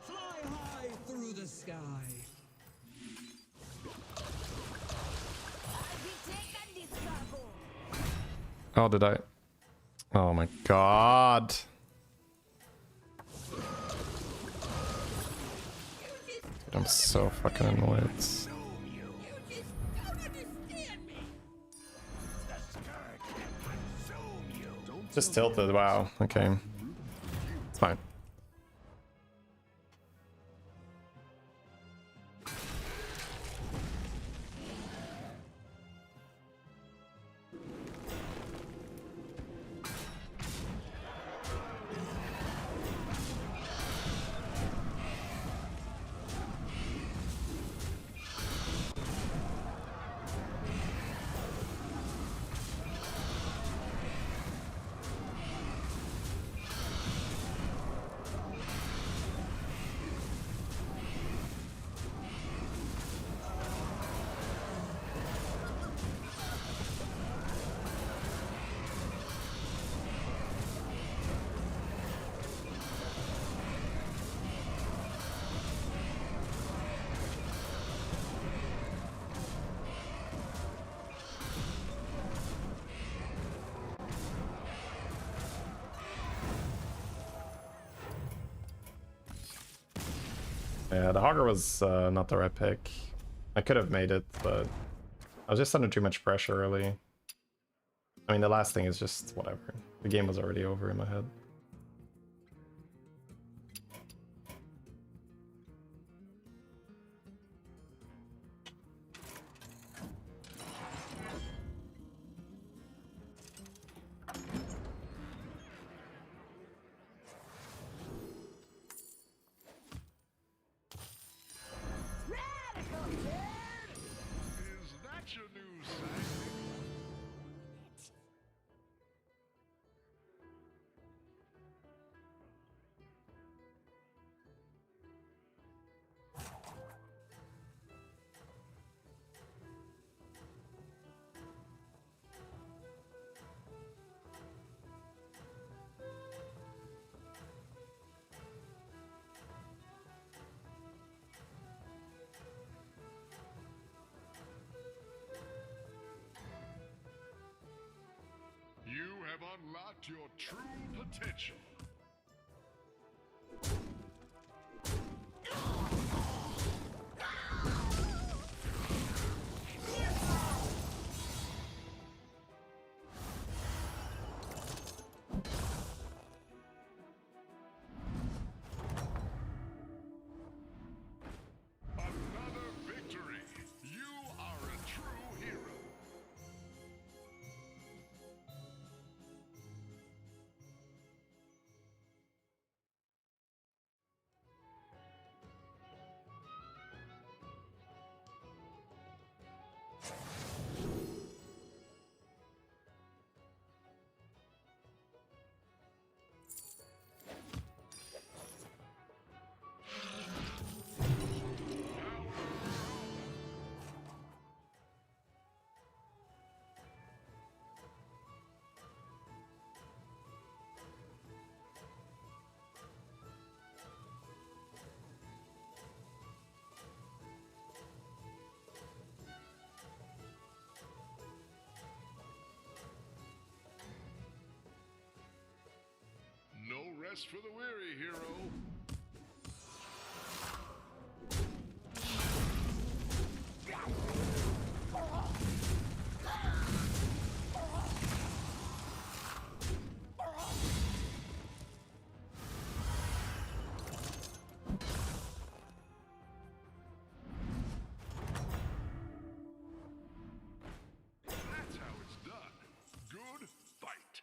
Fly high through the sky. I'll be taking this cargo. Oh, did I? Oh my god. Dude, I'm so fucking annoyed. Just tilted, wow. Okay. It's fine. Yeah, the Hogger was not the right pick. I could have made it, but I was just under too much pressure early. I mean, the last thing is just whatever. The game was already over in my head. Radical dude! Is that your new sidekick? You have unlocked your true potential. Another victory. You are a true hero. No rest for the weary, hero. That's how it's done. Good fight.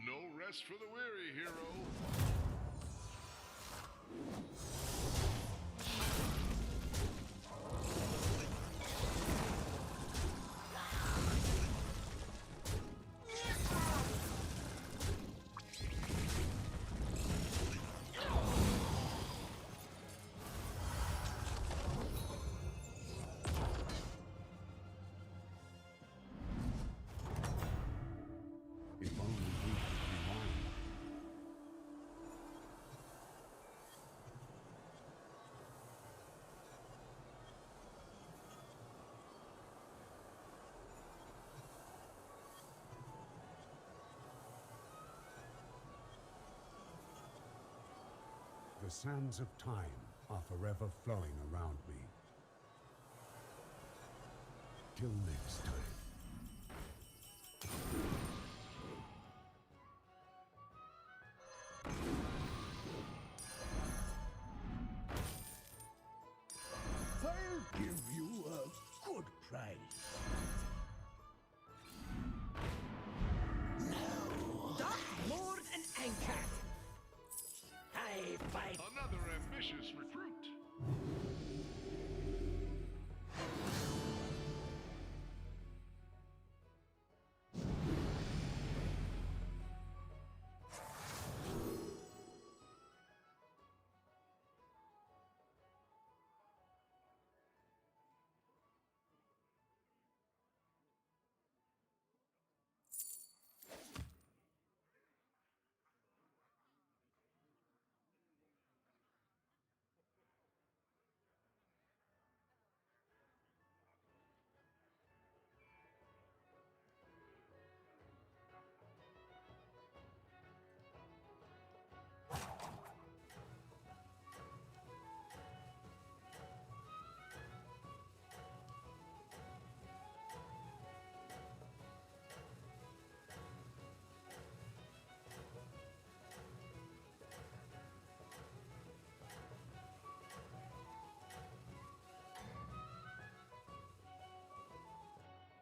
No rest for the weary, hero. If only we could rewind. The sands of time are forever flowing around me. Till next time. give you a good price. Now, Dark Lord and Anchor. I fight. Another ambitious recruit.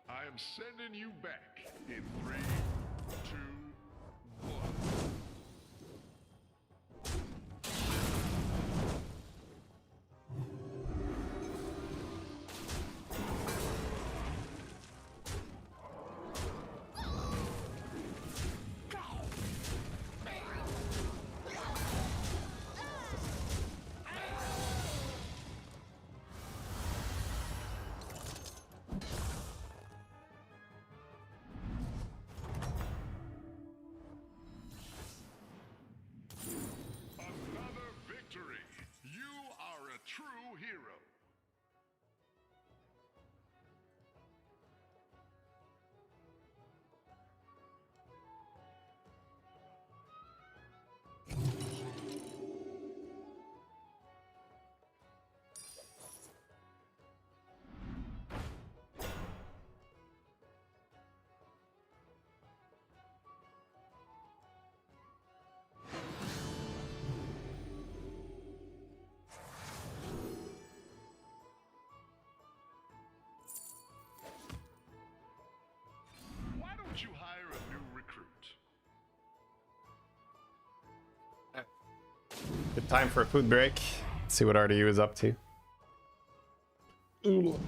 I am sending you back in 3, 2, 1. Another victory! You are a true hero! Why don't you hire a new recruit? Good time for a food break. Let's see what RDU is up to. Ooh.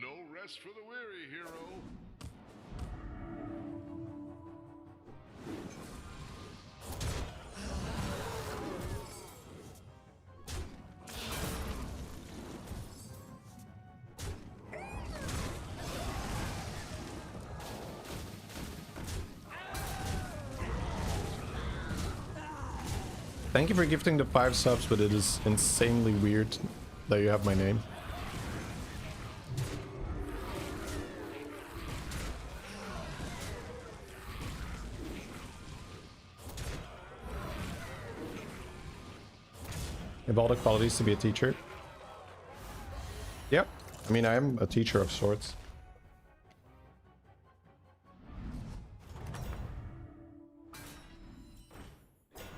No rest for the weary, hero. Thank you for gifting the 5 subs, but it is insanely weird that you have my name. You have all the qualities to be a teacher. Yep. I mean, I am a teacher of sorts.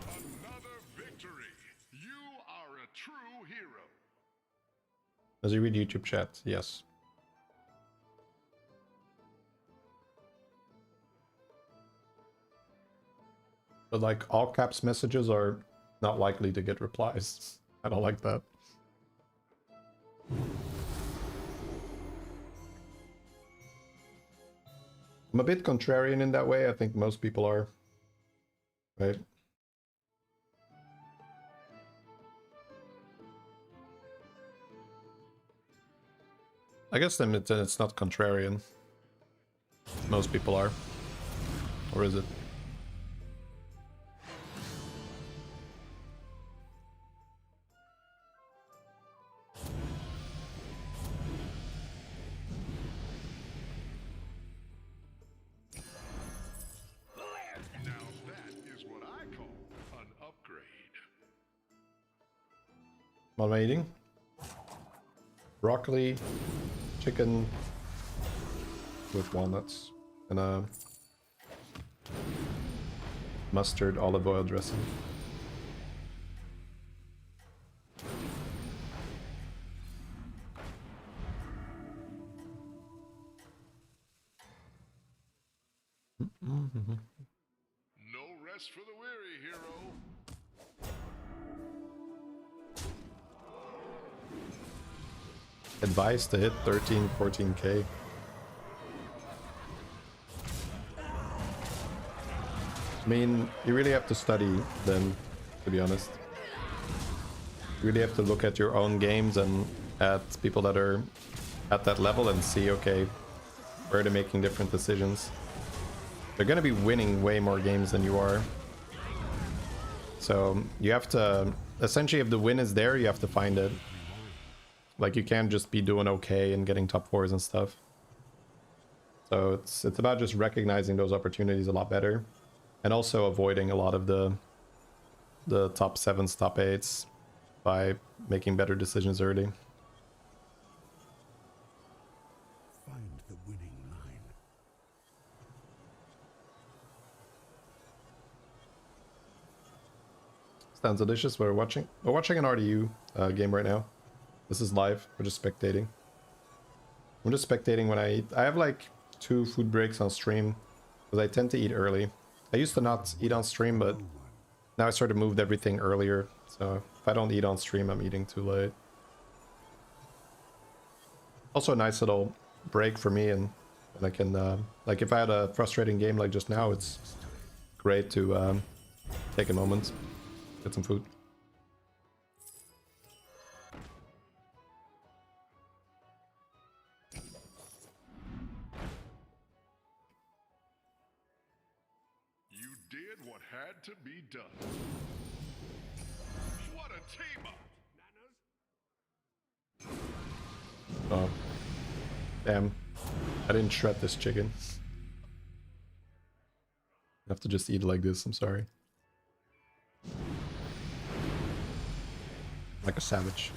Another victory! You are a true hero! Does he read YouTube chat? Yes. But like all caps messages are not likely to get replies. I don't like that. I'm a bit contrarian in that way. I think most people are. Right? I guess then it's not contrarian. Most people are. Or is it? What am I eating? Broccoli, chicken with walnuts, and a mustard olive oil dressing. No rest for the weary, hero. Advice to hit 13, 14k. I mean, you really have to study them, to be honest. You really have to look at your own games and at people that are at that level and see, okay, where they're making different decisions. They're gonna be winning way more games than you are. So you have to, essentially if the win is there, you have to find it. Like you can't just be doing okay and getting top 4s and stuff. So it's about just recognizing those opportunities a lot better. And also avoiding a lot of the top 7s, top 8s by making better decisions early. Find the winning line. Sounds delicious. We're watching an RDU game right now. This is live. We're just spectating. I'm just spectating when I eat. I have like 2 food breaks on stream because I tend to eat early. I used to not eat on stream, but now I sort of moved everything earlier. So if I don't eat on stream, I'm eating too late. Also a nice little break for me, and I can like if I had a frustrating game like just now, it's great to take a moment, get some food. You did what had to be done. What a team up! Oh, damn! I didn't shred this chicken. I have to just eat it like this. I'm sorry. Like a savage.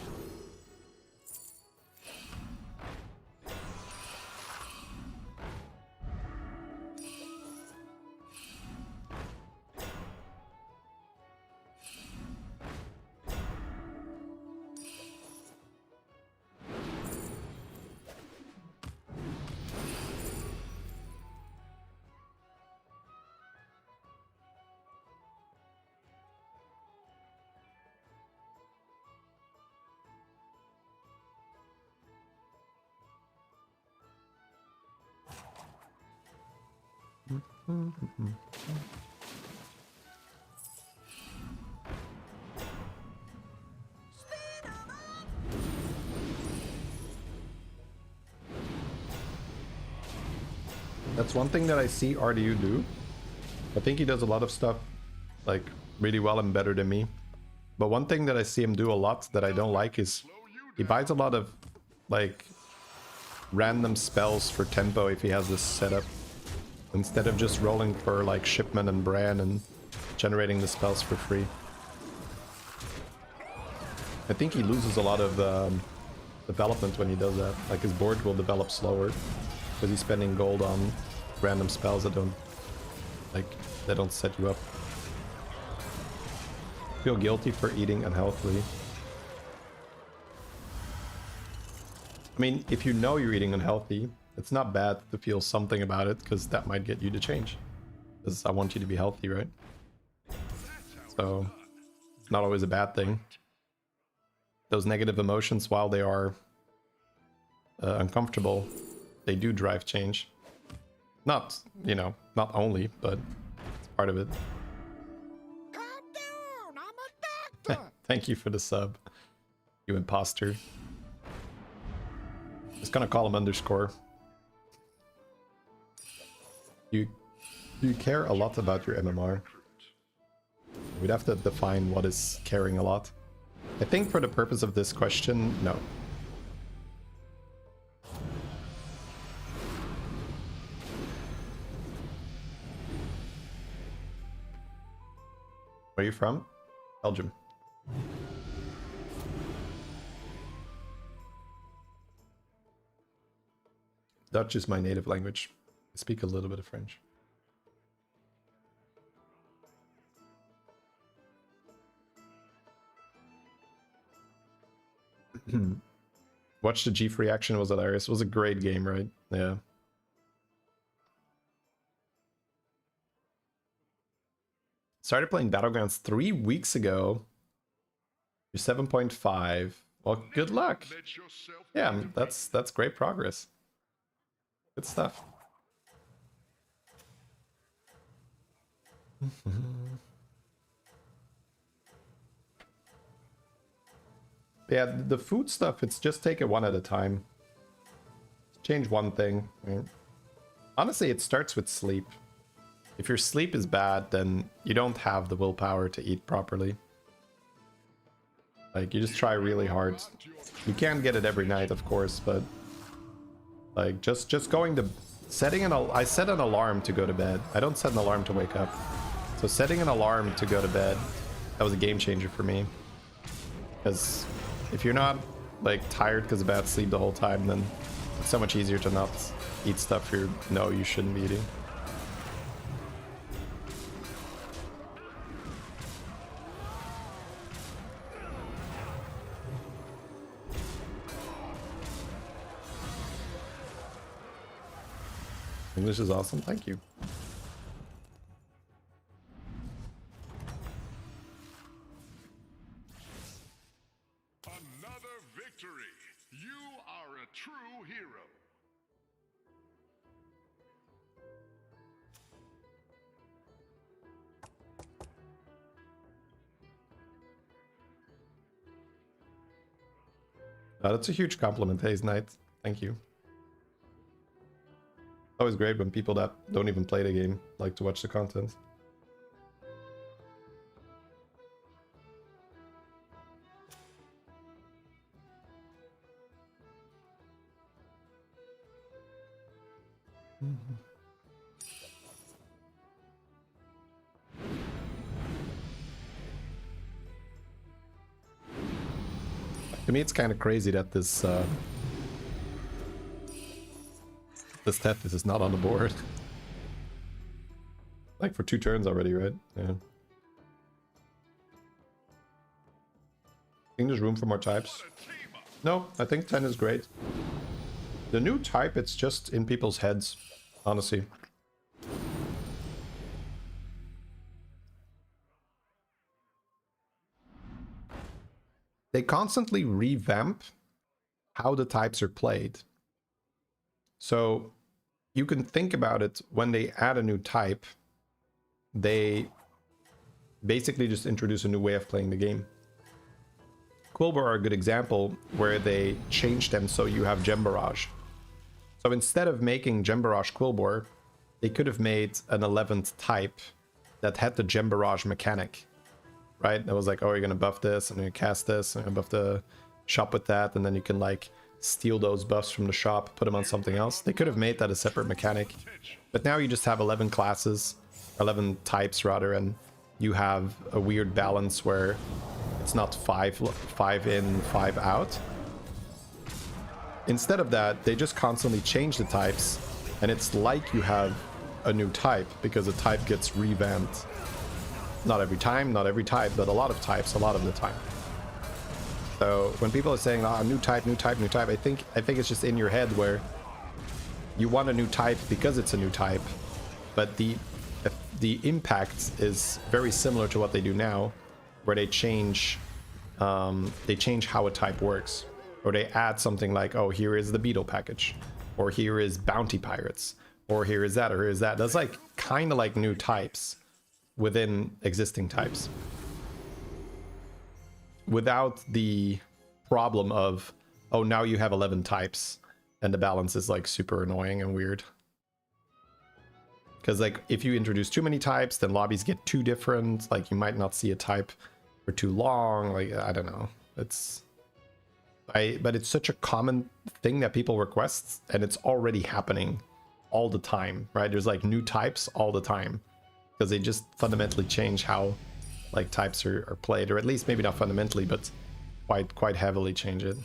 That's one thing that I see RDU do. I think he does a lot of stuff like really well and better than me. But one thing that I see him do a lot that I don't like is he buys a lot of like random spells for tempo if he has this setup, instead of just rolling for like Shipment and Bran and generating the spells for free. I think he loses a lot of development when he does that. Like his board will develop slower because he's spending gold on random spells that don't set you up. Feel guilty for eating unhealthily. I mean, if you know you're eating unhealthy, it's not bad to feel something about it, because that might get you to change. Because I want you to be healthy, right? So, it's not always a bad thing. Those negative emotions, while they are uncomfortable, they do drive change. Not, you know, not only, but it's part of it. Calm down, I'm a doctor. Thank you for the sub, you imposter. Just gonna call him underscore. You care a lot about your MMR. We'd have to define what is caring a lot. I think for the purpose of this question, no. Where are you from? Belgium. Dutch is my native language. I speak a little bit of French. Watch the G reaction, was hilarious. It was a great game, right? Yeah. Started playing Battlegrounds 3 weeks ago. You're 7.5. Well, good luck. Yeah, that's great progress. Good stuff. Yeah, the food stuff, it's just take it one at a time. Change one thing. I mean, honestly, it starts with sleep. If your sleep is bad, then you don't have the willpower to eat properly. Like, you just try really hard. You can't get it every night, of course, but like just going to I set an alarm to go to bed. I don't set an alarm to wake up. So setting an alarm to go to bed, that was a game changer for me. Because if you're not like tired because of bad sleep the whole time, then it's so much easier to not eat stuff you know you shouldn't be eating. English is awesome, thank you. Another victory. You are a true hero. That's a huge compliment, Haze Knight. Thank you. Always great when people that don't even play the game like to watch the content. To me, it's kind of crazy that this Tethys is not on the board. Like for 2 turns already, right? Yeah. I think there's room for more types. No, I think 10 is great. The new type, it's just in people's heads, honestly. They constantly revamp how the types are played. So you can think about it, when they add a new type, they basically just introduce a new way of playing the game. Quillbor are a good example where they changed them so you have Gem Barrage. So instead of making Gem Barrage Quillbor, they could have made an 11th type that had the Gem Barrage mechanic, right? That was like, oh, you're gonna buff this, and you're gonna cast this, and you're gonna buff the shop with that, and then you can like steal those buffs from the shop, put them on something else. They could have made that a separate mechanic, but now you just have 11 classes, 11 types rather, and you have a weird balance where it's not 5 in, 5 out. Instead of that, they just constantly change the types, and it's like you have a new type because the type gets revamped. Not every time, not every type, but a lot of types, a lot of the time. So when people are saying, "Ah, new type, new type, new type," I think it's just in your head where you want a new type because it's a new type, but the impact is very similar to what they do now, where they change how a type works, or they add something like, "Oh, here is the beetle package," or "Here is bounty pirates," or "Here is that," or "Here is that." That's like kind of like new types within existing types, without the problem of, oh, now you have 11 types and the balance is like super annoying and weird. Because like if you introduce too many types, then lobbies get too different. Like you might not see a type for too long. Like I don't know. But it's such a common thing that people request, and it's already happening all the time, right? There's like new types all the time because they just fundamentally change how like types are played, or at least maybe not fundamentally, but quite heavily change it.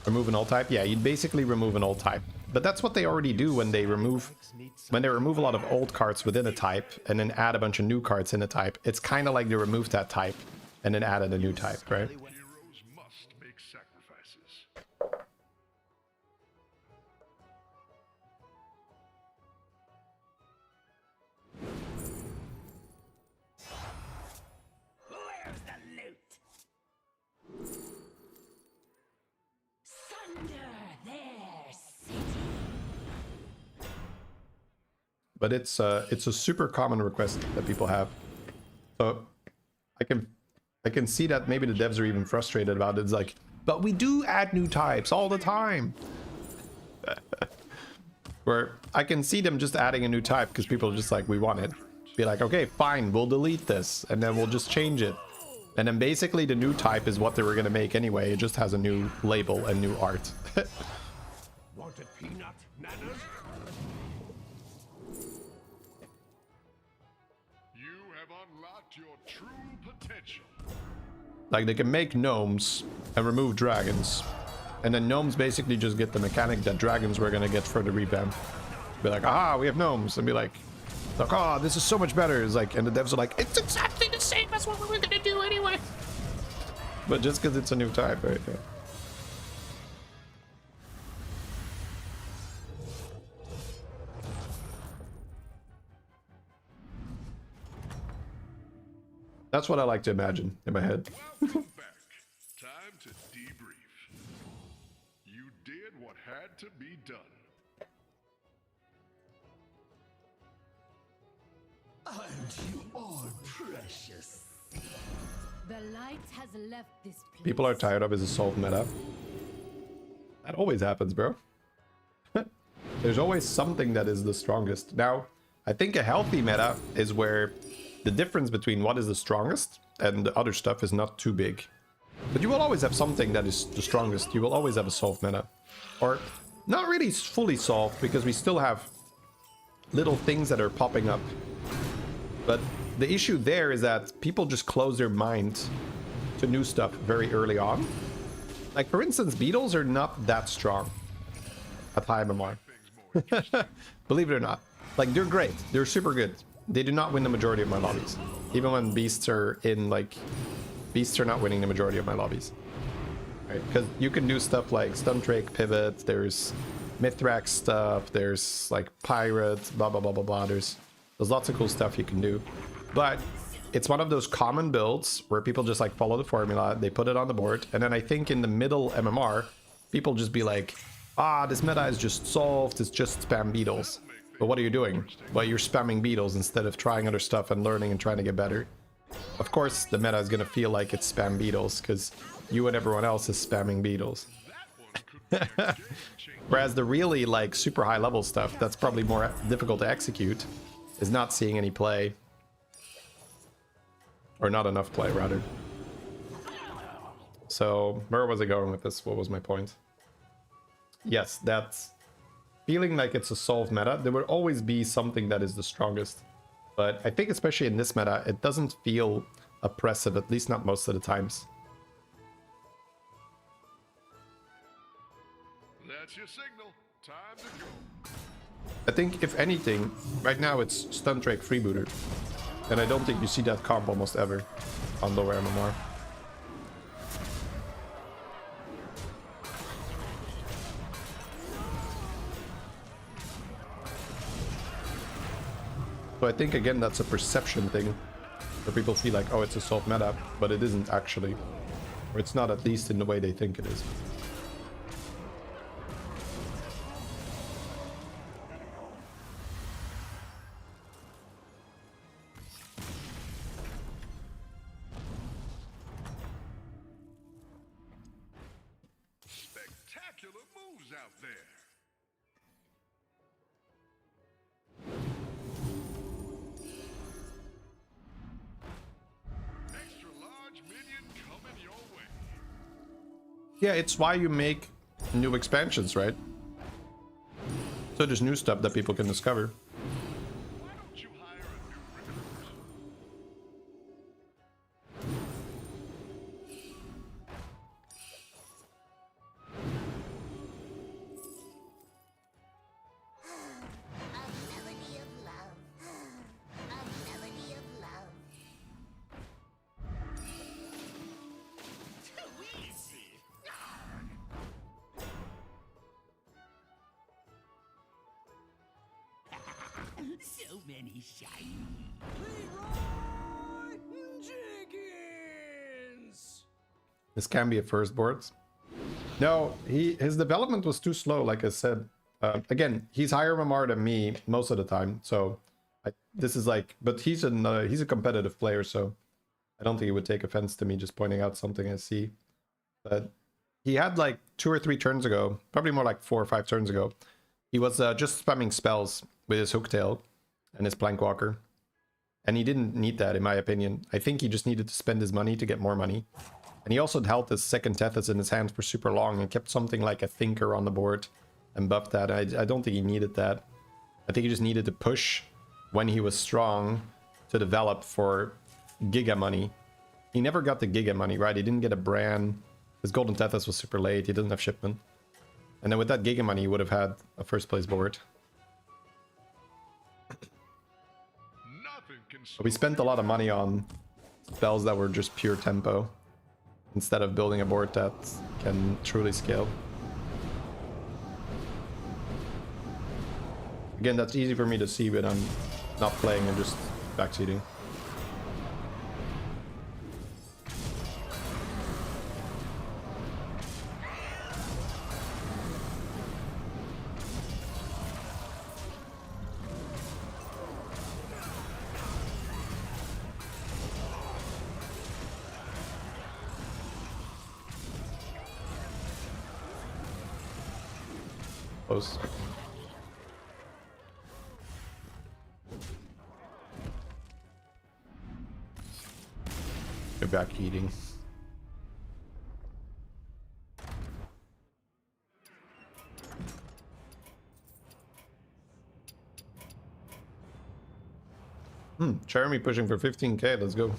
Remove an old type? Yeah, you'd basically remove an old type. But that's what they already do when they remove a lot of old cards within a type and then add a bunch of new cards in a type. It's kind of like they removed that type and then added a new type, right? Heroes must make sacrifices. Where's the loot? Sunder their city. But it's a super common request that people have. So I can see that maybe the devs are even frustrated about it. It's like, but we do add new types all the time. Where I can see them just adding a new type because people are just like, we want it. Be like, okay, fine, we'll delete this and then we'll just change it. And then basically the new type is what they were gonna make anyway. It just has a new label and new art. Wanted peanut, nanas? You have unlocked your true potential. Like they can make gnomes and remove dragons. And then gnomes basically just get the mechanic that dragons were gonna get for the revamp. Be like, aha, we have gnomes. And be like, oh, this is so much better. It's like, and the devs are like, it's exactly the same as what we were gonna do anyway. But just because it's a new type, right? Yeah. That's what I like to imagine in my head. Welcome back. Time to debrief. You did what had to be done. Aren't you all precious? The light has left this place. People are tired of his assault meta. That always happens, bro. There's always something that is the strongest. Now, I think a healthy meta is where the difference between what is the strongest and the other stuff is not too big. But you will always have something that is the strongest. You will always have a solved meta. Or not really fully solved, because we still have little things that are popping up. But the issue there is that people just close their mind to new stuff very early on. Like, for instance, beetles are not that strong at high MMR. Believe it or not. Like, they're great. They're super good. They do not win the majority of my lobbies. Even when beasts are in, like... Beasts are not winning the majority of my lobbies. Right? Because you can do stuff like Stun Drake Pivot, there's Mithrax stuff, there's, like, Pirate, blah, blah, blah, blah, blah. There's lots of cool stuff you can do. But it's one of those common builds where people just, like, follow the formula, they put it on the board, and then I think in the middle MMR, people just be like, ah, this meta is just solved, it's just spam beetles. But what are you doing? Well, you're spamming beetles instead of trying other stuff and learning and trying to get better. Of course, the meta is going to feel like it's spam beetles, because you and everyone else is spamming beetles. Whereas the really, like, super high level stuff, that's probably more difficult to execute, is not seeing any play. Or not enough play, rather. So, where was I going with this? What was my point? Yes, that's... Feeling like it's a solved meta, there will always be something that is the strongest. But I think especially in this meta, it doesn't feel oppressive, at least not most of the times. That's your signal. Time to go. I think, if anything, right now it's Stun Drake Freebooter. And I don't think you see that comp almost ever on lower MMR. So I think, again, that's a perception thing, where people feel like, oh, it's a soft meta, but it isn't actually. Or it's not, at least in the way they think it is. Spectacular moves out there. Extra large minion coming your way. Yeah, it's why you make new expansions, right? So there's new stuff that people can discover. Why don't you hire a new recruit? So many shiny. Jenkins! This can be a first board. No, his development was too slow, like I said. Again, he's higher MMR than me most of the time, so this is like, but he's a competitive player, so I don't think he would take offense to me just pointing out something I see. But he had like 2 or 3 turns ago, probably more like 4 or 5 turns ago, he was just spamming spells with his Hooktail and his Plankwalker. And he didn't need that, in my opinion. I think he just needed to spend his money to get more money. And he also held his second Tethys in his hand for super long and kept something like a Thinker on the board and buffed that. I don't think he needed that. I think he just needed to push when he was strong to develop for Giga money. He never got the Giga money, right? He didn't get a Bran. His Golden Tethys was super late. He didn't have shipment. And then with that Giga money, he would have had a first place board. Nothing can But we spent a lot of money on spells that were just pure tempo, instead of building a board that can truly scale. Again, that's easy for me to see when I'm not playing and just backseating. Close. Go back eating. Jeremy pushing for 15k, let's go.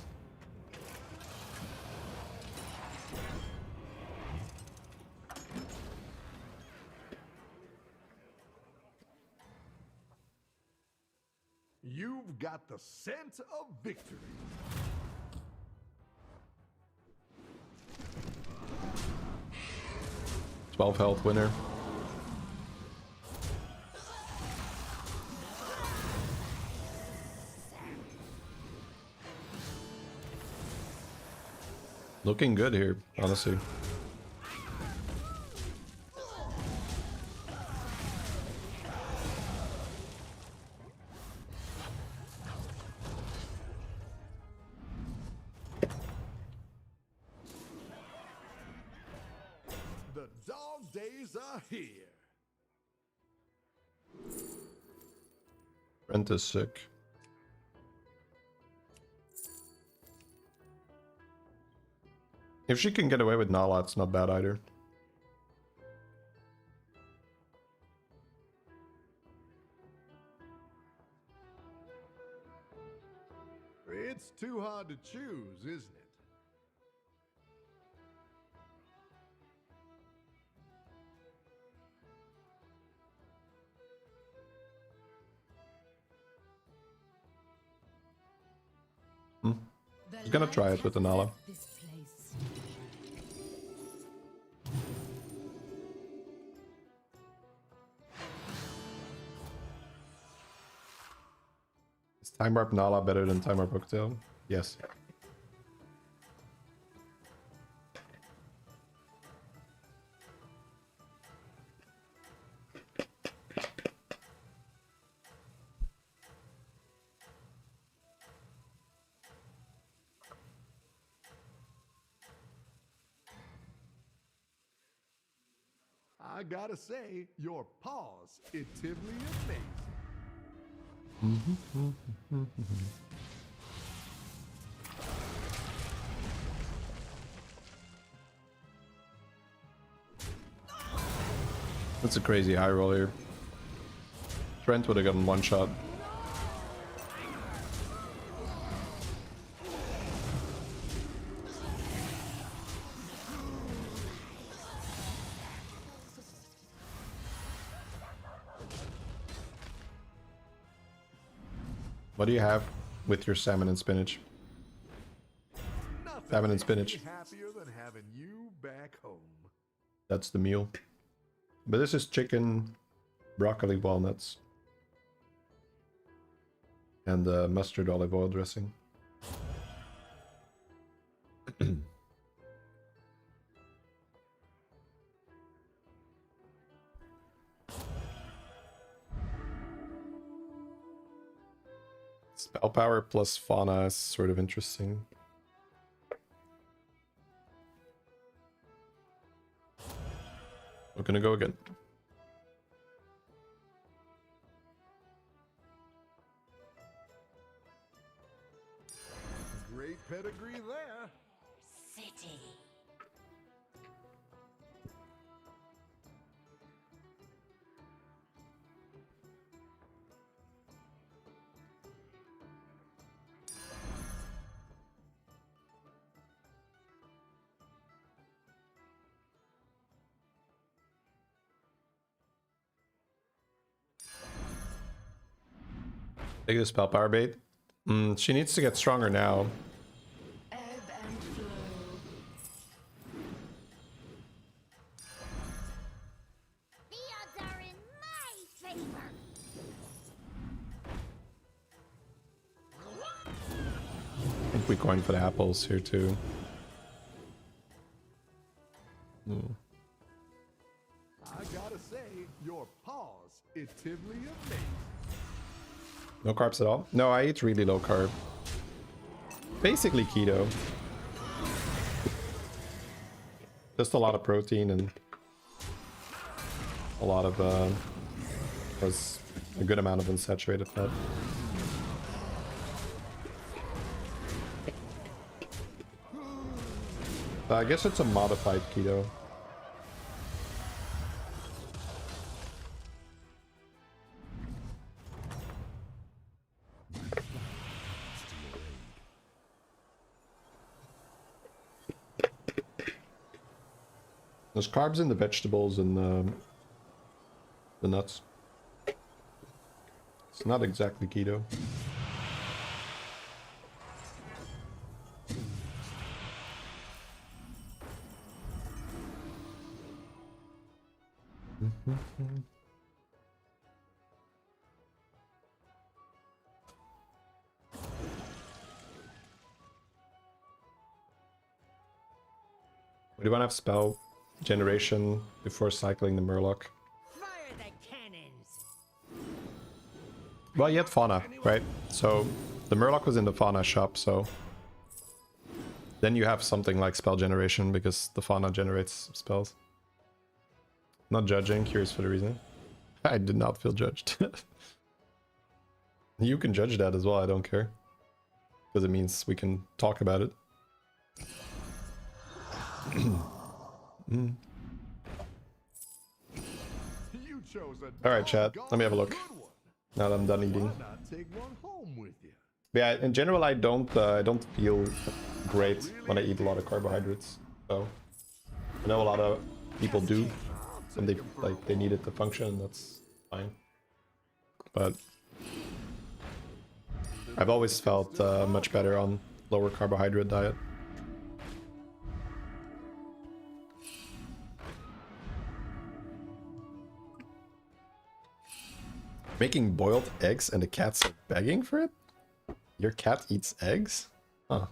You've got the scent of victory. $12 health winner. Looking good here, honestly. The dog days are here. Brent is sick. If she can get away with Nala, it's not bad either. It's too hard to choose, isn't it? The I was gonna try light it with has the Nala. left this place. Is Time Warp Nala better than Time Warp Hooktail? Yes. I gotta say, your paws itively amazing. That's a crazy high roll here. Trent would have gotten one shot. What do you have with your salmon and spinach? Nothing Salmon and makes me spinach. happier than having you back home. That's the meal. But this is chicken, broccoli, walnuts. And mustard olive oil dressing. Spell power plus fauna is sort of interesting. We're gonna go again. Great pedigree there. City. Take the spell power bait. She needs to get stronger now. Ebb and flow. The odds are in my favor. I think we coined for the apples here too. I gotta say, your paws, itively amazing. No carbs at all? No, I eat really low carb. Basically keto. Just a lot of protein and a lot of was a good amount of unsaturated fat. I guess it's a modified keto. There's carbs in the vegetables and the nuts. It's not exactly keto. We want to have spell generation before cycling the Murloc. Fire the cannons. Well, you had fauna, right? So the Murloc was in the fauna shop, so then you have something like spell generation because the fauna generates spells. Not judging, curious for the reason. I did not feel judged. You can judge that as well, I don't care. Because it means we can talk about it. You chose a Alright, chat, let me have a look. good one. Now that I'm done eating. Why not take one home with you? Yeah, in general, I don't feel great when I eat a lot of carbohydrates. So I know a lot of people do, and they need it to function. That's fine. But I've always felt much better on lower carbohydrate diet. Making boiled eggs and the cats are begging for it? Your cat eats eggs? Huh.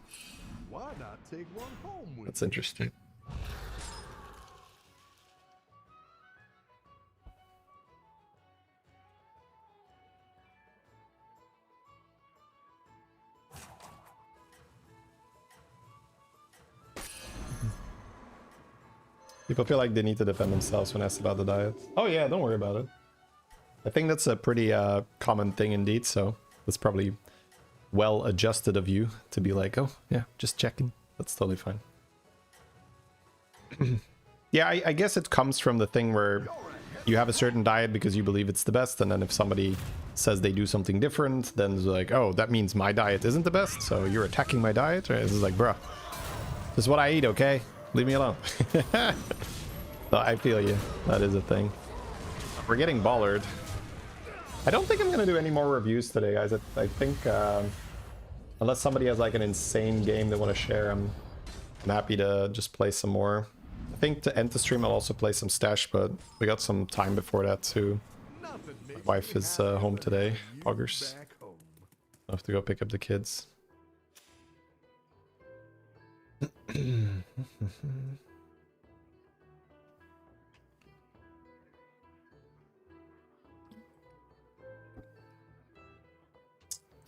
Why not take one home with That's interesting. People feel like they need to defend themselves when asked about the diet. Oh yeah, don't worry about it. I think that's a pretty common thing indeed, so that's probably well adjusted of you to be like, oh yeah, just checking. That's totally fine. Yeah, I guess it comes from the thing where you have a certain diet because you believe it's the best, and then if somebody says they do something different, then it's like, oh, that means my diet isn't the best, so you're attacking my diet? Right? It's like, bruh, this is what I eat, okay? Leave me alone. So I feel you. That is a thing. We're getting bollered. I don't think I'm gonna do any more reviews today, guys. I think unless somebody has like an insane game they want to share, I'm happy to just play some more. I think to end the stream I'll also play some Stash, but we got some time before that too. My wife is home today, poggers. I have to go pick up the kids.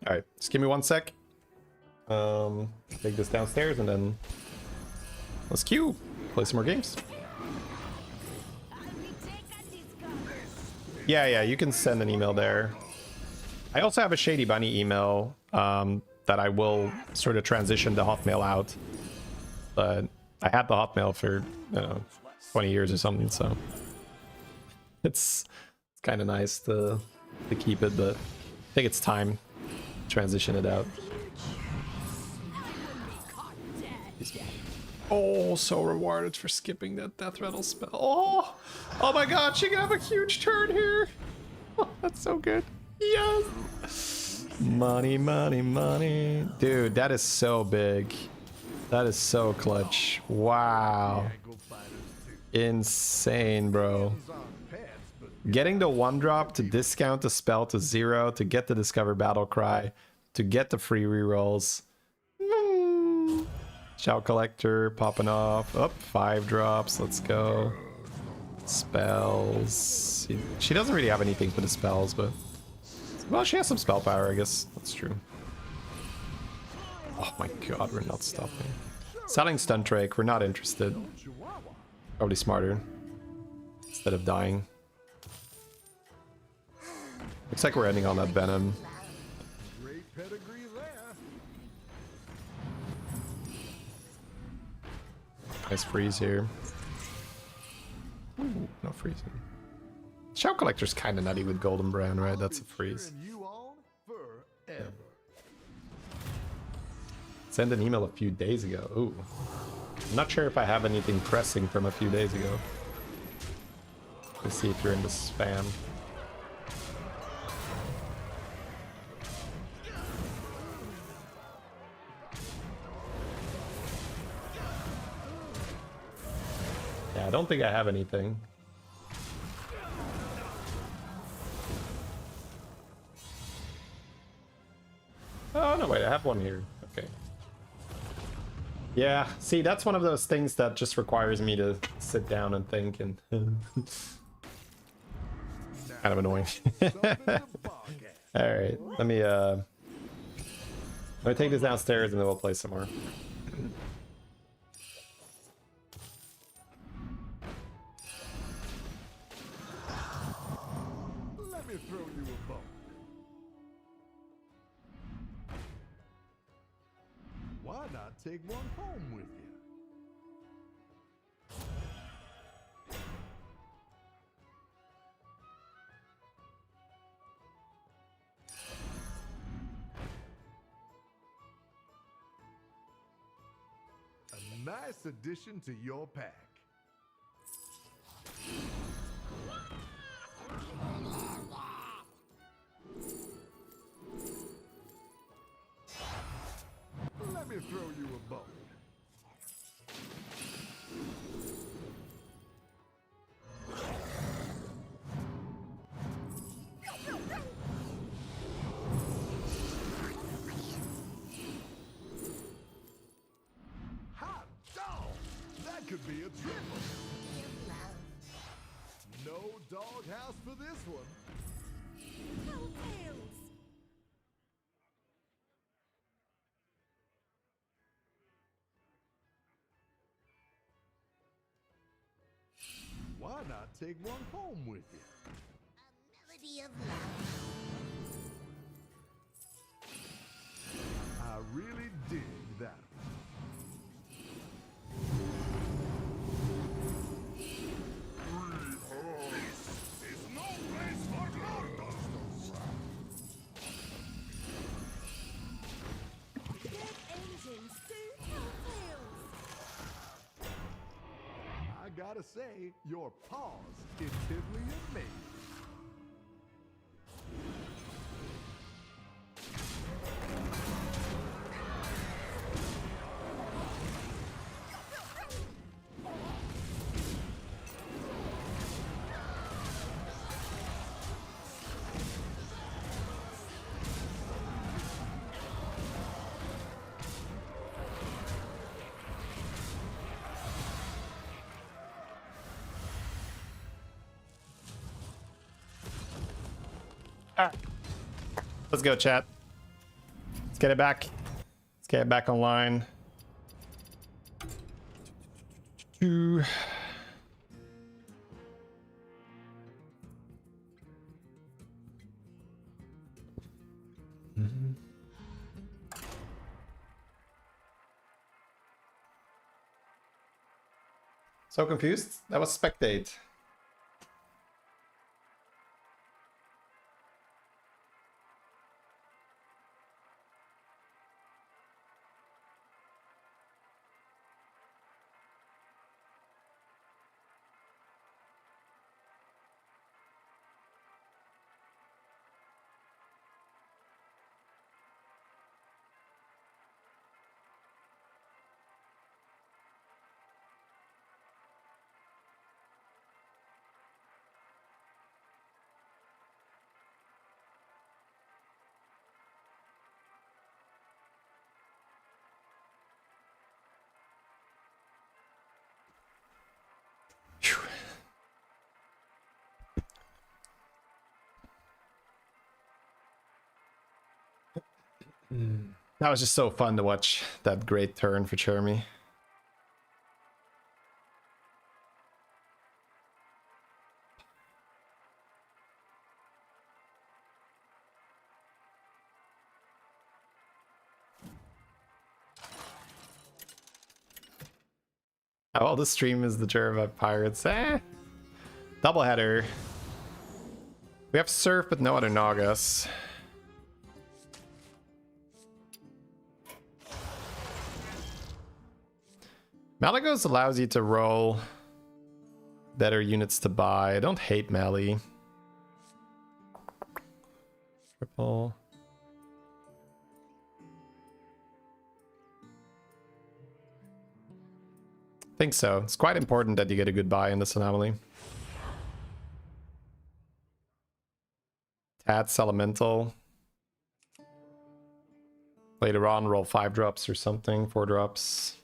All right, just give me 1 sec. Take this downstairs and then let's queue. Play some more games. Yeah, you can send an email there. I also have a Shadybunny email that I will sort of transition the Hotmail out. But I had the Hotmail for, 20 years or something, so it's kind of nice to keep it, but I think it's time to transition it out. Oh, so rewarded for skipping that death rattle spell. Oh my god, she can have a huge turn here. Oh, that's so good. Yes. Money, money, money. Dude, that is so big. That is so clutch. Wow. Insane, bro. Getting the 1-drop to discount the spell to 0, to get the Discover Battle Cry, to get the free rerolls. Shout Collector popping off. Up, 5 drops. Let's go. Spells. She doesn't really have anything for the spells, but... Well, she has some spell power, I guess. That's true. Oh my god, we're not stopping. Selling Stun Drake, we're not interested. Probably smarter. Instead of dying. Looks like we're ending on that Venom. Great pedigree there. Nice freeze here. Ooh, no freezing. Shout Collector's kind of nutty with Golden Brand, right? That's a freeze. Yeah. Send an email a few days ago. Ooh. I'm not sure if I have anything pressing from a few days ago. Let's see if you're in the spam. Yeah, I don't think I have anything. Oh, no, wait, I have one here. Okay. Yeah, see, that's one of those things that just requires me to sit down and think, and... kind of annoying. Alright, let me take this downstairs and then we'll play some more. Let me throw you a bone. Why not take one home with you? A nice addition to your pack. Let me throw you a bone. Hot dog! That could be a triple. No doghouse for this one. Why not take one home with you? A melody of love. I really dig that. Is no place for bloodbusters. Get engines, do cocktails. I gotta say, your paws intimately amazing. Let's go, chat. Let's get it back. Let's get it back online. So confused. That was spectate. That was just so fun to watch that great turn for Jeremy. Oh, the stream is the Jerva Pirates. Doubleheader. We have Surf, but no other Nagas. Malagos allows you to roll better units to buy. I don't hate Mali. Triple. I think so. It's quite important that you get a good buy in this anomaly. Tats Elemental. Later on, roll 5 drops or something, 4 drops.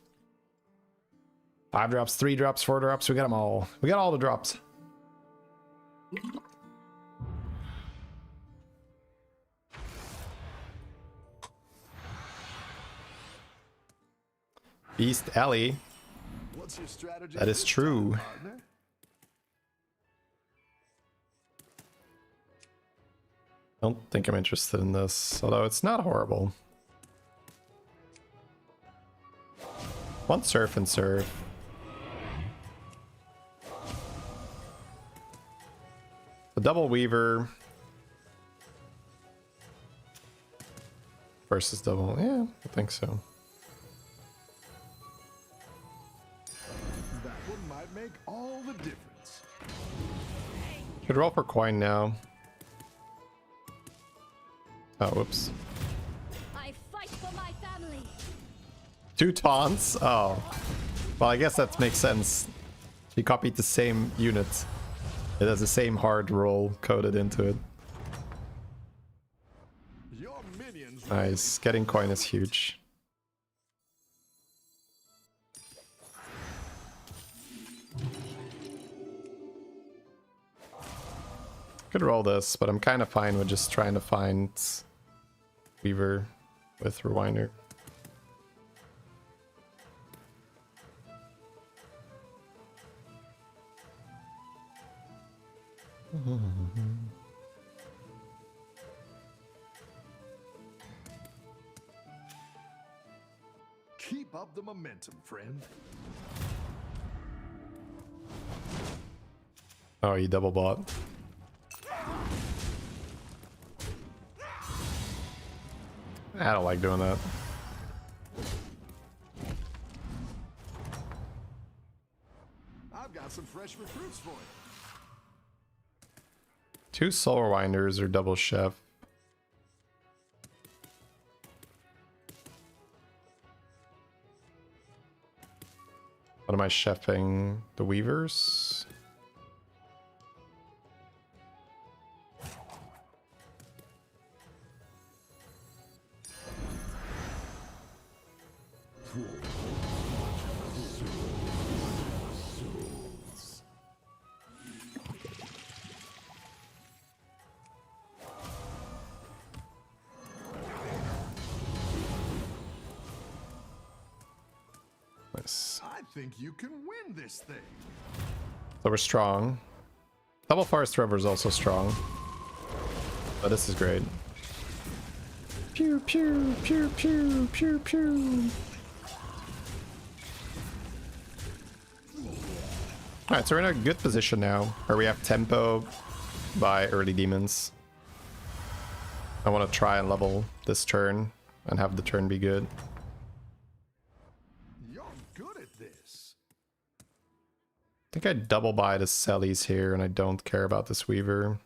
5 drops, 3 drops, 4 drops, we got them all. We got all the drops. Beast Ellie. What's your strategy? That is true. Partner? Don't think I'm interested in this, although it's not horrible. One Surf and Surf. The Double Weaver versus double. Yeah, I think so. That one might make all the difference. Could roll for coin now. Oh, whoops. I fight for my family. 2 taunts? Oh. Well, I guess that makes sense. He copied the same unit. It has the same hard roll coded into it. Your minions Nice. Getting coin is huge. Could roll this, but I'm kind of fine with just trying to find Weaver with Rewinder. keep up the momentum, friend. Oh, you double bought. I don't like doing that. I've got some fresh recruits for you. 2 Solar Winders or double chef. What am I chefing? The Weavers? Nice. I think you can win this thing. So we're strong. Double Forest River is also strong. But this is great. Pew pew pew pew pew pew. Alright, so we're in a good position now, where we have tempo by early demons. I want to try and level this turn and have the turn be good. You're good at this. I think I double buy the Sellies here, and I don't care about this Weaver.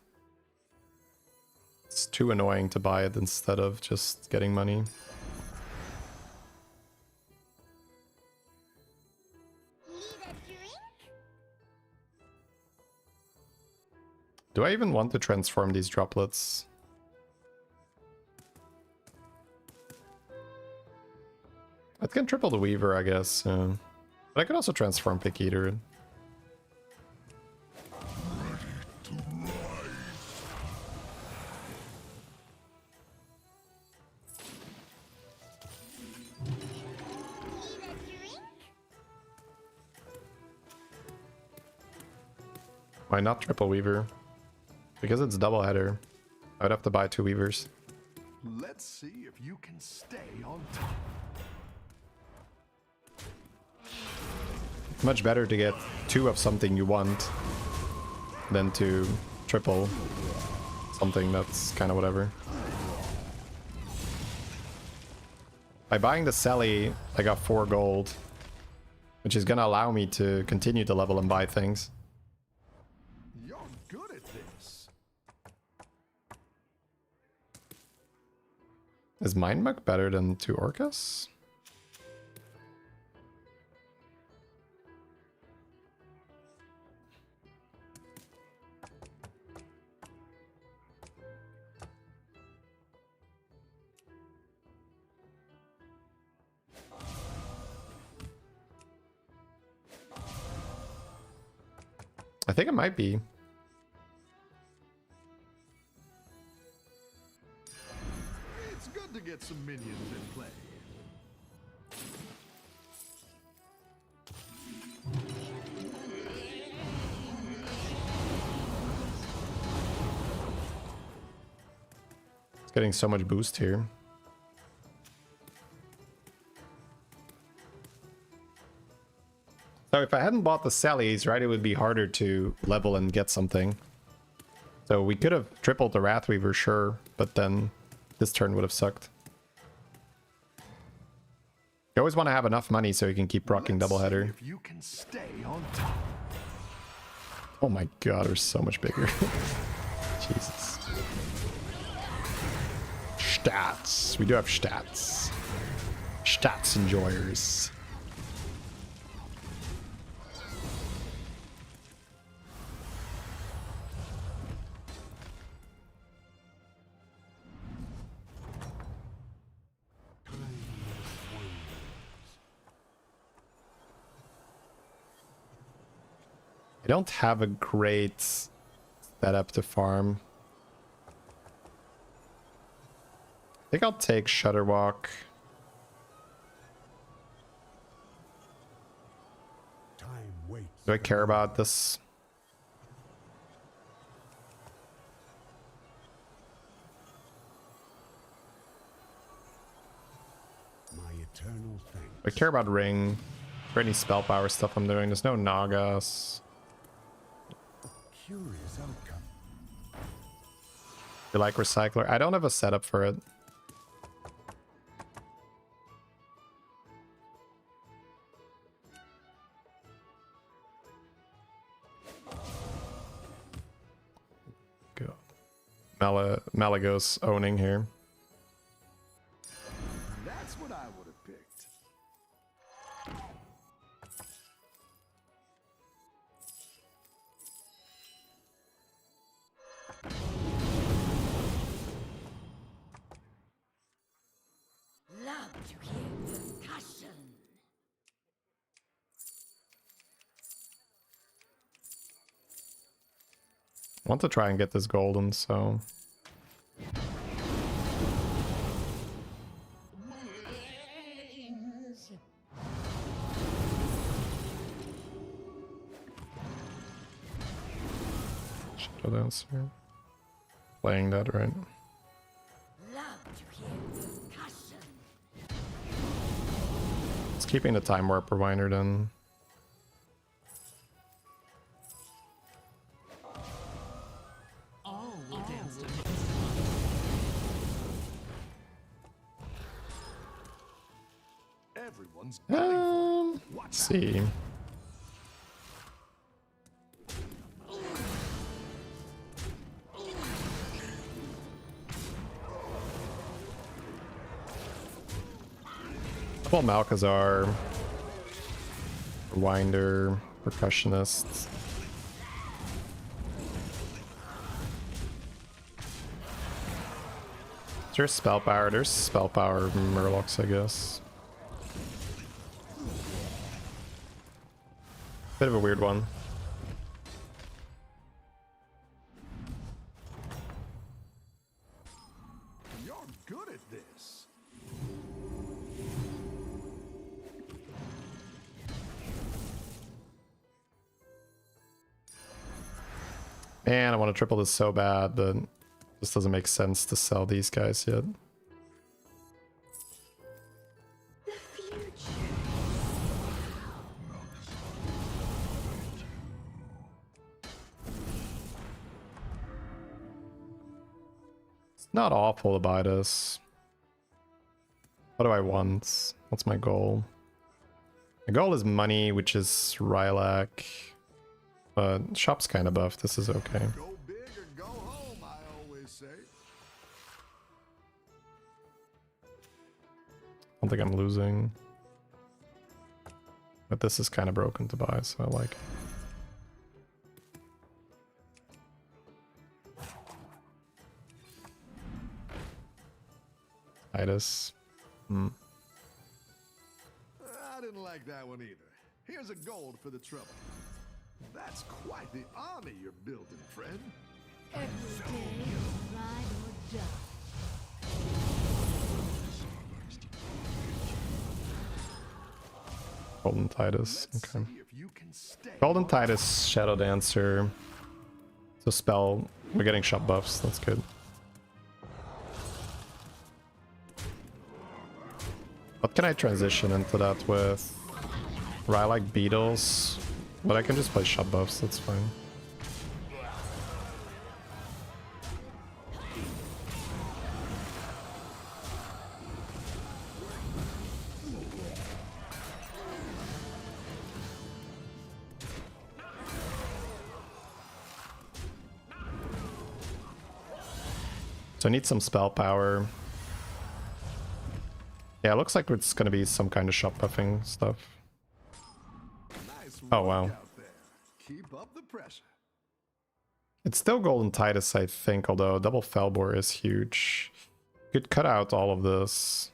It's too annoying to buy it instead of just getting money. Do I even want to transform these droplets? I can triple the Weaver, I guess. But I could also transform Pick Eater. Why not triple Weaver? Because it's double header. I'd have to buy 2 Weavers. Let's see if you can stay on top. Much better to get 2 of something you want than to triple something that's kind of whatever. By buying the Sally, I got 4 gold, which is gonna allow me to continue to level and buy things. You're good at this. Is Mind Mug better than 2 Orcas? I think it might be. It's good to get some minions in play. It's getting so much boost here. So if I hadn't bought the Sallies, right, it would be harder to level and get something. So we could have tripled the Wrathweaver, sure, but then this turn would have sucked. You always want to have enough money so you can keep rocking doubleheader. If you can stay on top. Oh my god, we're so much bigger. Jesus. Stats. We do have stats. Stats enjoyers. I don't have a great setup to farm. I think I'll take Shutterwalk. Time waits. Do I care about this? My eternal thanks. I care about Ring. For any spell power stuff I'm doing. There's no Nagas. Curious outcome. You like Recycler? I don't have a setup for it. Go. Malagos owning here. That's what I would have picked. Love to hear percussion. I want to try and get this golden, so... Shadow Dancer. Playing that right. Love to hear percussion. It's keeping the Time Warp Rewinder then. All will dance to Everyone's gunning for it. Let's see. Well, Malkazar, Rewinder, Percussionist. There's spell power. There's spell power Murlocs, I guess. Bit of a weird one. You're good at this. Man, I want to triple this so bad, but this doesn't make sense to sell these guys yet. The future. It's not awful to buy this. What do I want? What's my goal? My goal is money, which is Rylak. But shop's kind of buff. This is okay. Go big or go home, I always say. I don't think I'm losing. But this is kind of broken to buy, so I like it. Titus. I didn't like that one either. Here's a gold for the trouble. That's quite the army you're building, friend. Every day, ride or die. Golden Titus. Let's Okay. see if you can stay. Golden Titus, Shadow Dancer. So spell. We're getting shop buffs. That's good. What can I transition into that with? Rylak Beetles. But I can just play shop buffs. That's fine. So I need some spell power. Yeah, it looks like it's gonna be some kind of shop buffing stuff. Nice Oh, wow. work out there. Keep up the pressure. It's still Golden Titus, I think, although double Felbor is huge. Could cut out all of this.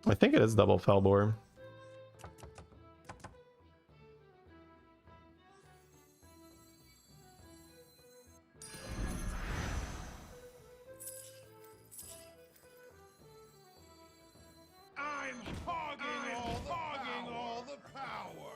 I think it is double Felbor. I'm hogging all the power.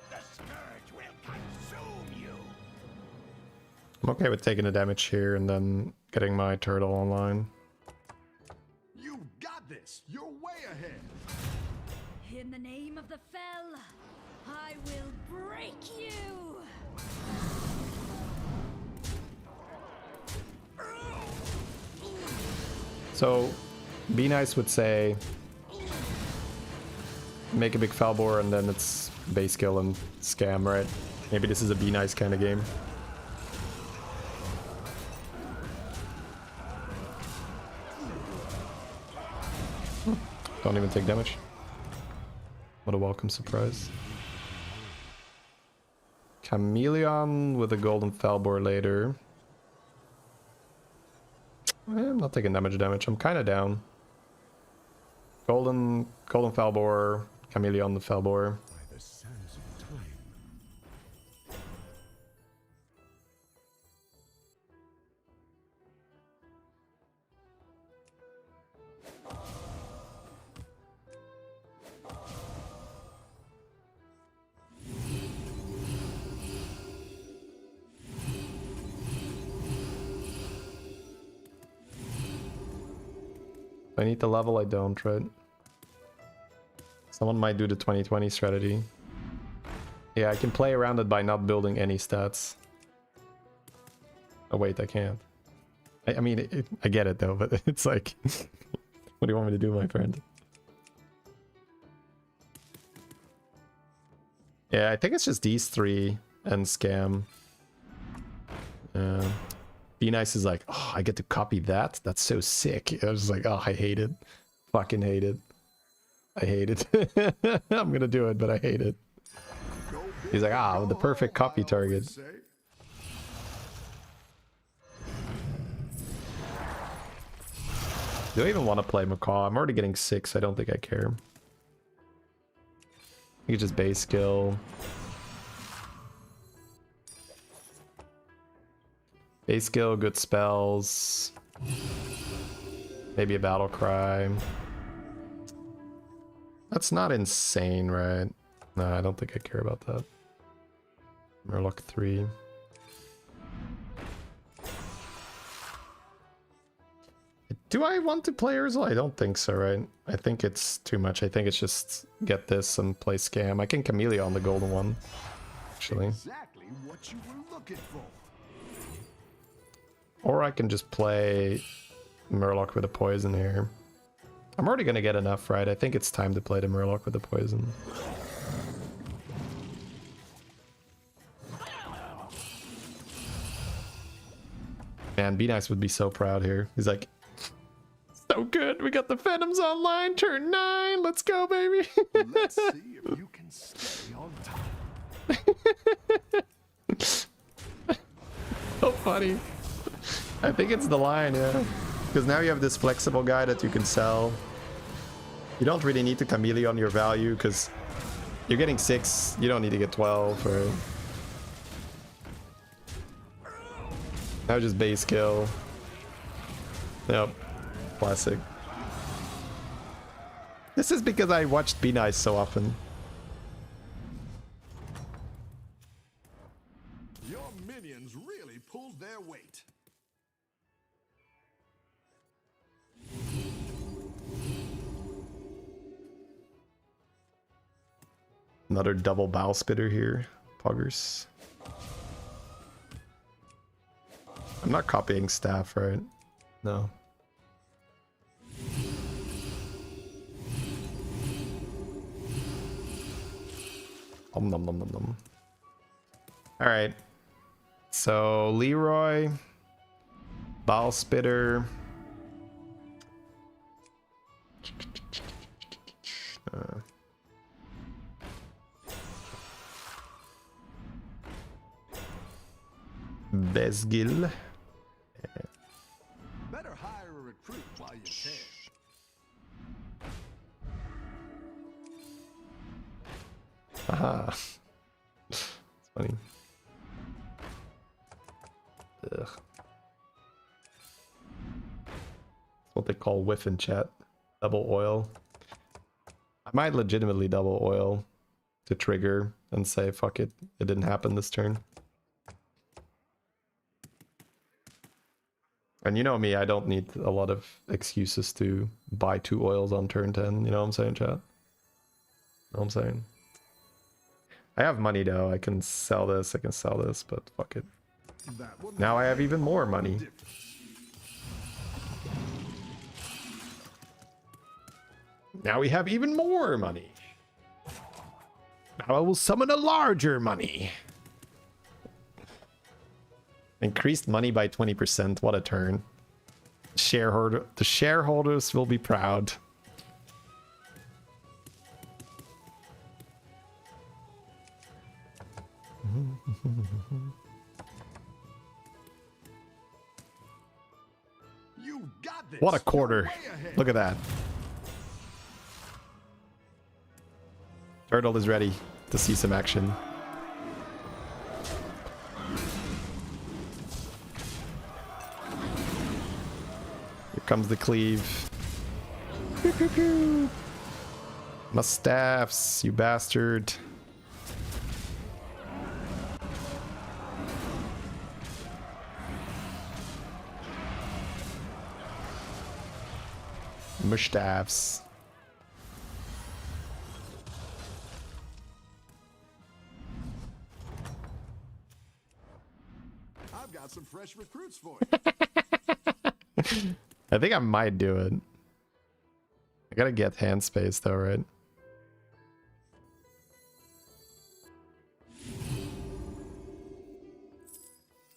The scourge will consume you. I'm okay with taking the damage here and then getting my turtle online. You got this. You're way ahead. In the name of the Fel, I will break you! So, Be Nice would say, make a big Falbor and then it's base skill and scam, right? Maybe this is a Be Nice kind of game. Don't even take damage. What a welcome surprise. Chameleon with a golden Falbor later. I'm not taking damage. I'm kind of down. Golden Falbor, Chameleon the Falbor. By the sands of time. I need the level, I don't, right? Someone might do the 2020 strategy. Yeah, I can play around it by not building any stats. Oh wait, I can't. I mean, I get it though, but it's like... what do you want me to do, my friend? Yeah, I think it's just these three and scam. Be Nice is like, oh, I get to copy that? That's so sick. I was like, oh, I hate it. Fucking hate it. I hate it. I'm gonna do it, but I hate it. He's like, ah, the perfect copy target. Do I even want to play Macaw? I'm already getting 6. I don't think I care. You can just base skill. Base skill, good spells. Maybe a battle cry. That's not insane, right? No, I don't think I care about that. Murloc 3. Do I want to play Urzel? I don't think so, right? I think it's too much. I think it's just get this and play scam. I can Camellia on the golden one, actually. Exactly what you were looking for. Or I can just play Murloc with a poison here. I'm already gonna get enough, right? I think it's time to play the Murloc with the poison. Man, Be Nice would be so proud here. He's like, so good, we got the Phantoms online, turn 9, let's go, baby. Let's see if you can stay on top. So funny. I think it's the line, yeah. Because now you have this flexible guy that you can sell. You don't really need to chameleon your value because you're getting 6. You don't need to get 12. Or... now just base skill. Yep. Classic. This is because I watched Be Nice so often. Your minions really pulled their weight. Another double bow spitter here. Poggers. I'm not copying staff, right? No. Nom nom nom nom nom. Alright. So Leroy. Bow spitter. Besgil. Better hire a recruit while you can. Haha. It's funny. Ugh. That's what they call whiff in chat. Double oil. I might legitimately double oil to trigger and say, fuck it, it didn't happen this turn. And you know me, I don't need a lot of excuses to buy 2 oils on turn 10. You know what I'm saying, chat? You know what I'm saying? I have money though. I can sell this, but fuck it. Now I have even more money. Now we have even more money. Now I will summon a larger money. Increased money by 20%. What a turn. The shareholders will be proud. You got this. What a You're quarter. way ahead. Look at that. Turtle is ready to see some action. Here comes the cleave. Pew, pew, pew. Mustaffs, you bastard. Mustaffs. I've got some fresh recruits for you. I think I might do it. I gotta get hand space though, right?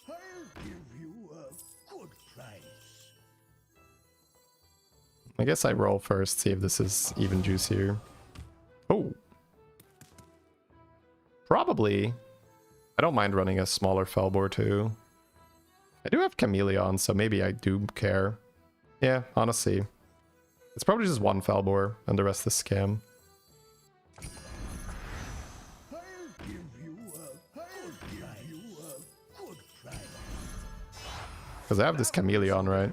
I'll give you a good price. I guess I roll first, see if this is even juicier. Oh. Probably. I don't mind running a smaller Felbor too. I do have Chameleon, so maybe I do care. Yeah, honestly. It's probably just one Felbor and the rest is scam. I'll give you a good price. Because I have this Chameleon, right?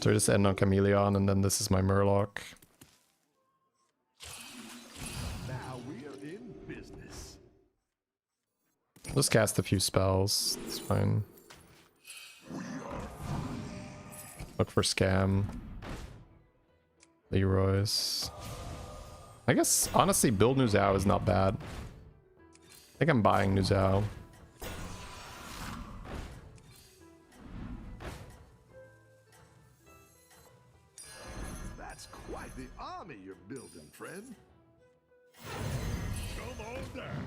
So I just end on Chameleon and then this is my Murloc. Now we're in business. Just cast a few spells. It's fine. Look for scam. Leroy's. I guess honestly build Nuzao is not bad. I think I'm buying Nuzao. That's quite the army you're building, friend. Come on down.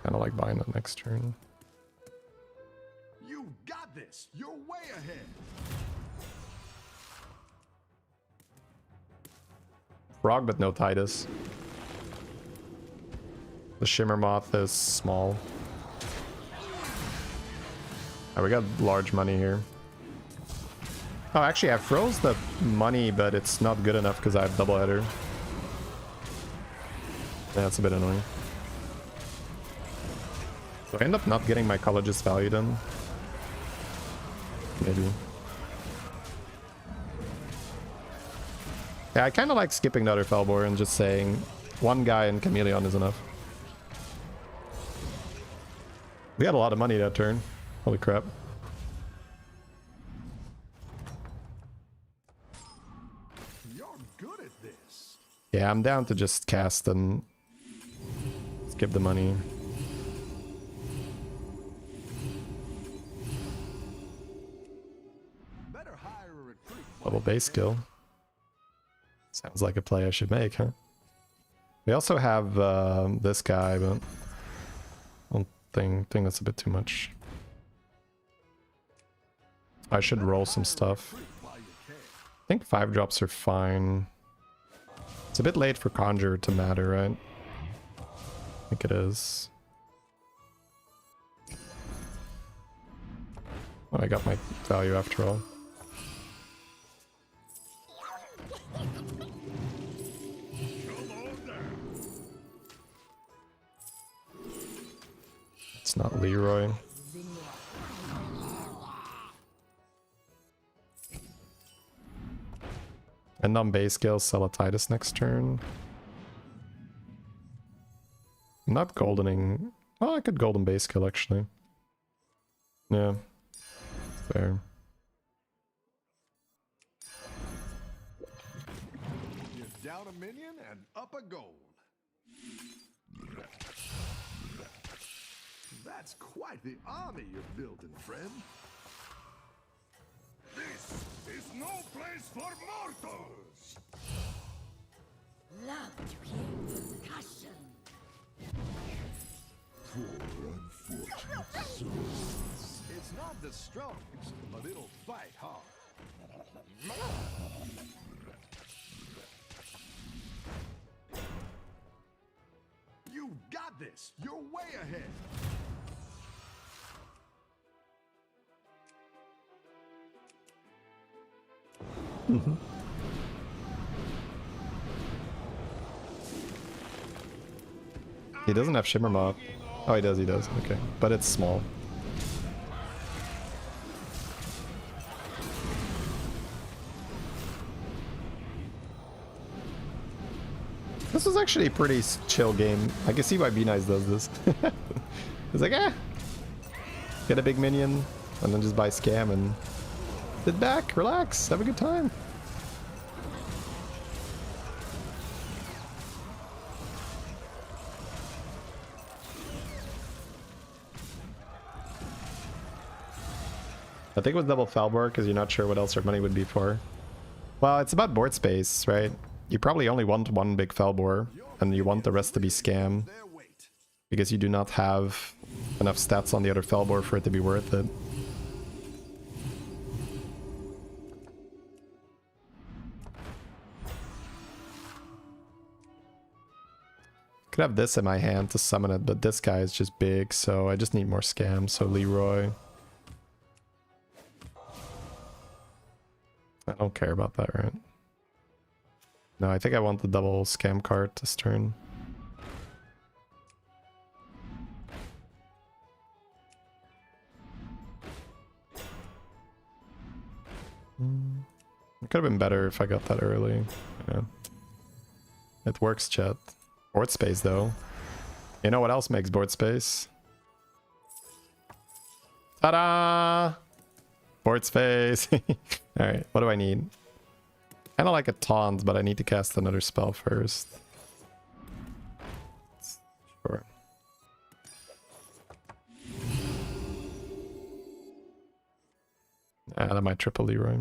Kind of like buying the next turn. You got this. You're way ahead. Frog, but no Titus. The Shimmer Moth is small. Oh, we got large money here. Oh, actually, I froze the money, but it's not good enough because I have double header. Yeah, that's a bit annoying. So I end up not getting my college's value then. Maybe. Yeah, I kind of like skipping the other Felbor and just saying one guy and Chameleon is enough. We had a lot of money that turn. Holy crap. You're good at this. Yeah, I'm down to just cast and skip the money. Better hire a recruit. Level base skill. Sounds like a play I should make, huh? We also have this guy, but I don't think that's a bit too much. I should roll some stuff. I think 5 drops are fine. It's a bit late for Conjure to matter, right? I think it is. Oh, I got my value after all. It's not Leroy. And on base scale, sell a Titus next turn. not goldening. Oh, I could golden base kill actually. Yeah, fair. You're down a minion and up a gold. That's quite the army you're building, friend. This is no place for mortals! Love to hear discussion. It's not the strongest, but it'll fight hard. You got this! You're way ahead! He doesn't have Shimmer Moth. Oh, he does, okay. But it's small. This was actually a pretty chill game. I can see why Be Nice does this. It's like, get a big minion, and then just buy Scam and sit back, relax, have a good time. I think it was double Falbor because you're not sure what else your money would be for. Well, it's about board space, right? You probably only want one big Falbor, and you want the rest to be Scam. Because you do not have enough stats on the other Falbor for it to be worth it. Could have this in my hand to summon it, but this guy is just big, so I just need more Scam, so Leroy. I don't care about that, right? No, I think I want the double Scam card this turn. It could have been better if I got that early. Yeah. It works, chat. Board space, though. You know what else makes board space? Ta-da! Board space! Alright, what do I need? Kinda like a taunt, but I need to cast another spell first. Sure. Ah, that might triple Leroy.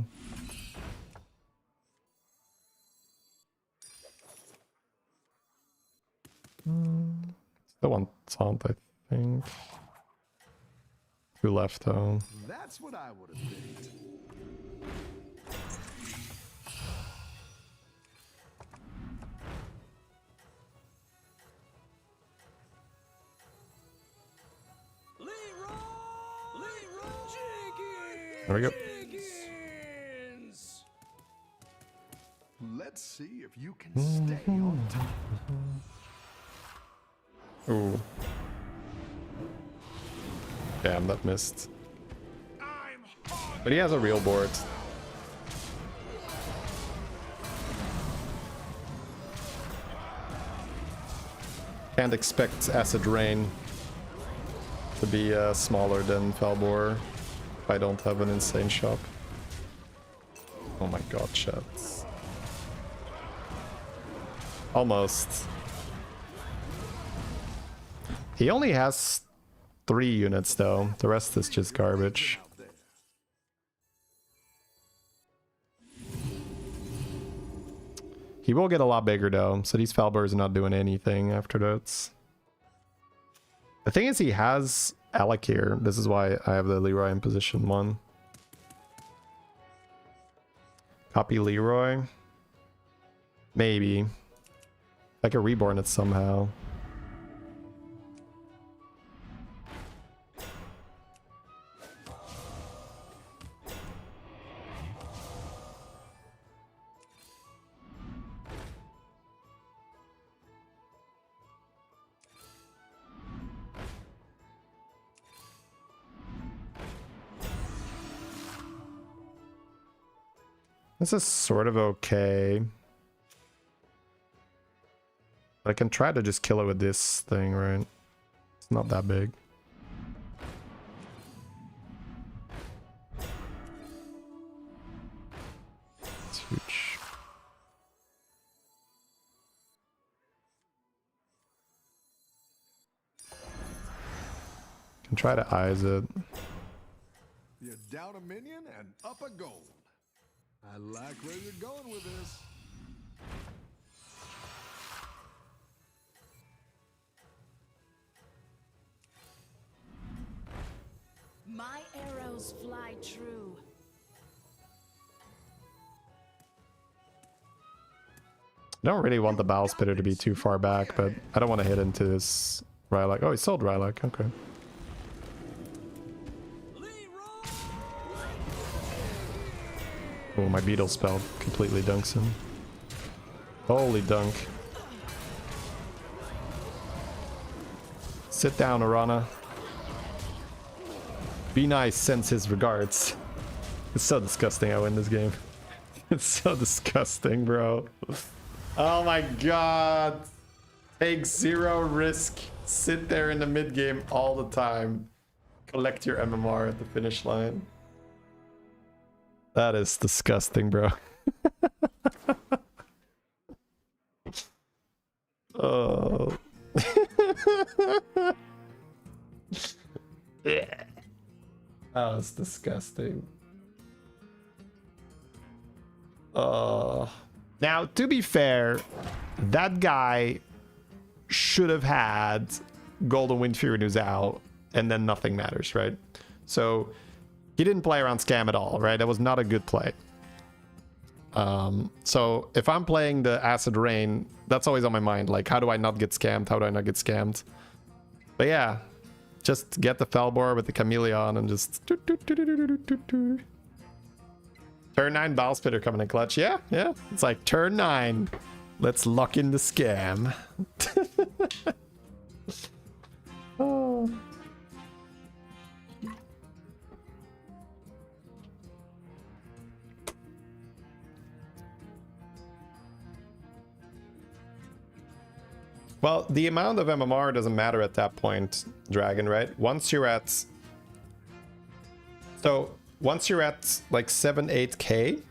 Still want taunt, I think. Two left, though. That's what I would have picked. There we go. Let's see if you can stay on top. Ooh. Damn, that missed. But he has a real board. Can't expect Acid Rain to be smaller than Falbor if I don't have an insane shop. Oh my god, chats. Almost. He only has 3 units though. The rest is just garbage. He will get a lot bigger though, so these Falbors are not doing anything after that. The thing is he has Alec here. This is why I have the Leroy in position 1. Copy Leroy. Maybe. I could reborn it somehow. This is sort of okay. I can try to just kill it with this thing, right? It's not that big. It's huge. Can try to eyes it. You down a minion and up a gold. I like where you're going with this. My arrows fly true. I don't really want the Battle Spitter to be too far back, but I don't want to hit into this Rylak. Oh, he sold Rylak. Okay. Oh, my Beetle spell completely dunks him. Holy dunk. Sit down, Arana. Be nice, sends his regards. It's so disgusting I win this game. It's so disgusting, bro. Oh my god. Take 0 risk. Sit there in the mid game all the time. Collect your MMR at the finish line. That is disgusting, bro. Oh. That was disgusting. Now, to be fair, that guy should have had Golden Wind Fury News out, and then nothing matters, right? So he didn't play around scam at all, right? That was not a good play. So if I'm playing the Acid Rain, that's always on my mind. Like, how do I not get scammed? How do I not get scammed? But yeah, just get the Felbor with the Chameleon and just... Turn 9 Battle Spitter coming in clutch. Yeah, yeah. It's like turn 9. Let's lock in the scam. Oh. Well, the amount of MMR doesn't matter at that point, Dragon, right? Once you're at... So, once you're at like 7-8k,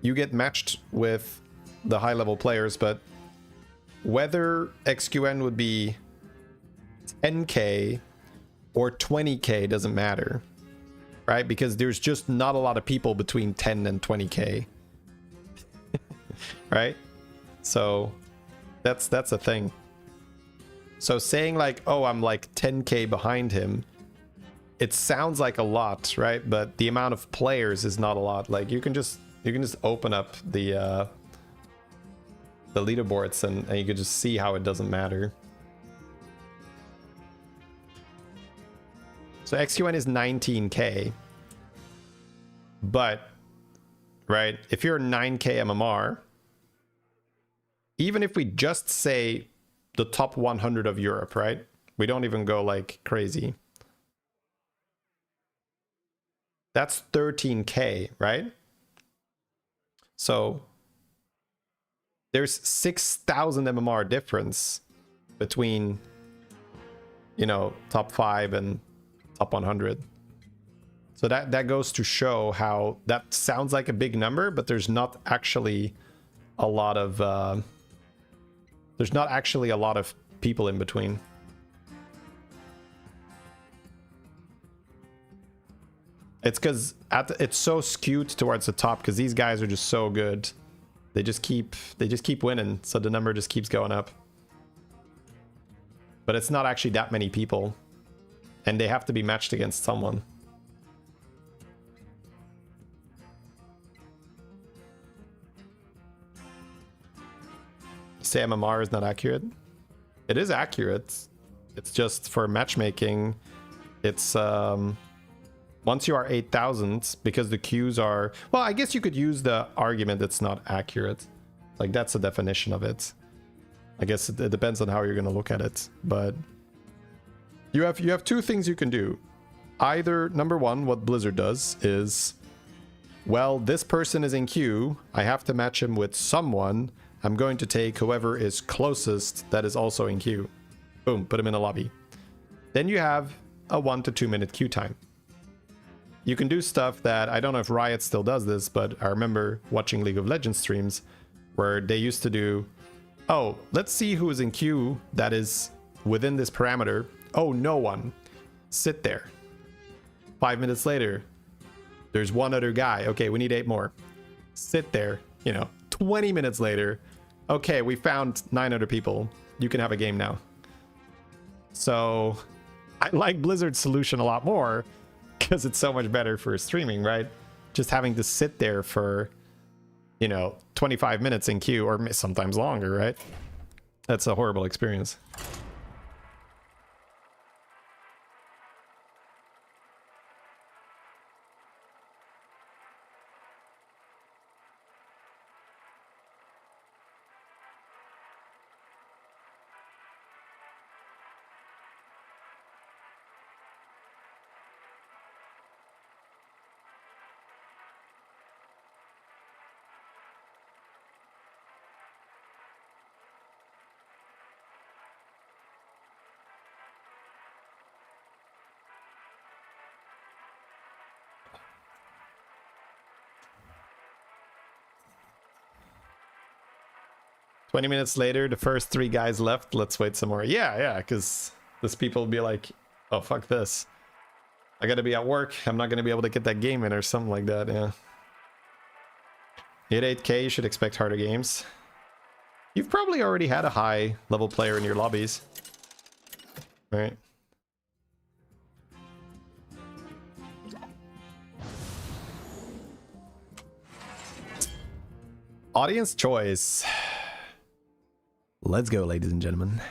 you get matched with the high-level players, but whether XQN would be 10k or 20k doesn't matter, right? Because there's just not a lot of people between 10 and 20k, right? So that's a thing. So saying like, oh, I'm like 10k behind him, it sounds like a lot, right? But the amount of players is not a lot. Like you can just open up the leaderboards and you can just see how it doesn't matter. So XQN is 19k, but right, if you're 9k MMR, even if we just say the top 100 of Europe, right? We don't even go like crazy. That's 13k, right? So there's 6,000 MMR difference between, you know, top 5 and top 100. So that goes to show how that sounds like a big number, but there's not actually a lot of people in between. It's because it's so skewed towards the top because these guys are just so good. They just keep winning, so the number just keeps going up. But it's not actually that many people, and they have to be matched against someone. Say MMR is not accurate. It is accurate. It's just for matchmaking. It's once you are 8,000, because the queues are... Well, I guess you could use the argument it's not accurate. Like, that's the definition of it. I guess it depends on how you're going to look at it. But you have two things you can do. Either, number one, what Blizzard does is... Well, this person is in queue. I have to match him with someone. I'm going to take whoever is closest that is also in queue. Boom, put him in a lobby. Then you have a 1 to 2 minute queue time. You can do stuff that, I don't know if Riot still does this, but I remember watching League of Legends streams where they used to do, oh, let's see who is in queue that is within this parameter. Oh, no one. Sit there. 5 minutes later, there's one other guy. Okay, we need 8 more. Sit there, 20 minutes later. Okay, we found 9 other people. You can have a game now. So I like Blizzard's solution a lot more because it's so much better for streaming, right? Just having to sit there for, 25 minutes in queue or sometimes longer, right? That's a horrible experience. "20 minutes later, the first 3 guys left. Let's wait some more." Yeah, because these people will be like, oh, fuck this. I gotta be at work. I'm not gonna be able to get that game in or something like that, yeah. Hit 8K, you should expect harder games. You've probably already had a high level player in your lobbies. Right. Audience choice. Let's go, ladies and gentlemen.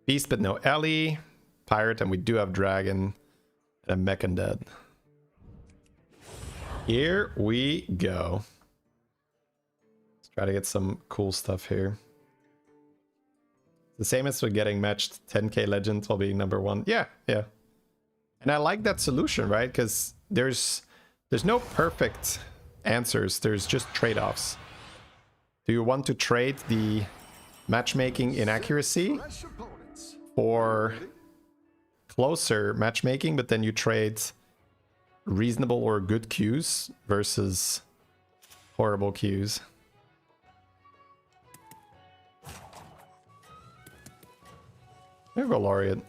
Beast, but no Ellie. Pirate, and we do have Dragon. And a Mech Undead. Here we go. Let's try to get some cool stuff here. The same as with getting matched 10k legend while being number 1. Yeah. And I like that solution, right? Because there's no perfect answers. There's just trade-offs. Do you want to trade the matchmaking inaccuracy for closer matchmaking, but then you trade reasonable or good queues versus horrible queues? There we go, Laureate.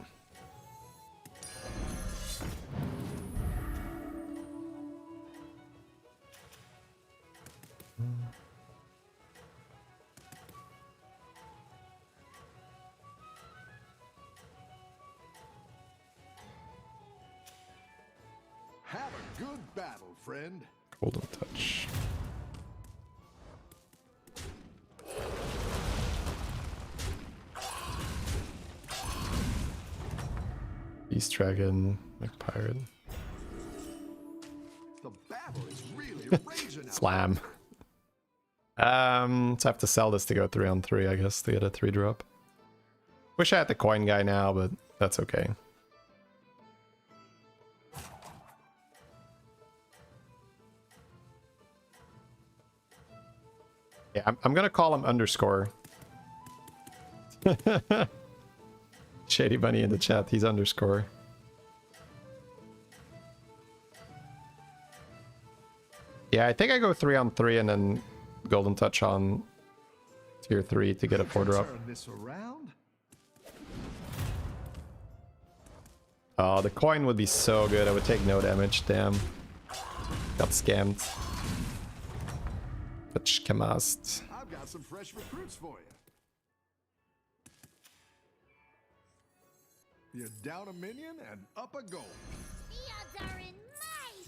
Have a good battle, friend. Golden touch. Beast Dragon, Mech Pirate. The battle is really raging out. Slam. So I have to sell this to go 3-on-3, I guess, to get a 3-drop. Wish I had the coin guy now, but that's okay. Yeah, I'm gonna call him underscore. Shadybunny in the chat, he's underscore. Yeah, I think I go 3-on-3 and then golden touch on tier 3 to get a 4-drop. Turn this around. Oh, the coin would be so good. I would take no damage. Damn. Got scammed. Which Kamast. I've got some fresh recruits for you. You're down a minion and up a gold. The odds are in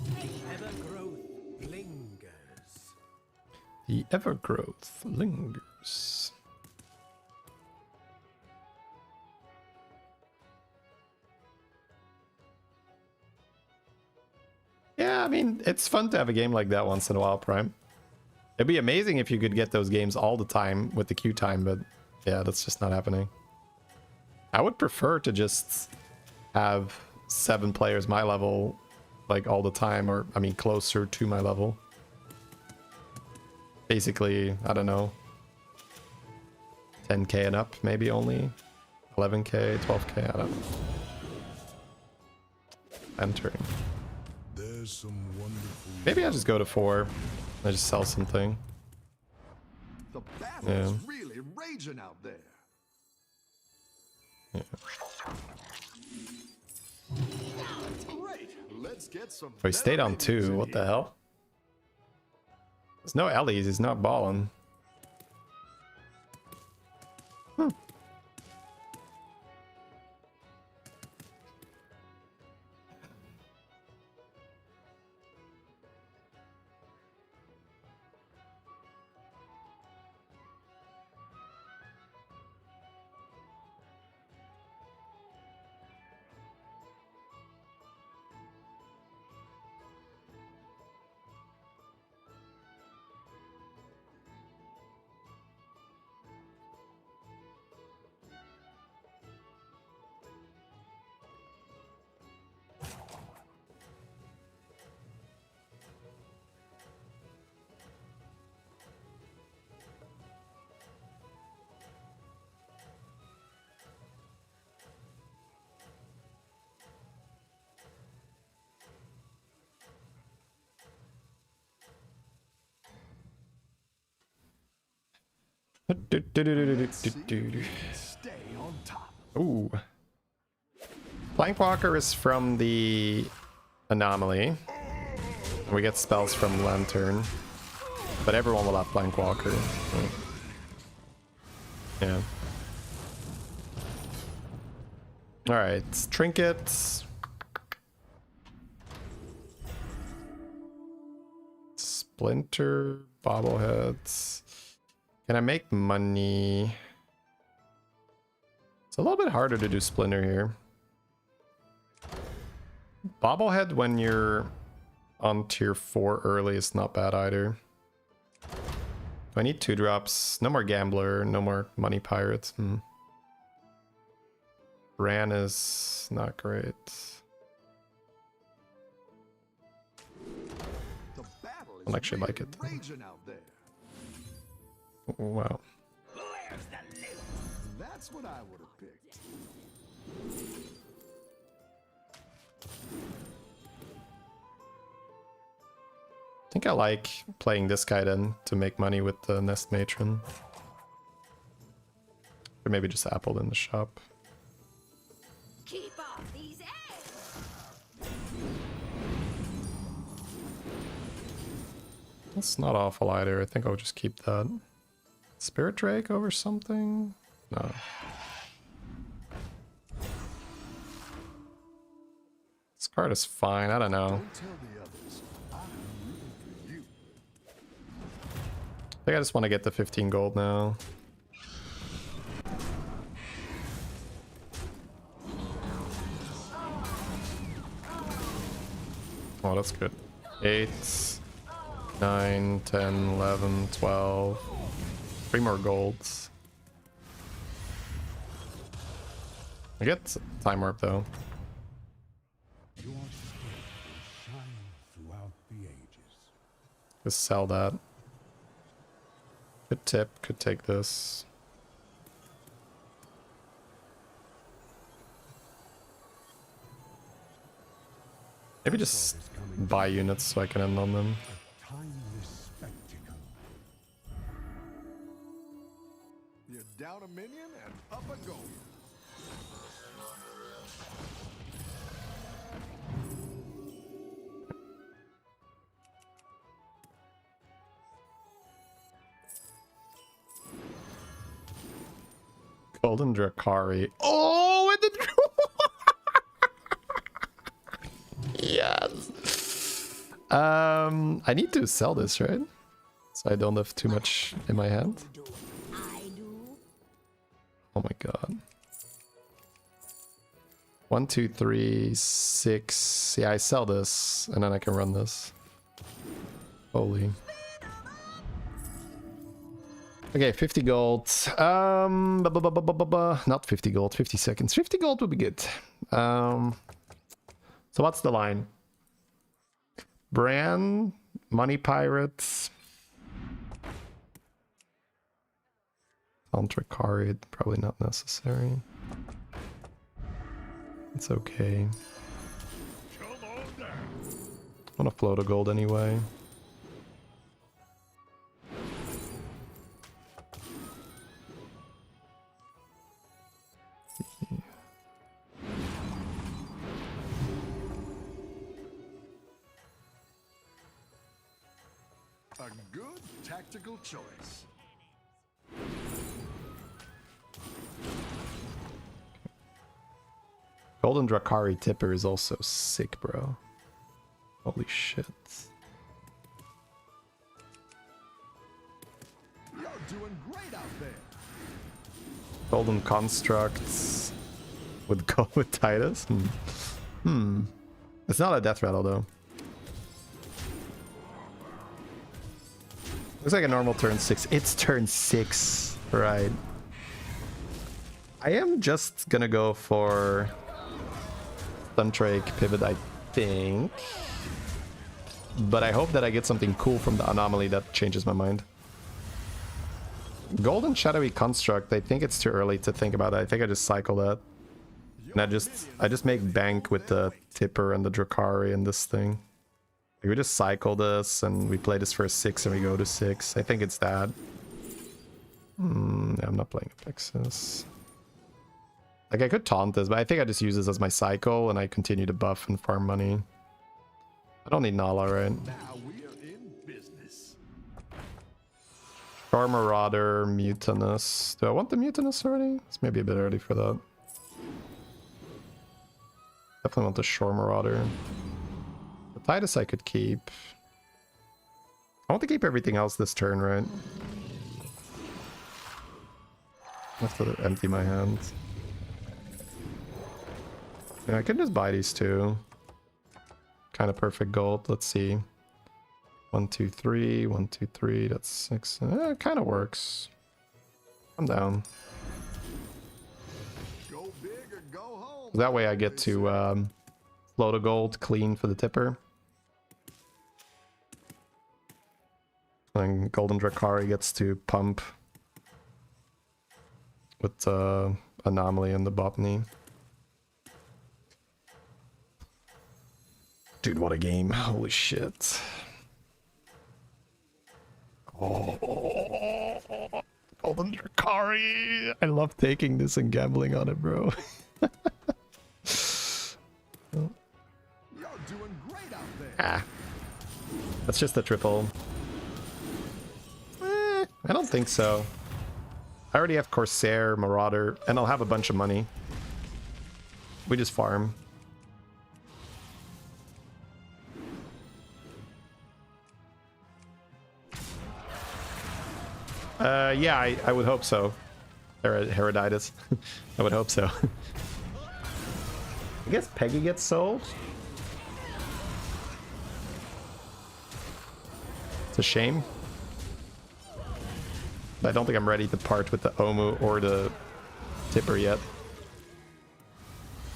my favor. Ever-growth lingers. The ever-growth lingers. Yeah, I mean, it's fun to have a game like that once in a while, Prime. It'd be amazing if you could get those games all the time with the queue time, but yeah, that's just not happening. I would prefer to just have 7 players my level like all the time, or I mean closer to my level. Basically, I don't know, 10k and up, maybe only 11k, 12k, I don't know. Entering. There's some wonderful. Maybe I just go to 4. I just sell something. The battle is really raging out there. Yeah. Great. Let's get some. Oh, he stayed on 2. What the hell? There's no Ellies. He's not balling. Hmm. Stay on top. Ooh. Plankwalker is from the Anomaly. We get spells from Lantern. But everyone will have Plankwalker. Yeah. Alright, trinkets. Splinter, bobbleheads. Can I make money? It's a little bit harder to do Splinter here. Bobblehead when you're on tier 4 early is not bad either. Do I need 2 drops? No more Gambler, no more Money Pirates. Rarran is not great. The battle is I actually like it. raging out there. Wow. Where's the loot? That's what I would have picked. I think I like playing this guy then to make money with the Nest Matron. Or maybe just Apple in the shop. Keep off these eggs! That's not awful either. I think I'll just keep that. Spirit Drake over something? No. This card is fine. I don't know. Don't tell the others. I'm rooting for you. I think I just want to get the 15 gold now. Oh, that's good. 8, 9, 10, 11, 12. 3 more golds. I get Time Warp though. Your spirit will shine throughout the ages. Just sell that. Good tip, could take this. Maybe just buy units so I can end on them. A timeless spectacle. You're down a minion and up a goal. Golden Drakari. Oh, and the yes. I need to sell this, right? So I don't have too much in my hand. I do. Oh my god. 1, 2, 3, 6. Yeah, I sell this, and then I can run this. Holy. Okay, 50 gold. Not 50 gold, 50 seconds. 50 gold would be good. So what's the line? Bran, Money Pirates. Drakari, probably not necessary. It's okay. I want to float a gold anyway. A good tactical choice. Golden Drakari Tipper is also sick, bro. Holy shit. You're doing great out there. Golden Constructs would go with Titus. It's not a death rattle though. Looks like a normal turn 6. It's turn 6, right? I am just gonna go for Suntrake Pivot, I think. But I hope that I get something cool from the anomaly that changes my mind. Golden Shadowy Construct, I think it's too early to think about that. I think I just cycle that. And I just make bank with the Tipper and the Drakari and this thing. Like we just cycle this and we play this for a 6 and we go to 6. I think it's that. Yeah, I'm not playing Apexis. Like I could taunt this, but I think I just use this as my cycle and I continue to buff and farm money. I don't need Nala, right? Now we are in business. Shore Marauder, Mutinous. Do I want the Mutinous already? It's maybe a bit early for that. Definitely want the Shore Marauder. The Titus I could keep. I want to keep everything else this turn, right? I have to empty my hands. Yeah, I can just buy these two. Kind of perfect gold. Let's see. 1, 2, 3. 1, 2, 3. That's 6. It kind of works. I'm down. Go big or go home. That way I get to float a gold clean for the Tipper. And Golden Drakari gets to pump with Anomaly and the Botany. Dude, what a game. Holy shit. Oh, Golden Drakari. I love taking this and gambling on it, bro. You're doing great out there. Ah. That's just a triple. I don't think so. I already have Corsair, Marauder, and I'll have a bunch of money. We just farm. Yeah, I would hope so. Heroditis. I would hope so. I guess Peggy gets sold. It's a shame. I don't think I'm ready to part with the Omu or the Tipper yet.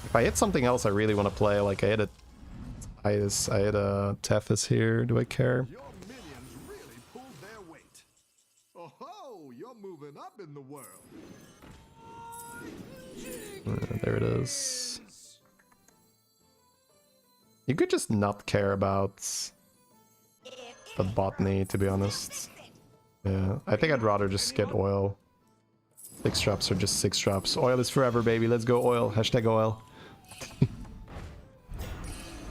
If I hit something else I really want to play, like I hit a Tethys here, do I care? Your minions really pulled their weight. Oh, you're moving up in the world. There it is. You could just not care about the botany, to be honest. Yeah, I think I'd rather just get oil. 6 drops are just 6 drops. Oil is forever, baby. Let's go oil. Hashtag oil.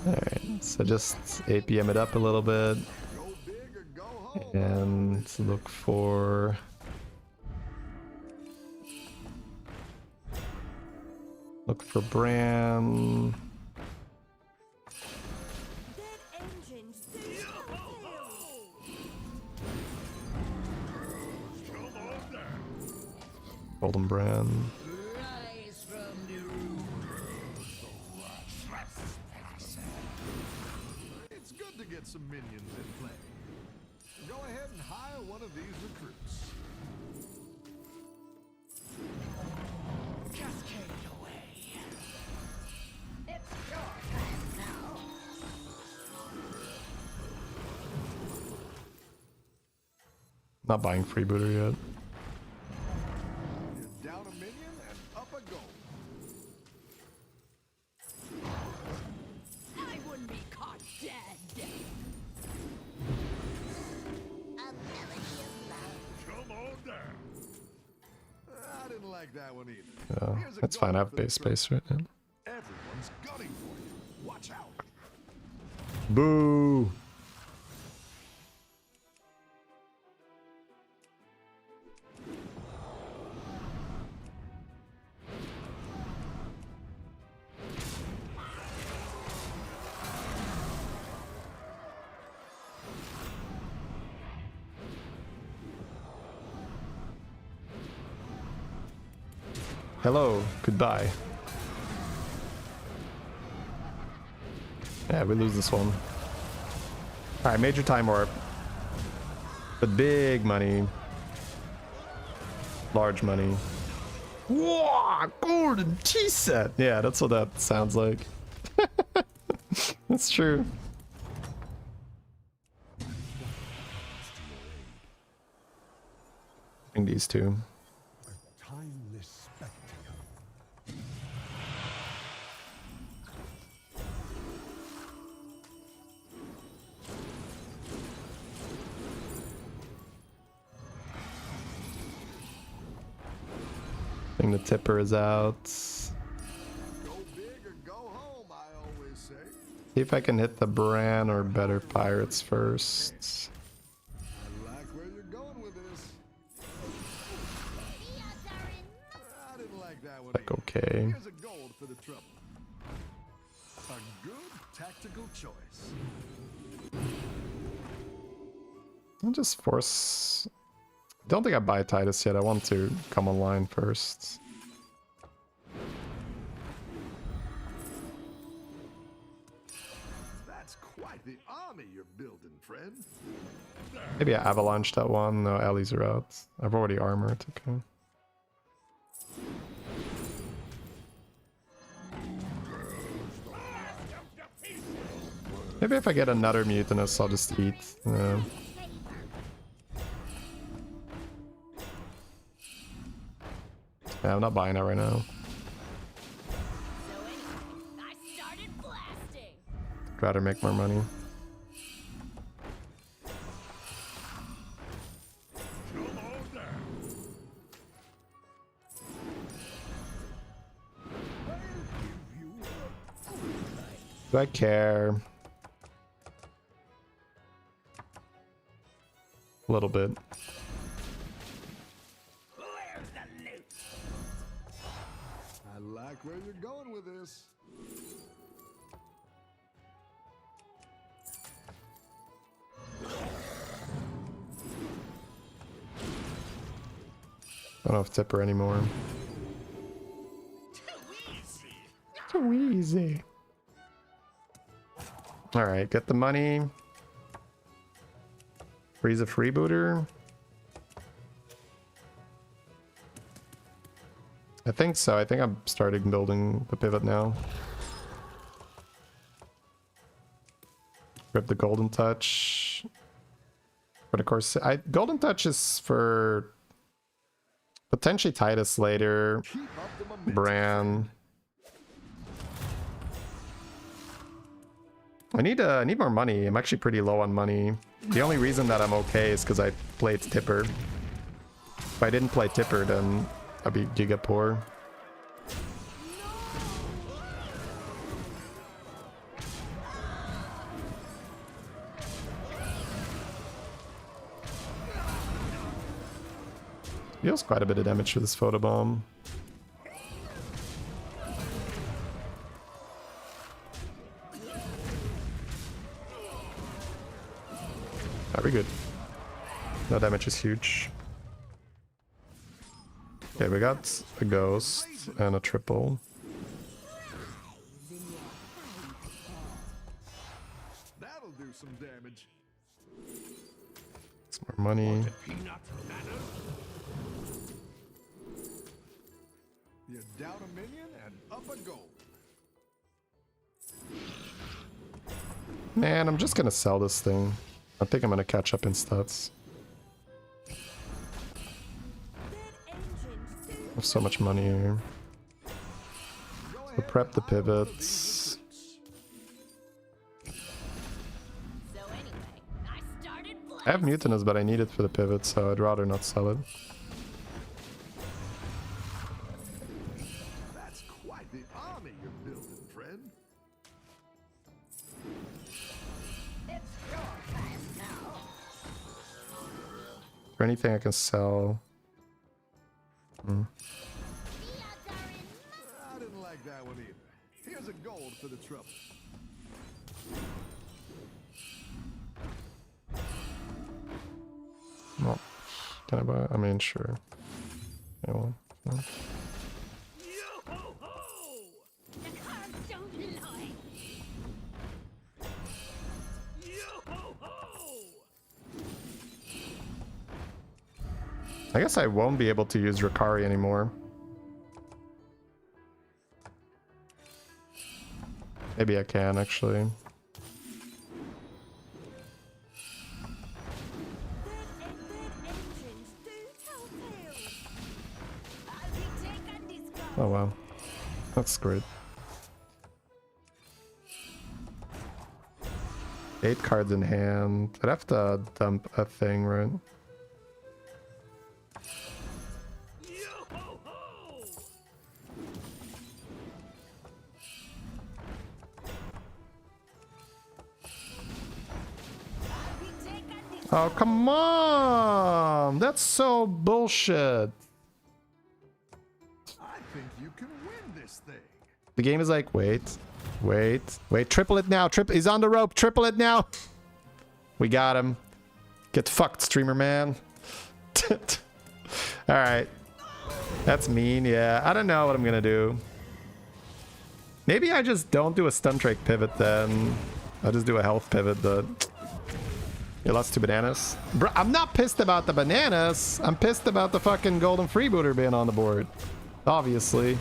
Alright, so just APM it up a little bit. Go big or go home. And look for... Look for Bran. Golden Bran. Rise from the room. It's good to get some minions in play. Go ahead and hire one of these recruits. Cascade away. It's your turn now. Not buying freebooter yet. You're down a minion and up a gold. I wouldn't be caught dead. A melody of love. Come on down. I didn't like that one either. Yeah, Here's a that's fine. I gold have for the base trouble. space right now. Everyone's gunning for you. Watch out. Boo! Hello, goodbye. Yeah, we lose this one. Alright, major time warp. But big money. Large money. Whoa, golden tea set. Yeah, that's what that sounds like. That's true. I think these two. Timeless spectacle. I think the tipper is out. Go big or go home, I always say. See if I can hit the Bran or better pirates first. I like where you're going with this. I didn't like that one. Like, either. okay. Here's a gold for the trouble. A good tactical choice. I'll just force. Don't think I buy Titus yet. I want to come online first. That's quite the army you're building, friend. Maybe I avalanche that one. No, allies are out. I've already armored. Okay. Maybe if I get another mutinous, I'll just eat. Yeah. Yeah, I'm not buying it right now. So anyway, I started blasting. I'd rather make more money. Do I care? A little bit. Where's the loot? I like where you're going with this. I don't have tipper anymore. Too easy. Alright, get the money. Freeze a freebooter. I think so. I think I'm starting building the pivot now. Grab the golden touch. But of course, golden touch is for potentially Titus later. Keep up the momentum. Bran. I need more money. I'm actually pretty low on money. The only reason that I'm okay is because I played tipper. If I didn't play tipper, then I'd be giga poor. Deals quite a bit of damage with this photobomb. Very good. No damage is huge. Okay, we got a ghost and a triple. That'll do some damage. Some more money. Peanut manor? You're down a minion and up a gold. Man, I'm just gonna sell this thing. I think I'm gonna catch up in stats. have so much money here. So prep the pivots. So anyway, I started I have Mutinous, but I need it for the pivot, so I'd rather not sell it. That's quite the army you're building, friend. It's your time now. Is there anything I can sell? Hmm. I didn't like that one either. Here's a gold for the trouble. Well, can I buy? I mean, sure. Yeah, well, yeah. The cards don't lie. I guess I won't be able to use Rikari anymore. Maybe I can actually. Oh wow, that's great. 8 cards in hand. I'd have to dump a thing, right? Oh, come on! That's so bullshit. I think you can win this thing. The game is like, wait, triple it now. He's on the rope. Triple it now. We got him. Get fucked, streamer man. All right. That's mean. Yeah, I don't know what I'm gonna do. Maybe I just don't do a stun trake pivot then. I'll just do a health pivot, but you lost 2 bananas. Bro, I'm not pissed about the bananas. I'm pissed about the fucking golden freebooter being on the board. Obviously.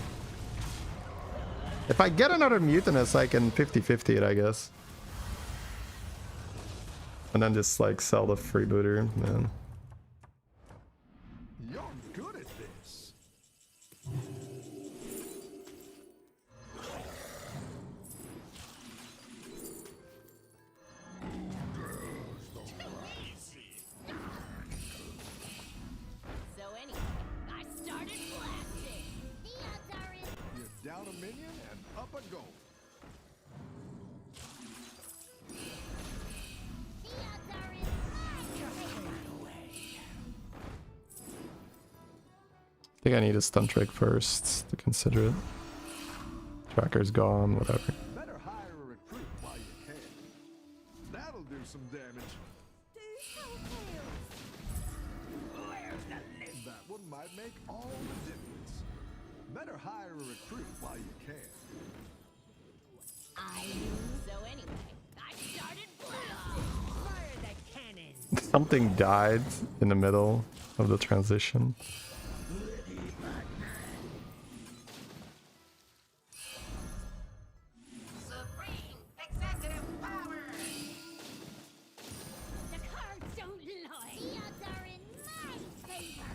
If I get another Mutinous, I can 50-50 it, I guess. And then just like sell the freebooter, man. You're good at this. So anyway, I started blasting. The odds are in. You're down a minion and up a gold. The odds are in my favor. I think I need a stun trick first to consider it. Tracker's gone, whatever. Better hire a recruit while you can. That'll do some damage. That one might make all the difference. Better hire a recruit while you can. So anyway, I started blasting. Fire the cannon. Something died in the middle of the transition. Supreme excessive power. The cards don't lie. The odds are in my favor.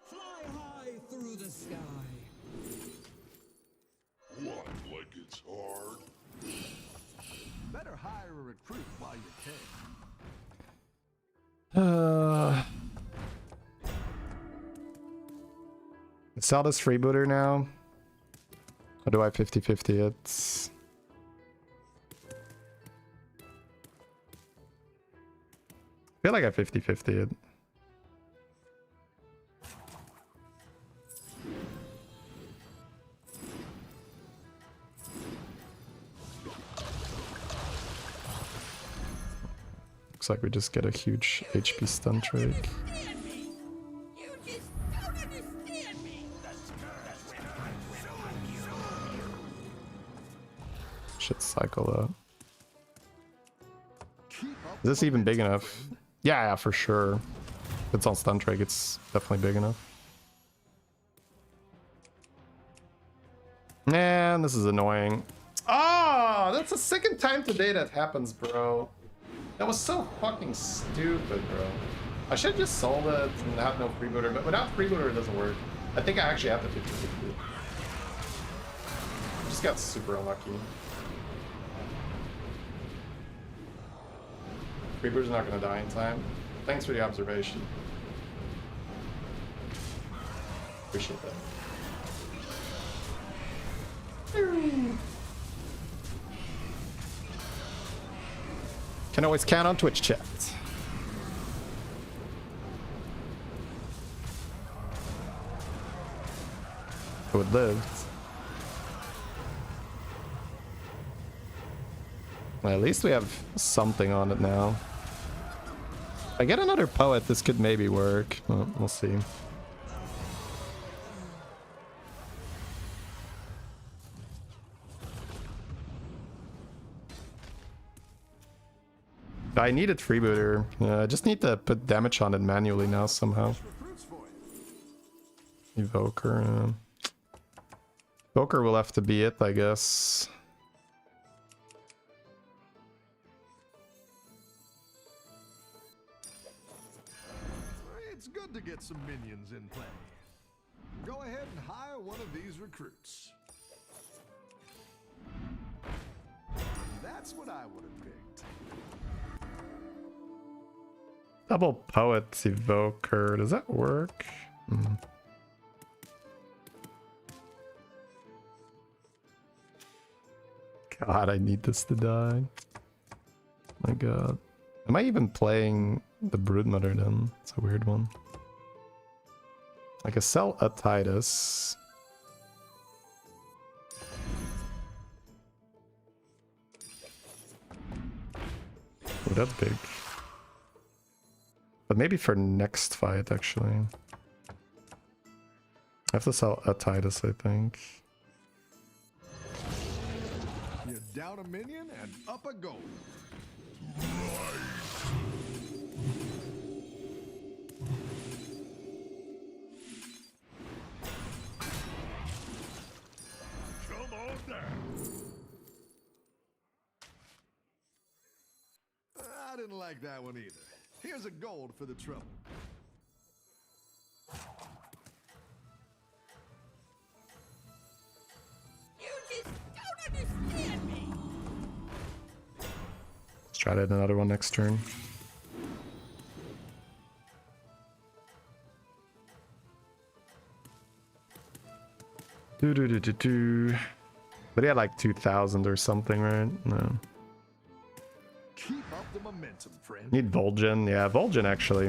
Fly high through the sky. What, like it's hard? Better hire a recruit while you can. Sell this freebooter now. Or do I 50-50 it? I feel like I 50-50 it. Looks like we just get a huge HP stun trake. Understand me. You just don't understand me. Should cycle up. Keep up Is this the even big momentum, enough? friend. Yeah, for sure. If it's on stun trake, it's definitely big enough. Man, this is annoying. Ah, that's the second time today that happens, bro. That was so fucking stupid, bro. I should have just sold it and have no freebooter, but without freebooter it doesn't work. I think I actually have the 50-50. Just got super unlucky. Creeper's not gonna die in time. Thanks for the observation. Appreciate that. Can always count on Twitch chat. Who would live? Well, at least we have something on it now. If I get another poet, this could maybe work. Well, we'll see. I needed freebooter. I just need to put damage on it manually now somehow. Evoker. Evoker will have to be it, I guess. It's good to get some minions in play. Go ahead and hire one of these recruits. That's what I would have picked. Double poet evoker. Does that work? God, I need this to die. My God. Am I even playing the Broodmother then? It's a weird one. I can sell a Titus. Oh, that's big. But maybe for next fight, actually. I have to sell a Titus, I think. You're down a minion and up a gold. Come on down. I didn't like that one either. Here's a gold for the trouble. You just don't understand me. Let's try to hit another one next turn. Do. But he had like 2,000 or something, right? No. Keep up the momentum, friend. Need Vol'jin. Yeah, Vol'jin actually.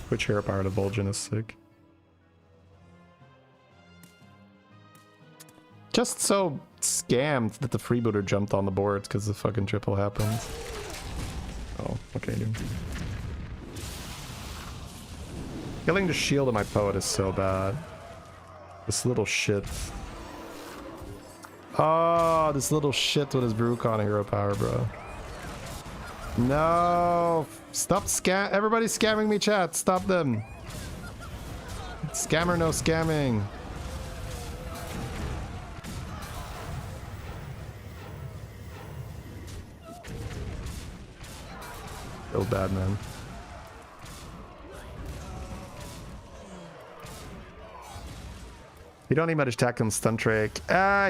Which hero power to Vol'jin is sick. Just so scammed that the freebooter jumped on the board because the fucking triple happened. Oh, okay, dude. Killing the shield of my poet is so bad. This little shit. Oh, this little shit with his Brucon hero power, bro. No! Stop scam- Everybody's scamming me, chat. Stop them. Scammer, no scamming. Real bad, man. You don't need much attack on Stuntrake.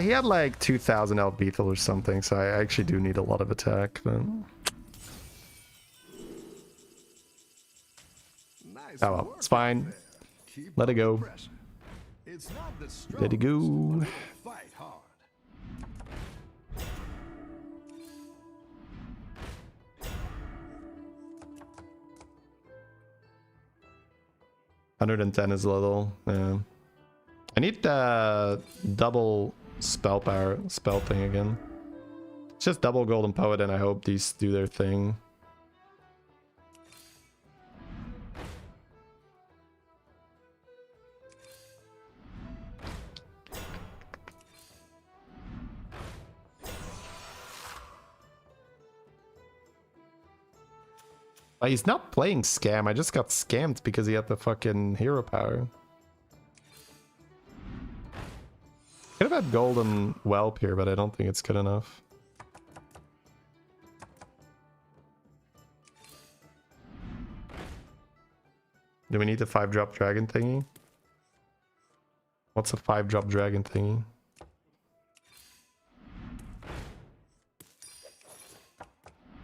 He had like 2,000 health lethal or something, so I actually do need a lot of attack, but... Nice Oh well, work it's fine. there. Keep Let it up the go. pressure. It's not the Let it go. strongest, but fight hard. 110 is little, yeah. I need the double spell power, spell thing again. It's just double Golden Poet and I hope these do their thing. He's not playing scam. I just got scammed because he had the fucking hero power. Could have had golden whelp here, but I don't think it's good enough. Do we need the 5-drop dragon thingy? What's a 5-drop dragon thingy?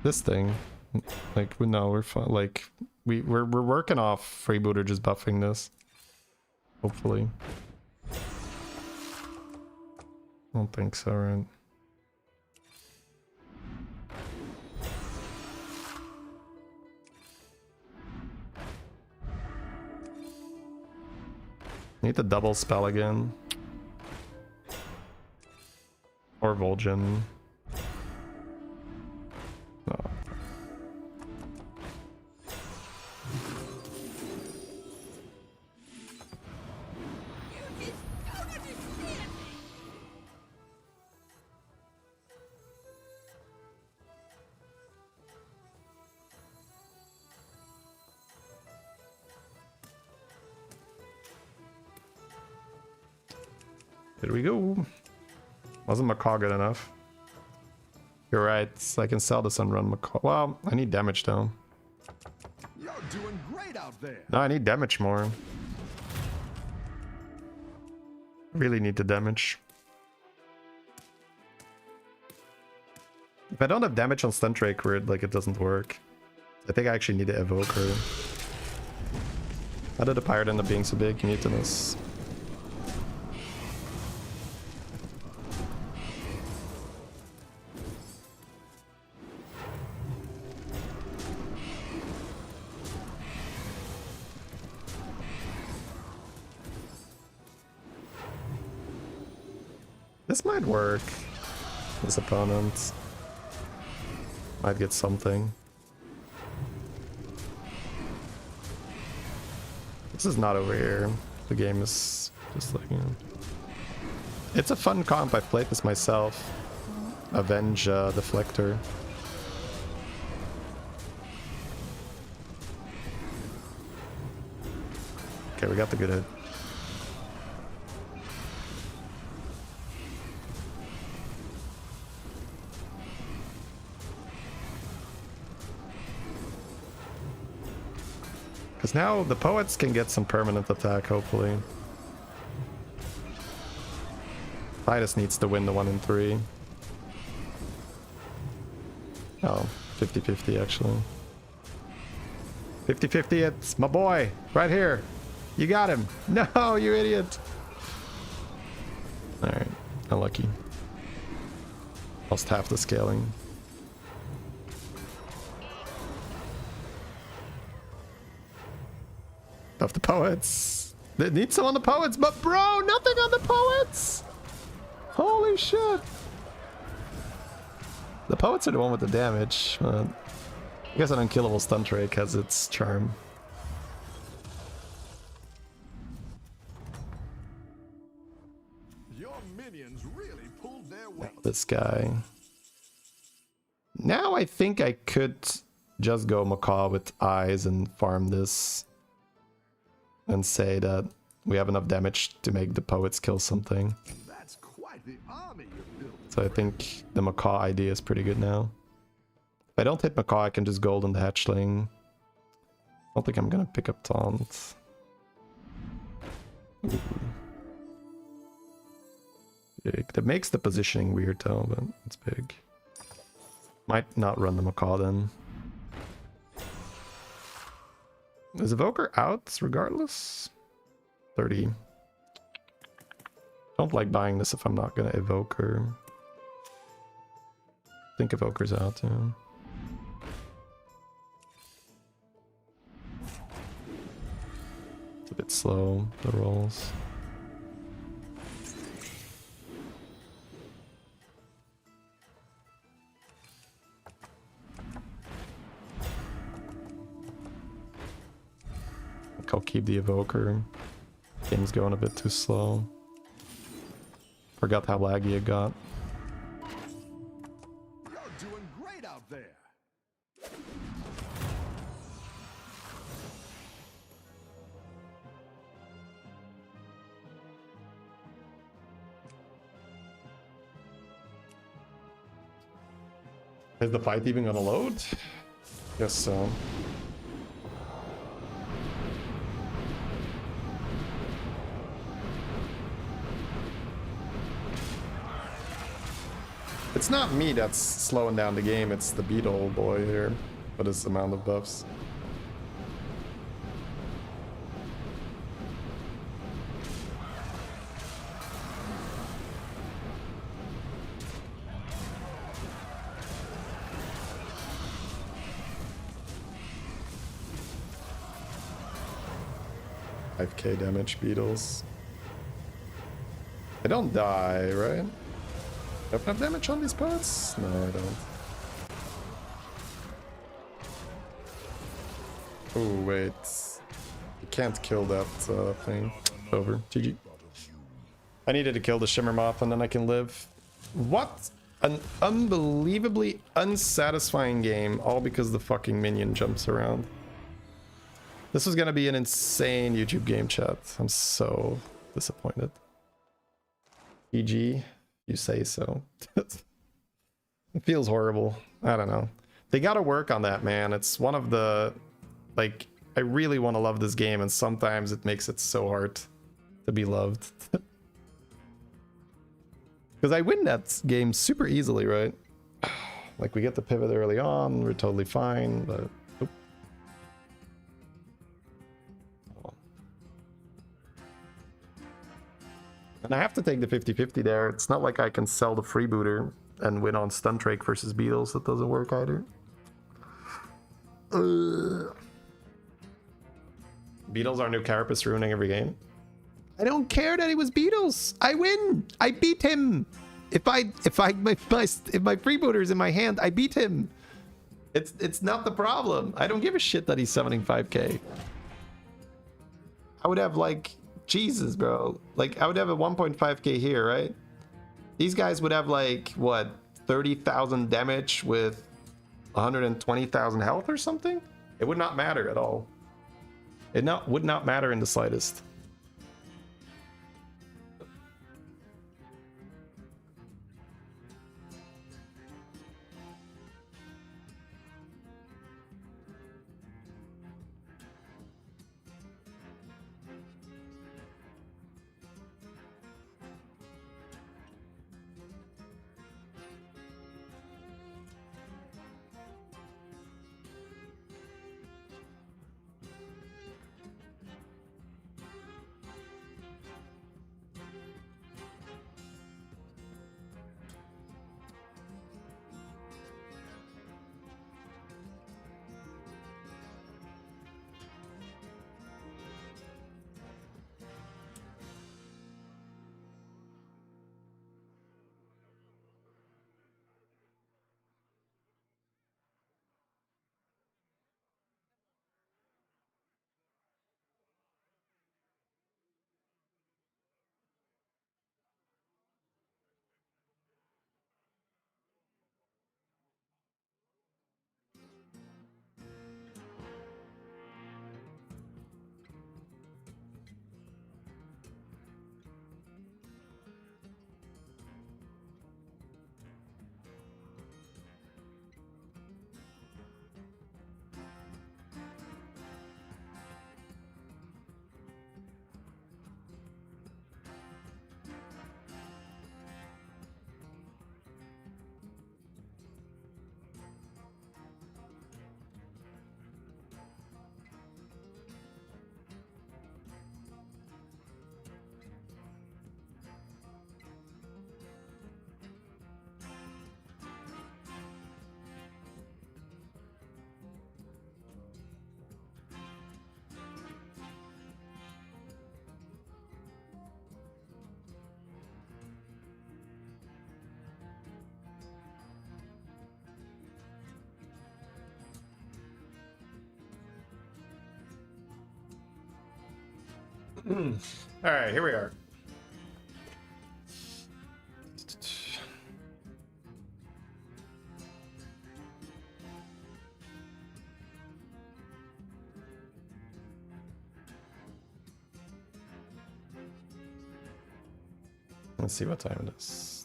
This thing. Like, no, we're fine. Like, we're working off Freebooter just buffing this. Hopefully. I don't think so, right? Need the double spell again. Or Vol'jin. No. Here we go. Wasn't Macaw good enough? You're right. I can sell this and run Macaw. Well, I need damage though. You're doing great out there. No, I need damage more. Really need the damage. If I don't have damage on Stun Drake, like it doesn't work. I think I actually need to evoke her. How did the pirate end up being so big? Mutinous. This might work. This opponent might get something. This is not over here. The game is just like, you know. It's a fun comp. I've played this myself. Avenge Deflector. Okay, we got the good hit. Because now the poets can get some permanent attack, hopefully. Titus needs to win the 1 in 3. Oh, 50-50 actually. 50-50, it's my boy, right here. You got him. No, you idiot. Alright, unlucky. Lost half the scaling. Of the poets. They need some on the poets, but bro, nothing on the poets. Holy shit. The poets are the one with the damage. I guess an unkillable stun drake has its charm. Your minions really pulled their weight. This guy. Now I think I could just go Macaw with eyes and farm this. And say that we have enough damage to make the poets kill something. That's quite the army you've built. So I think the Macaw idea is pretty good now. If I don't hit Macaw, I can just gold on the hatchling. I don't think I'm gonna pick up taunt. Ooh. Big. That makes the positioning weird though, but it's big. Might not run the Macaw then. Is Evoker out regardless? 30. Don't like buying this if I'm not gonna evoke her. I think Evoker's out, yeah. It's a bit slow, the rolls. I'll keep the evoker. Game's going a bit too slow. Forgot how laggy it got. You're doing great out there. Is the fight even gonna load? Guess so. It's not me that's slowing down the game, it's the beetle boy here with his amount of buffs. $5k damage beetles. I don't die, right? Do I have damage on these parts? No, I don't. Oh, wait. You can't kill that thing. Over. GG. I needed to kill the Shimmer Moth and then I can live. What an unbelievably unsatisfying game, all because the fucking minion jumps around. This was gonna be an insane YouTube game, chat. I'm so disappointed. GG, you say so. It feels horrible. I don't know. They gotta work on that, man. It's one of the... Like, I really want to love this game, and sometimes it makes it so hard to be loved. Because I win that game super easily, right? Like, we get the pivot early on, we're totally fine, but... Oop. And I have to take the 50-50 there. It's not like I can sell the freebooter and win on stun trake versus beetles. That doesn't work either. Beetles are new carapace ruining every game. I don't care that he was beetles. I win. I beat him. If my freebooter's in my hand, I beat him. It's not the problem. I don't give a shit that he's summoning 5k. I would have like... Jesus, bro. Like, I would have a 1.5k here, right? These guys would have, like, what? 30,000 damage with 120,000 health or something? It would not matter at all. It would not matter in the slightest. All right, here we are. Let's see what time it is.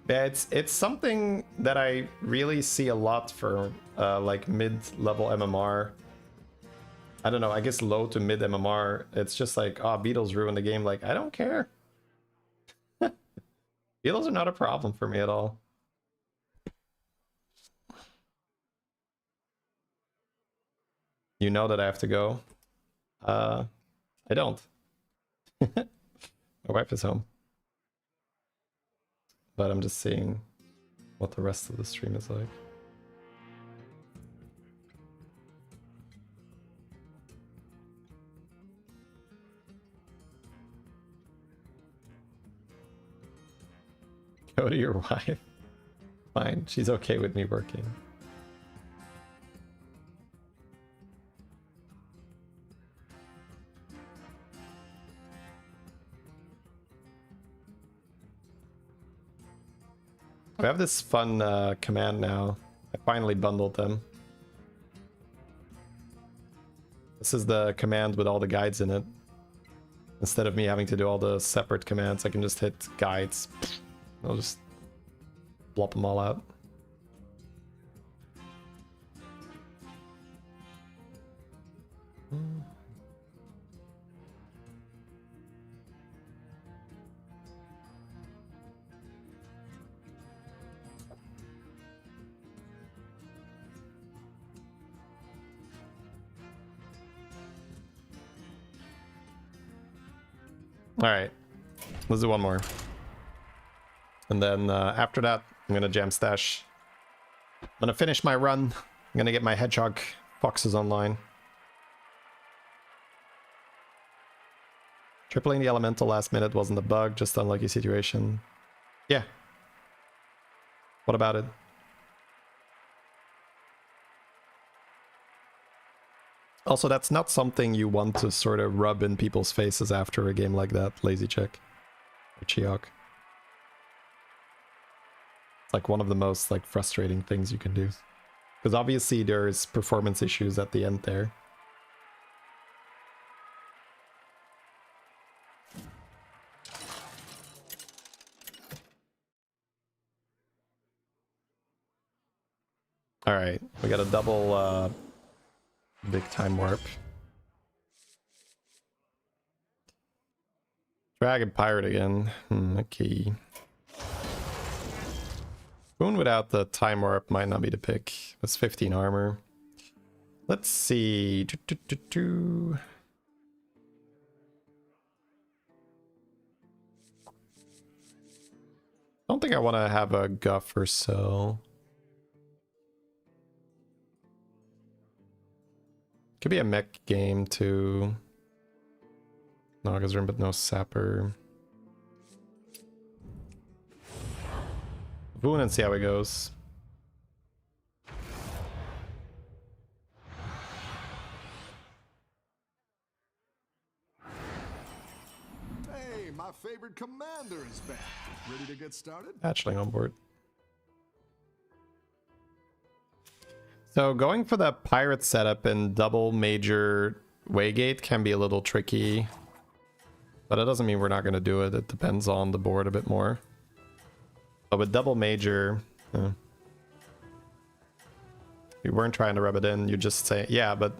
Yeah, it's something that I really see a lot for like mid-level MMR. I don't know, I guess low to mid MMR. It's just like, oh, beetles ruin the game. Like, I don't care. Beetles are not a problem for me at all. You know that I have to go. I don't. My wife is home. But I'm just seeing what the rest of the stream is like. Go to your wife. Fine, she's okay with me working. We have this fun command now. I finally bundled them. This is the command with all the guides in it. Instead of me having to do all the separate commands, I can just hit guides. I'll just blop them all out. Alright, let's do one more. And then after that, I'm gonna jam stash. I'm gonna finish my run. I'm gonna get my hedgehog foxes online. Tripling the elemental last minute wasn't a bug, just unlucky situation. Yeah. What about it? Also, that's not something you want to sort of rub in people's faces after a game like that, Lazy Check or Chiok. It's like one of the most like frustrating things you can do. Because obviously there's performance issues at the end there. Alright, we got a double big time warp. Dragon Pirate again. Okay. Boon without the time warp might not be the pick. That's 15 armor. Let's see. Don't think I want to have a guff or so. Could be a mech game too. Naga's room, but no sapper. Boon and see how it goes. Hey, my favorite commander is back. Ready to get started? Hatchling on board. So going for the pirate setup and double major Waygate can be a little tricky. But it doesn't mean we're not going to do it. It depends on the board a bit more. But with double major, we weren't trying to rub it in. You just say, yeah, but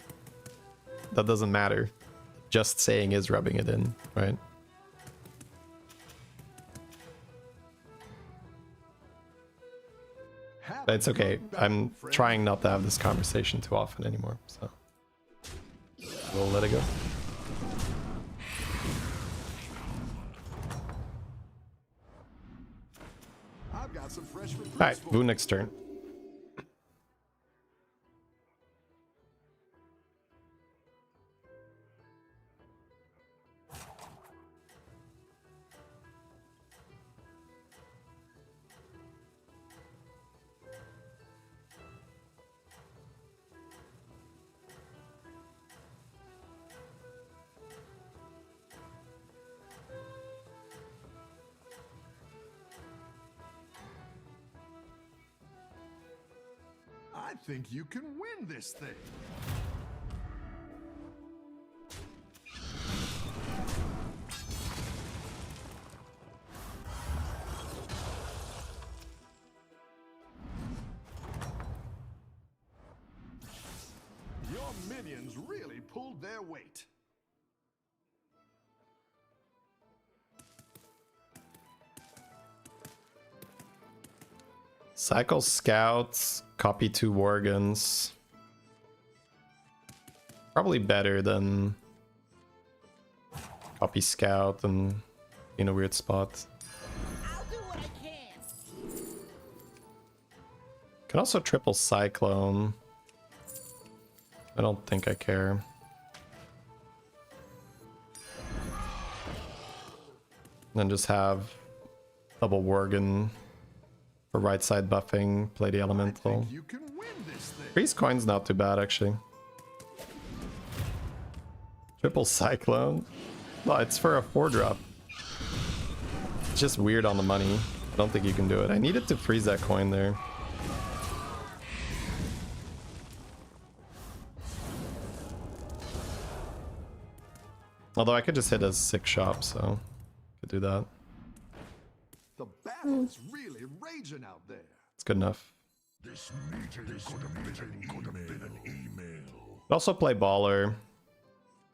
that doesn't matter. Just saying is rubbing it in, right? But it's okay. I'm trying not to have this conversation too often anymore, so we'll let it go. I've got some fresh recruits. Alright, Boon next turn. I think you can win this thing. minions really pulled their weight. Cycle Scouts, copy 2 Worgens. Probably better than copy Scout and in a weird spot. I'll do what I can. Can also triple Cyclone. I don't think I care. Then just have double Worgen for right side buffing, play the Elemental. You can win this thing. Freeze coin's not too bad actually. Triple Cyclone. No, it's for a 4-drop. It's just weird on the money. I don't think you can do it. I needed to freeze that coin there. Although I could just hit a 6 shop, so could do that. The battle is really raging out there. It's good enough. This meeting could have been an email. Could also play Baller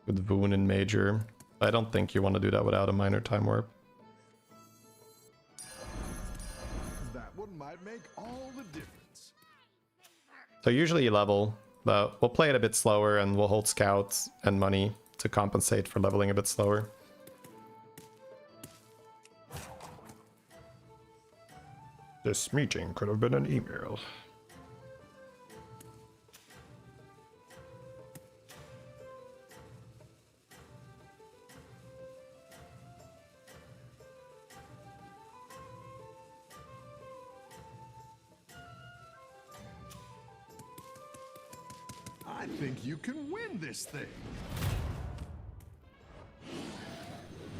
with Voon and Major. I don't think you want to do that without a minor time warp. That one might make all the difference. So usually you level, but we'll play it a bit slower and we'll hold scouts and money to compensate for leveling a bit slower. This meeting could have been an email. I think you can win this thing.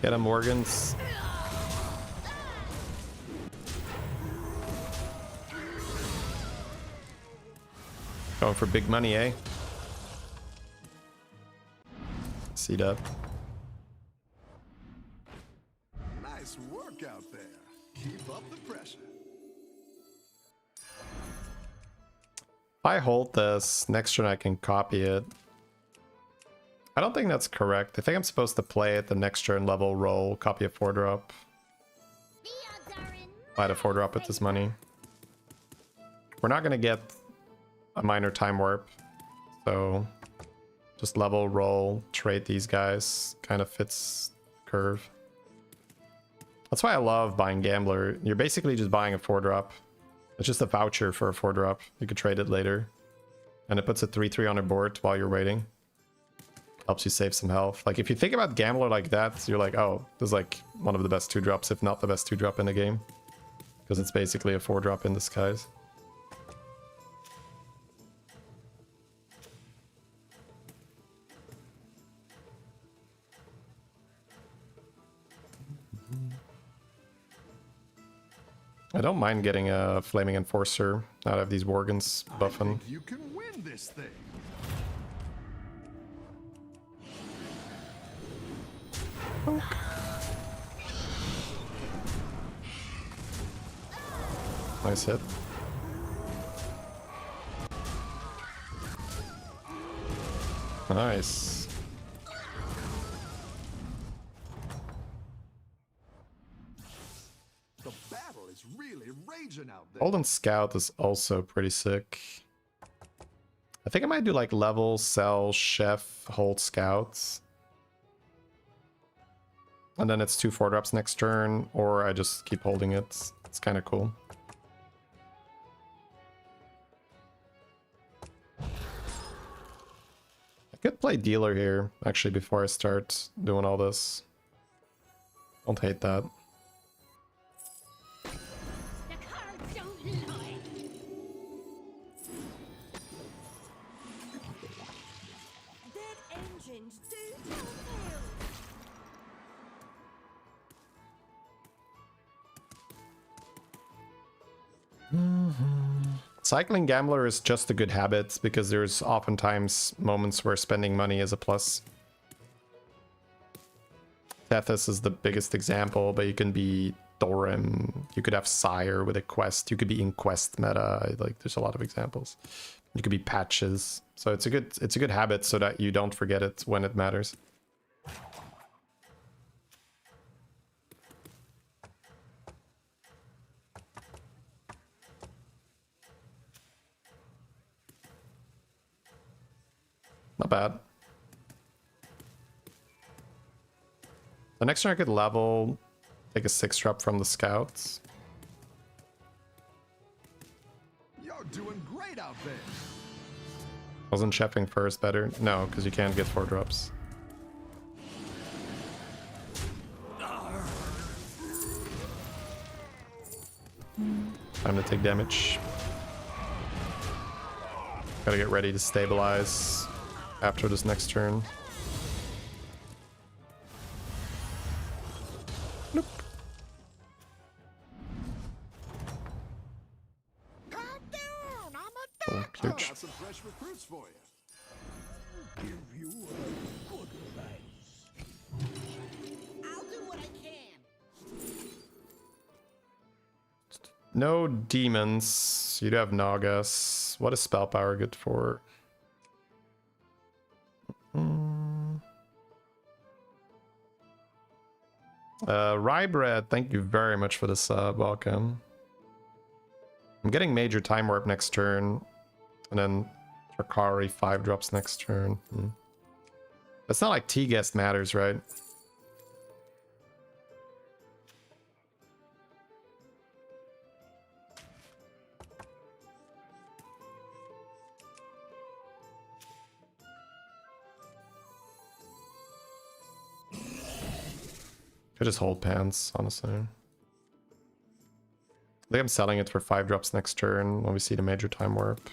Get him, Morgans. Going for big money, eh? See that. Nice work out there. Keep up the pressure. If I hold this, next turn I can copy it. I don't think that's correct. I think I'm supposed to play it the next turn, level, roll, copy a 4-drop. Buy the 4-drop with this money. We're not going to get a minor time warp, so just level, roll, trade these guys. Kind of fits curve. That's why I love buying Gambler. You're basically just buying a 4-drop. It's just a voucher for a 4-drop. You could trade it later. And it puts a 3/3 on your board while you're waiting. Helps you save some health. Like, if you think about Gambler like that, you're like, oh, this is like one of the best 2-drops, if not the best 2-drop in the game. Because it's basically a 4-drop in disguise. I don't mind getting a Flaming Enforcer out of these Worgens buffing. You can win this thing. Nice hit. Nice. The battle is really raging out there. Golden Scout is also pretty sick. I think I might do like level, sell, chef, hold scouts. And then it's 2 4-drops next turn, or I just keep holding it. It's kind of cool. I could play dealer here, actually, before I start doing all this. Don't hate that. The cards don't lie. Dead engines do tell tales. Cycling Gambler is just a good habit because there's oftentimes moments where spending money is a plus. Tethys is the biggest example, but you can be Thorim. You could have Sire with a quest. You could be in quest meta. Like there's a lot of examples. You could be Patches. So it's a good habit so that you don't forget it when it matters. Not bad. The next turn I could level, take a 6-drop from the scouts. You're doing great out there. Wasn't chefing first better? No, because you can't get 4 drops. Time to take damage. Gotta get ready to stabilize after this next turn. Nope. Calm down, I'm a Oh, doctor. huge. Got some fresh recruits for you. Give you a good advice. I'll do what I can. No demons. You do have Nagas. What is spell power good for? Rye Bread, thank you very much for the sub. Welcome. I'm getting major time warp next turn. And then Drakari 5 drops next turn. It's not like T-Guest matters, right? Could just hold pants, honestly. I think I'm selling it for 5 drops next turn when we see the major time warp.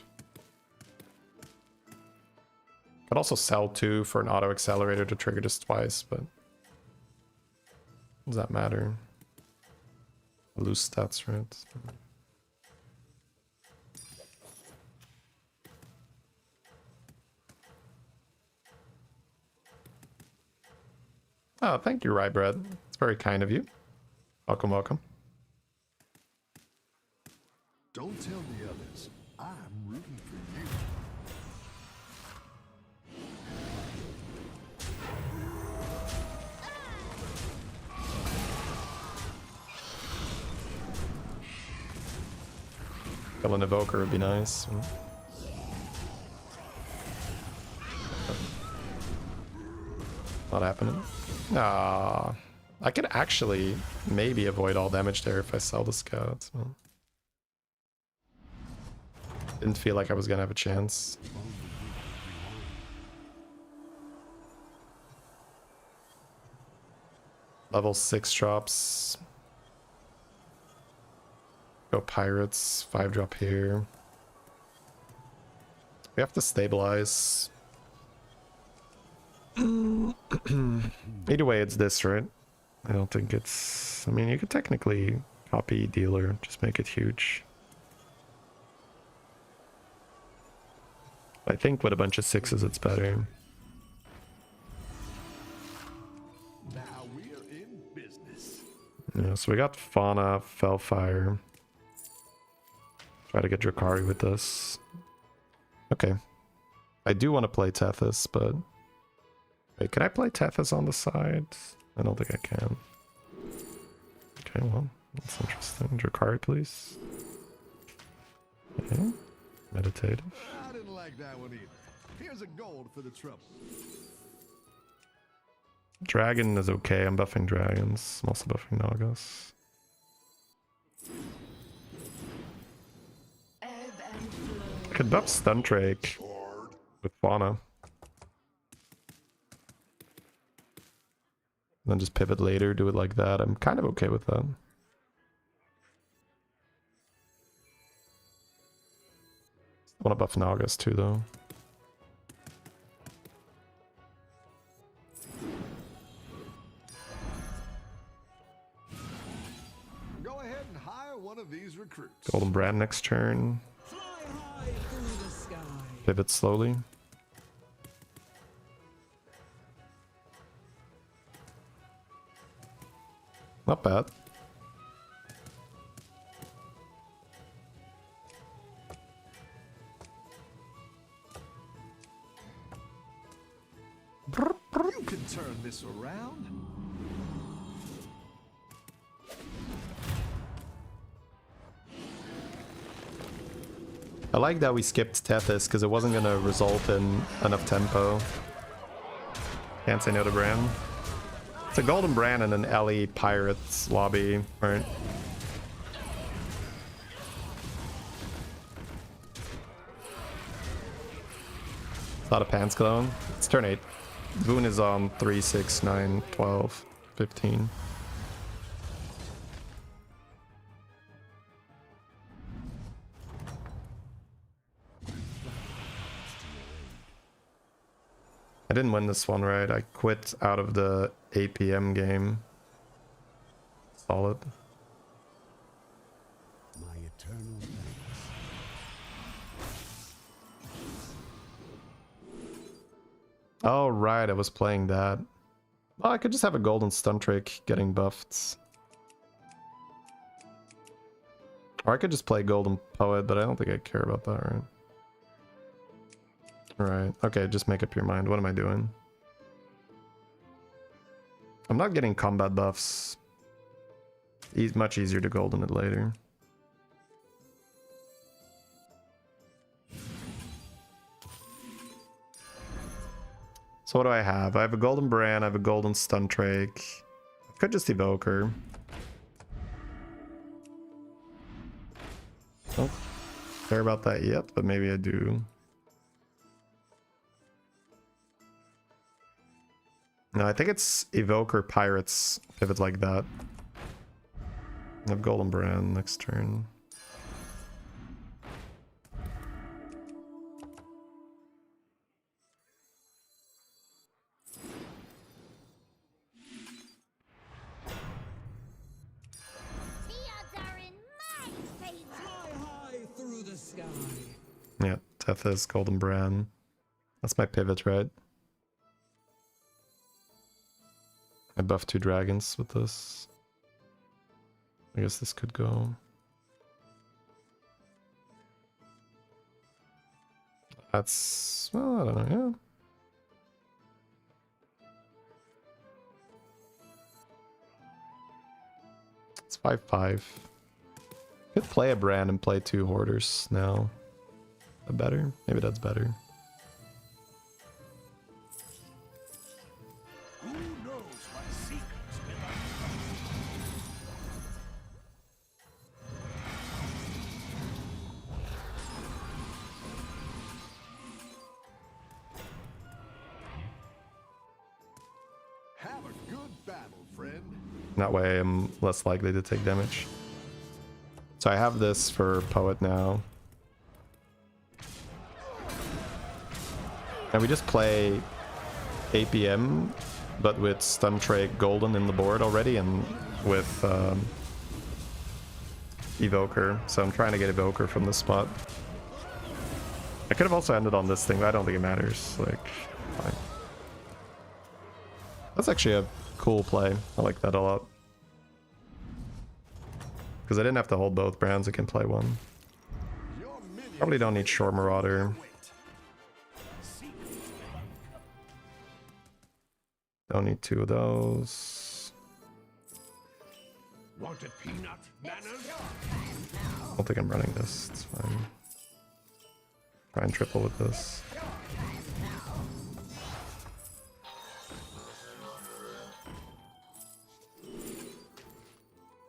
Could also sell 2 for an auto accelerator to trigger this twice, but does that matter? Loose stats, right? Oh, thank you, Rye Bread. It's very kind of you. Welcome, welcome. Don't tell the others. I'm rooting for you. Kill an evoker would be nice. Not happening. Ah, I could actually maybe avoid all damage there if I sell the scouts. Well, didn't feel like I was gonna have a chance. Level 6 drops. Go pirates, 5 drop here. We have to stabilize. Either way, it's this, right? I don't think it's... I mean, you could technically copy dealer, just make it huge. I think with a bunch of 6s, it's better. Now we're in business. Yeah, so we got Fauna, Fellfire. Try to get Drakari with this. Okay. I do want to play Tethys, but... Wait, can I play Tethys on the side? I don't think I can. Okay, well, that's interesting. Drakari, please. Okay. Meditative. I didn't like that one either. Here's a gold for the trouble. Dragon is okay. I'm buffing dragons. I'm also buffing Nagas. I could buff Stundrake with Fauna. Then just pivot later, do it like that. I'm kind of okay with that. I want to buff Nagas too, though. Go ahead and hire one of these recruits. Golden Brand next turn. Fly high through the sky. Pivot slowly. Not bad. this around. I like that we skipped Tethys because it wasn't gonna result in enough tempo. Can't say no to Bran. It's a golden Bran and an Ellie Pirates lobby, right? It's not a Pants clone. It's turn 8. Boon is on 3, 6, 9, 12, 15. I didn't win this one, right? I quit out of the 8 PM game. Solid. My eternal thanks. Oh, right, I was playing that. Well, I could just have a golden stun trick getting buffed. Or I could just play golden poet, but I don't think I care about that, right? Right, okay, just make up your mind. What am I doing? I'm not getting combat buffs. Much easier to golden it later. So what do I have? I have a golden Bran, I have a golden stun drake. I could just evoke her. Don't care about that yet, but maybe I do. No, I think it's Evoker Pirates if it's like that. I have Golden Bran next turn. The odds are in my favor. Fly high through the sky. Yeah, Tethys, Golden Bran. That's my pivot, right? I buff 2 dragons with this. I guess this could go. That's, well, I don't know, yeah. It's 5/5. Could play a Bran and play 2 Hoarders now. Better? Maybe that's better. Who knows what secrets will uncover? Have a good battle, friend. That way I'm less likely to take damage. So I have this for Poet now. And we just play APM, but with Stun Drake Golden in the board already, and with Evoker. So I'm trying to get Evoker from this spot. I could have also ended on this thing, but I don't think it matters. Like, fine. That's actually a cool play. I like that a lot. Because I didn't have to hold both brands, I can play one. Probably don't need Shore Marauder. Don't need 2 of those. Want a peanut, manners? I don't think I'm running this. It's fine. Try and triple with this.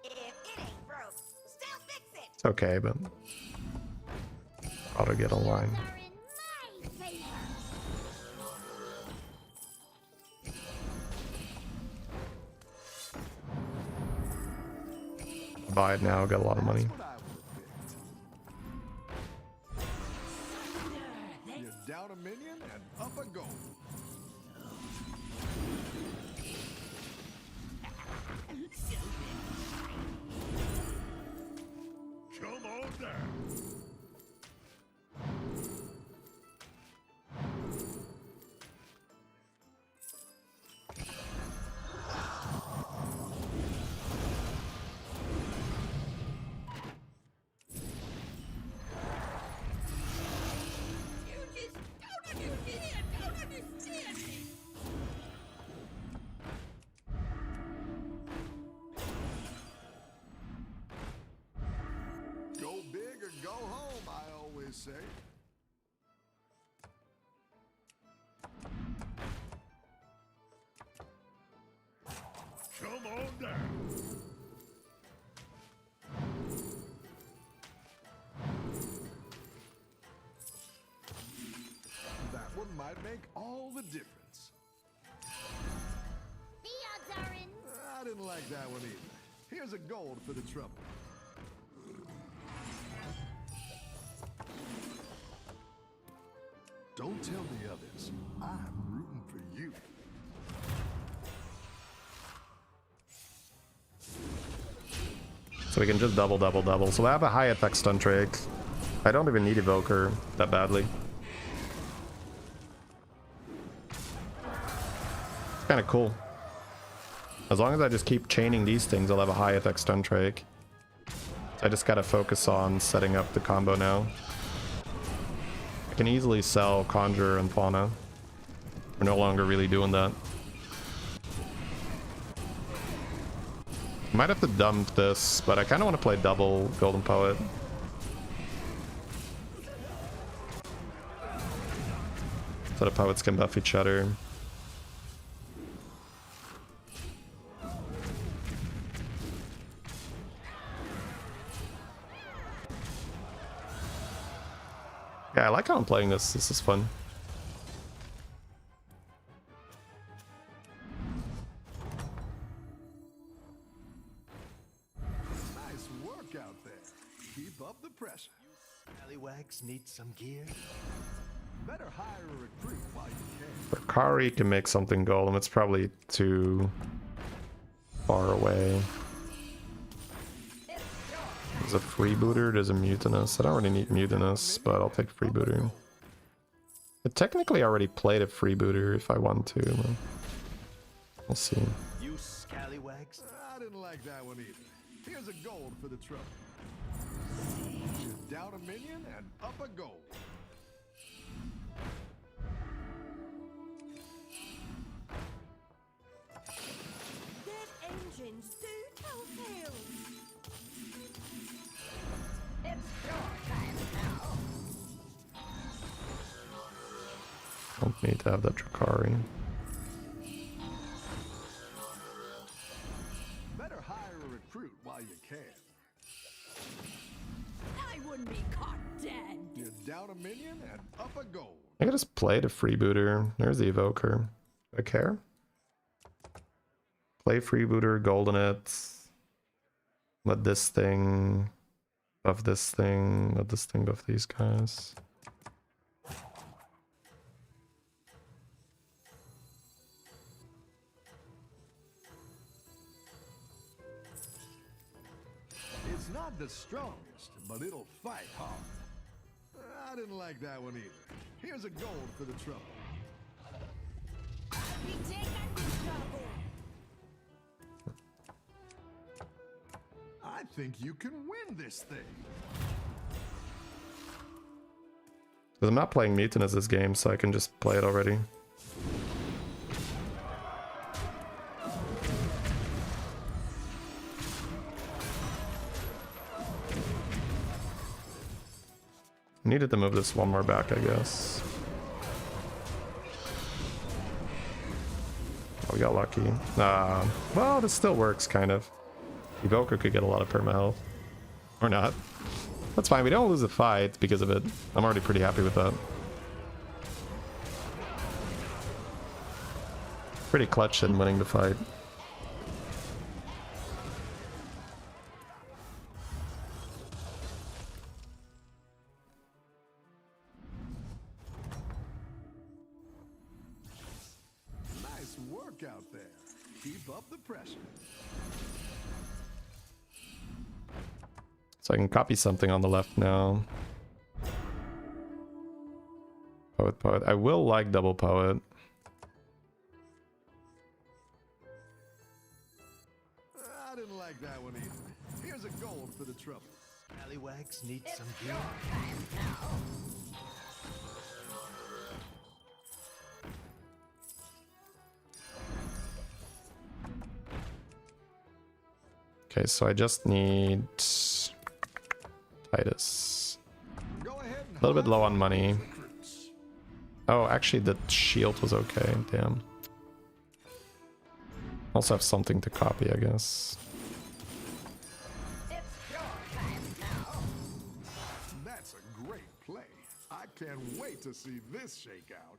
If it ain't broke, still fix it. It's okay, but ought to get online. Are in my favor. Buy it now, got a lot of money. What I would bet. You're down a minion and up a gold. Come on down. say? Come on down. That one might make all the difference. The odds are in. I didn't like that one either. Here's a gold for the trouble. Don't tell the others. I'm rooting for you. So we can just double. So I have a high attack stun trick. I don't even need Evoker that badly. It's kind of cool. As long as I just keep chaining these things, I'll have a high attack stun trick. So I just gotta focus on setting up the combo now. I can easily sell Conjure and Fauna. We're no longer really doing that. Might have to dump this, but I kind of want to play double Golden Poet. So the poets can buff each other. Yeah, I like how I'm playing this. This is fun. Nice work out there. Keep up the pressure. Scallywags need some gear. Better hire a recruit while you can. Bakari can make something golem. It's probably too far away. There's a freebooter, there's a mutinous. I don't really need mutinous, but I'll take freebooter. I technically already played a freebooter if I want to. But we'll see. You scallywags. I didn't like that one either. Here's a gold for the trouble. You're down a minion and up a gold. Their engines do tell tales. It's your time now. Don't need to have that Drakari. Better hire a recruit while you can. I wouldn't be caught dead. You're down a minion and up a gold. I can just play the freebooter. There's the evoker. Do I care? Play freebooter, golden it. Let this thing buff this thing. Let this thing buff these guys. It's not the strongest, but it'll fight hard. I didn't like that one either. Here's a gold for the trouble. We take on this trouble. I think you can win this thing. Because I'm not playing Mutinous this game, so I can just play it already. Needed to move this one more back, I guess. Oh, we got lucky. Well, this still works, kind of. Evoker could get a lot of perma health. Or not. That's fine, we don't lose a fight because of it. I'm already pretty happy with that. Pretty clutch in winning the fight. Nice work out there. Keep up the pressure. So I can copy something on the left now. Poet, poet. I will like double poet. I didn't like that one either. Here's a gold for the trouble. Scallywags need some gear. Okay, so I just need Titus. Go ahead and A little bit low on money. Oh, actually the shield was okay, damn. Also have something to copy, I guess. It's your time now. That's a great play. I can't wait to see this shake out.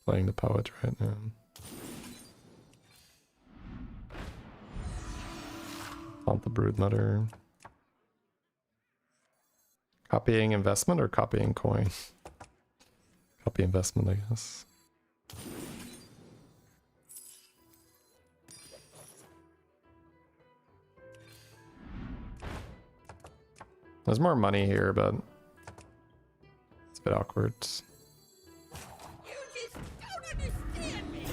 Playing the poet right now. Want the Broodmother. Copying investment or copying coin? Copy investment, I guess. There's more money here, but it's a bit awkward. You just don't understand me.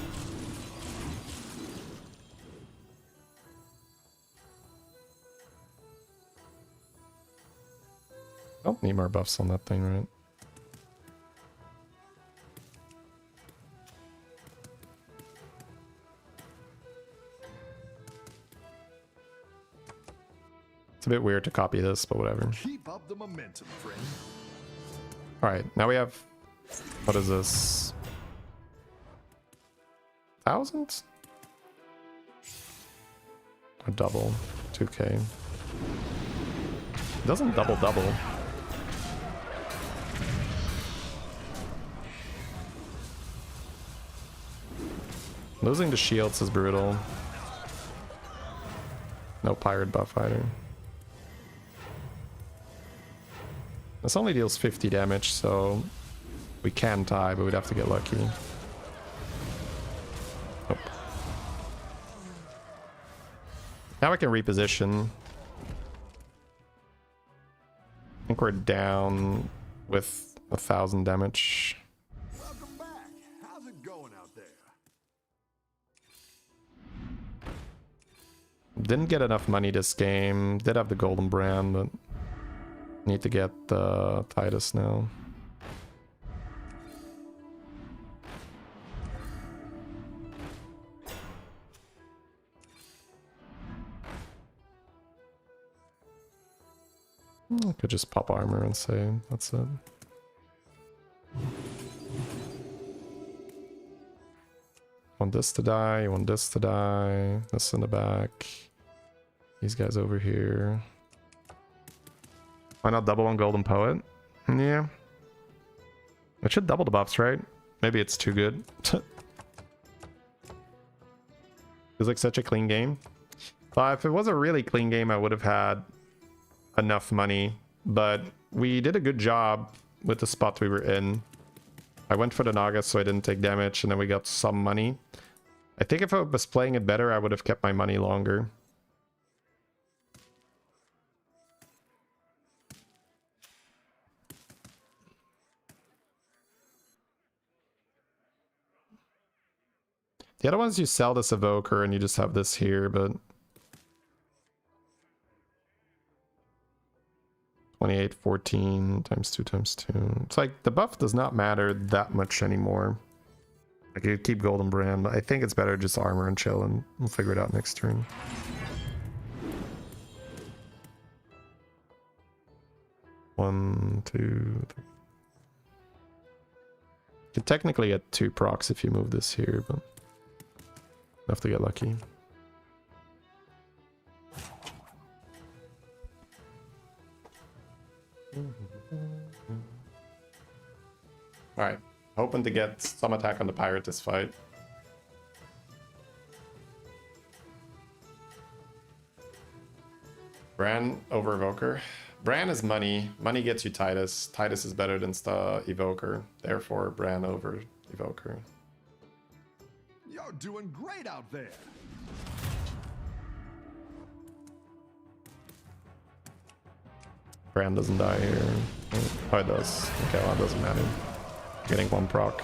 Don't need more buffs on that thing, right? It's a bit weird to copy this, but whatever. Keep up the momentum, friend. Alright, now we have... What is this? 1,000? A double. 2k. It doesn't double. Losing to shields is brutal. No pirate buff either. This only deals 50 damage, so we can tie, but we'd have to get lucky. Nope. Now we can reposition. I think we're down with 1,000 damage. Welcome back. How's it going out there? Didn't get enough money this game. Did have the golden brand, but need to get the Titus now. I could just pop armor and say that's it. Want this to die, you want this to die, this in the back. These guys over here. Why not double on Golden Poet? Yeah. It should double the buffs, right? Maybe it's too good. Feels like such a clean game. If it was a really clean game, I would have had enough money. But we did a good job with the spot we were in. I went for the Naga so I didn't take damage, and then we got some money. I think if I was playing it better, I would have kept my money longer. The other ones you sell this evoker and you just have this here, but 28, 14 times 2 times 2. It's like the buff does not matter that much anymore. Like you keep Golden Brand, but I think it's better just armor and chill, and we'll figure it out next turn. One, two, three. You could technically get 2 procs if you move this here, but have to get lucky. Alright, hoping to get some attack on the pirate this fight. Bran over Evoker. Bran is money. Money gets you Titus. Titus is better than the Evoker. Therefore, Bran over Evoker. You're doing great out there. Bran doesn't die here. Oh, it does. Okay, well, it doesn't matter. Getting 1 proc.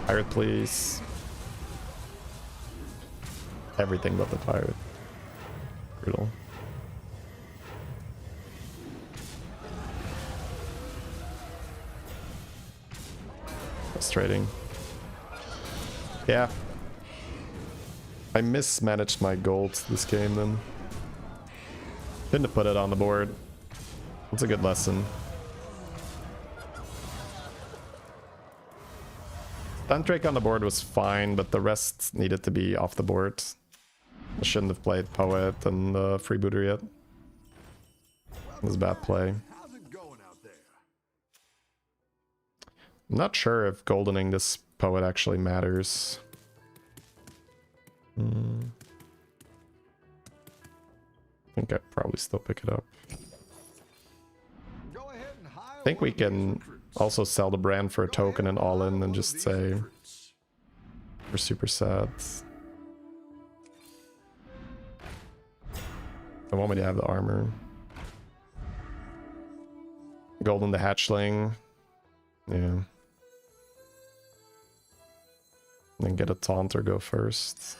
Pirate, please. Everything but the pirate. Brutal. Frustrating. Yeah. I mismanaged my gold this game then. Shouldn't have put it on the board. It's a good lesson. Stundrake on the board was fine, but the rest needed to be off the board. I shouldn't have played Poet and Freebooter yet. It was a bad play. How's it going out there? I'm not sure if goldening this Poet actually matters. I think I'd probably still pick it up. Go ahead and hire I think one we of these can recruits. also sell the brand for a token and all in and just say we're super sad. They want me to have the armor. Golden the hatchling. Yeah. And then get a taunt or go first.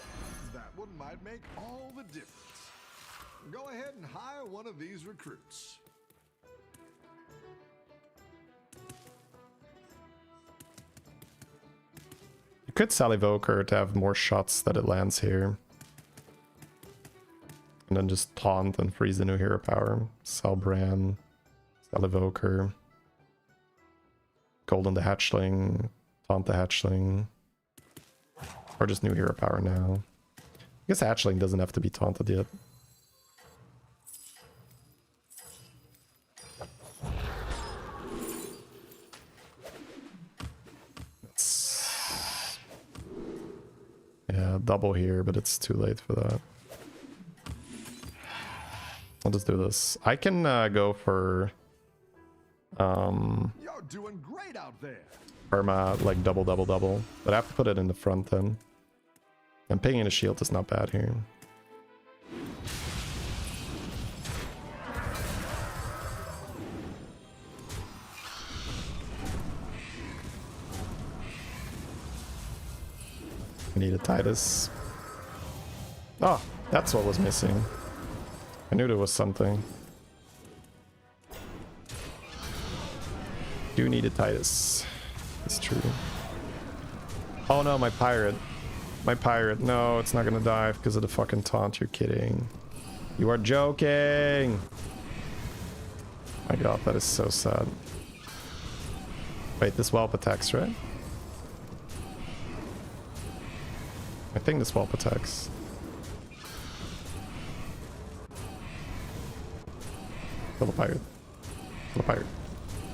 That one might make all the difference. Go ahead and hire one of these recruits. You could sell Evoker to have more shots that it lands here. And then just taunt and freeze the new hero power. Sell Bran. Sell Evoker. Golden the hatchling. Taunt the hatchling. Or just new hero power now. I guess hatchling doesn't have to be taunted yet. Yeah, double here, but it's too late for that. I'll just do this. I can go for You're doing great out there. perma, like double, double, double. But I have to put it in the front then. And pinging a shield is not bad here. I need a Titus. Oh, that's what was missing. I knew there was something. Do need a Titus. It's true. Oh no, my pirate. My pirate. No, it's not gonna die because of the fucking taunt. You're kidding. You are joking. My god, that is so sad. Wait, this whelp attacks, right? I think this whelp attacks. Kill the pirate. Kill the pirate.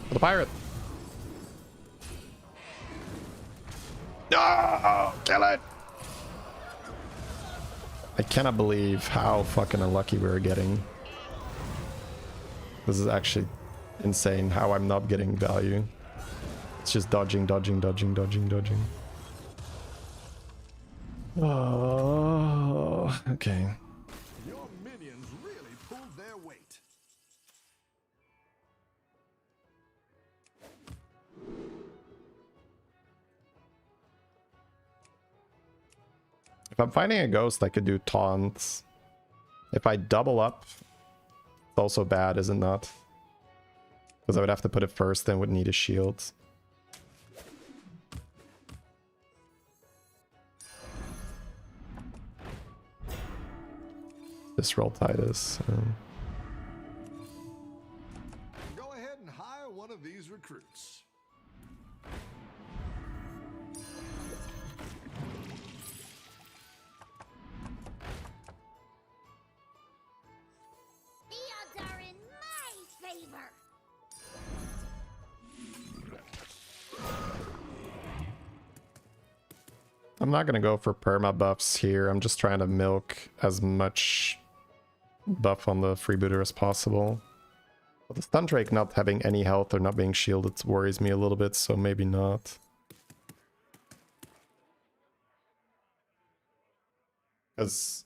Kill the pirate! No! Kill it! I cannot believe how fucking unlucky we're getting. This is actually insane how I'm not getting value. It's just dodging, dodging, dodging, dodging, dodging. Oh, okay. Your minions really pulled their weight. If I'm finding a ghost, I could do taunts. If I double up, it's also bad, is it not? Because I would have to put it first, then would need a shield. This roll Titus. Go ahead and hire one of these recruits. The odds are in my favor. I'm not gonna go for perma buffs here. I'm just trying to milk as much buff on the freebooter as possible. But the stun drake not having any health or not being shielded worries me a little bit, so maybe not. Because...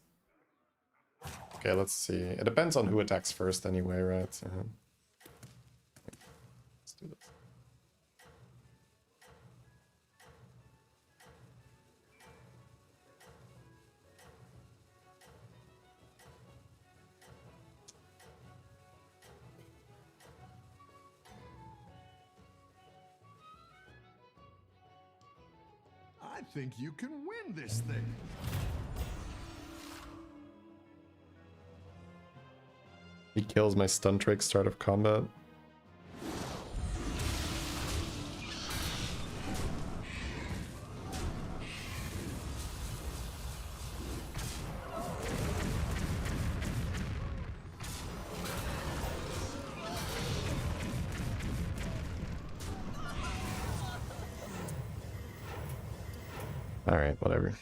Okay, let's see. It depends on who attacks first anyway, right? Let's do this. I I think you can win this thing. He kills my stun trick start of combat. Alright, whatever.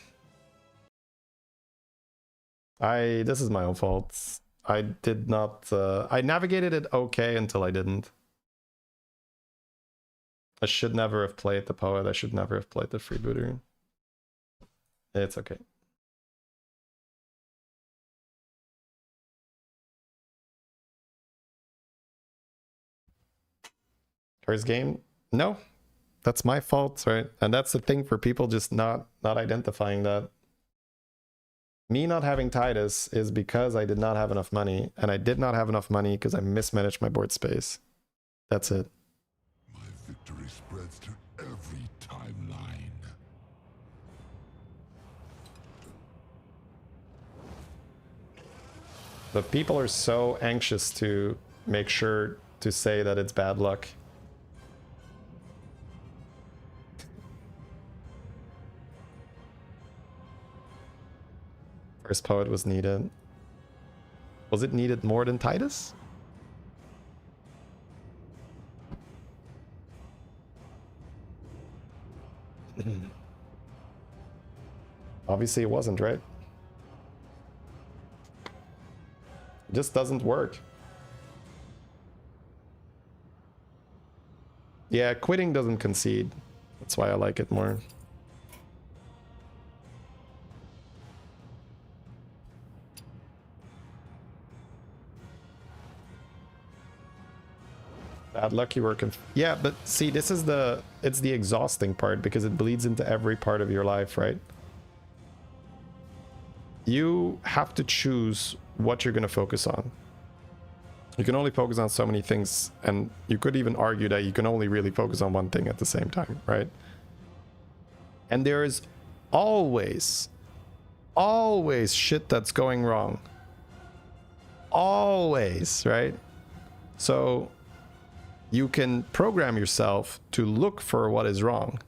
This is my own fault. I did not... I navigated it okay until I didn't. I should never have played the poet. I should never have played the freebooter. It's okay. First game? No. That's my fault, right? And that's the thing for people just not identifying that. Me not having Titus is because I did not have enough money, and I did not have enough money because I mismanaged my board space. That's it. My victory spreads to every timeline. But people are so anxious to make sure to say that it's bad luck. First poet was needed. Was it needed more than Titus? Obviously it wasn't, right? It just doesn't work. Yeah, quitting doesn't concede. That's why I like it more. Bad luck you work. Yeah, but see, this is it's the exhausting part because it bleeds into every part of your life, right? You have to choose what you're going to focus on. You can only focus on so many things, and you could even argue that you can only really focus on one thing at the same time, right? And there is always shit that's going wrong. Always, right? So you can program yourself to look for what is wrong,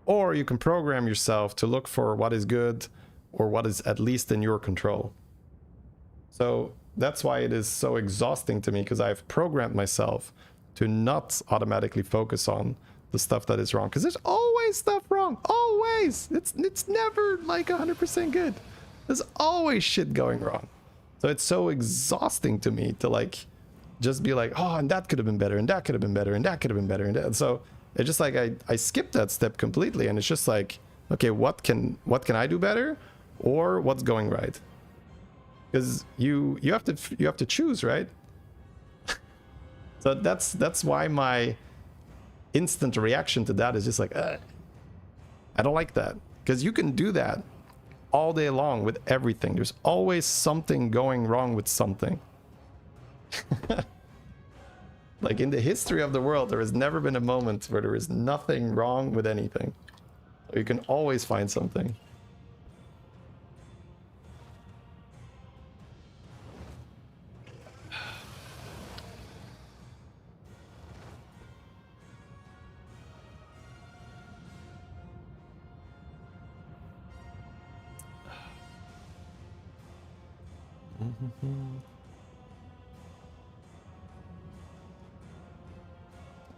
or you can program yourself to look for what is good or what is at least in your control. So that's why it is so exhausting to me, because I've programmed myself to not automatically focus on the stuff that is wrong, because there's always stuff wrong. Always. It's never like 100% good. There's always shit going wrong. So it's so exhausting to me to like just be like, oh, and that could have been better, and that could have been better, and that could have been better, and so it's just like I skipped that step completely, and it's just like, okay, what can I do better, or what's going right? Because you have to choose, right? So that's why my instant reaction to that is just like, I don't like that, because you can do that all day long with everything. There's always something going wrong with something. Like in the history of the world, there has never been a moment where there is nothing wrong with anything. You can always find something.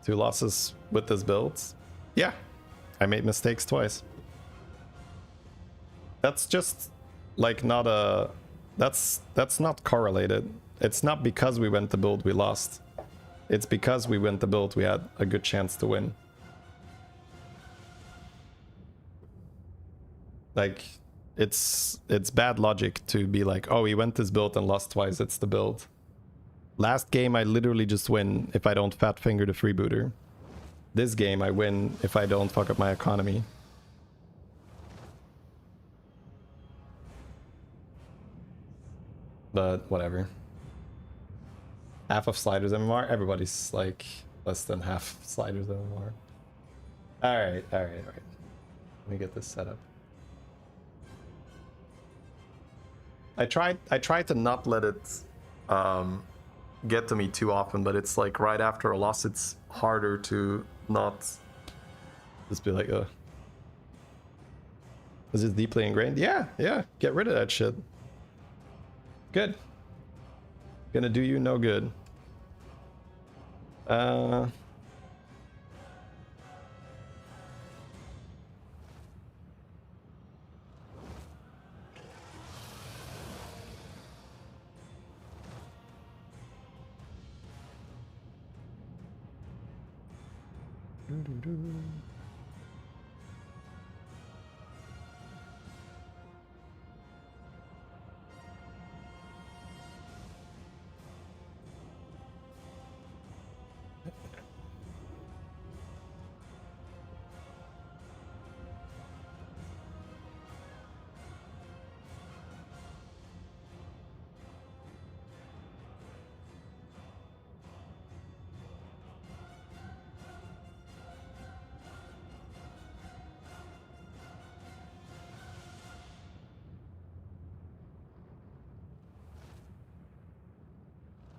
Two losses with this build. Yeah, I made mistakes twice. That's just like not a... That's not correlated. It's not because we went the build we lost. It's because we went the build we had a good chance to win. Like, it's bad logic to be like, oh, we went this build and lost twice, it's the build. Last game I literally just win if I don't fat finger the freebooter. This game I win if I don't fuck up my economy. But whatever. Half of sliders MMR, everybody's like less than half sliders MMR. Alright. Let me get this set up. I tried to not let it get to me too often, but it's like right after a loss, it's harder to not just be like, is it deeply ingrained? Yeah, get rid of that shit. Good. Gonna do you no good.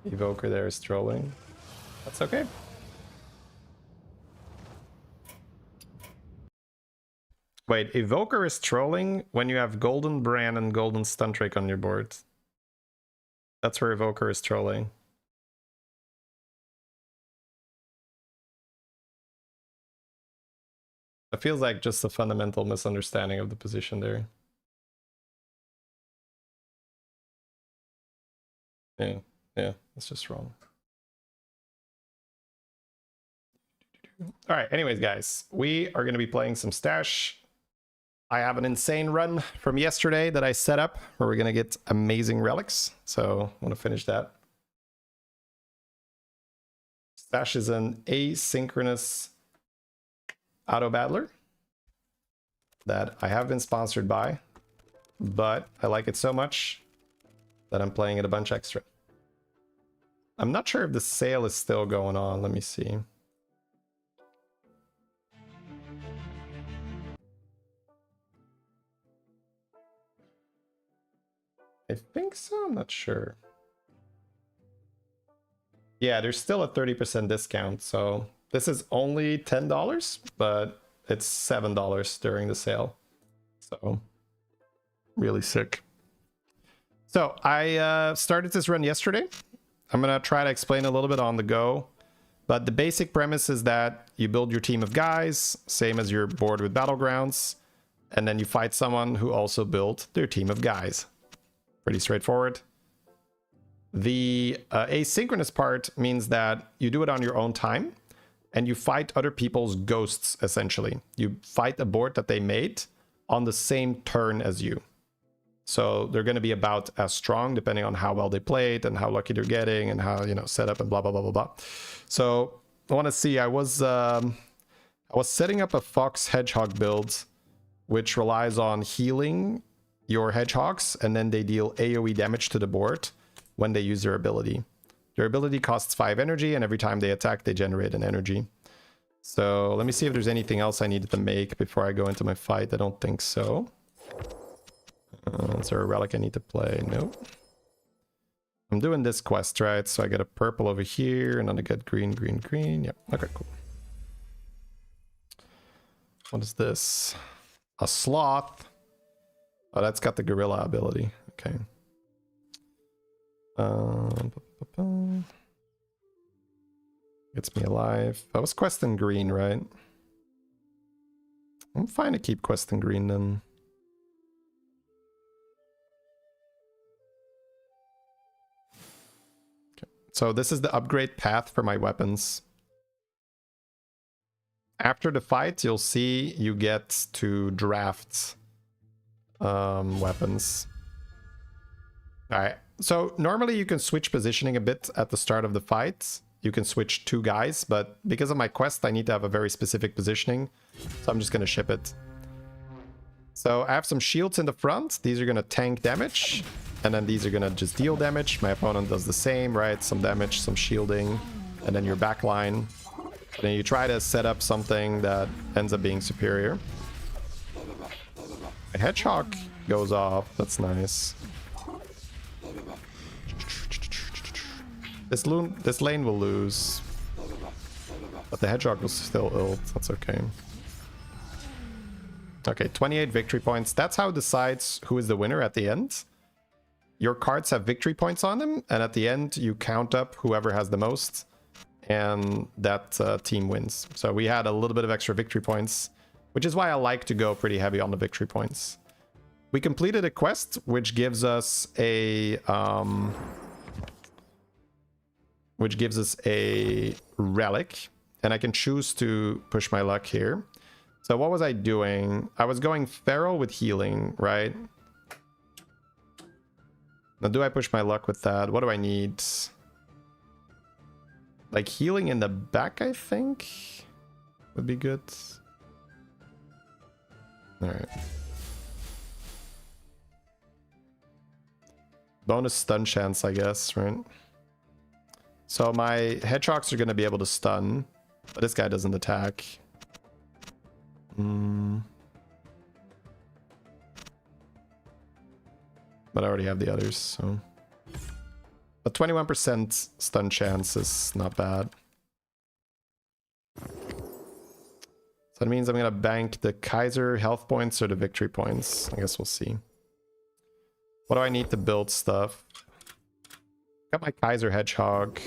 Evoker there is trolling. That's okay. Wait, Evoker is trolling when you have Golden Brand and Golden Stuntrake on your board. That's where Evoker is trolling. It feels like just a fundamental misunderstanding of the position there. Yeah, that's just wrong. All right, anyways, guys, we are going to be playing some Stash. I have an insane run from yesterday that I set up where we're going to get amazing relics. So I want to finish that. Stash is an asynchronous auto battler that I have been sponsored by, but I like it so much that I'm playing it a bunch extra. I'm not sure if the sale is still going on. Let me see. I think so. I'm not sure. Yeah, there's still a 30% discount. So this is only $10, but it's $7 during the sale. So really sick. So I started this run yesterday. I'm going to try to explain a little bit on the go. But the basic premise is that you build your team of guys, same as your board with Battlegrounds. And then you fight someone who also built their team of guys. Pretty straightforward. The asynchronous part means that you do it on your own time. And you fight other people's ghosts, essentially. You fight a board that they made on the same turn as you. So they're going to be about as strong depending on how well they played and how lucky they're getting and how, you know, set up and blah, blah, blah, blah, blah. So I want to see, I was setting up a Fox Hedgehog build, which relies on healing your hedgehogs, and then they deal AoE damage to the board when they use their ability. Their ability costs 5 energy, and every time they attack, they generate an energy. So let me see if there's anything else I needed to make before I go into my fight. I don't think so. Is there a relic I need to play? Nope. I'm doing this quest, right? So I get a purple over here, and then I get green, green, green. Yep. Okay, cool. What is this? A sloth. Oh, that's got the gorilla ability. Okay. Gets me alive. I was questing green, right? I'm fine to keep questing green then. So this is the upgrade path for my weapons. After the fight, you'll see you get to draft weapons. Alright, so normally you can switch positioning a bit at the start of the fight. You can switch 2 guys, but because of my quest, I need to have a very specific positioning. So I'm just going to ship it. So I have some shields in the front. These are going to tank damage. And then these are going to just deal damage. My opponent does the same, right? Some damage, some shielding. And then your backline. Then you try to set up something that ends up being superior. A hedgehog goes off. That's nice. This lane will lose. But the hedgehog was still ult. That's okay. Okay, 28 victory points. That's how it decides who is the winner at the end. Your cards have victory points on them, and at the end you count up whoever has the most, and that team wins. So we had a little bit of extra victory points, which is why I like to go pretty heavy on the victory points. We completed a quest which gives us a relic, and I can choose to push my luck here. So what was I doing? I was going feral with healing, right? Now, do I push my luck with that? What do I need? Like healing in the back, I think, would be good. All right. Bonus stun chance, I guess, right? So my hedgehogs are going to be able to stun, but this guy doesn't attack. But I already have the others, so... But 21% stun chance is not bad. So that means I'm gonna bank the Kaiser health points or the victory points. I guess we'll see. What do I need to build stuff? Got my Kaiser hedgehog.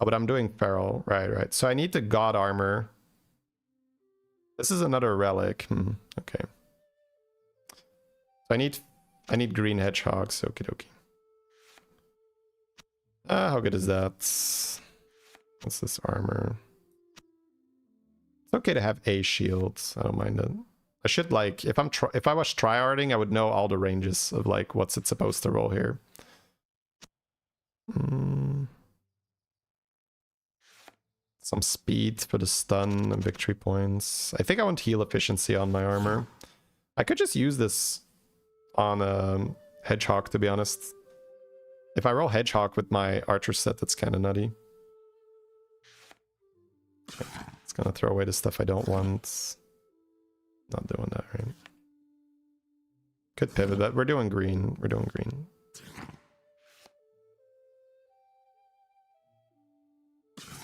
Oh, but I'm doing feral. Right. So I need the god armor. This is another relic. Okay. So I need green hedgehogs. Okie dokie. How good is that? What's this armor? It's okay to have a shield. I don't mind it. I should like if I was tryharding, I would know all the ranges of like what's it supposed to roll here. Some speed for the stun and victory points. I think I want heal efficiency on my armor. I could just use this on a hedgehog, to be honest. If I roll hedgehog with my archer set, that's kind of nutty. Okay. It's gonna throw away the stuff I don't want. Not doing that, right? Could pivot, but we're doing green. We're doing green.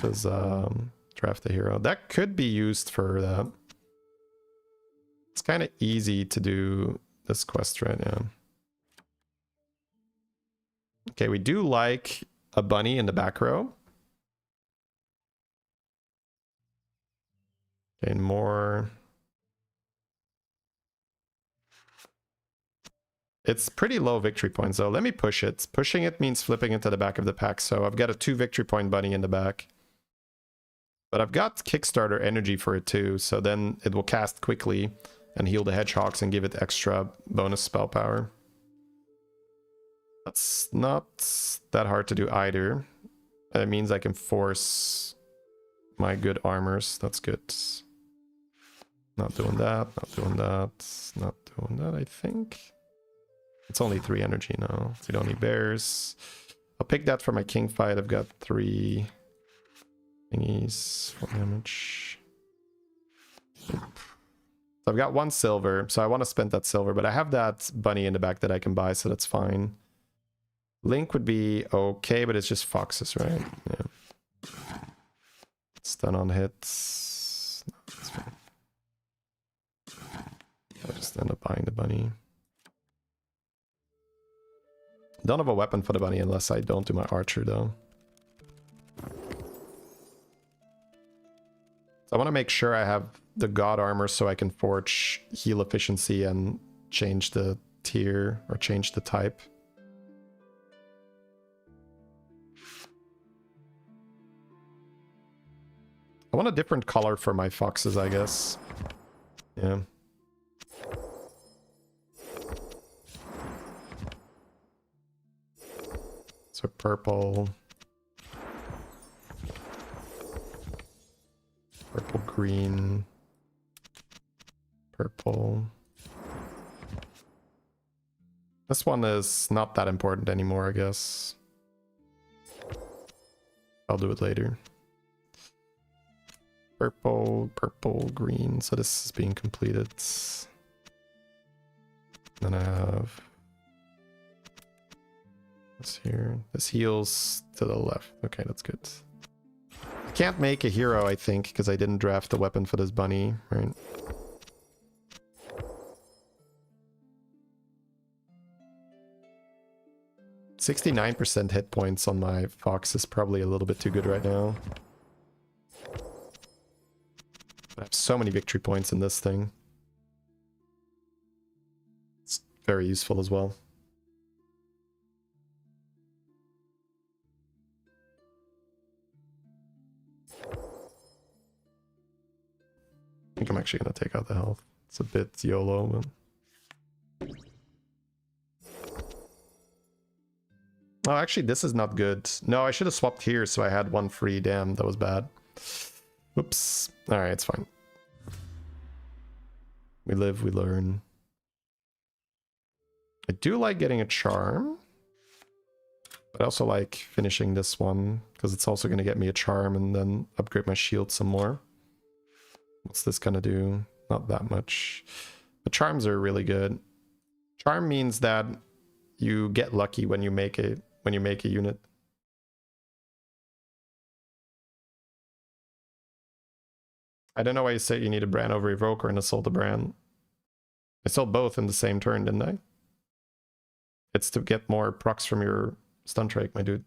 Does draft a hero. That could be used for that. It's kind of easy to do this quest right now. Okay, we do like a bunny in the back row. Okay, more. It's pretty low victory points though. Let me push it. Pushing it means flipping it to the back of the pack. So I've got a 2 victory point bunny in the back. But I've got Kickstarter energy for it too. So then it will cast quickly and heal the hedgehogs and give it extra bonus spell power. That's not that hard to do either. It means I can force my good armors. That's good. Not doing that, not doing that, not doing that, I think. It's only 3 energy now. We don't need bears. I'll pick that for my king fight. I've got 3 thingies, 4 damage. So I've got 1 silver, so I want to spend that silver, but I have that bunny in the back that I can buy, so that's fine. Link would be okay, but it's just foxes, right? Yeah. Stun on hits. No, that's fine. I'll just end up buying the bunny. Don't have a weapon for the bunny unless I don't do my archer, though. So I want to make sure I have the god armor so I can forge heal efficiency and change the tier or change the type. I want a different color for my foxes, I guess. Yeah. So purple. Purple, green. Purple. This one is not that important anymore, I guess. I'll do it later. Purple, purple, green. So this is being completed. Then I have this here. This heals to the left. Okay, that's good. I can't make a hero, I think, because I didn't draft the weapon for this bunny, right? %69 hit points on my fox is probably a little bit too good right now. I have so many victory points in this thing. It's very useful as well. I think I'm actually going to take out the health. It's a bit YOLO, but... Oh, actually, this is not good. No, I should have swapped here so I had one free. Damn, that was bad. Oops. Alright, it's fine. We live, we learn. I do like getting a charm. But I also like finishing this one, because it's also going to get me a charm and then upgrade my shield some more. What's this gonna do? Not that much. The charms are really good. Charm means that you get lucky when you make a unit. I don't know why you say you need a brand over evoke or an assault a brand. I sold both in the same turn, didn't I? It's to get more procs from your stun trake, my dude.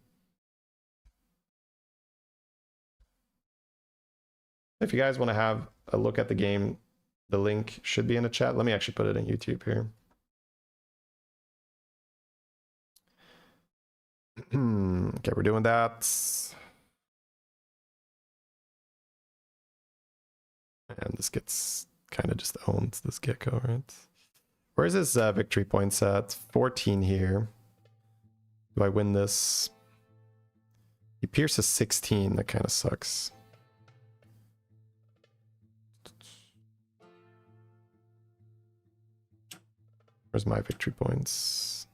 If you guys want to have a look at the game, the link should be in the chat. Let me actually put it in YouTube here. Okay, we're doing that. And this gets kind of just owned, this gecko, right? Where's his victory points at? 14 here. Do I win this? He pierces 16, that kind of sucks. Where's my victory points?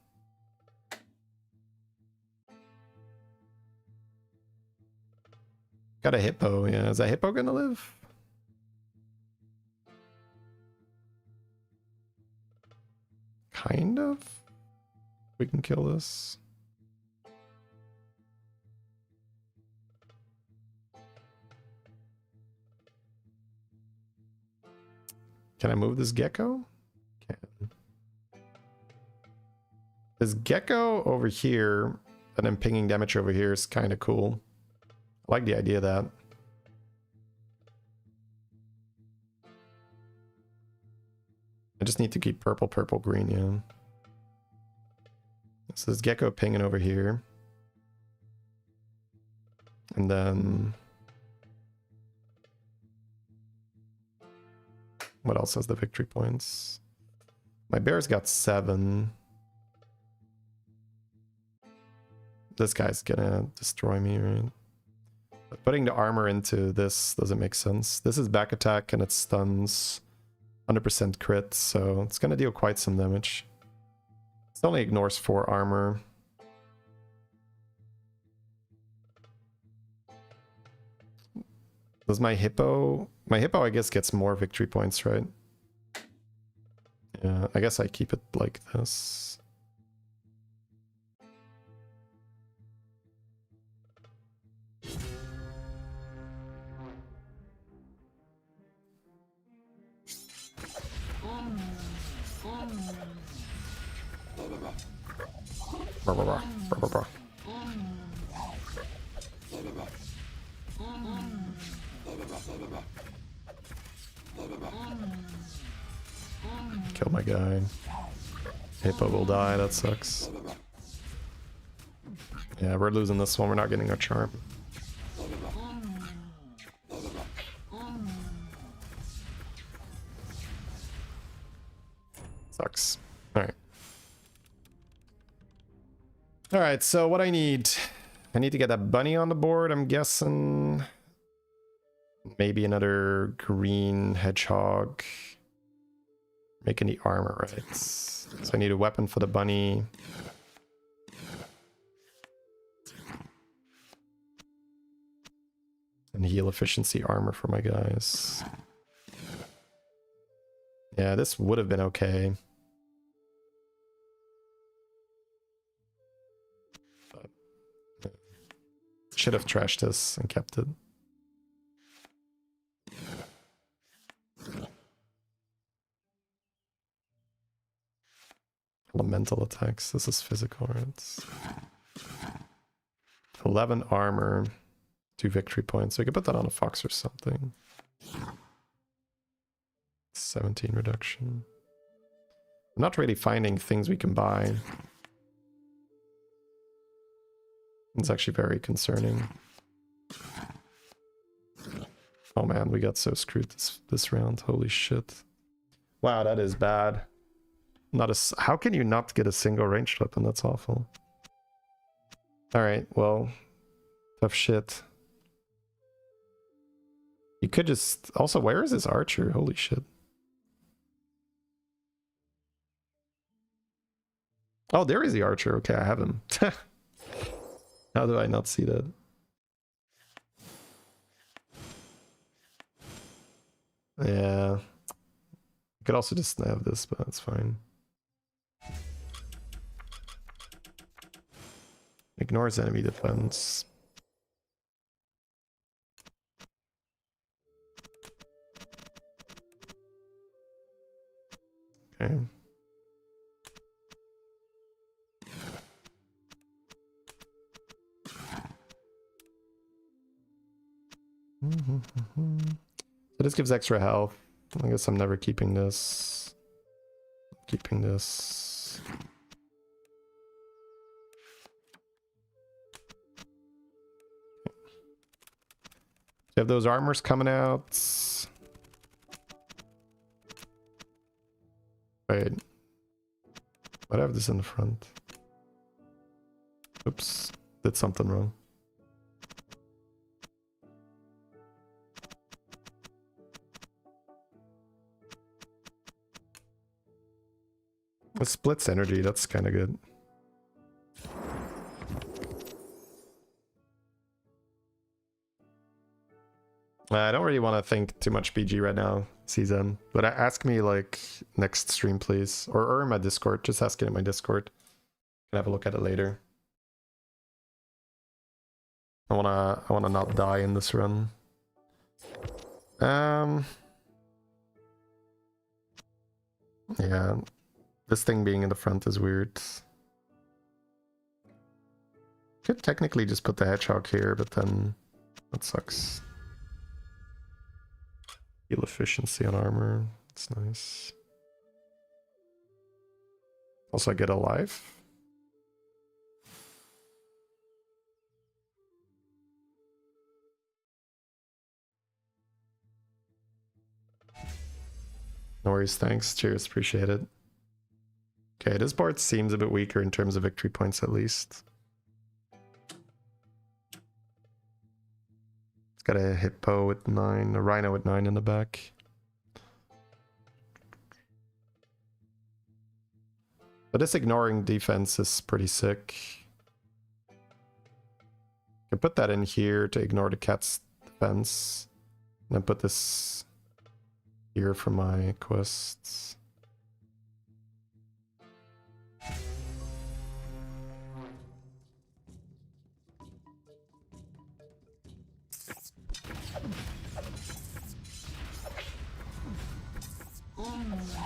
Got a hippo, yeah. Is that hippo gonna live? Kind of. We can kill this. Can I move this gecko? Can. This gecko over here, and then pinging damage over here is kind of cool. I like the idea of that. I just need to keep purple, purple, green, yeah. So this gecko pinging over here. And then... what else has the victory points? My bear's got 7. This guy's gonna destroy me, right? But putting the armor into this doesn't make sense. This is back attack and it stuns 100% crit, so it's gonna deal quite some damage. It only ignores 4 armor. Does my hippo... my hippo, I guess, gets more victory points, right? Yeah, I guess I keep it like this. Kill my guy. Hippo will die, that sucks. Yeah, we're losing this one, we're not getting our charm. Sucks. Alright. Alright, so what I need to get that bunny on the board, I'm guessing. Maybe another green hedgehog. Making the armor, right? So I need a weapon for the bunny. And heal efficiency armor for my guys. Yeah, this would have been okay. Should have trashed this and kept it. Elemental attacks. This is physical, right? 11 armor, 2 victory points. So we could put that on a fox or something. 17 reduction. I'm not really finding things we can buy. It's actually very concerning. Oh man, we got so screwed this round. Holy shit. Wow, that is bad. Not a. How can you not get a single ranged weapon? That's awful. Alright, well, tough shit. You could just... Also, where is this archer? Holy shit. Oh, there is the archer. Okay, I have him. How do I not see that? Yeah. I could also just have this, but that's fine. Ignores enemy defense. Okay. So this gives extra health. I guess I'm never keeping this. Keeping this. You have those armors coming out. Wait. Why do I have this in the front? Oops. Did something wrong. It splits energy, that's kind of good. I don't really want to think too much BG right now, season. But ask me like next stream, please, or in my Discord. Just ask it in my Discord. Can have a look at it later. I wanna not die in this run. Yeah. This thing being in the front is weird. Could technically just put the hedgehog here, but then that sucks. Heal efficiency on armor. That's nice. Also, I get a life. No worries, thanks. Cheers, appreciate it. Okay, this board seems a bit weaker in terms of victory points at least. It's got a hippo with 9, a rhino with 9 in the back. But this ignoring defense is pretty sick. I can put that in here to ignore the cat's defense. And then put this here for my quests.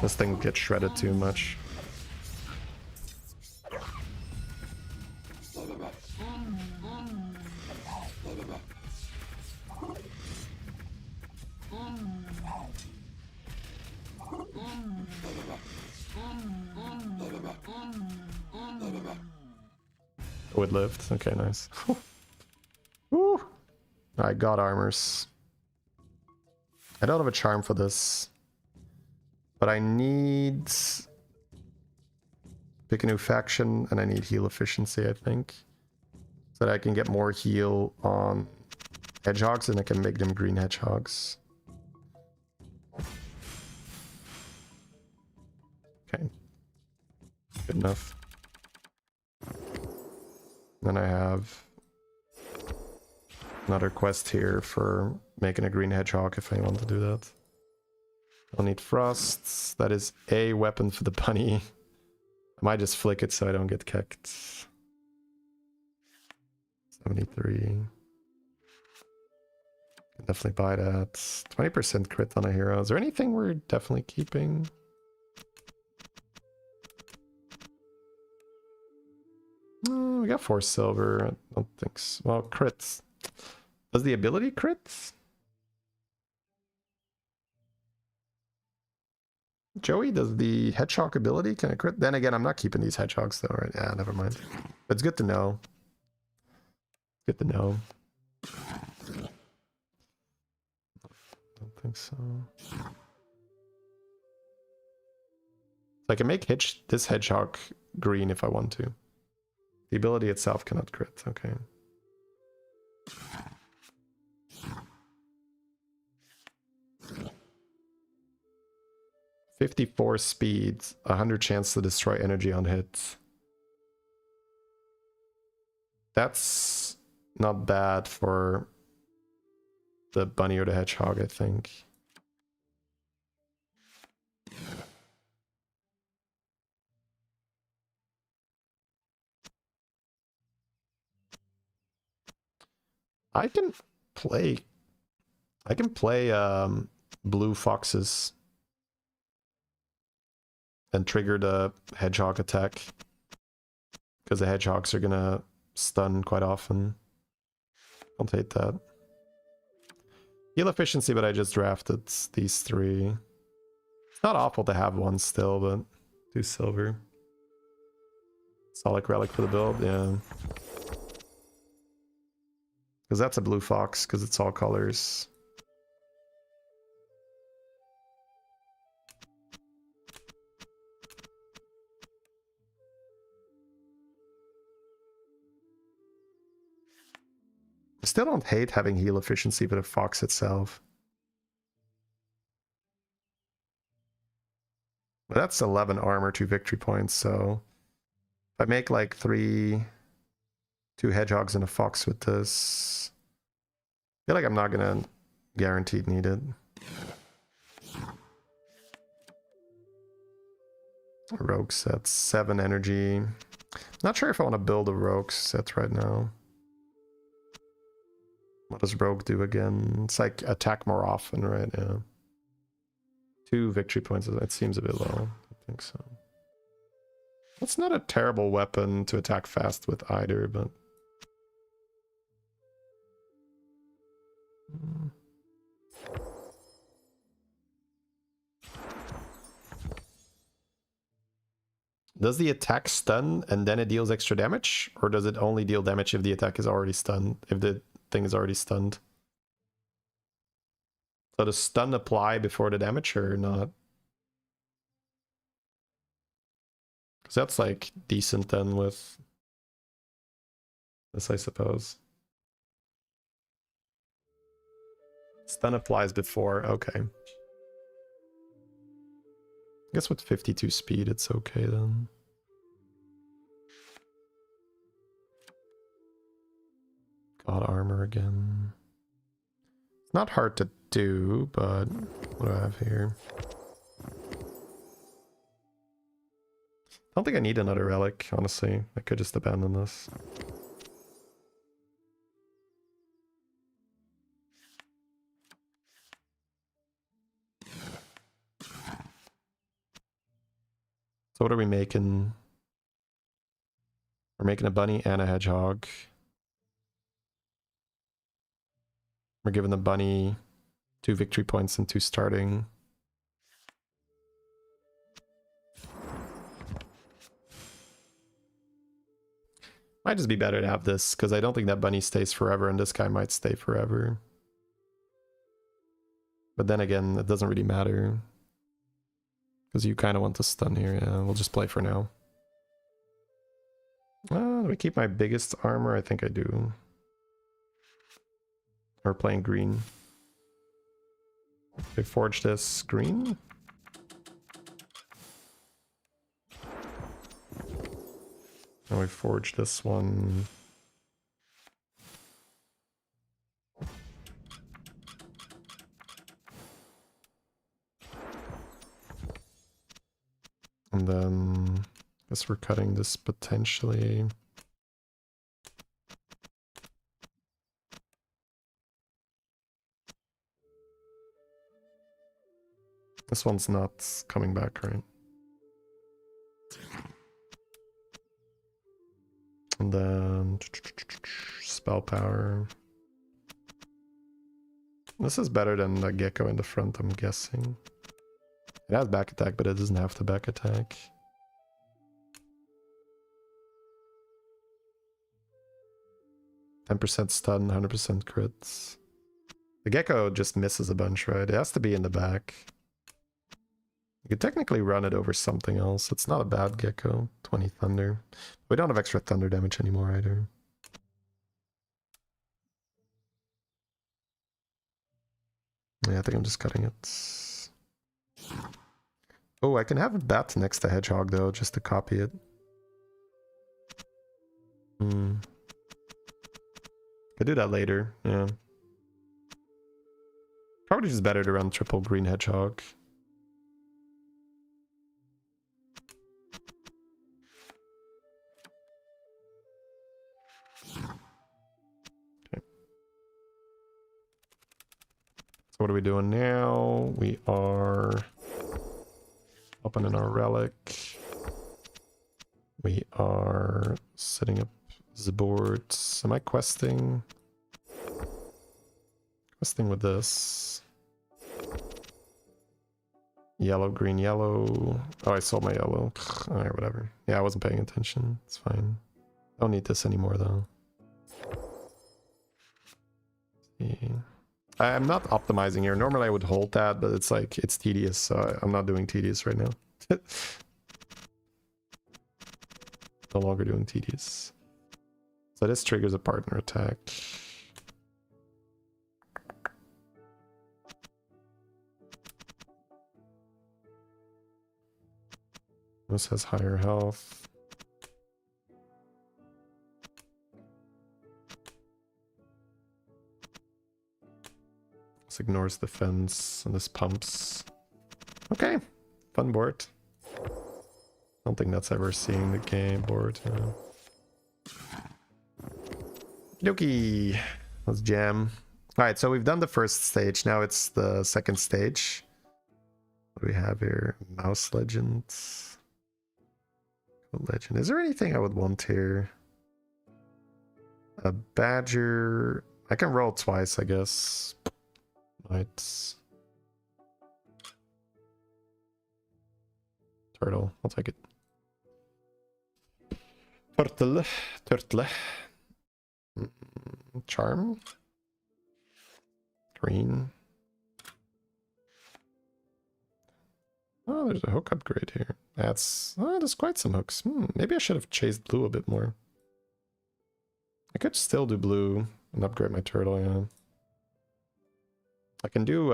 This thing gets shredded too much. Oh, it lived. Okay, nice. Woo! I got armors. I don't have a charm for this. But I need pick a new faction and I need heal efficiency, I think. So that I can get more heal on hedgehogs and I can make them green hedgehogs. Okay. Good enough. Then I have another quest here for making a green hedgehog if I want to do that. I'll need frosts. That is a weapon for the bunny. I might just flick it so I don't get kicked. 73. Definitely buy that. 20% crit on a hero. Is there anything we're definitely keeping? We got 4 silver. I don't think so. Well, crits. Does the ability crits? Joey, does the hedgehog ability can I crit? Then again, I'm not keeping these hedgehogs though, right? Yeah, never mind. But it's good to know. Good to know. Don't think so. So I can make this hedgehog green if I want to. The ability itself cannot crit. Okay. $54 speed, 100 chance to destroy energy on hit. That's not bad for the bunny or the hedgehog, I think. I can play blue foxes and trigger the hedgehog attack because the hedgehogs are gonna stun quite often. Don't hate that. Heal efficiency, but I just drafted these 3. It's not awful to have one still, but 2 silver. Solid relic for the build, yeah. Because that's a blue fox, because it's all colors. I still don't hate having heal efficiency for the fox itself. But that's 11 armor, 2 victory points, so if I make like 2 hedgehogs and a fox with this, I feel like I'm not gonna guaranteed need it. Rogue set, 7 energy. Not sure if I want to build a rogue set right now. What does rogue do again? It's like attack more often, right? Yeah. 2 victory points. It seems a bit low. I think so. It's not a terrible weapon to attack fast with either, but... Does the attack stun and then it deals extra damage? Or does it only deal damage if the attack is already stunned? If the thing is already stunned? So does stun apply before the damage or not? Because that's like decent then with this, I suppose. Stun applies before, okay. I guess with 52 speed, it's okay then. God armor again. It's not hard to do, but what do I have here? I don't think I need another relic, honestly. I could just abandon this. So what are we making? We're making a bunny and a hedgehog. We're giving the bunny 2 victory points and 2 starting. Might just be better to have this, because I don't think that bunny stays forever, and this guy might stay forever. But then again, it doesn't really matter. Because you kind of want to stun here, yeah. We'll just play for now. Do we keep my biggest armor? I think I do. We're playing green. We forge this green. And we forge this one. And then I guess we're cutting this potentially. This one's not coming back, right? And then spell power. This is better than the gecko in the front, I'm guessing. It has back attack, but it doesn't have the back attack. %, stun, 100% crits. The gecko just misses a bunch, right? It has to be in the back. You could technically run it over something else. It's not a bad gecko. 20 thunder. We don't have extra thunder damage anymore either. Yeah, I think I'm just cutting it. Oh, I can have a bat next to hedgehog though, just to copy it. Could do that later, yeah. Probably just better to run triple green hedgehog. Okay. So what are we doing now? We are opening our relic. We are setting up the boards. Am I questing? Questing with this. Yellow, green, yellow. Oh, I sold my yellow. Alright, whatever. Yeah, I wasn't paying attention. It's fine. Don't need this anymore though. See. I'm not optimizing here. Normally I would hold that, but it's like, it's tedious, so I'm not doing tedious right now. No longer doing tedious. So this triggers a partner attack. This has higher health. This ignores the fence and this pumps. Okay, fun board. I don't think that's ever seen the game board. Okie, let's jam. Alright, so we've done the first stage. Now it's the second stage. What do we have here? Mouse Legend. Legend. Is there anything I would want here? A badger. I can roll twice, I guess. Right. Turtle. I'll take it. Turtle. Turtle. Charm. Green. Oh, there's a hook upgrade here. That's quite some hooks. Maybe I should have chased blue a bit more. I could still do blue and upgrade my turtle, yeah. I can do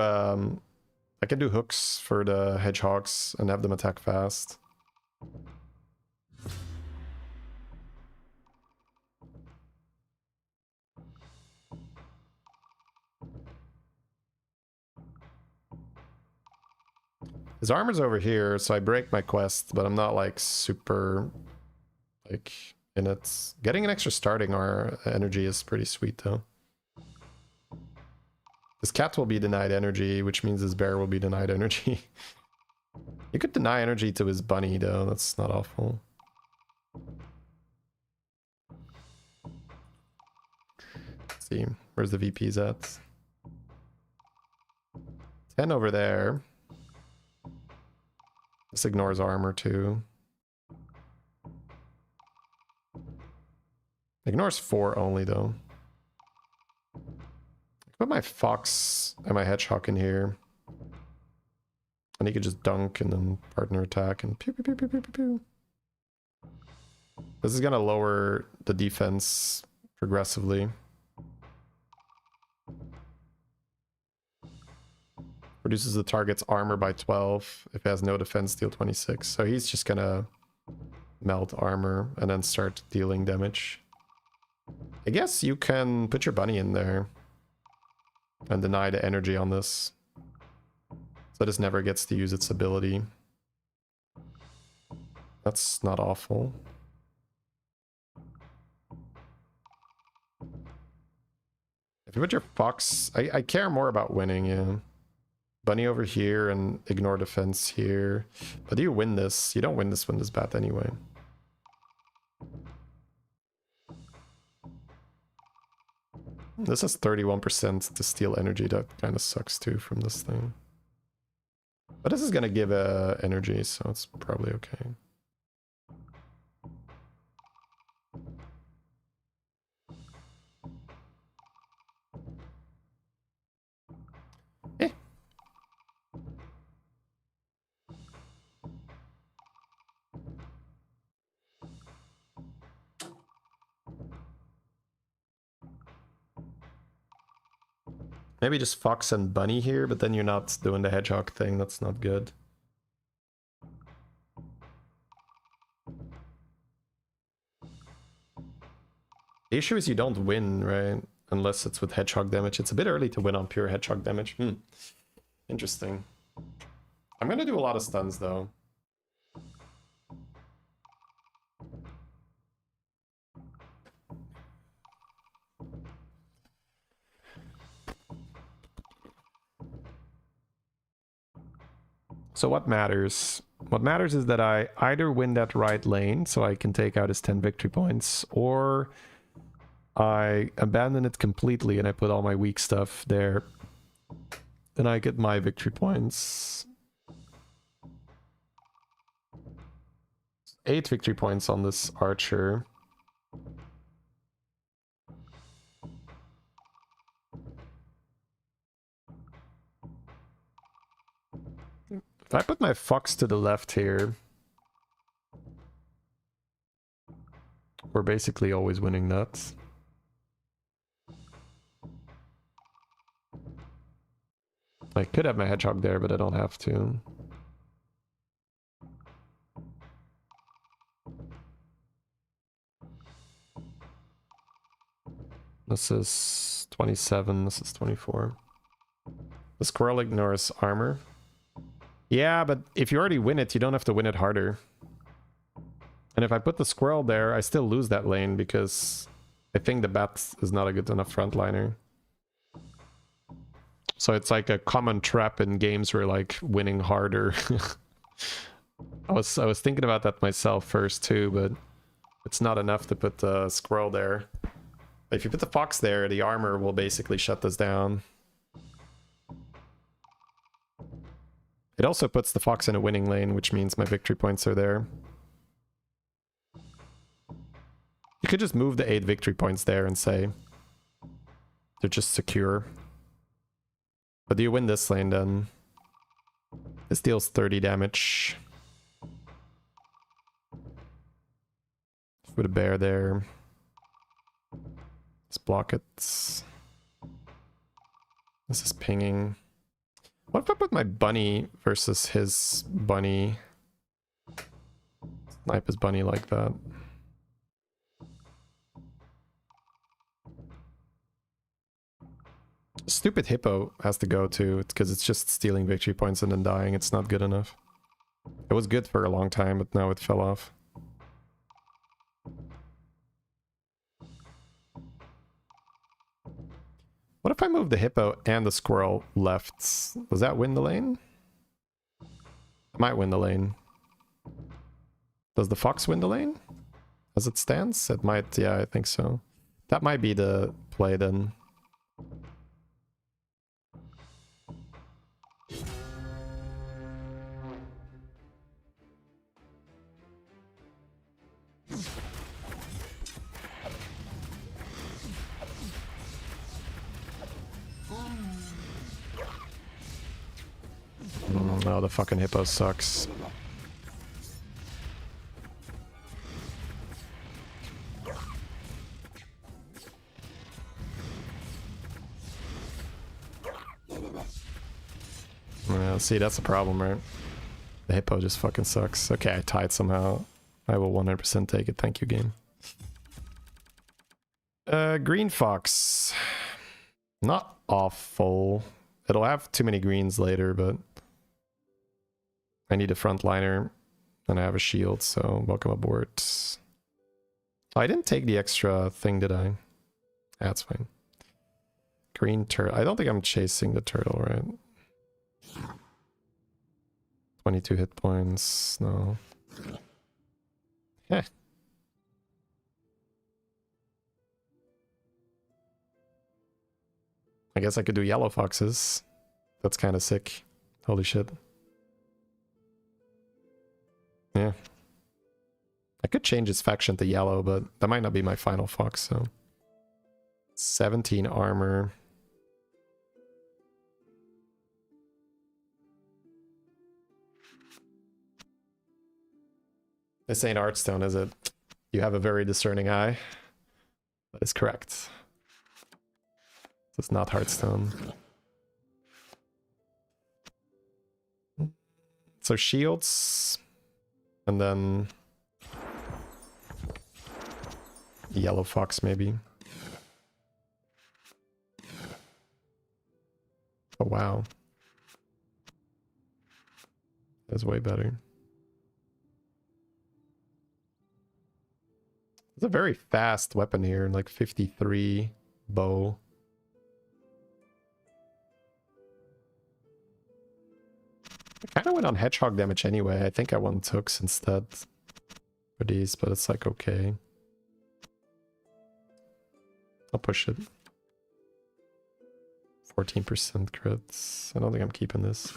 hooks for the hedgehogs and have them attack fast. His armor's over here, so I break my quest, but I'm not like super like in it. Getting an extra starting energy is pretty sweet though. His cat will be denied energy, which means his bear will be denied energy. You could deny energy to his bunny though, that's not awful. Let's see, where's the VPs at? 10 over there. This ignores armor too. Ignores 4 only though. Put my fox and my hedgehog in here. And he could just dunk and then partner attack and pew pew pew pew pew pew pew. This is gonna lower the defense progressively. Reduces the target's armor by 12. If it has no defense, deal 26. So he's just gonna melt armor and then start dealing damage. I guess you can put your bunny in there and deny the energy on this. So this never gets to use its ability. That's not awful. If you put your fox... I care more about winning, yeah. bunny over here and ignore defense here. But do you win this? You don't win this bat anyway. This has 31% to steal energy. That kind of sucks too from this thing. But this is gonna give energy, so it's probably okay. Maybe just fox and bunny here, but then you're not doing the hedgehog thing. That's not good. The issue is you don't win, right? Unless it's with hedgehog damage. It's a bit early to win on pure hedgehog damage. Interesting. I'm gonna do a lot of stuns though. So what matters? What matters is that I either win that right lane, so I can take out his 10 victory points, or I abandon it completely and I put all my weak stuff there. Then I get my victory points. 8 victory points on this archer. If I put my fox to the left here, we're basically always winning nuts. I could have my hedgehog there, but I don't have to. This is 27, this is 24. The squirrel ignores armor. Yeah, but if you already win it, you don't have to win it harder. And if I put the squirrel there, I still lose that lane because I think the bat is not a good enough frontliner. So it's like a common trap in games where like winning harder. I was thinking about that myself first too, but it's not enough to put the squirrel there. If you put the fox there, the armor will basically shut this down. It also puts the fox in a winning lane, which means my victory points are there. You could just move the 8 victory points there and say they're just secure. But do you win this lane then? This deals 30 damage. Put a bear there. Let's block it. This is pinging. What if I put my bunny versus his bunny? Snipe his bunny like that. Stupid hippo has to go too, because it's just stealing victory points and then dying. It's not good enough. It was good for a long time, but now it fell off. What if I move the hippo and the squirrel left? Does that win the lane? It might win the lane. Does the fox win the lane? As it stands? It might, yeah, I think so. That might be the play then. Oh, the fucking hippo sucks. See, that's the problem, right? The hippo just fucking sucks. Okay, I tied somehow. I will 100% take it. Thank you, game. Green fox. Not awful. It'll have too many greens later, but I need a frontliner and I have a shield, so welcome aboard. I didn't take the extra thing, did I? That's fine. Green turtle. I don't think I'm chasing the turtle, right? 22 hit points. No. Yeah. I guess I could do yellow foxes. That's kind of sick. Holy shit. Yeah. I could change his faction to yellow, but that might not be my final fox, so. 17 armor. This ain't Hearthstone, is it? You have a very discerning eye. That is correct. This is not Hearthstone. So shields. And then... yellow fox, maybe. Oh, wow. That's way better. It's a very fast weapon here, like 53 bow. I kind of went on hedgehog damage anyway. I think I want hooks instead for these, but it's like okay. I'll push it. 14% crits. I don't think I'm keeping this.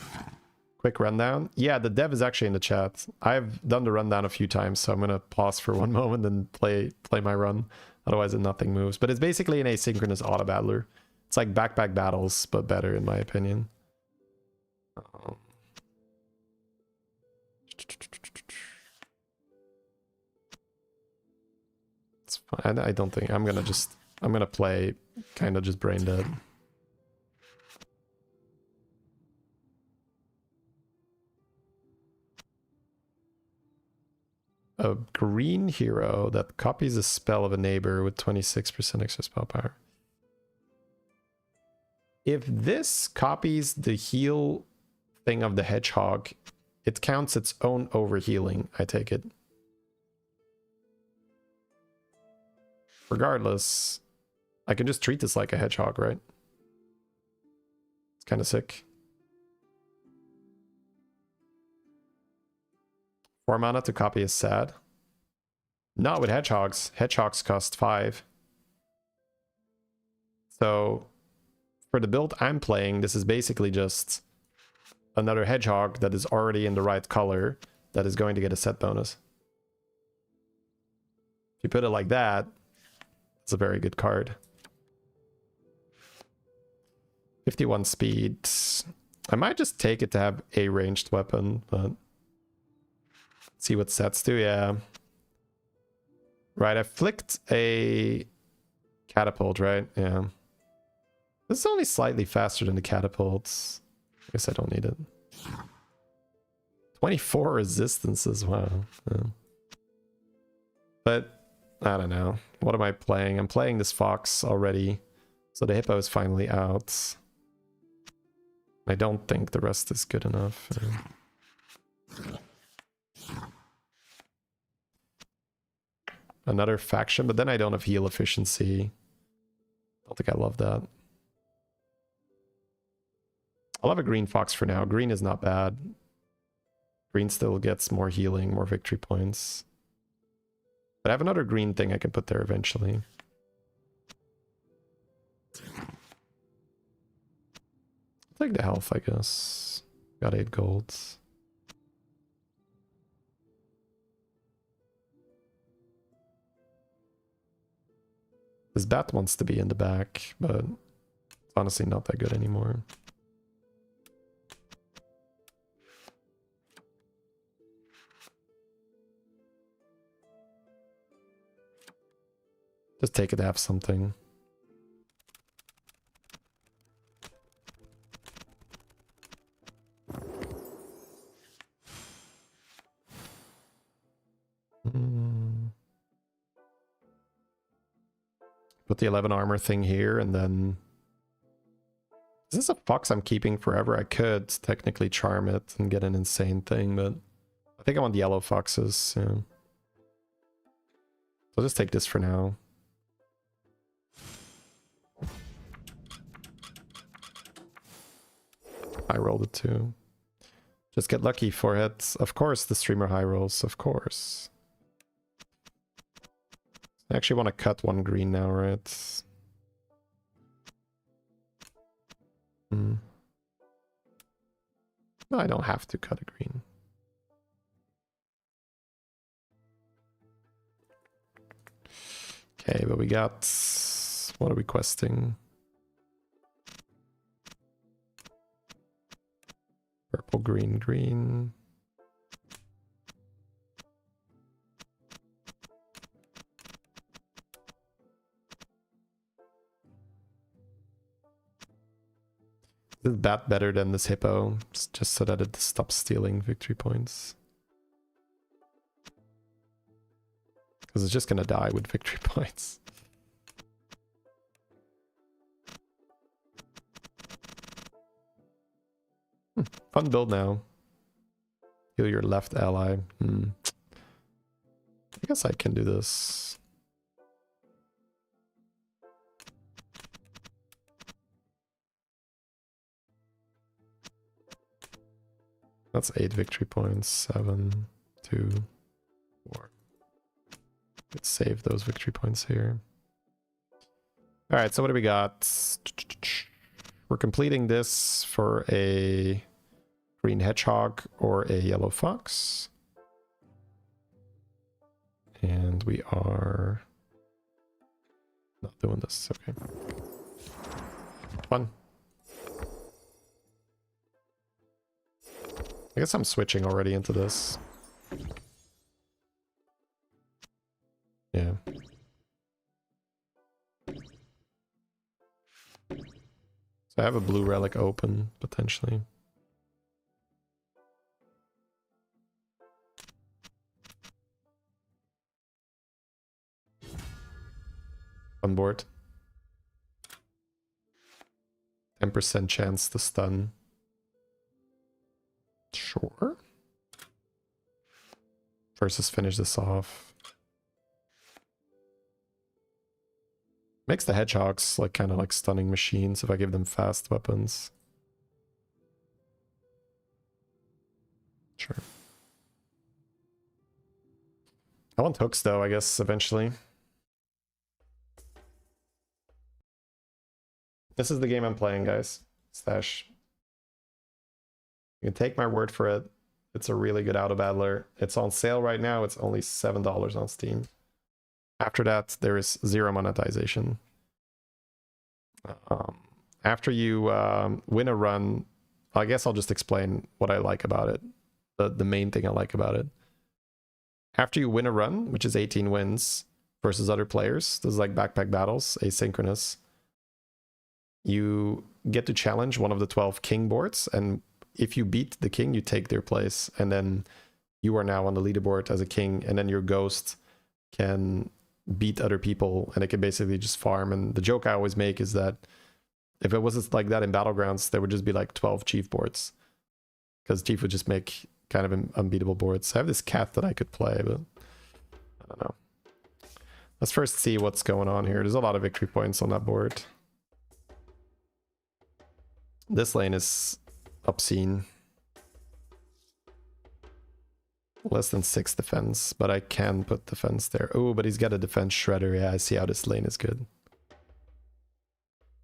Quick rundown. Yeah, the dev is actually in the chat. I've done the rundown a few times, so I'm gonna pause for one moment and play my run. Otherwise, nothing moves. But it's basically an asynchronous auto battler. It's like back-pack battles, but better in my opinion. It's fine. I don't think I'm gonna play kind of just brain dead. A green hero that copies a spell of a neighbor with 26% extra spell power. If this copies the heal thing of the hedgehog, it counts its own overhealing, I take it. Regardless, I can just treat this like a hedgehog, right? It's kind of sick. 4 mana to copy is sad. Not with hedgehogs. Hedgehogs cost 5. So for the build I'm playing, this is basically just another hedgehog that is already in the right color that is going to get a set bonus. If you put it like that, it's a very good card. 51 speed. I might just take it to have a ranged weapon, but see what sets do. Yeah. Right, I flicked a catapult, right? Yeah. This is only slightly faster than the catapults. I guess I don't need it. 24 resistances, wow. Yeah. But, I don't know. What am I playing? I'm playing this fox already. So the hippo is finally out. I don't think the rest is good enough. Another faction, but then I don't have heal efficiency. I don't think I love that. I'll have a green fox for now. Green is not bad. Green still gets more healing, more victory points. But I have another green thing I can put there eventually. I'll take the health, I guess. Got 8 golds. This bat wants to be in the back, but it's honestly not that good anymore. Just take it to have something. Put the 11 armor thing here, and then... Is this a fox I'm keeping forever? I could technically charm it and get an insane thing, but... I think I want the yellow foxes, yeah. I'll just take this for now. I rolled it too. Just get lucky for it. Of course, the streamer high rolls, of course. I actually want to cut one green now, right? No, I don't have to cut a green. Okay, but we got... What are we questing? Purple, green, green. Is that better than this hippo? Just so that it stops stealing victory points. Because it's just gonna die with victory points. Fun build now. Heal your left ally. I guess I can do this. That's 8 victory points. 7, 2, 4. Let's save those victory points here. Alright, so what do we got? We're completing this for a green hedgehog or a yellow fox. And we are not doing this. Okay. Fun. I guess I'm switching already into this. Yeah. So I have a blue relic open, potentially. On board. 10% chance to stun. Sure. Versus finish this off. Makes the hedgehogs like kind of like stunning machines if I give them fast weapons. Sure. I want hooks though, I guess, eventually. This is the game I'm playing, guys. Stash. You can take my word for it. It's a really good auto-battler. It's on sale right now. It's only $7 on Steam. After that, there is 0 monetization. After you win a run, I guess I'll just explain what I like about it. The main thing I like about it. After you win a run, which is 18 wins versus other players, this is like backpack battles, asynchronous. You get to challenge one of the 12 king boards, and if you beat the king, you take their place, and then you are now on the leaderboard as a king, and then your ghost can beat other people, and it can basically just farm. And the joke I always make is that if it was like that in Battlegrounds, there would just be like 12 chief boards, because chief would just make kind of unbeatable boards. I have this cat that I could play, but I don't know. Let's first see what's going on here. There's a lot of victory points on that board. This lane is obscene. Less than 6 defense, but I can put defense there. Oh, but he's got a defense shredder. Yeah, I see how this lane is good.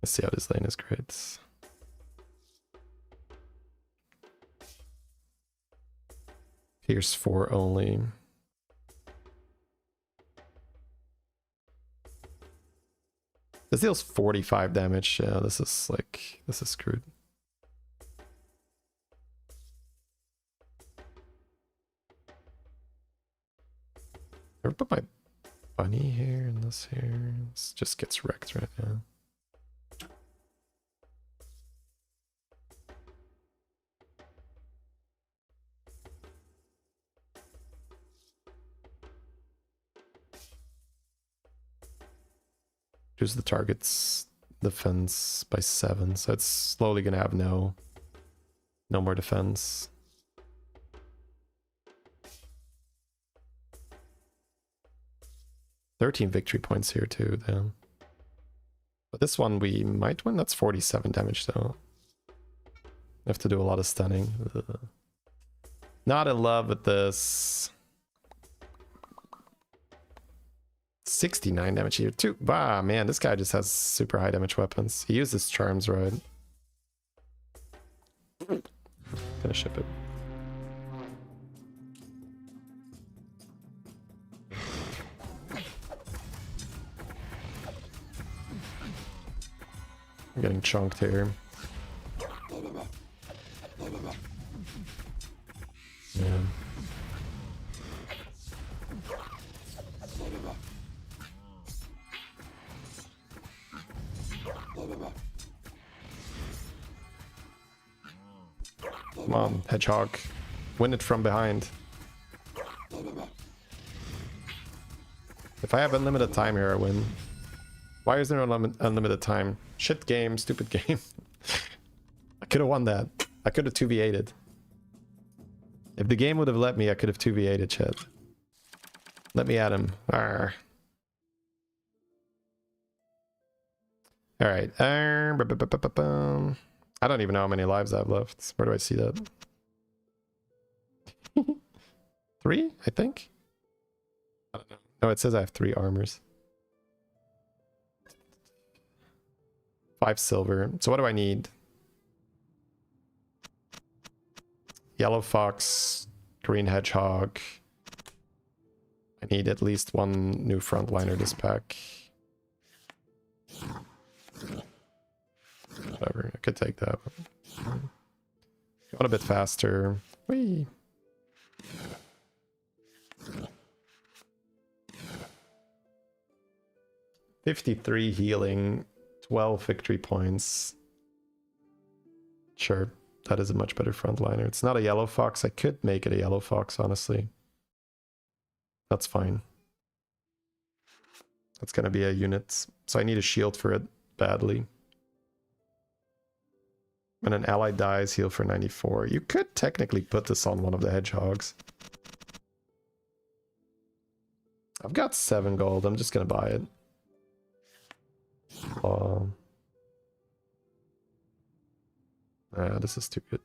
I see how this lane is great. Pierce 4 only. This deals 45 damage. Yeah, this is screwed. Ever put my bunny here and this here? This just gets wrecked right now. Choose the target's defense by 7, so it's slowly gonna have no more defense. $13 victory points here too, then. But this one we might win. That's 47 damage though. I have to do a lot of stunning. Ugh. Not in love with this. 69 damage here too. Wow, man, this guy just has super high damage weapons. He uses charms, right? Gonna ship it. I'm getting chunked here. Yeah. Come on, Hedgehog. Win it from behind. If I have unlimited time here, I win. Why is there no unlimited time? Shit game, stupid game. I could have won that. I could have 2v8'd. If the game would have let me, I could have 2v8'd, chat. Let me at him. Arr. Alright. I don't even know how many lives I have left. Where do I see that? 3, I think? I don't know. No, it says I have 3 armors. 5 silver. So what do I need? Yellow fox, green hedgehog. I need at least 1 new frontliner this pack. Whatever, I could take that. Going a bit faster. Whee! $53 healing, 12 victory points. Sure, that is a much better frontliner. It's not a yellow fox. I could make it a yellow fox, honestly. That's fine. That's gonna be a unit. So I need a shield for it badly. When an ally dies, heal for 94. You could technically put this on one of the hedgehogs. I've got 7 gold. I'm just gonna buy it. This is too good.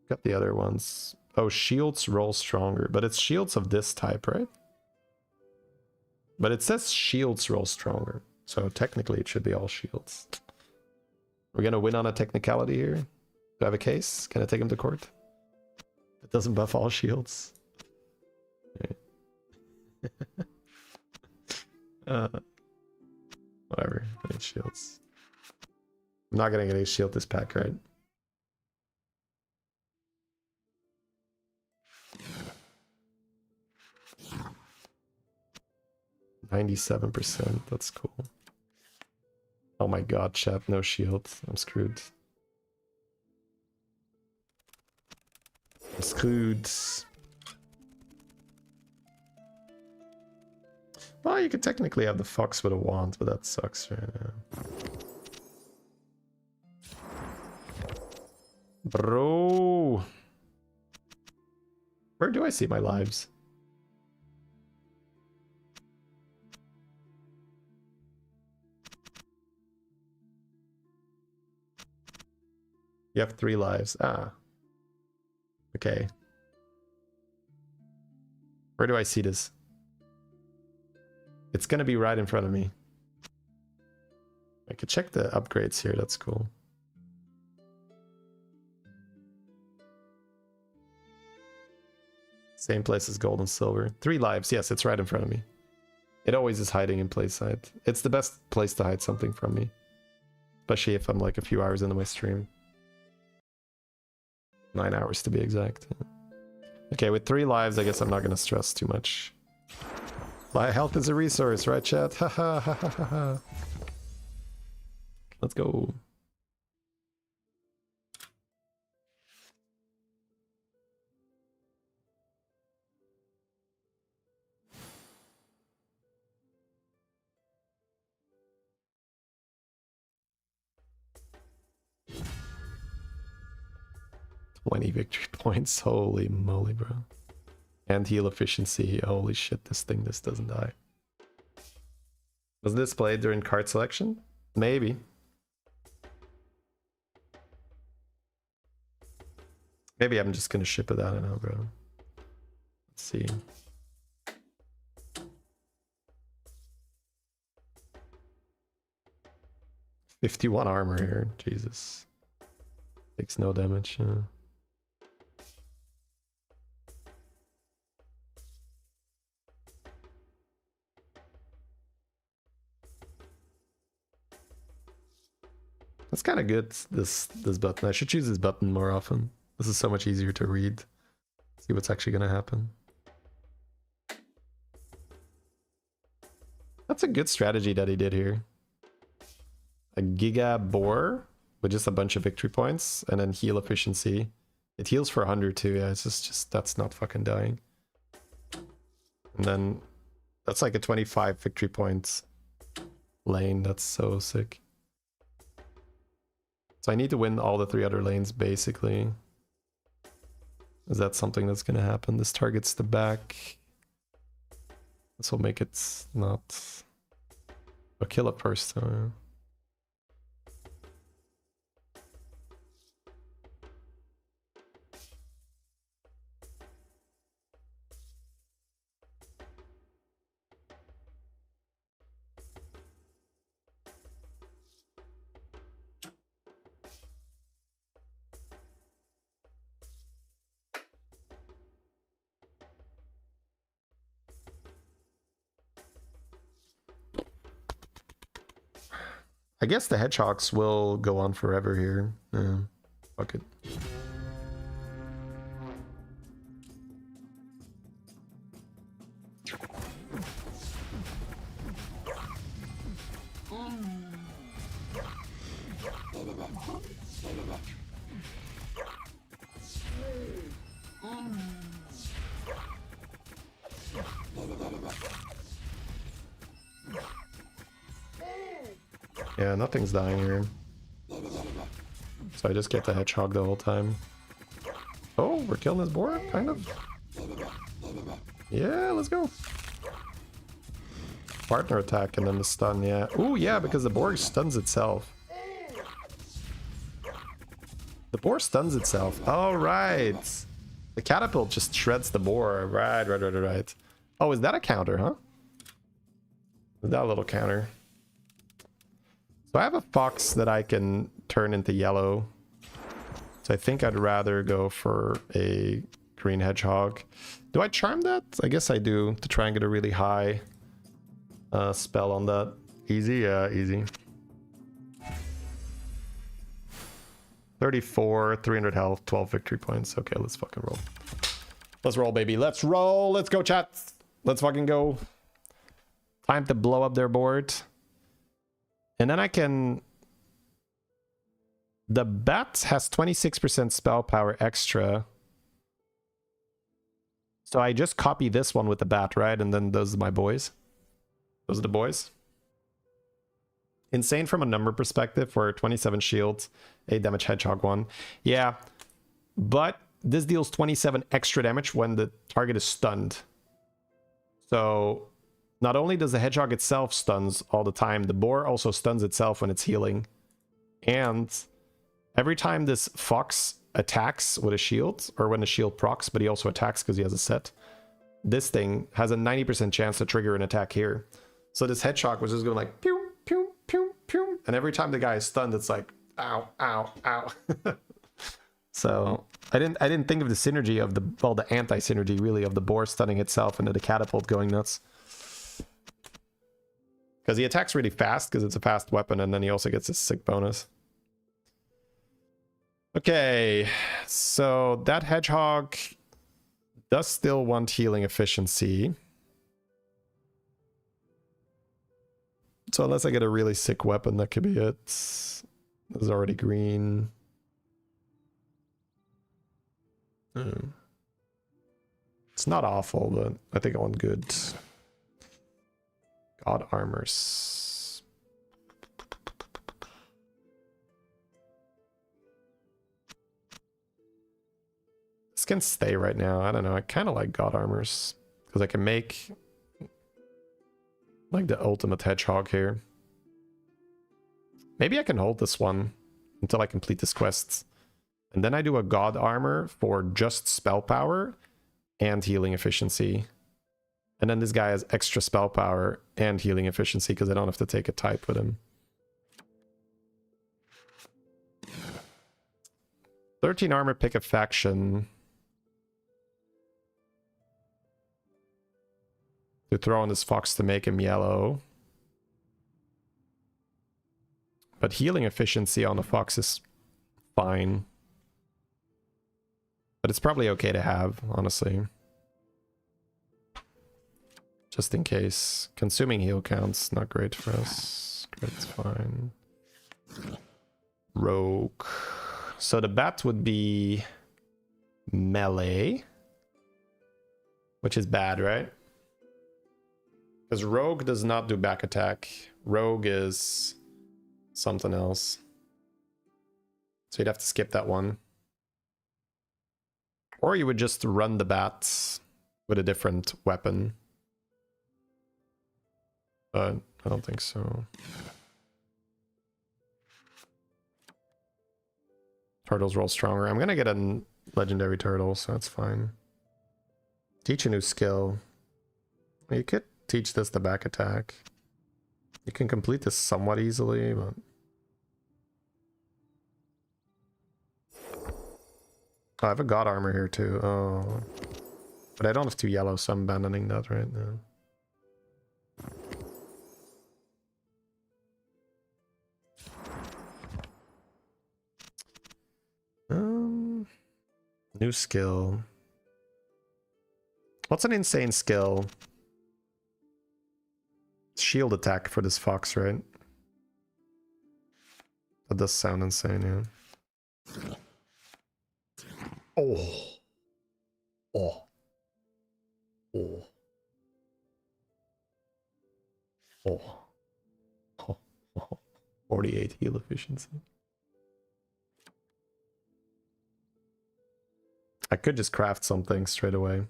Got the other ones. Oh, shields roll stronger, but it's shields of this type, right? But it says shields roll stronger, so technically it should be all shields. We're gonna win on a technicality here. Do I have a case? Can I take him to court? It doesn't buff all shields. Whatever. I need shields. I'm not gonna get a shield this pack, right? %. That's cool. Oh my god, chat, no shield. I'm screwed. I'm screwed. Well, you could technically have the fox with a wand, but that sucks right now. Bro! Where do I see my lives? You have 3 lives. Ah. Okay. Where do I see this? It's gonna be right in front of me. I could check the upgrades here, that's cool. Same place as gold and silver. 3 lives, yes, it's right in front of me. It always is hiding in plain sight. It's the best place to hide something from me. Especially if I'm like a few hours into my stream. 9 hours to be exact. Okay, with 3 lives, I guess I'm not gonna stress too much. My health is a resource, right, chat? Ha ha ha ha ha. Let's go. $20 victory points. Holy moly, bro. And heal efficiency. Holy shit, this doesn't die. Was this played during card selection? Maybe. Maybe I'm just gonna ship it. I don't know, bro. Let's see. $51 armor here. Jesus. Takes no damage. That's kind of good, this button. I should choose this button more often. This is so much easier to read. See what's actually going to happen. That's a good strategy that he did here. A Giga Boar with just a bunch of victory points and then heal efficiency. It heals for 100 too. Yeah, it's just that's not fucking dying. And then that's like a 25 victory points lane. That's so sick. So I need to win all the 3 other lanes basically. Is that something that's going to happen? This targets the back. This will make it not... I'll kill it first. I guess the hedgehogs will go on forever here. Yeah, fuck it. Yeah, nothing's dying here. So I just get the hedgehog the whole time. Oh, we're killing this boar, kind of. Yeah, let's go. Partner attack and then the stun, yeah. Ooh, yeah, because the boar stuns itself. The boar stuns itself. All right. The catapult just shreds the boar. Right. Oh, is that a counter, huh? Is that a little counter? So I have a fox that I can turn into yellow. So I think I'd rather go for a green hedgehog. Do I charm that? I guess I do, to try and get a really high spell on that. Easy? Yeah, easy. 34, 300 health, 12 victory points. Okay, let's fucking roll. Let's roll, baby. Let's roll. Let's go, chat. Let's fucking go. Time to blow up their board. And then I can... The bat has 26% spell power extra. So I just copy this one with the bat, right? And then those are my boys. Those are the boys. Insane from a number perspective for 27 shields, 8 damage hedgehog 1. Yeah, but this deals 27 extra damage when the target is stunned. So... Not only does the hedgehog itself stuns all the time, the boar also stuns itself when it's healing. And every time this fox attacks with a shield, or when the shield procs, but he also attacks because he has a set, this thing has a 90% chance to trigger an attack here. So this hedgehog was just going like, pew, pew, pew, pew. And every time the guy is stunned, it's like, ow, ow, ow. So I didn't think of the synergy of the, well, the anti-synergy really of the boar stunning itself and the catapult going nuts. Because he attacks really fast because it's a fast weapon, and then he also gets a sick bonus. Okay, so that hedgehog does still want healing efficiency. So unless I get a really sick weapon, that could be it. This is already green. It's not awful, but I think I want good. God armors. This can stay right now. I don't know. I kind of like God armors because I can make like the ultimate hedgehog here. Maybe I can hold this one until I complete this quest. And then I do a god armor for just spell power and healing efficiency. And then this guy has extra spell power and healing efficiency because I don't have to take a type with him. 13 armor, pick a faction. To throw on this fox to make him yellow. But healing efficiency on the fox is fine. But it's probably okay to have, honestly. Just in case. Consuming heal counts, not great for us. It's fine. Rogue. So the bat would be melee. Which is bad, right? Because Rogue does not do back attack. Rogue is something else. So you'd have to skip that one. Or you would just run the bat with a different weapon. But I don't think so. Turtles roll stronger. I'm gonna get a legendary turtle, so that's fine. Teach a new skill. You could teach this the back attack. You can complete this somewhat easily, but... Oh, I have a god armor here too. Oh. But I don't have 2 yellow, so I'm abandoning that right now. New skill. What's an insane skill? Shield attack for this fox, right? That does sound insane, yeah. Oh. Oh. Oh. Oh. Oh. Oh. 48 heal efficiency. I could just craft something straight away.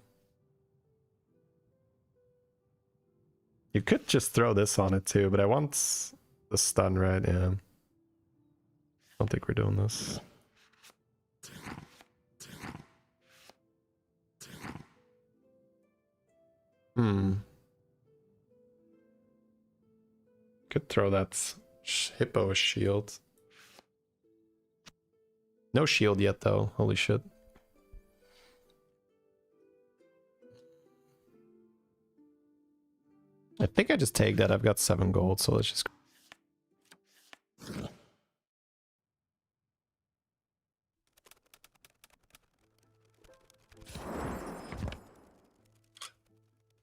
You could just throw this on it too, but I want the stun, right? Yeah. I don't think we're doing this. Could throw that hippo shield. No shield yet though, holy shit. I think I just take that. I've got 7 gold, so let's just...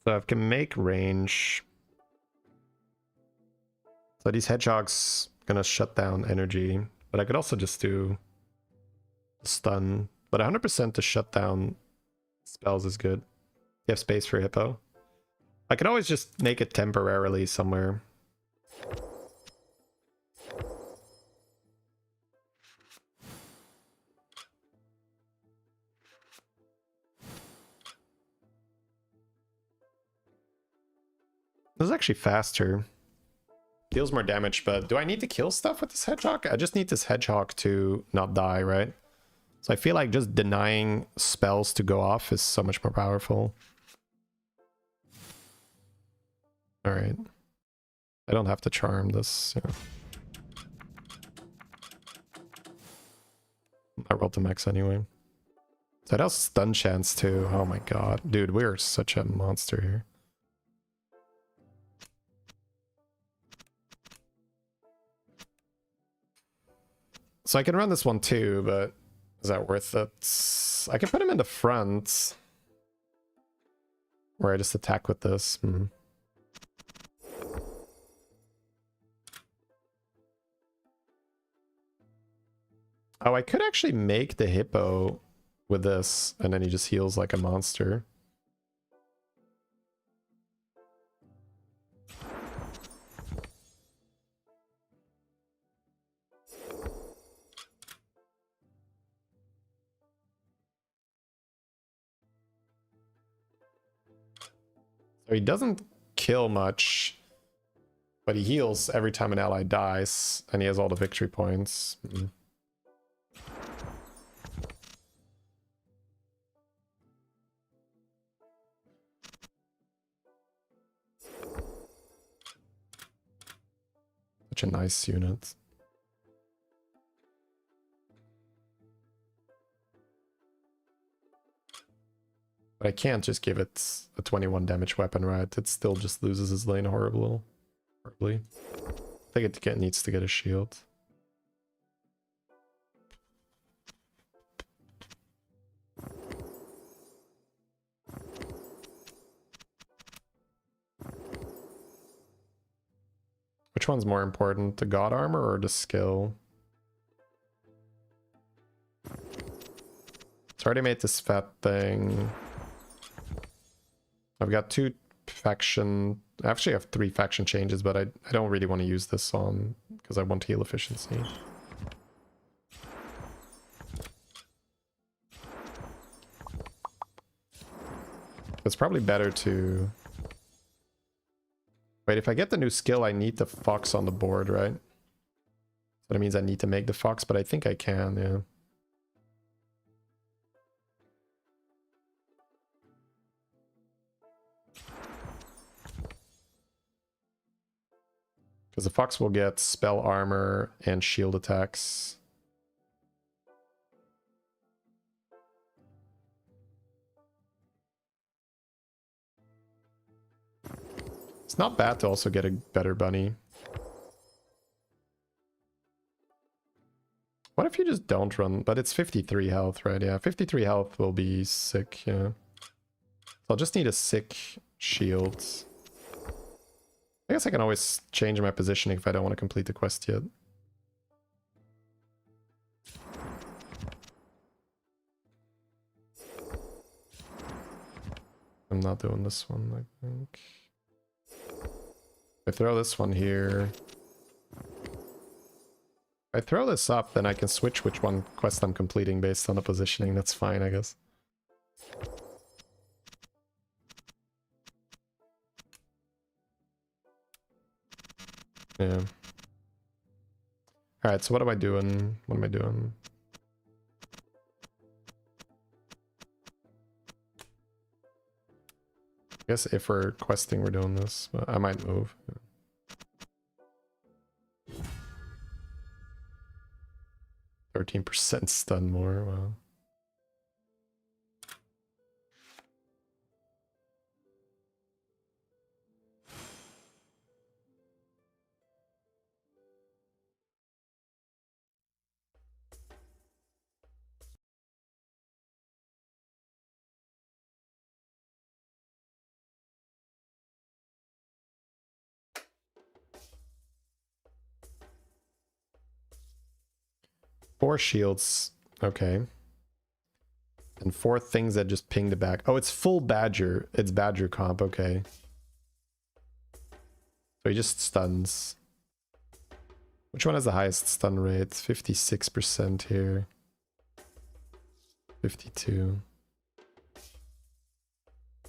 So I can make range. So these hedgehogs gonna shut down energy, but I could also just do stun. But 100% to shut down spells is good. You have space for hippo. I could always just make it temporarily somewhere. This is actually faster. Deals more damage, but do I need to kill stuff with this hedgehog? I just need this hedgehog to not die, right? So I feel like just denying spells to go off is so much more powerful. Alright. I don't have to charm this. Yeah. I rolled the max anyway. That has stun chance too. Oh my god. Dude, we're such a monster here. So I can run this one too, but is that worth it? I can put him in the front. Where I just attack with this. Oh, I could actually make the hippo with this, and then he just heals like a monster. So he doesn't kill much, but he heals every time an ally dies, and he has all the victory points. such a nice unit. But I can't just give it a 21 damage weapon, right? It still just loses his lane horribly. I think it needs to get a shield. Which one's more important, the god armor or the skill? It's already made this fat thing. I've got 2 faction... I actually have 3 faction changes, but I don't really want to use this on because I want heal efficiency. It's probably better to... Wait, if I get the new skill, I need the fox on the board, right? So that means I need to make the fox, but I think I can, yeah. Because the fox will get spell armor and shield attacks. It's not bad to also get a better bunny. What if you just don't run? But it's 53 health, right? Yeah, 53 health will be sick, yeah. So I'll just need a sick shield. I guess I can always change my positioning if I don't want to complete the quest yet. I'm not doing this one, I think. If I throw this one here... If I throw this up, then I can switch which one quest I'm completing based on the positioning. That's fine, I guess. Yeah. Alright, so what am I doing? What am I doing? I guess if we're questing, we're doing this, but I might move. Yeah. 13% stun more, wow. Four shields, okay. And 4 things that just pinged it back. Oh, it's full Badger. It's Badger comp, okay. So he just stuns. Which one has the highest stun rate? 56% here. 52.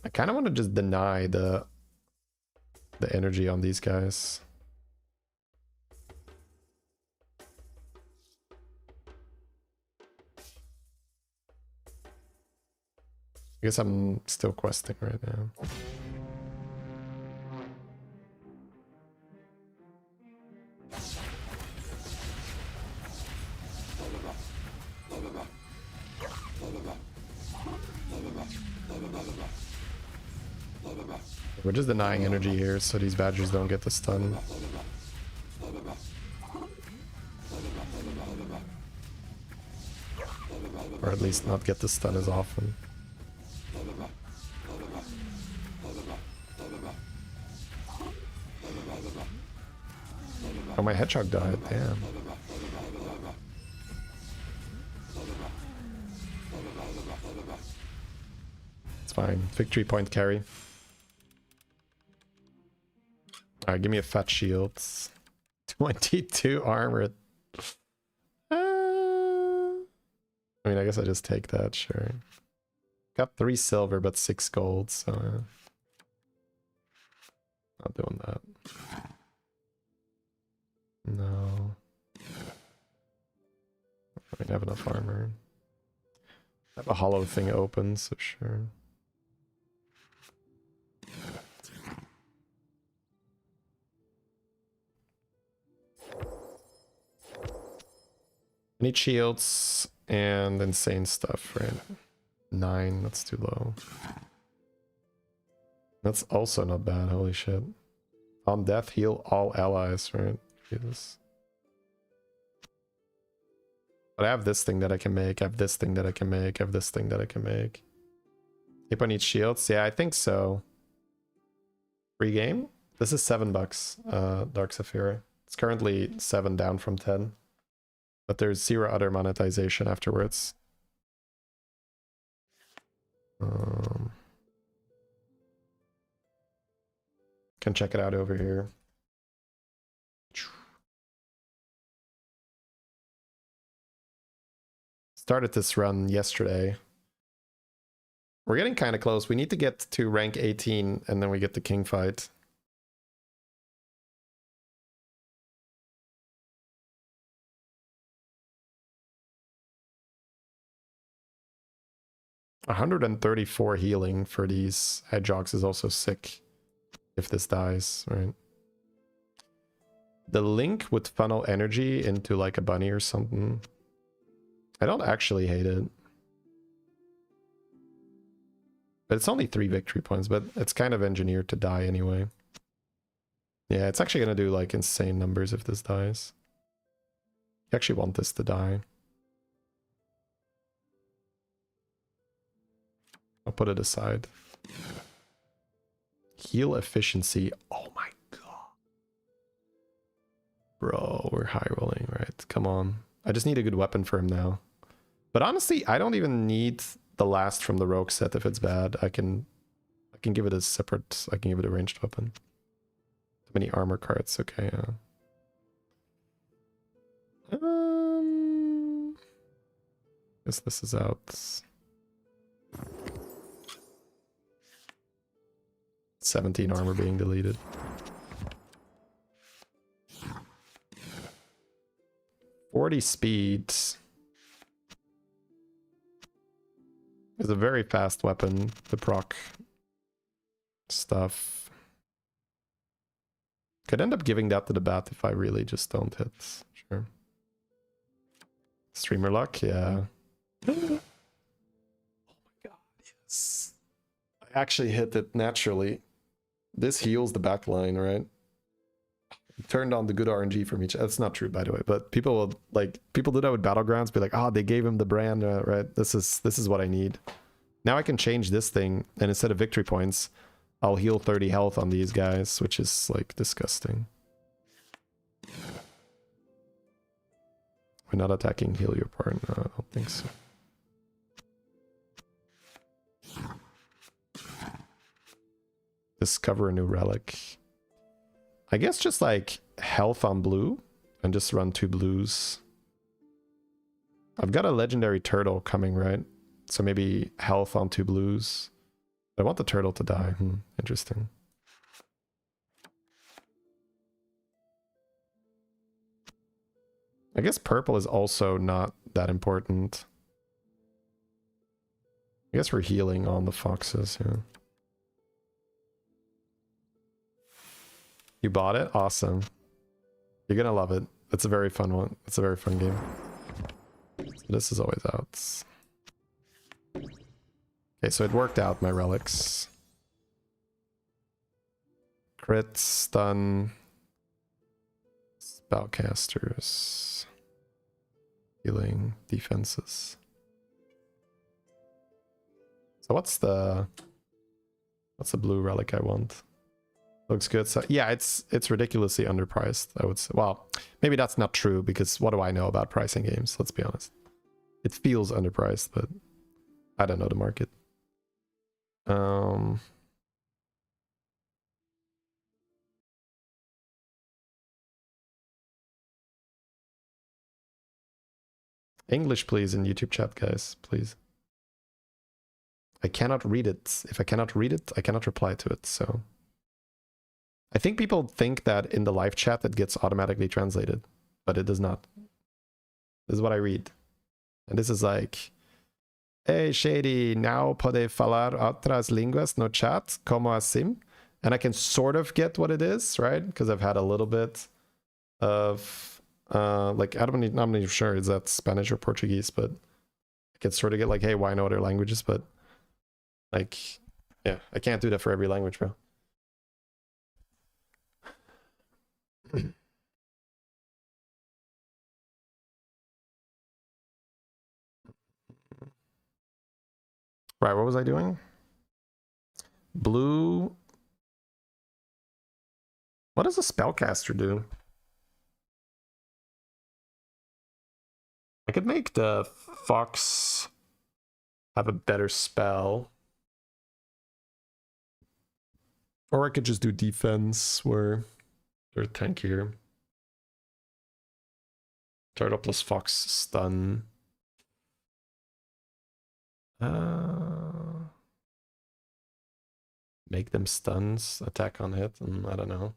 I kind of want to just deny the energy on these guys. I guess I'm still questing right now. We're just denying energy here so these badgers don't get the stun. Or at least not get the stun as often. Oh, my hedgehog died, damn. It's fine. Victory point carry. Alright, give me a fat shield. 22 armor. I mean, I guess I just take that, sure. Got 3 silver, but 6 gold, so... not doing that. No. I don't have enough armor. I have a hollow thing open, so sure. I need shields and insane stuff, right? 9, that's too low. That's also not bad, holy shit. On death, heal all allies, right? Jesus. But I have this thing that I can make, I have this thing that I can make, I have this thing that I can make. If I need shields, yeah, I think so. Free game? This is $7, Dark Sapphire. It's currently 7 down from 10. But there's 0 other monetization afterwards. Can check it out over here. Started this run yesterday. We're getting kind of close. We need to get to rank 18 and then we get the king fight. $134 healing for these hedgehogs is also sick if this dies, right? The link would funnel energy into like a bunny or something. I don't actually hate it. But it's only 3 victory points, but it's kind of engineered to die anyway. Yeah, it's actually going to do like insane numbers if this dies. You actually want this to die. I'll put it aside. Heal efficiency. Oh my god. Bro, we're high rolling, right? Come on. I just need a good weapon for him now. But honestly, I don't even need the last from the rogue set if it's bad. I can give it a separate, I can give it a ranged weapon. Too many armor cards, okay, yeah. Guess this is out. 17 armor being deleted. $40 speed is a very fast weapon to proc stuff. Could end up giving that to the bat if I really just don't hit. Sure. Streamer luck, yeah. Oh my god, yes. I actually hit it naturally. This heals the back line, right? Turned on the good RNG from each. That's not true, by the way. But people will people do that with Battlegrounds. Be like, oh, they gave him the brand, right? This is what I need. Now I can change this thing, and instead of victory points, I'll heal 30 health on these guys, which is like disgusting. We're not attacking heal your part. No, I don't think so. Discover a new relic. I guess just like health on blue and just run 2 blues. I've got a legendary turtle coming, right? So maybe health on 2 blues. I want the turtle to die. Interesting. I guess purple is also not that important. I guess we're healing on the foxes, yeah. You bought it? Awesome. You're gonna love it. It's a very fun one. It's a very fun game. This is always out. Okay, so it worked out, my relics. Crit, stun, spellcasters, healing, defenses. So what's the blue relic I want? Looks good. So yeah, it's ridiculously underpriced, I would say. Well, maybe that's not true because what do I know about pricing games? Let's be honest. It feels underpriced, but I don't know the market. English, please, in YouTube chat, guys, please. I cannot read it. If I cannot read it, I cannot reply to it, so... I think people think that in the live chat it gets automatically translated, but it does not. This is what I read. And this is like, hey Shady, now pode falar outras línguas no chat, como assim? And I can sort of get what it is, right? Because I've had a little bit of Like, I'm not even sure is that Spanish or Portuguese, but I can sort of get like, hey, why no other languages? But like, yeah, I can't do that for every language, bro. Right, what was I doing? Blue. What does a spellcaster do? I could make the fox have a better spell. Or I could just do defense where they're tankier. Turtle plus fox stun. Make them stuns, attack on hit, and I don't know.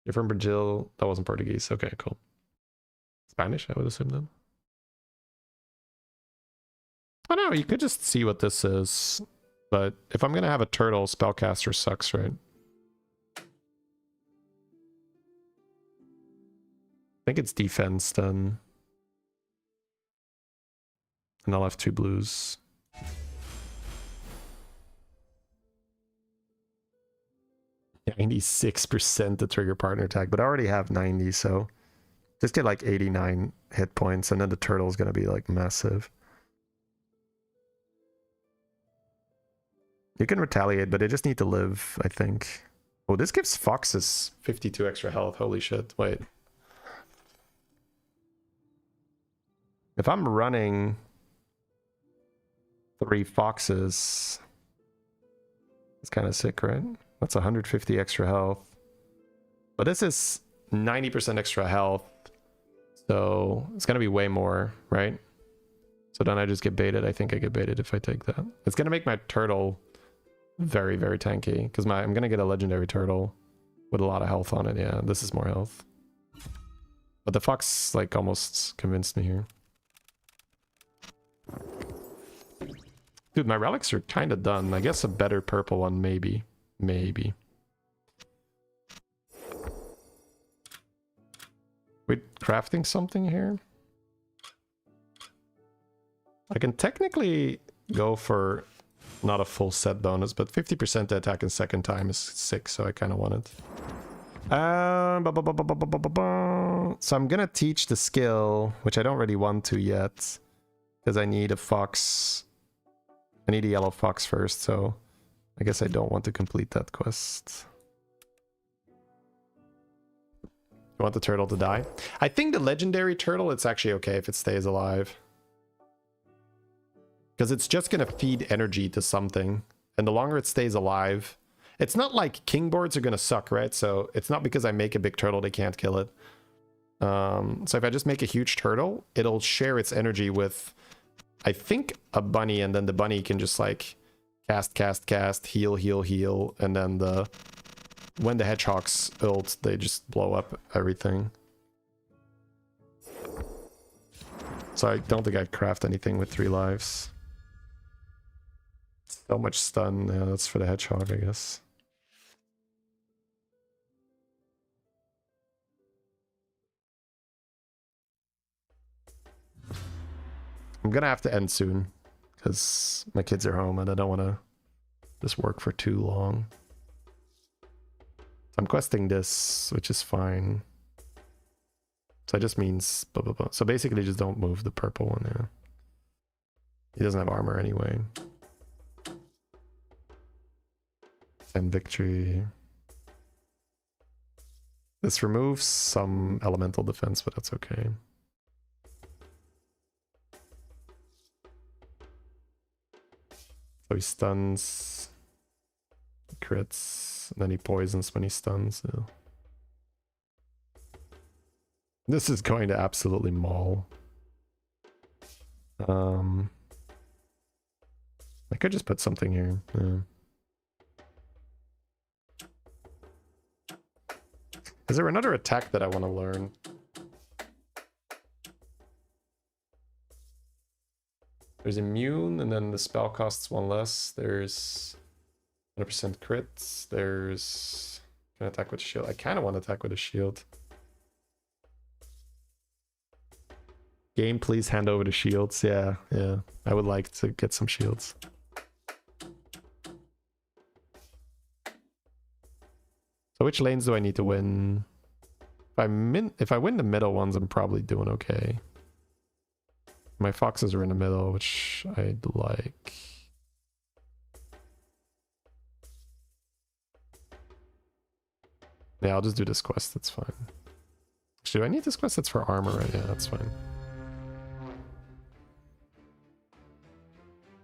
You're from Brazil. That wasn't Portuguese. Okay, cool. Spanish, I would assume then. I don't know, you could just see what this is. But if I'm going to have a turtle, spellcaster sucks, right? I think it's defense then. And I'll have 2 blues. Yeah, 96% to trigger partner attack, but I already have 90, so just get like 89 hit points, and then the turtle's gonna be like massive. You can retaliate, but they just need to live, I think. Oh, this gives foxes 52 extra health. Holy shit. Wait. If I'm running 3 foxes, it's kind of sick, right? That's 150 extra health. But this is 90% extra health. So it's going to be way more, right? So then I just get baited. I think I get baited if I take that. It's going to make my turtle very, very tanky. Because I'm going to get a legendary turtle with a lot of health on it. Yeah, this is more health. But the fox, like, almost convinced me here. Dude, my relics are kind of done. I guess a better purple one, maybe. Maybe. Wait, crafting something here? I can technically go for not a full set bonus, but 50% to attack in second time is sick, so I kind of want it. So I'm gonna teach the skill, which I don't really want to yet, because I need a fox. I need a yellow fox first, so I guess I don't want to complete that quest. You want the turtle to die? I think the legendary turtle, it's actually okay if it stays alive. Because it's just going to feed energy to something. And the longer it stays alive... It's not like king boards are going to suck, right? So it's not because I make a big turtle they can't kill it. So if I just make a huge turtle, it'll share its energy with, I think, a bunny. And then the bunny can just like... cast, heal, heal, and then when the hedgehogs ult, they just blow up everything. So I don't think I'd craft anything with 3 lives. So much stun, yeah, that's for the hedgehog, I guess. I'm gonna have to end soon. Because my kids are home and I don't want to just work for too long. So I'm questing this, which is fine. So it just means... Blah, blah, blah. So basically just don't move the purple one, yeah. He doesn't have armor anyway. And victory. This removes some elemental defense, but that's okay. So he stuns, crits, and then he poisons when he stuns. Yeah. This is going to absolutely maul. I could just put something here. Yeah. Is there another attack that I want to learn? There's immune, and then the spell costs 1 less. There's 100% crits. There's... Can I attack with a shield? I kind of want to attack with a shield. Game, please hand over the shields. Yeah, yeah. I would like to get some shields. So which lanes do I need to win? If I win the middle ones, I'm probably doing okay. My foxes are in the middle, which I'd like. Yeah, I'll just do this quest. That's fine. Actually, do I need this quest? That's for armor, right? Yeah, that's fine.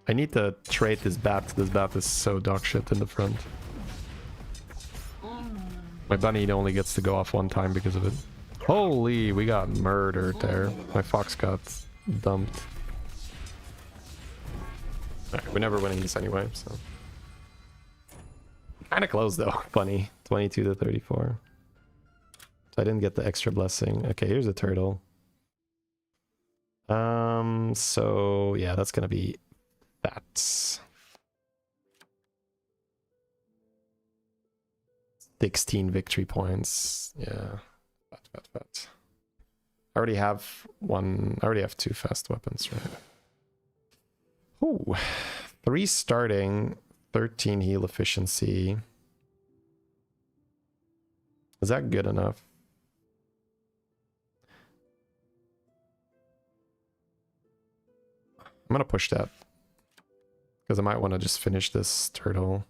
I need to trade this bat. This bat is so dog shit in the front. My bunny only gets to go off one time because of it. Holy, we got murdered there. My fox got dumped. Alright, we're never winning this anyway, so. Kinda close though, bunny. 22 to 34. So I didn't get the extra blessing. Okay, here's a turtle. So yeah, that's gonna be that. 16 victory points. Yeah. That. I already have one. I already have 2 fast weapons, right? Ooh. 3 starting, 13 heal efficiency. Is that good enough? I'm gonna push that. Because I might want to just finish this turtle.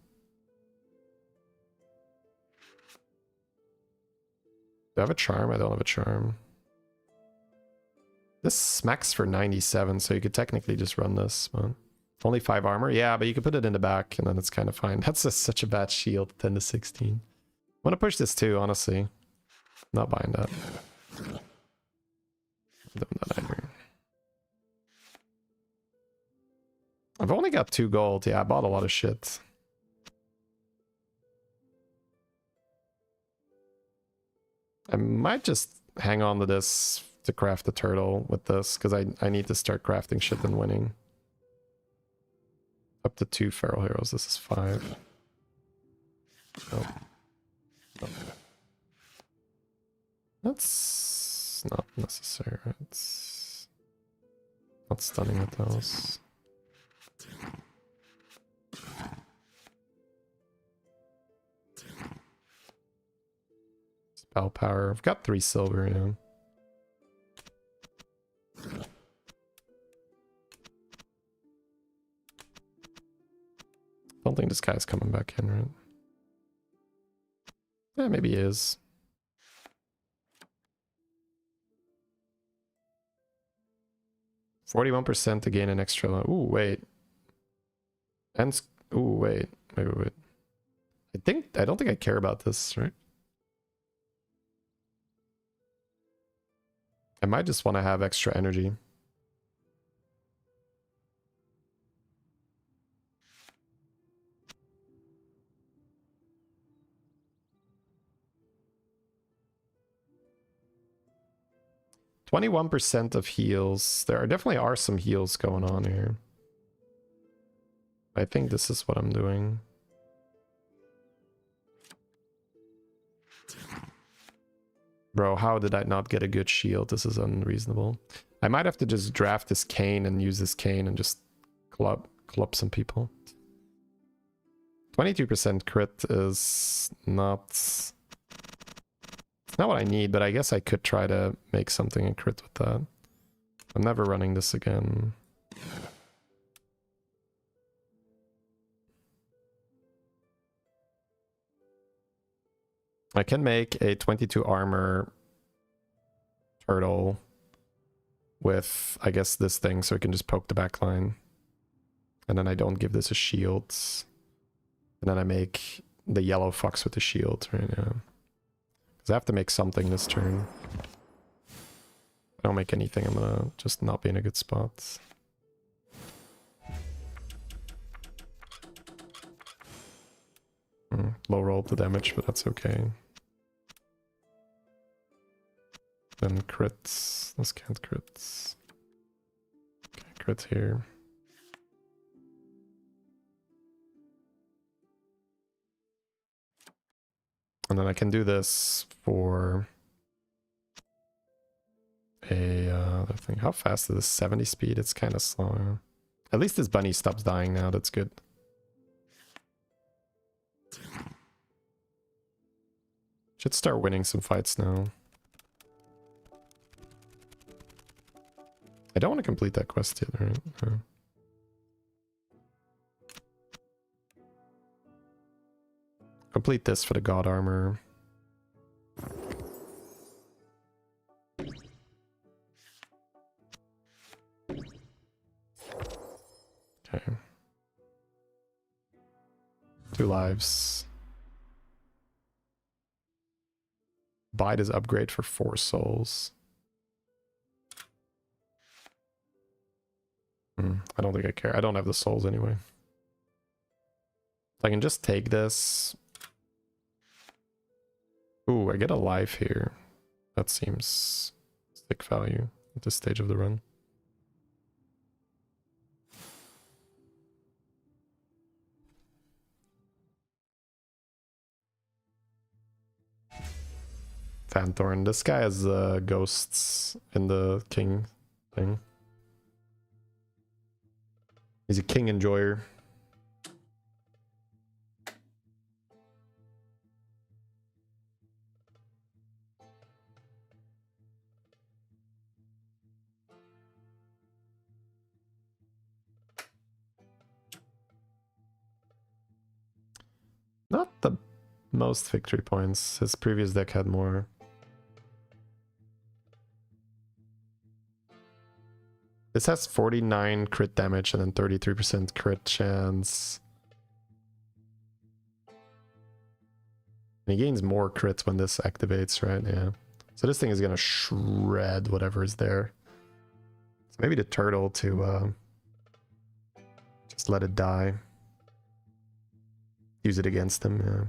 Do I have a charm? I don't have a charm. This smacks for 97, so you could technically just run this. But only 5 armor? Yeah, but you could put it in the back, and then it's kind of fine. That's just such a bad shield, 10 to 16. I'm gonna push this too, honestly. Not buying that. Don't that either. I've only got 2 gold. Yeah, I bought a lot of shit. I might just hang on to this to craft the turtle with this, because I need to start crafting shit and winning. Up to 2 feral heroes. This is 5. Nope. Nope. That's not necessary. It's not stunning with those. Spell power. I've got 3 silver, yeah. Don't think this guy's coming back in, right? Yeah, maybe he is. %41% to gain an extra. Ooh, wait. And ooh, wait. Wait. I don't think I care about this, right? I might just want to have extra energy. %21% of heals. There definitely are some heals going on here. I think this is what I'm doing. Bro, how did I not get a good shield? This is unreasonable. I might have to just draft this cane and use this cane and just club some people. 22% crit is not... It's not what I need, but I guess I could try to make something and crit with that. I'm never running this again. I can make a 22 armor turtle with, I guess, this thing, so I can just poke the back line. And then I don't give this a shield. And then I make the yellow fox with the shield right now. Because I have to make something this turn. If I don't make anything, I'm gonna just not be in a good spot. Low roll the damage, but that's okay. Then crits. Let's count crits. Okay, crit here. And then I can do this for a other thing. How fast is this? 70 speed? It's kind of slow. At least this bunny stops dying now. That's good. Should start winning some fights now. I don't want to complete that quest yet, right? No. Complete this for the god armor. Okay. 2 lives. Buy this upgrade for 4 souls. I don't think I care. I don't have the souls anyway. I can just take this. Ooh, I get a life here. That seems sick value at this stage of the run. Fanthorn. This guy has ghosts in the king thing. He's a king enjoyer. Not the most victory points. His previous deck had more. This has 49 crit damage and then 33% crit chance. And he gains more crits when this activates, right? Yeah. So this thing is gonna shred whatever is there. So maybe the turtle to just let it die. Use it against him, yeah.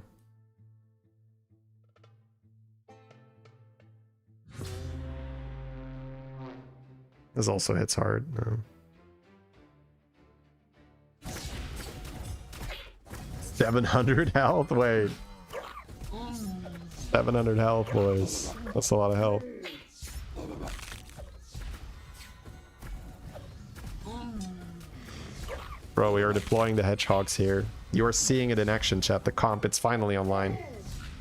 This also hits hard. No. 700 health? Wait. 700 health, boys. That's a lot of health. Bro, we are deploying the hedgehogs here. You are seeing it in action, chat. The comp, it's finally online.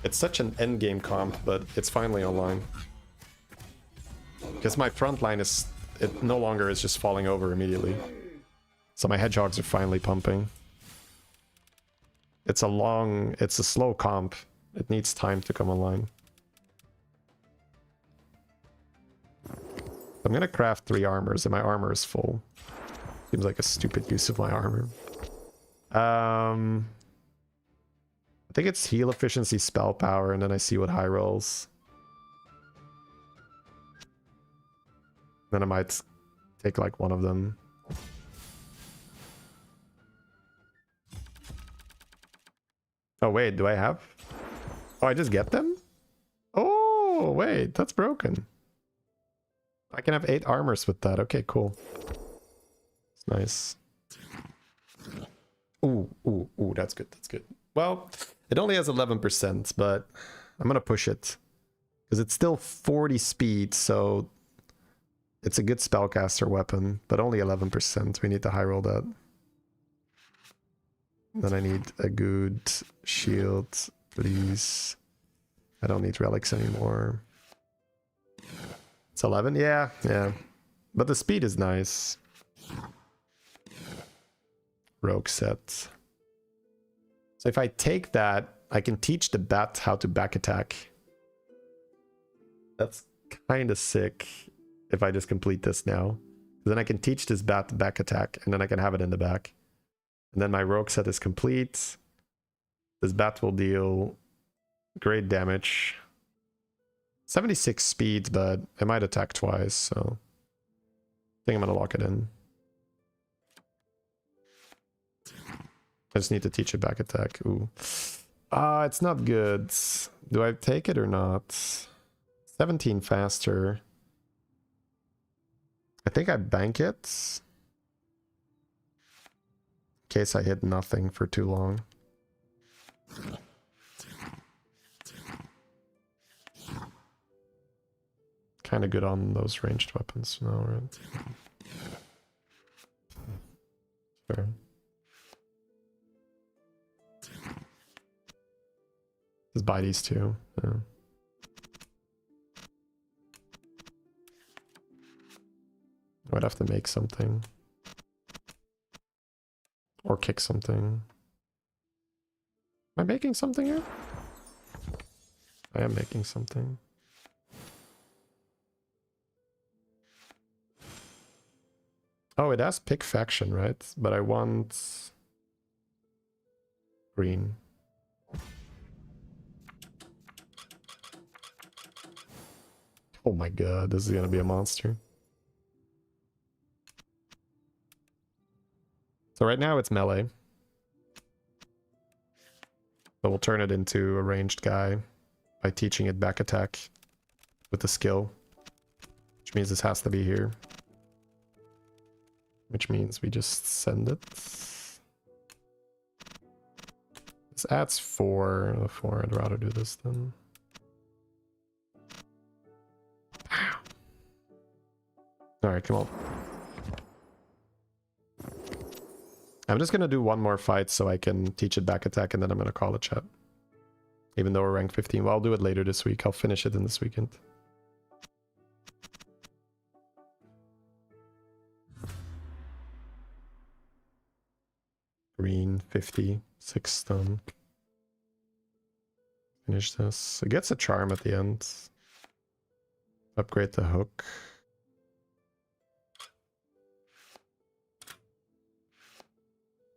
It's such an endgame comp, but it's finally online. Because my front line is... It no longer is just falling over immediately. So my hedgehogs are finally pumping. It's a slow comp. It needs time to come online. I'm gonna craft 3 armors and my armor is full. Seems like a stupid use of my armor. I think it's heal efficiency, spell power, and then I see what high rolls. Then I might take like one of them. Oh wait, do I have? Oh, I just get them? Oh wait, that's broken. I can have 8 armors with that. Okay, cool. It's nice. Ooh, that's good, that's good. Well, it only has 11%, but I'm gonna push it. Because it's still 40 speed, so it's a good spellcaster weapon, but only 11%. We need to high roll that. Then I need a good shield, please. I don't need relics anymore. It's 11? Yeah. But the speed is nice. Rogue set. So if I take that, I can teach the bat how to back attack. That's kind of sick if I just complete this now. Then I can teach this bat to back attack, and then I can have it in the back. And then my rogue set is complete. This bat will deal great damage. 76 speed, but it might attack twice, so I think I'm gonna lock it in. I just need to teach it back attack. Ooh. It's not good. Do I take it or not? 17 faster. I think I bank it. In case I hit nothing for too long. kind of good on those ranged weapons now, right? Fair. Just buy these two. Yeah. I'd have to make something. Or kick something. Am I making something here? I am making something. Oh, it has pick faction, right? But I want green. Oh my god, this is gonna be a monster. So right now it's melee. But we'll turn it into a ranged guy by teaching it back attack with the skill. Which means this has to be here. Which means we just send it. This adds 4. The 4, I'd rather do this then. Alright, come on. I'm just gonna do one more fight so I can teach it back attack and then I'm gonna call it chat. Even though we're rank 15. Well, I'll do it later this week. I'll finish it in this weekend. Green, 50, 6 stun. Finish this. It gets a charm at the end. Upgrade the hook.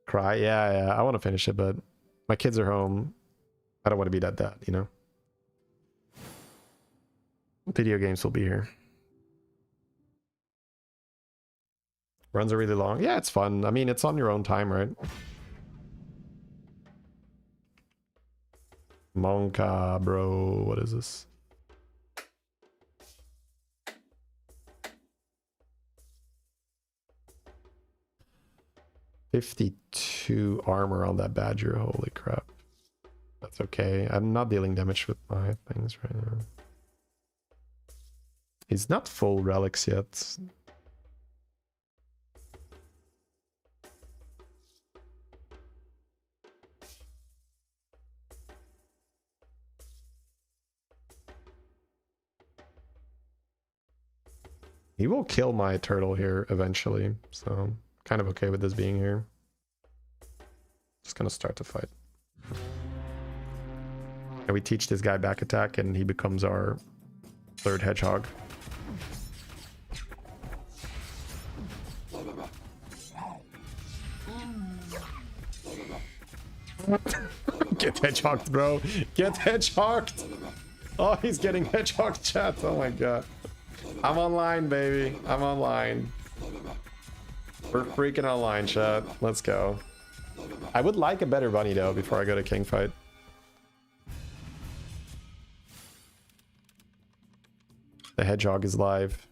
Cry, yeah, I want to finish it, but my kids are home. I don't want to be that dad, you know? Video games will be here. Runs are really long. Yeah, it's fun. I mean, it's on your own time, right? Monka, bro. What is this? $52 armor on that badger. Holy crap. That's okay. I'm not dealing damage with my things right now. He's not full relics yet. He will kill my turtle here eventually, so kind of okay with this being here. Just gonna start the fight. And we teach this guy back attack and he becomes our third hedgehog. Get hedgehogged, bro. Get hedgehogged. Oh, he's getting hedgehogged, chat. Oh my god. I'm online, baby. I'm online. We're freaking online, chat. Let's go. I would like a better bunny, though, before I go to king fight. The hedgehog is live.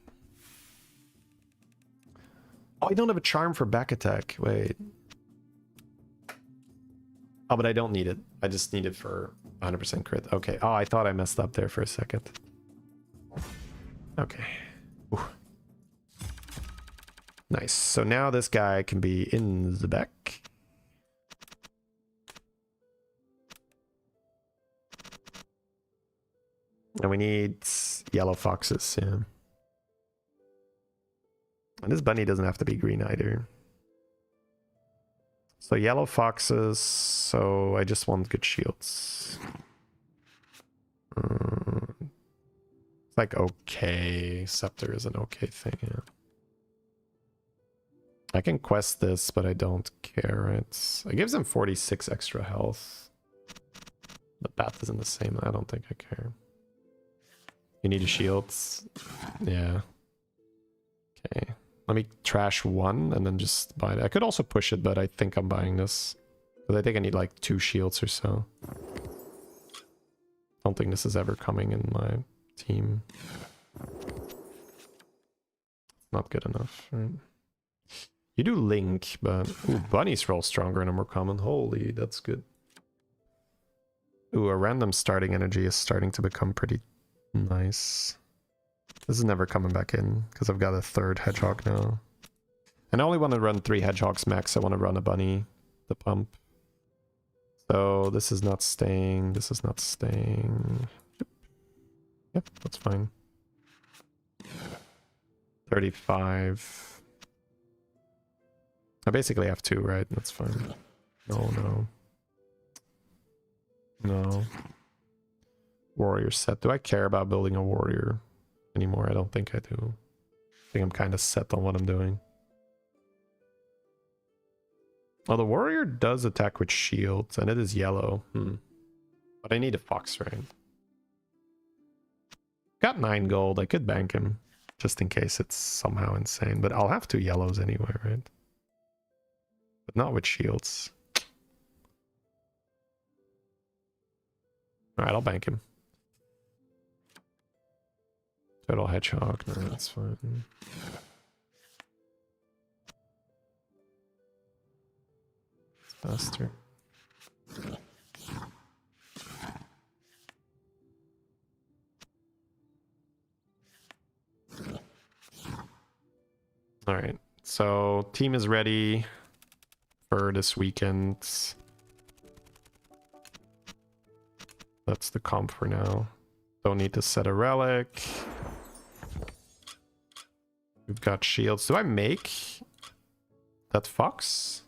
Oh, I don't have a charm for back attack. Wait. Oh, but I don't need it. I just need it for 100% crit. Okay. Oh, I thought I messed up there for a second. Okay. Ooh. Nice. So now this guy can be in the back. And we need yellow foxes, yeah. And this bunny doesn't have to be green either. So yellow foxes, so I just want good shields. It's like okay. Scepter is an okay thing, yeah. I can quest this, but I don't care, right? It gives him 46 extra health. The path isn't the same. I don't think I care. You need a shield. Yeah. Okay. Let me trash one and then just buy it. I could also push it, but I think I'm buying this. Because I think I need like 2 shields or so. Don't think this is ever coming in my team. Not good enough, right? You do Link, but... Ooh, bunnies roll stronger and are more common. Holy, that's good. Ooh, a random starting energy is starting to become pretty nice. This is never coming back in because I've got a third hedgehog now. And I only want to run 3 hedgehogs max. I want to run a bunny, the pump. So this is not staying. This is not staying. Yep, that's fine. 35. I basically have 2, right? That's fine. No. No. Warrior set. Do I care about building a warrior anymore? I don't think I do. I think I'm kind of set on what I'm doing. Well, the warrior does attack with shields, and it is yellow. But I need a fox, right? Got 9 gold. I could bank him, just in case it's somehow insane. But I'll have 2 yellows anyway, right? But not with shields. Alright, I'll bank him. Total hedgehog. No, that's fine. Faster. Alright, so team is ready for this weekend. That's the comp for now. Don't need to set a relic. We've got shields. Do I make that fox?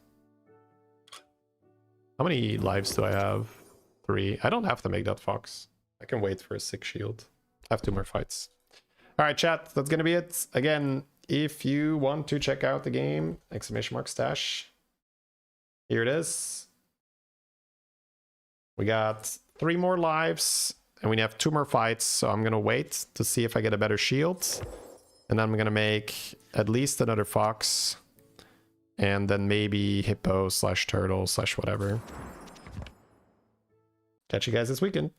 How many lives do I have? 3. I don't have to make that fox. I can wait for a 6 shield. I have 2 more fights. Alright, chat, that's gonna be it. Again, if you want to check out the game, !stash. Here it is. We got 3 more lives, and we have 2 more fights, so I'm gonna wait to see if I get a better shield. And then I'm gonna make at least another fox. And then maybe hippo / turtle / whatever. Catch you guys this weekend.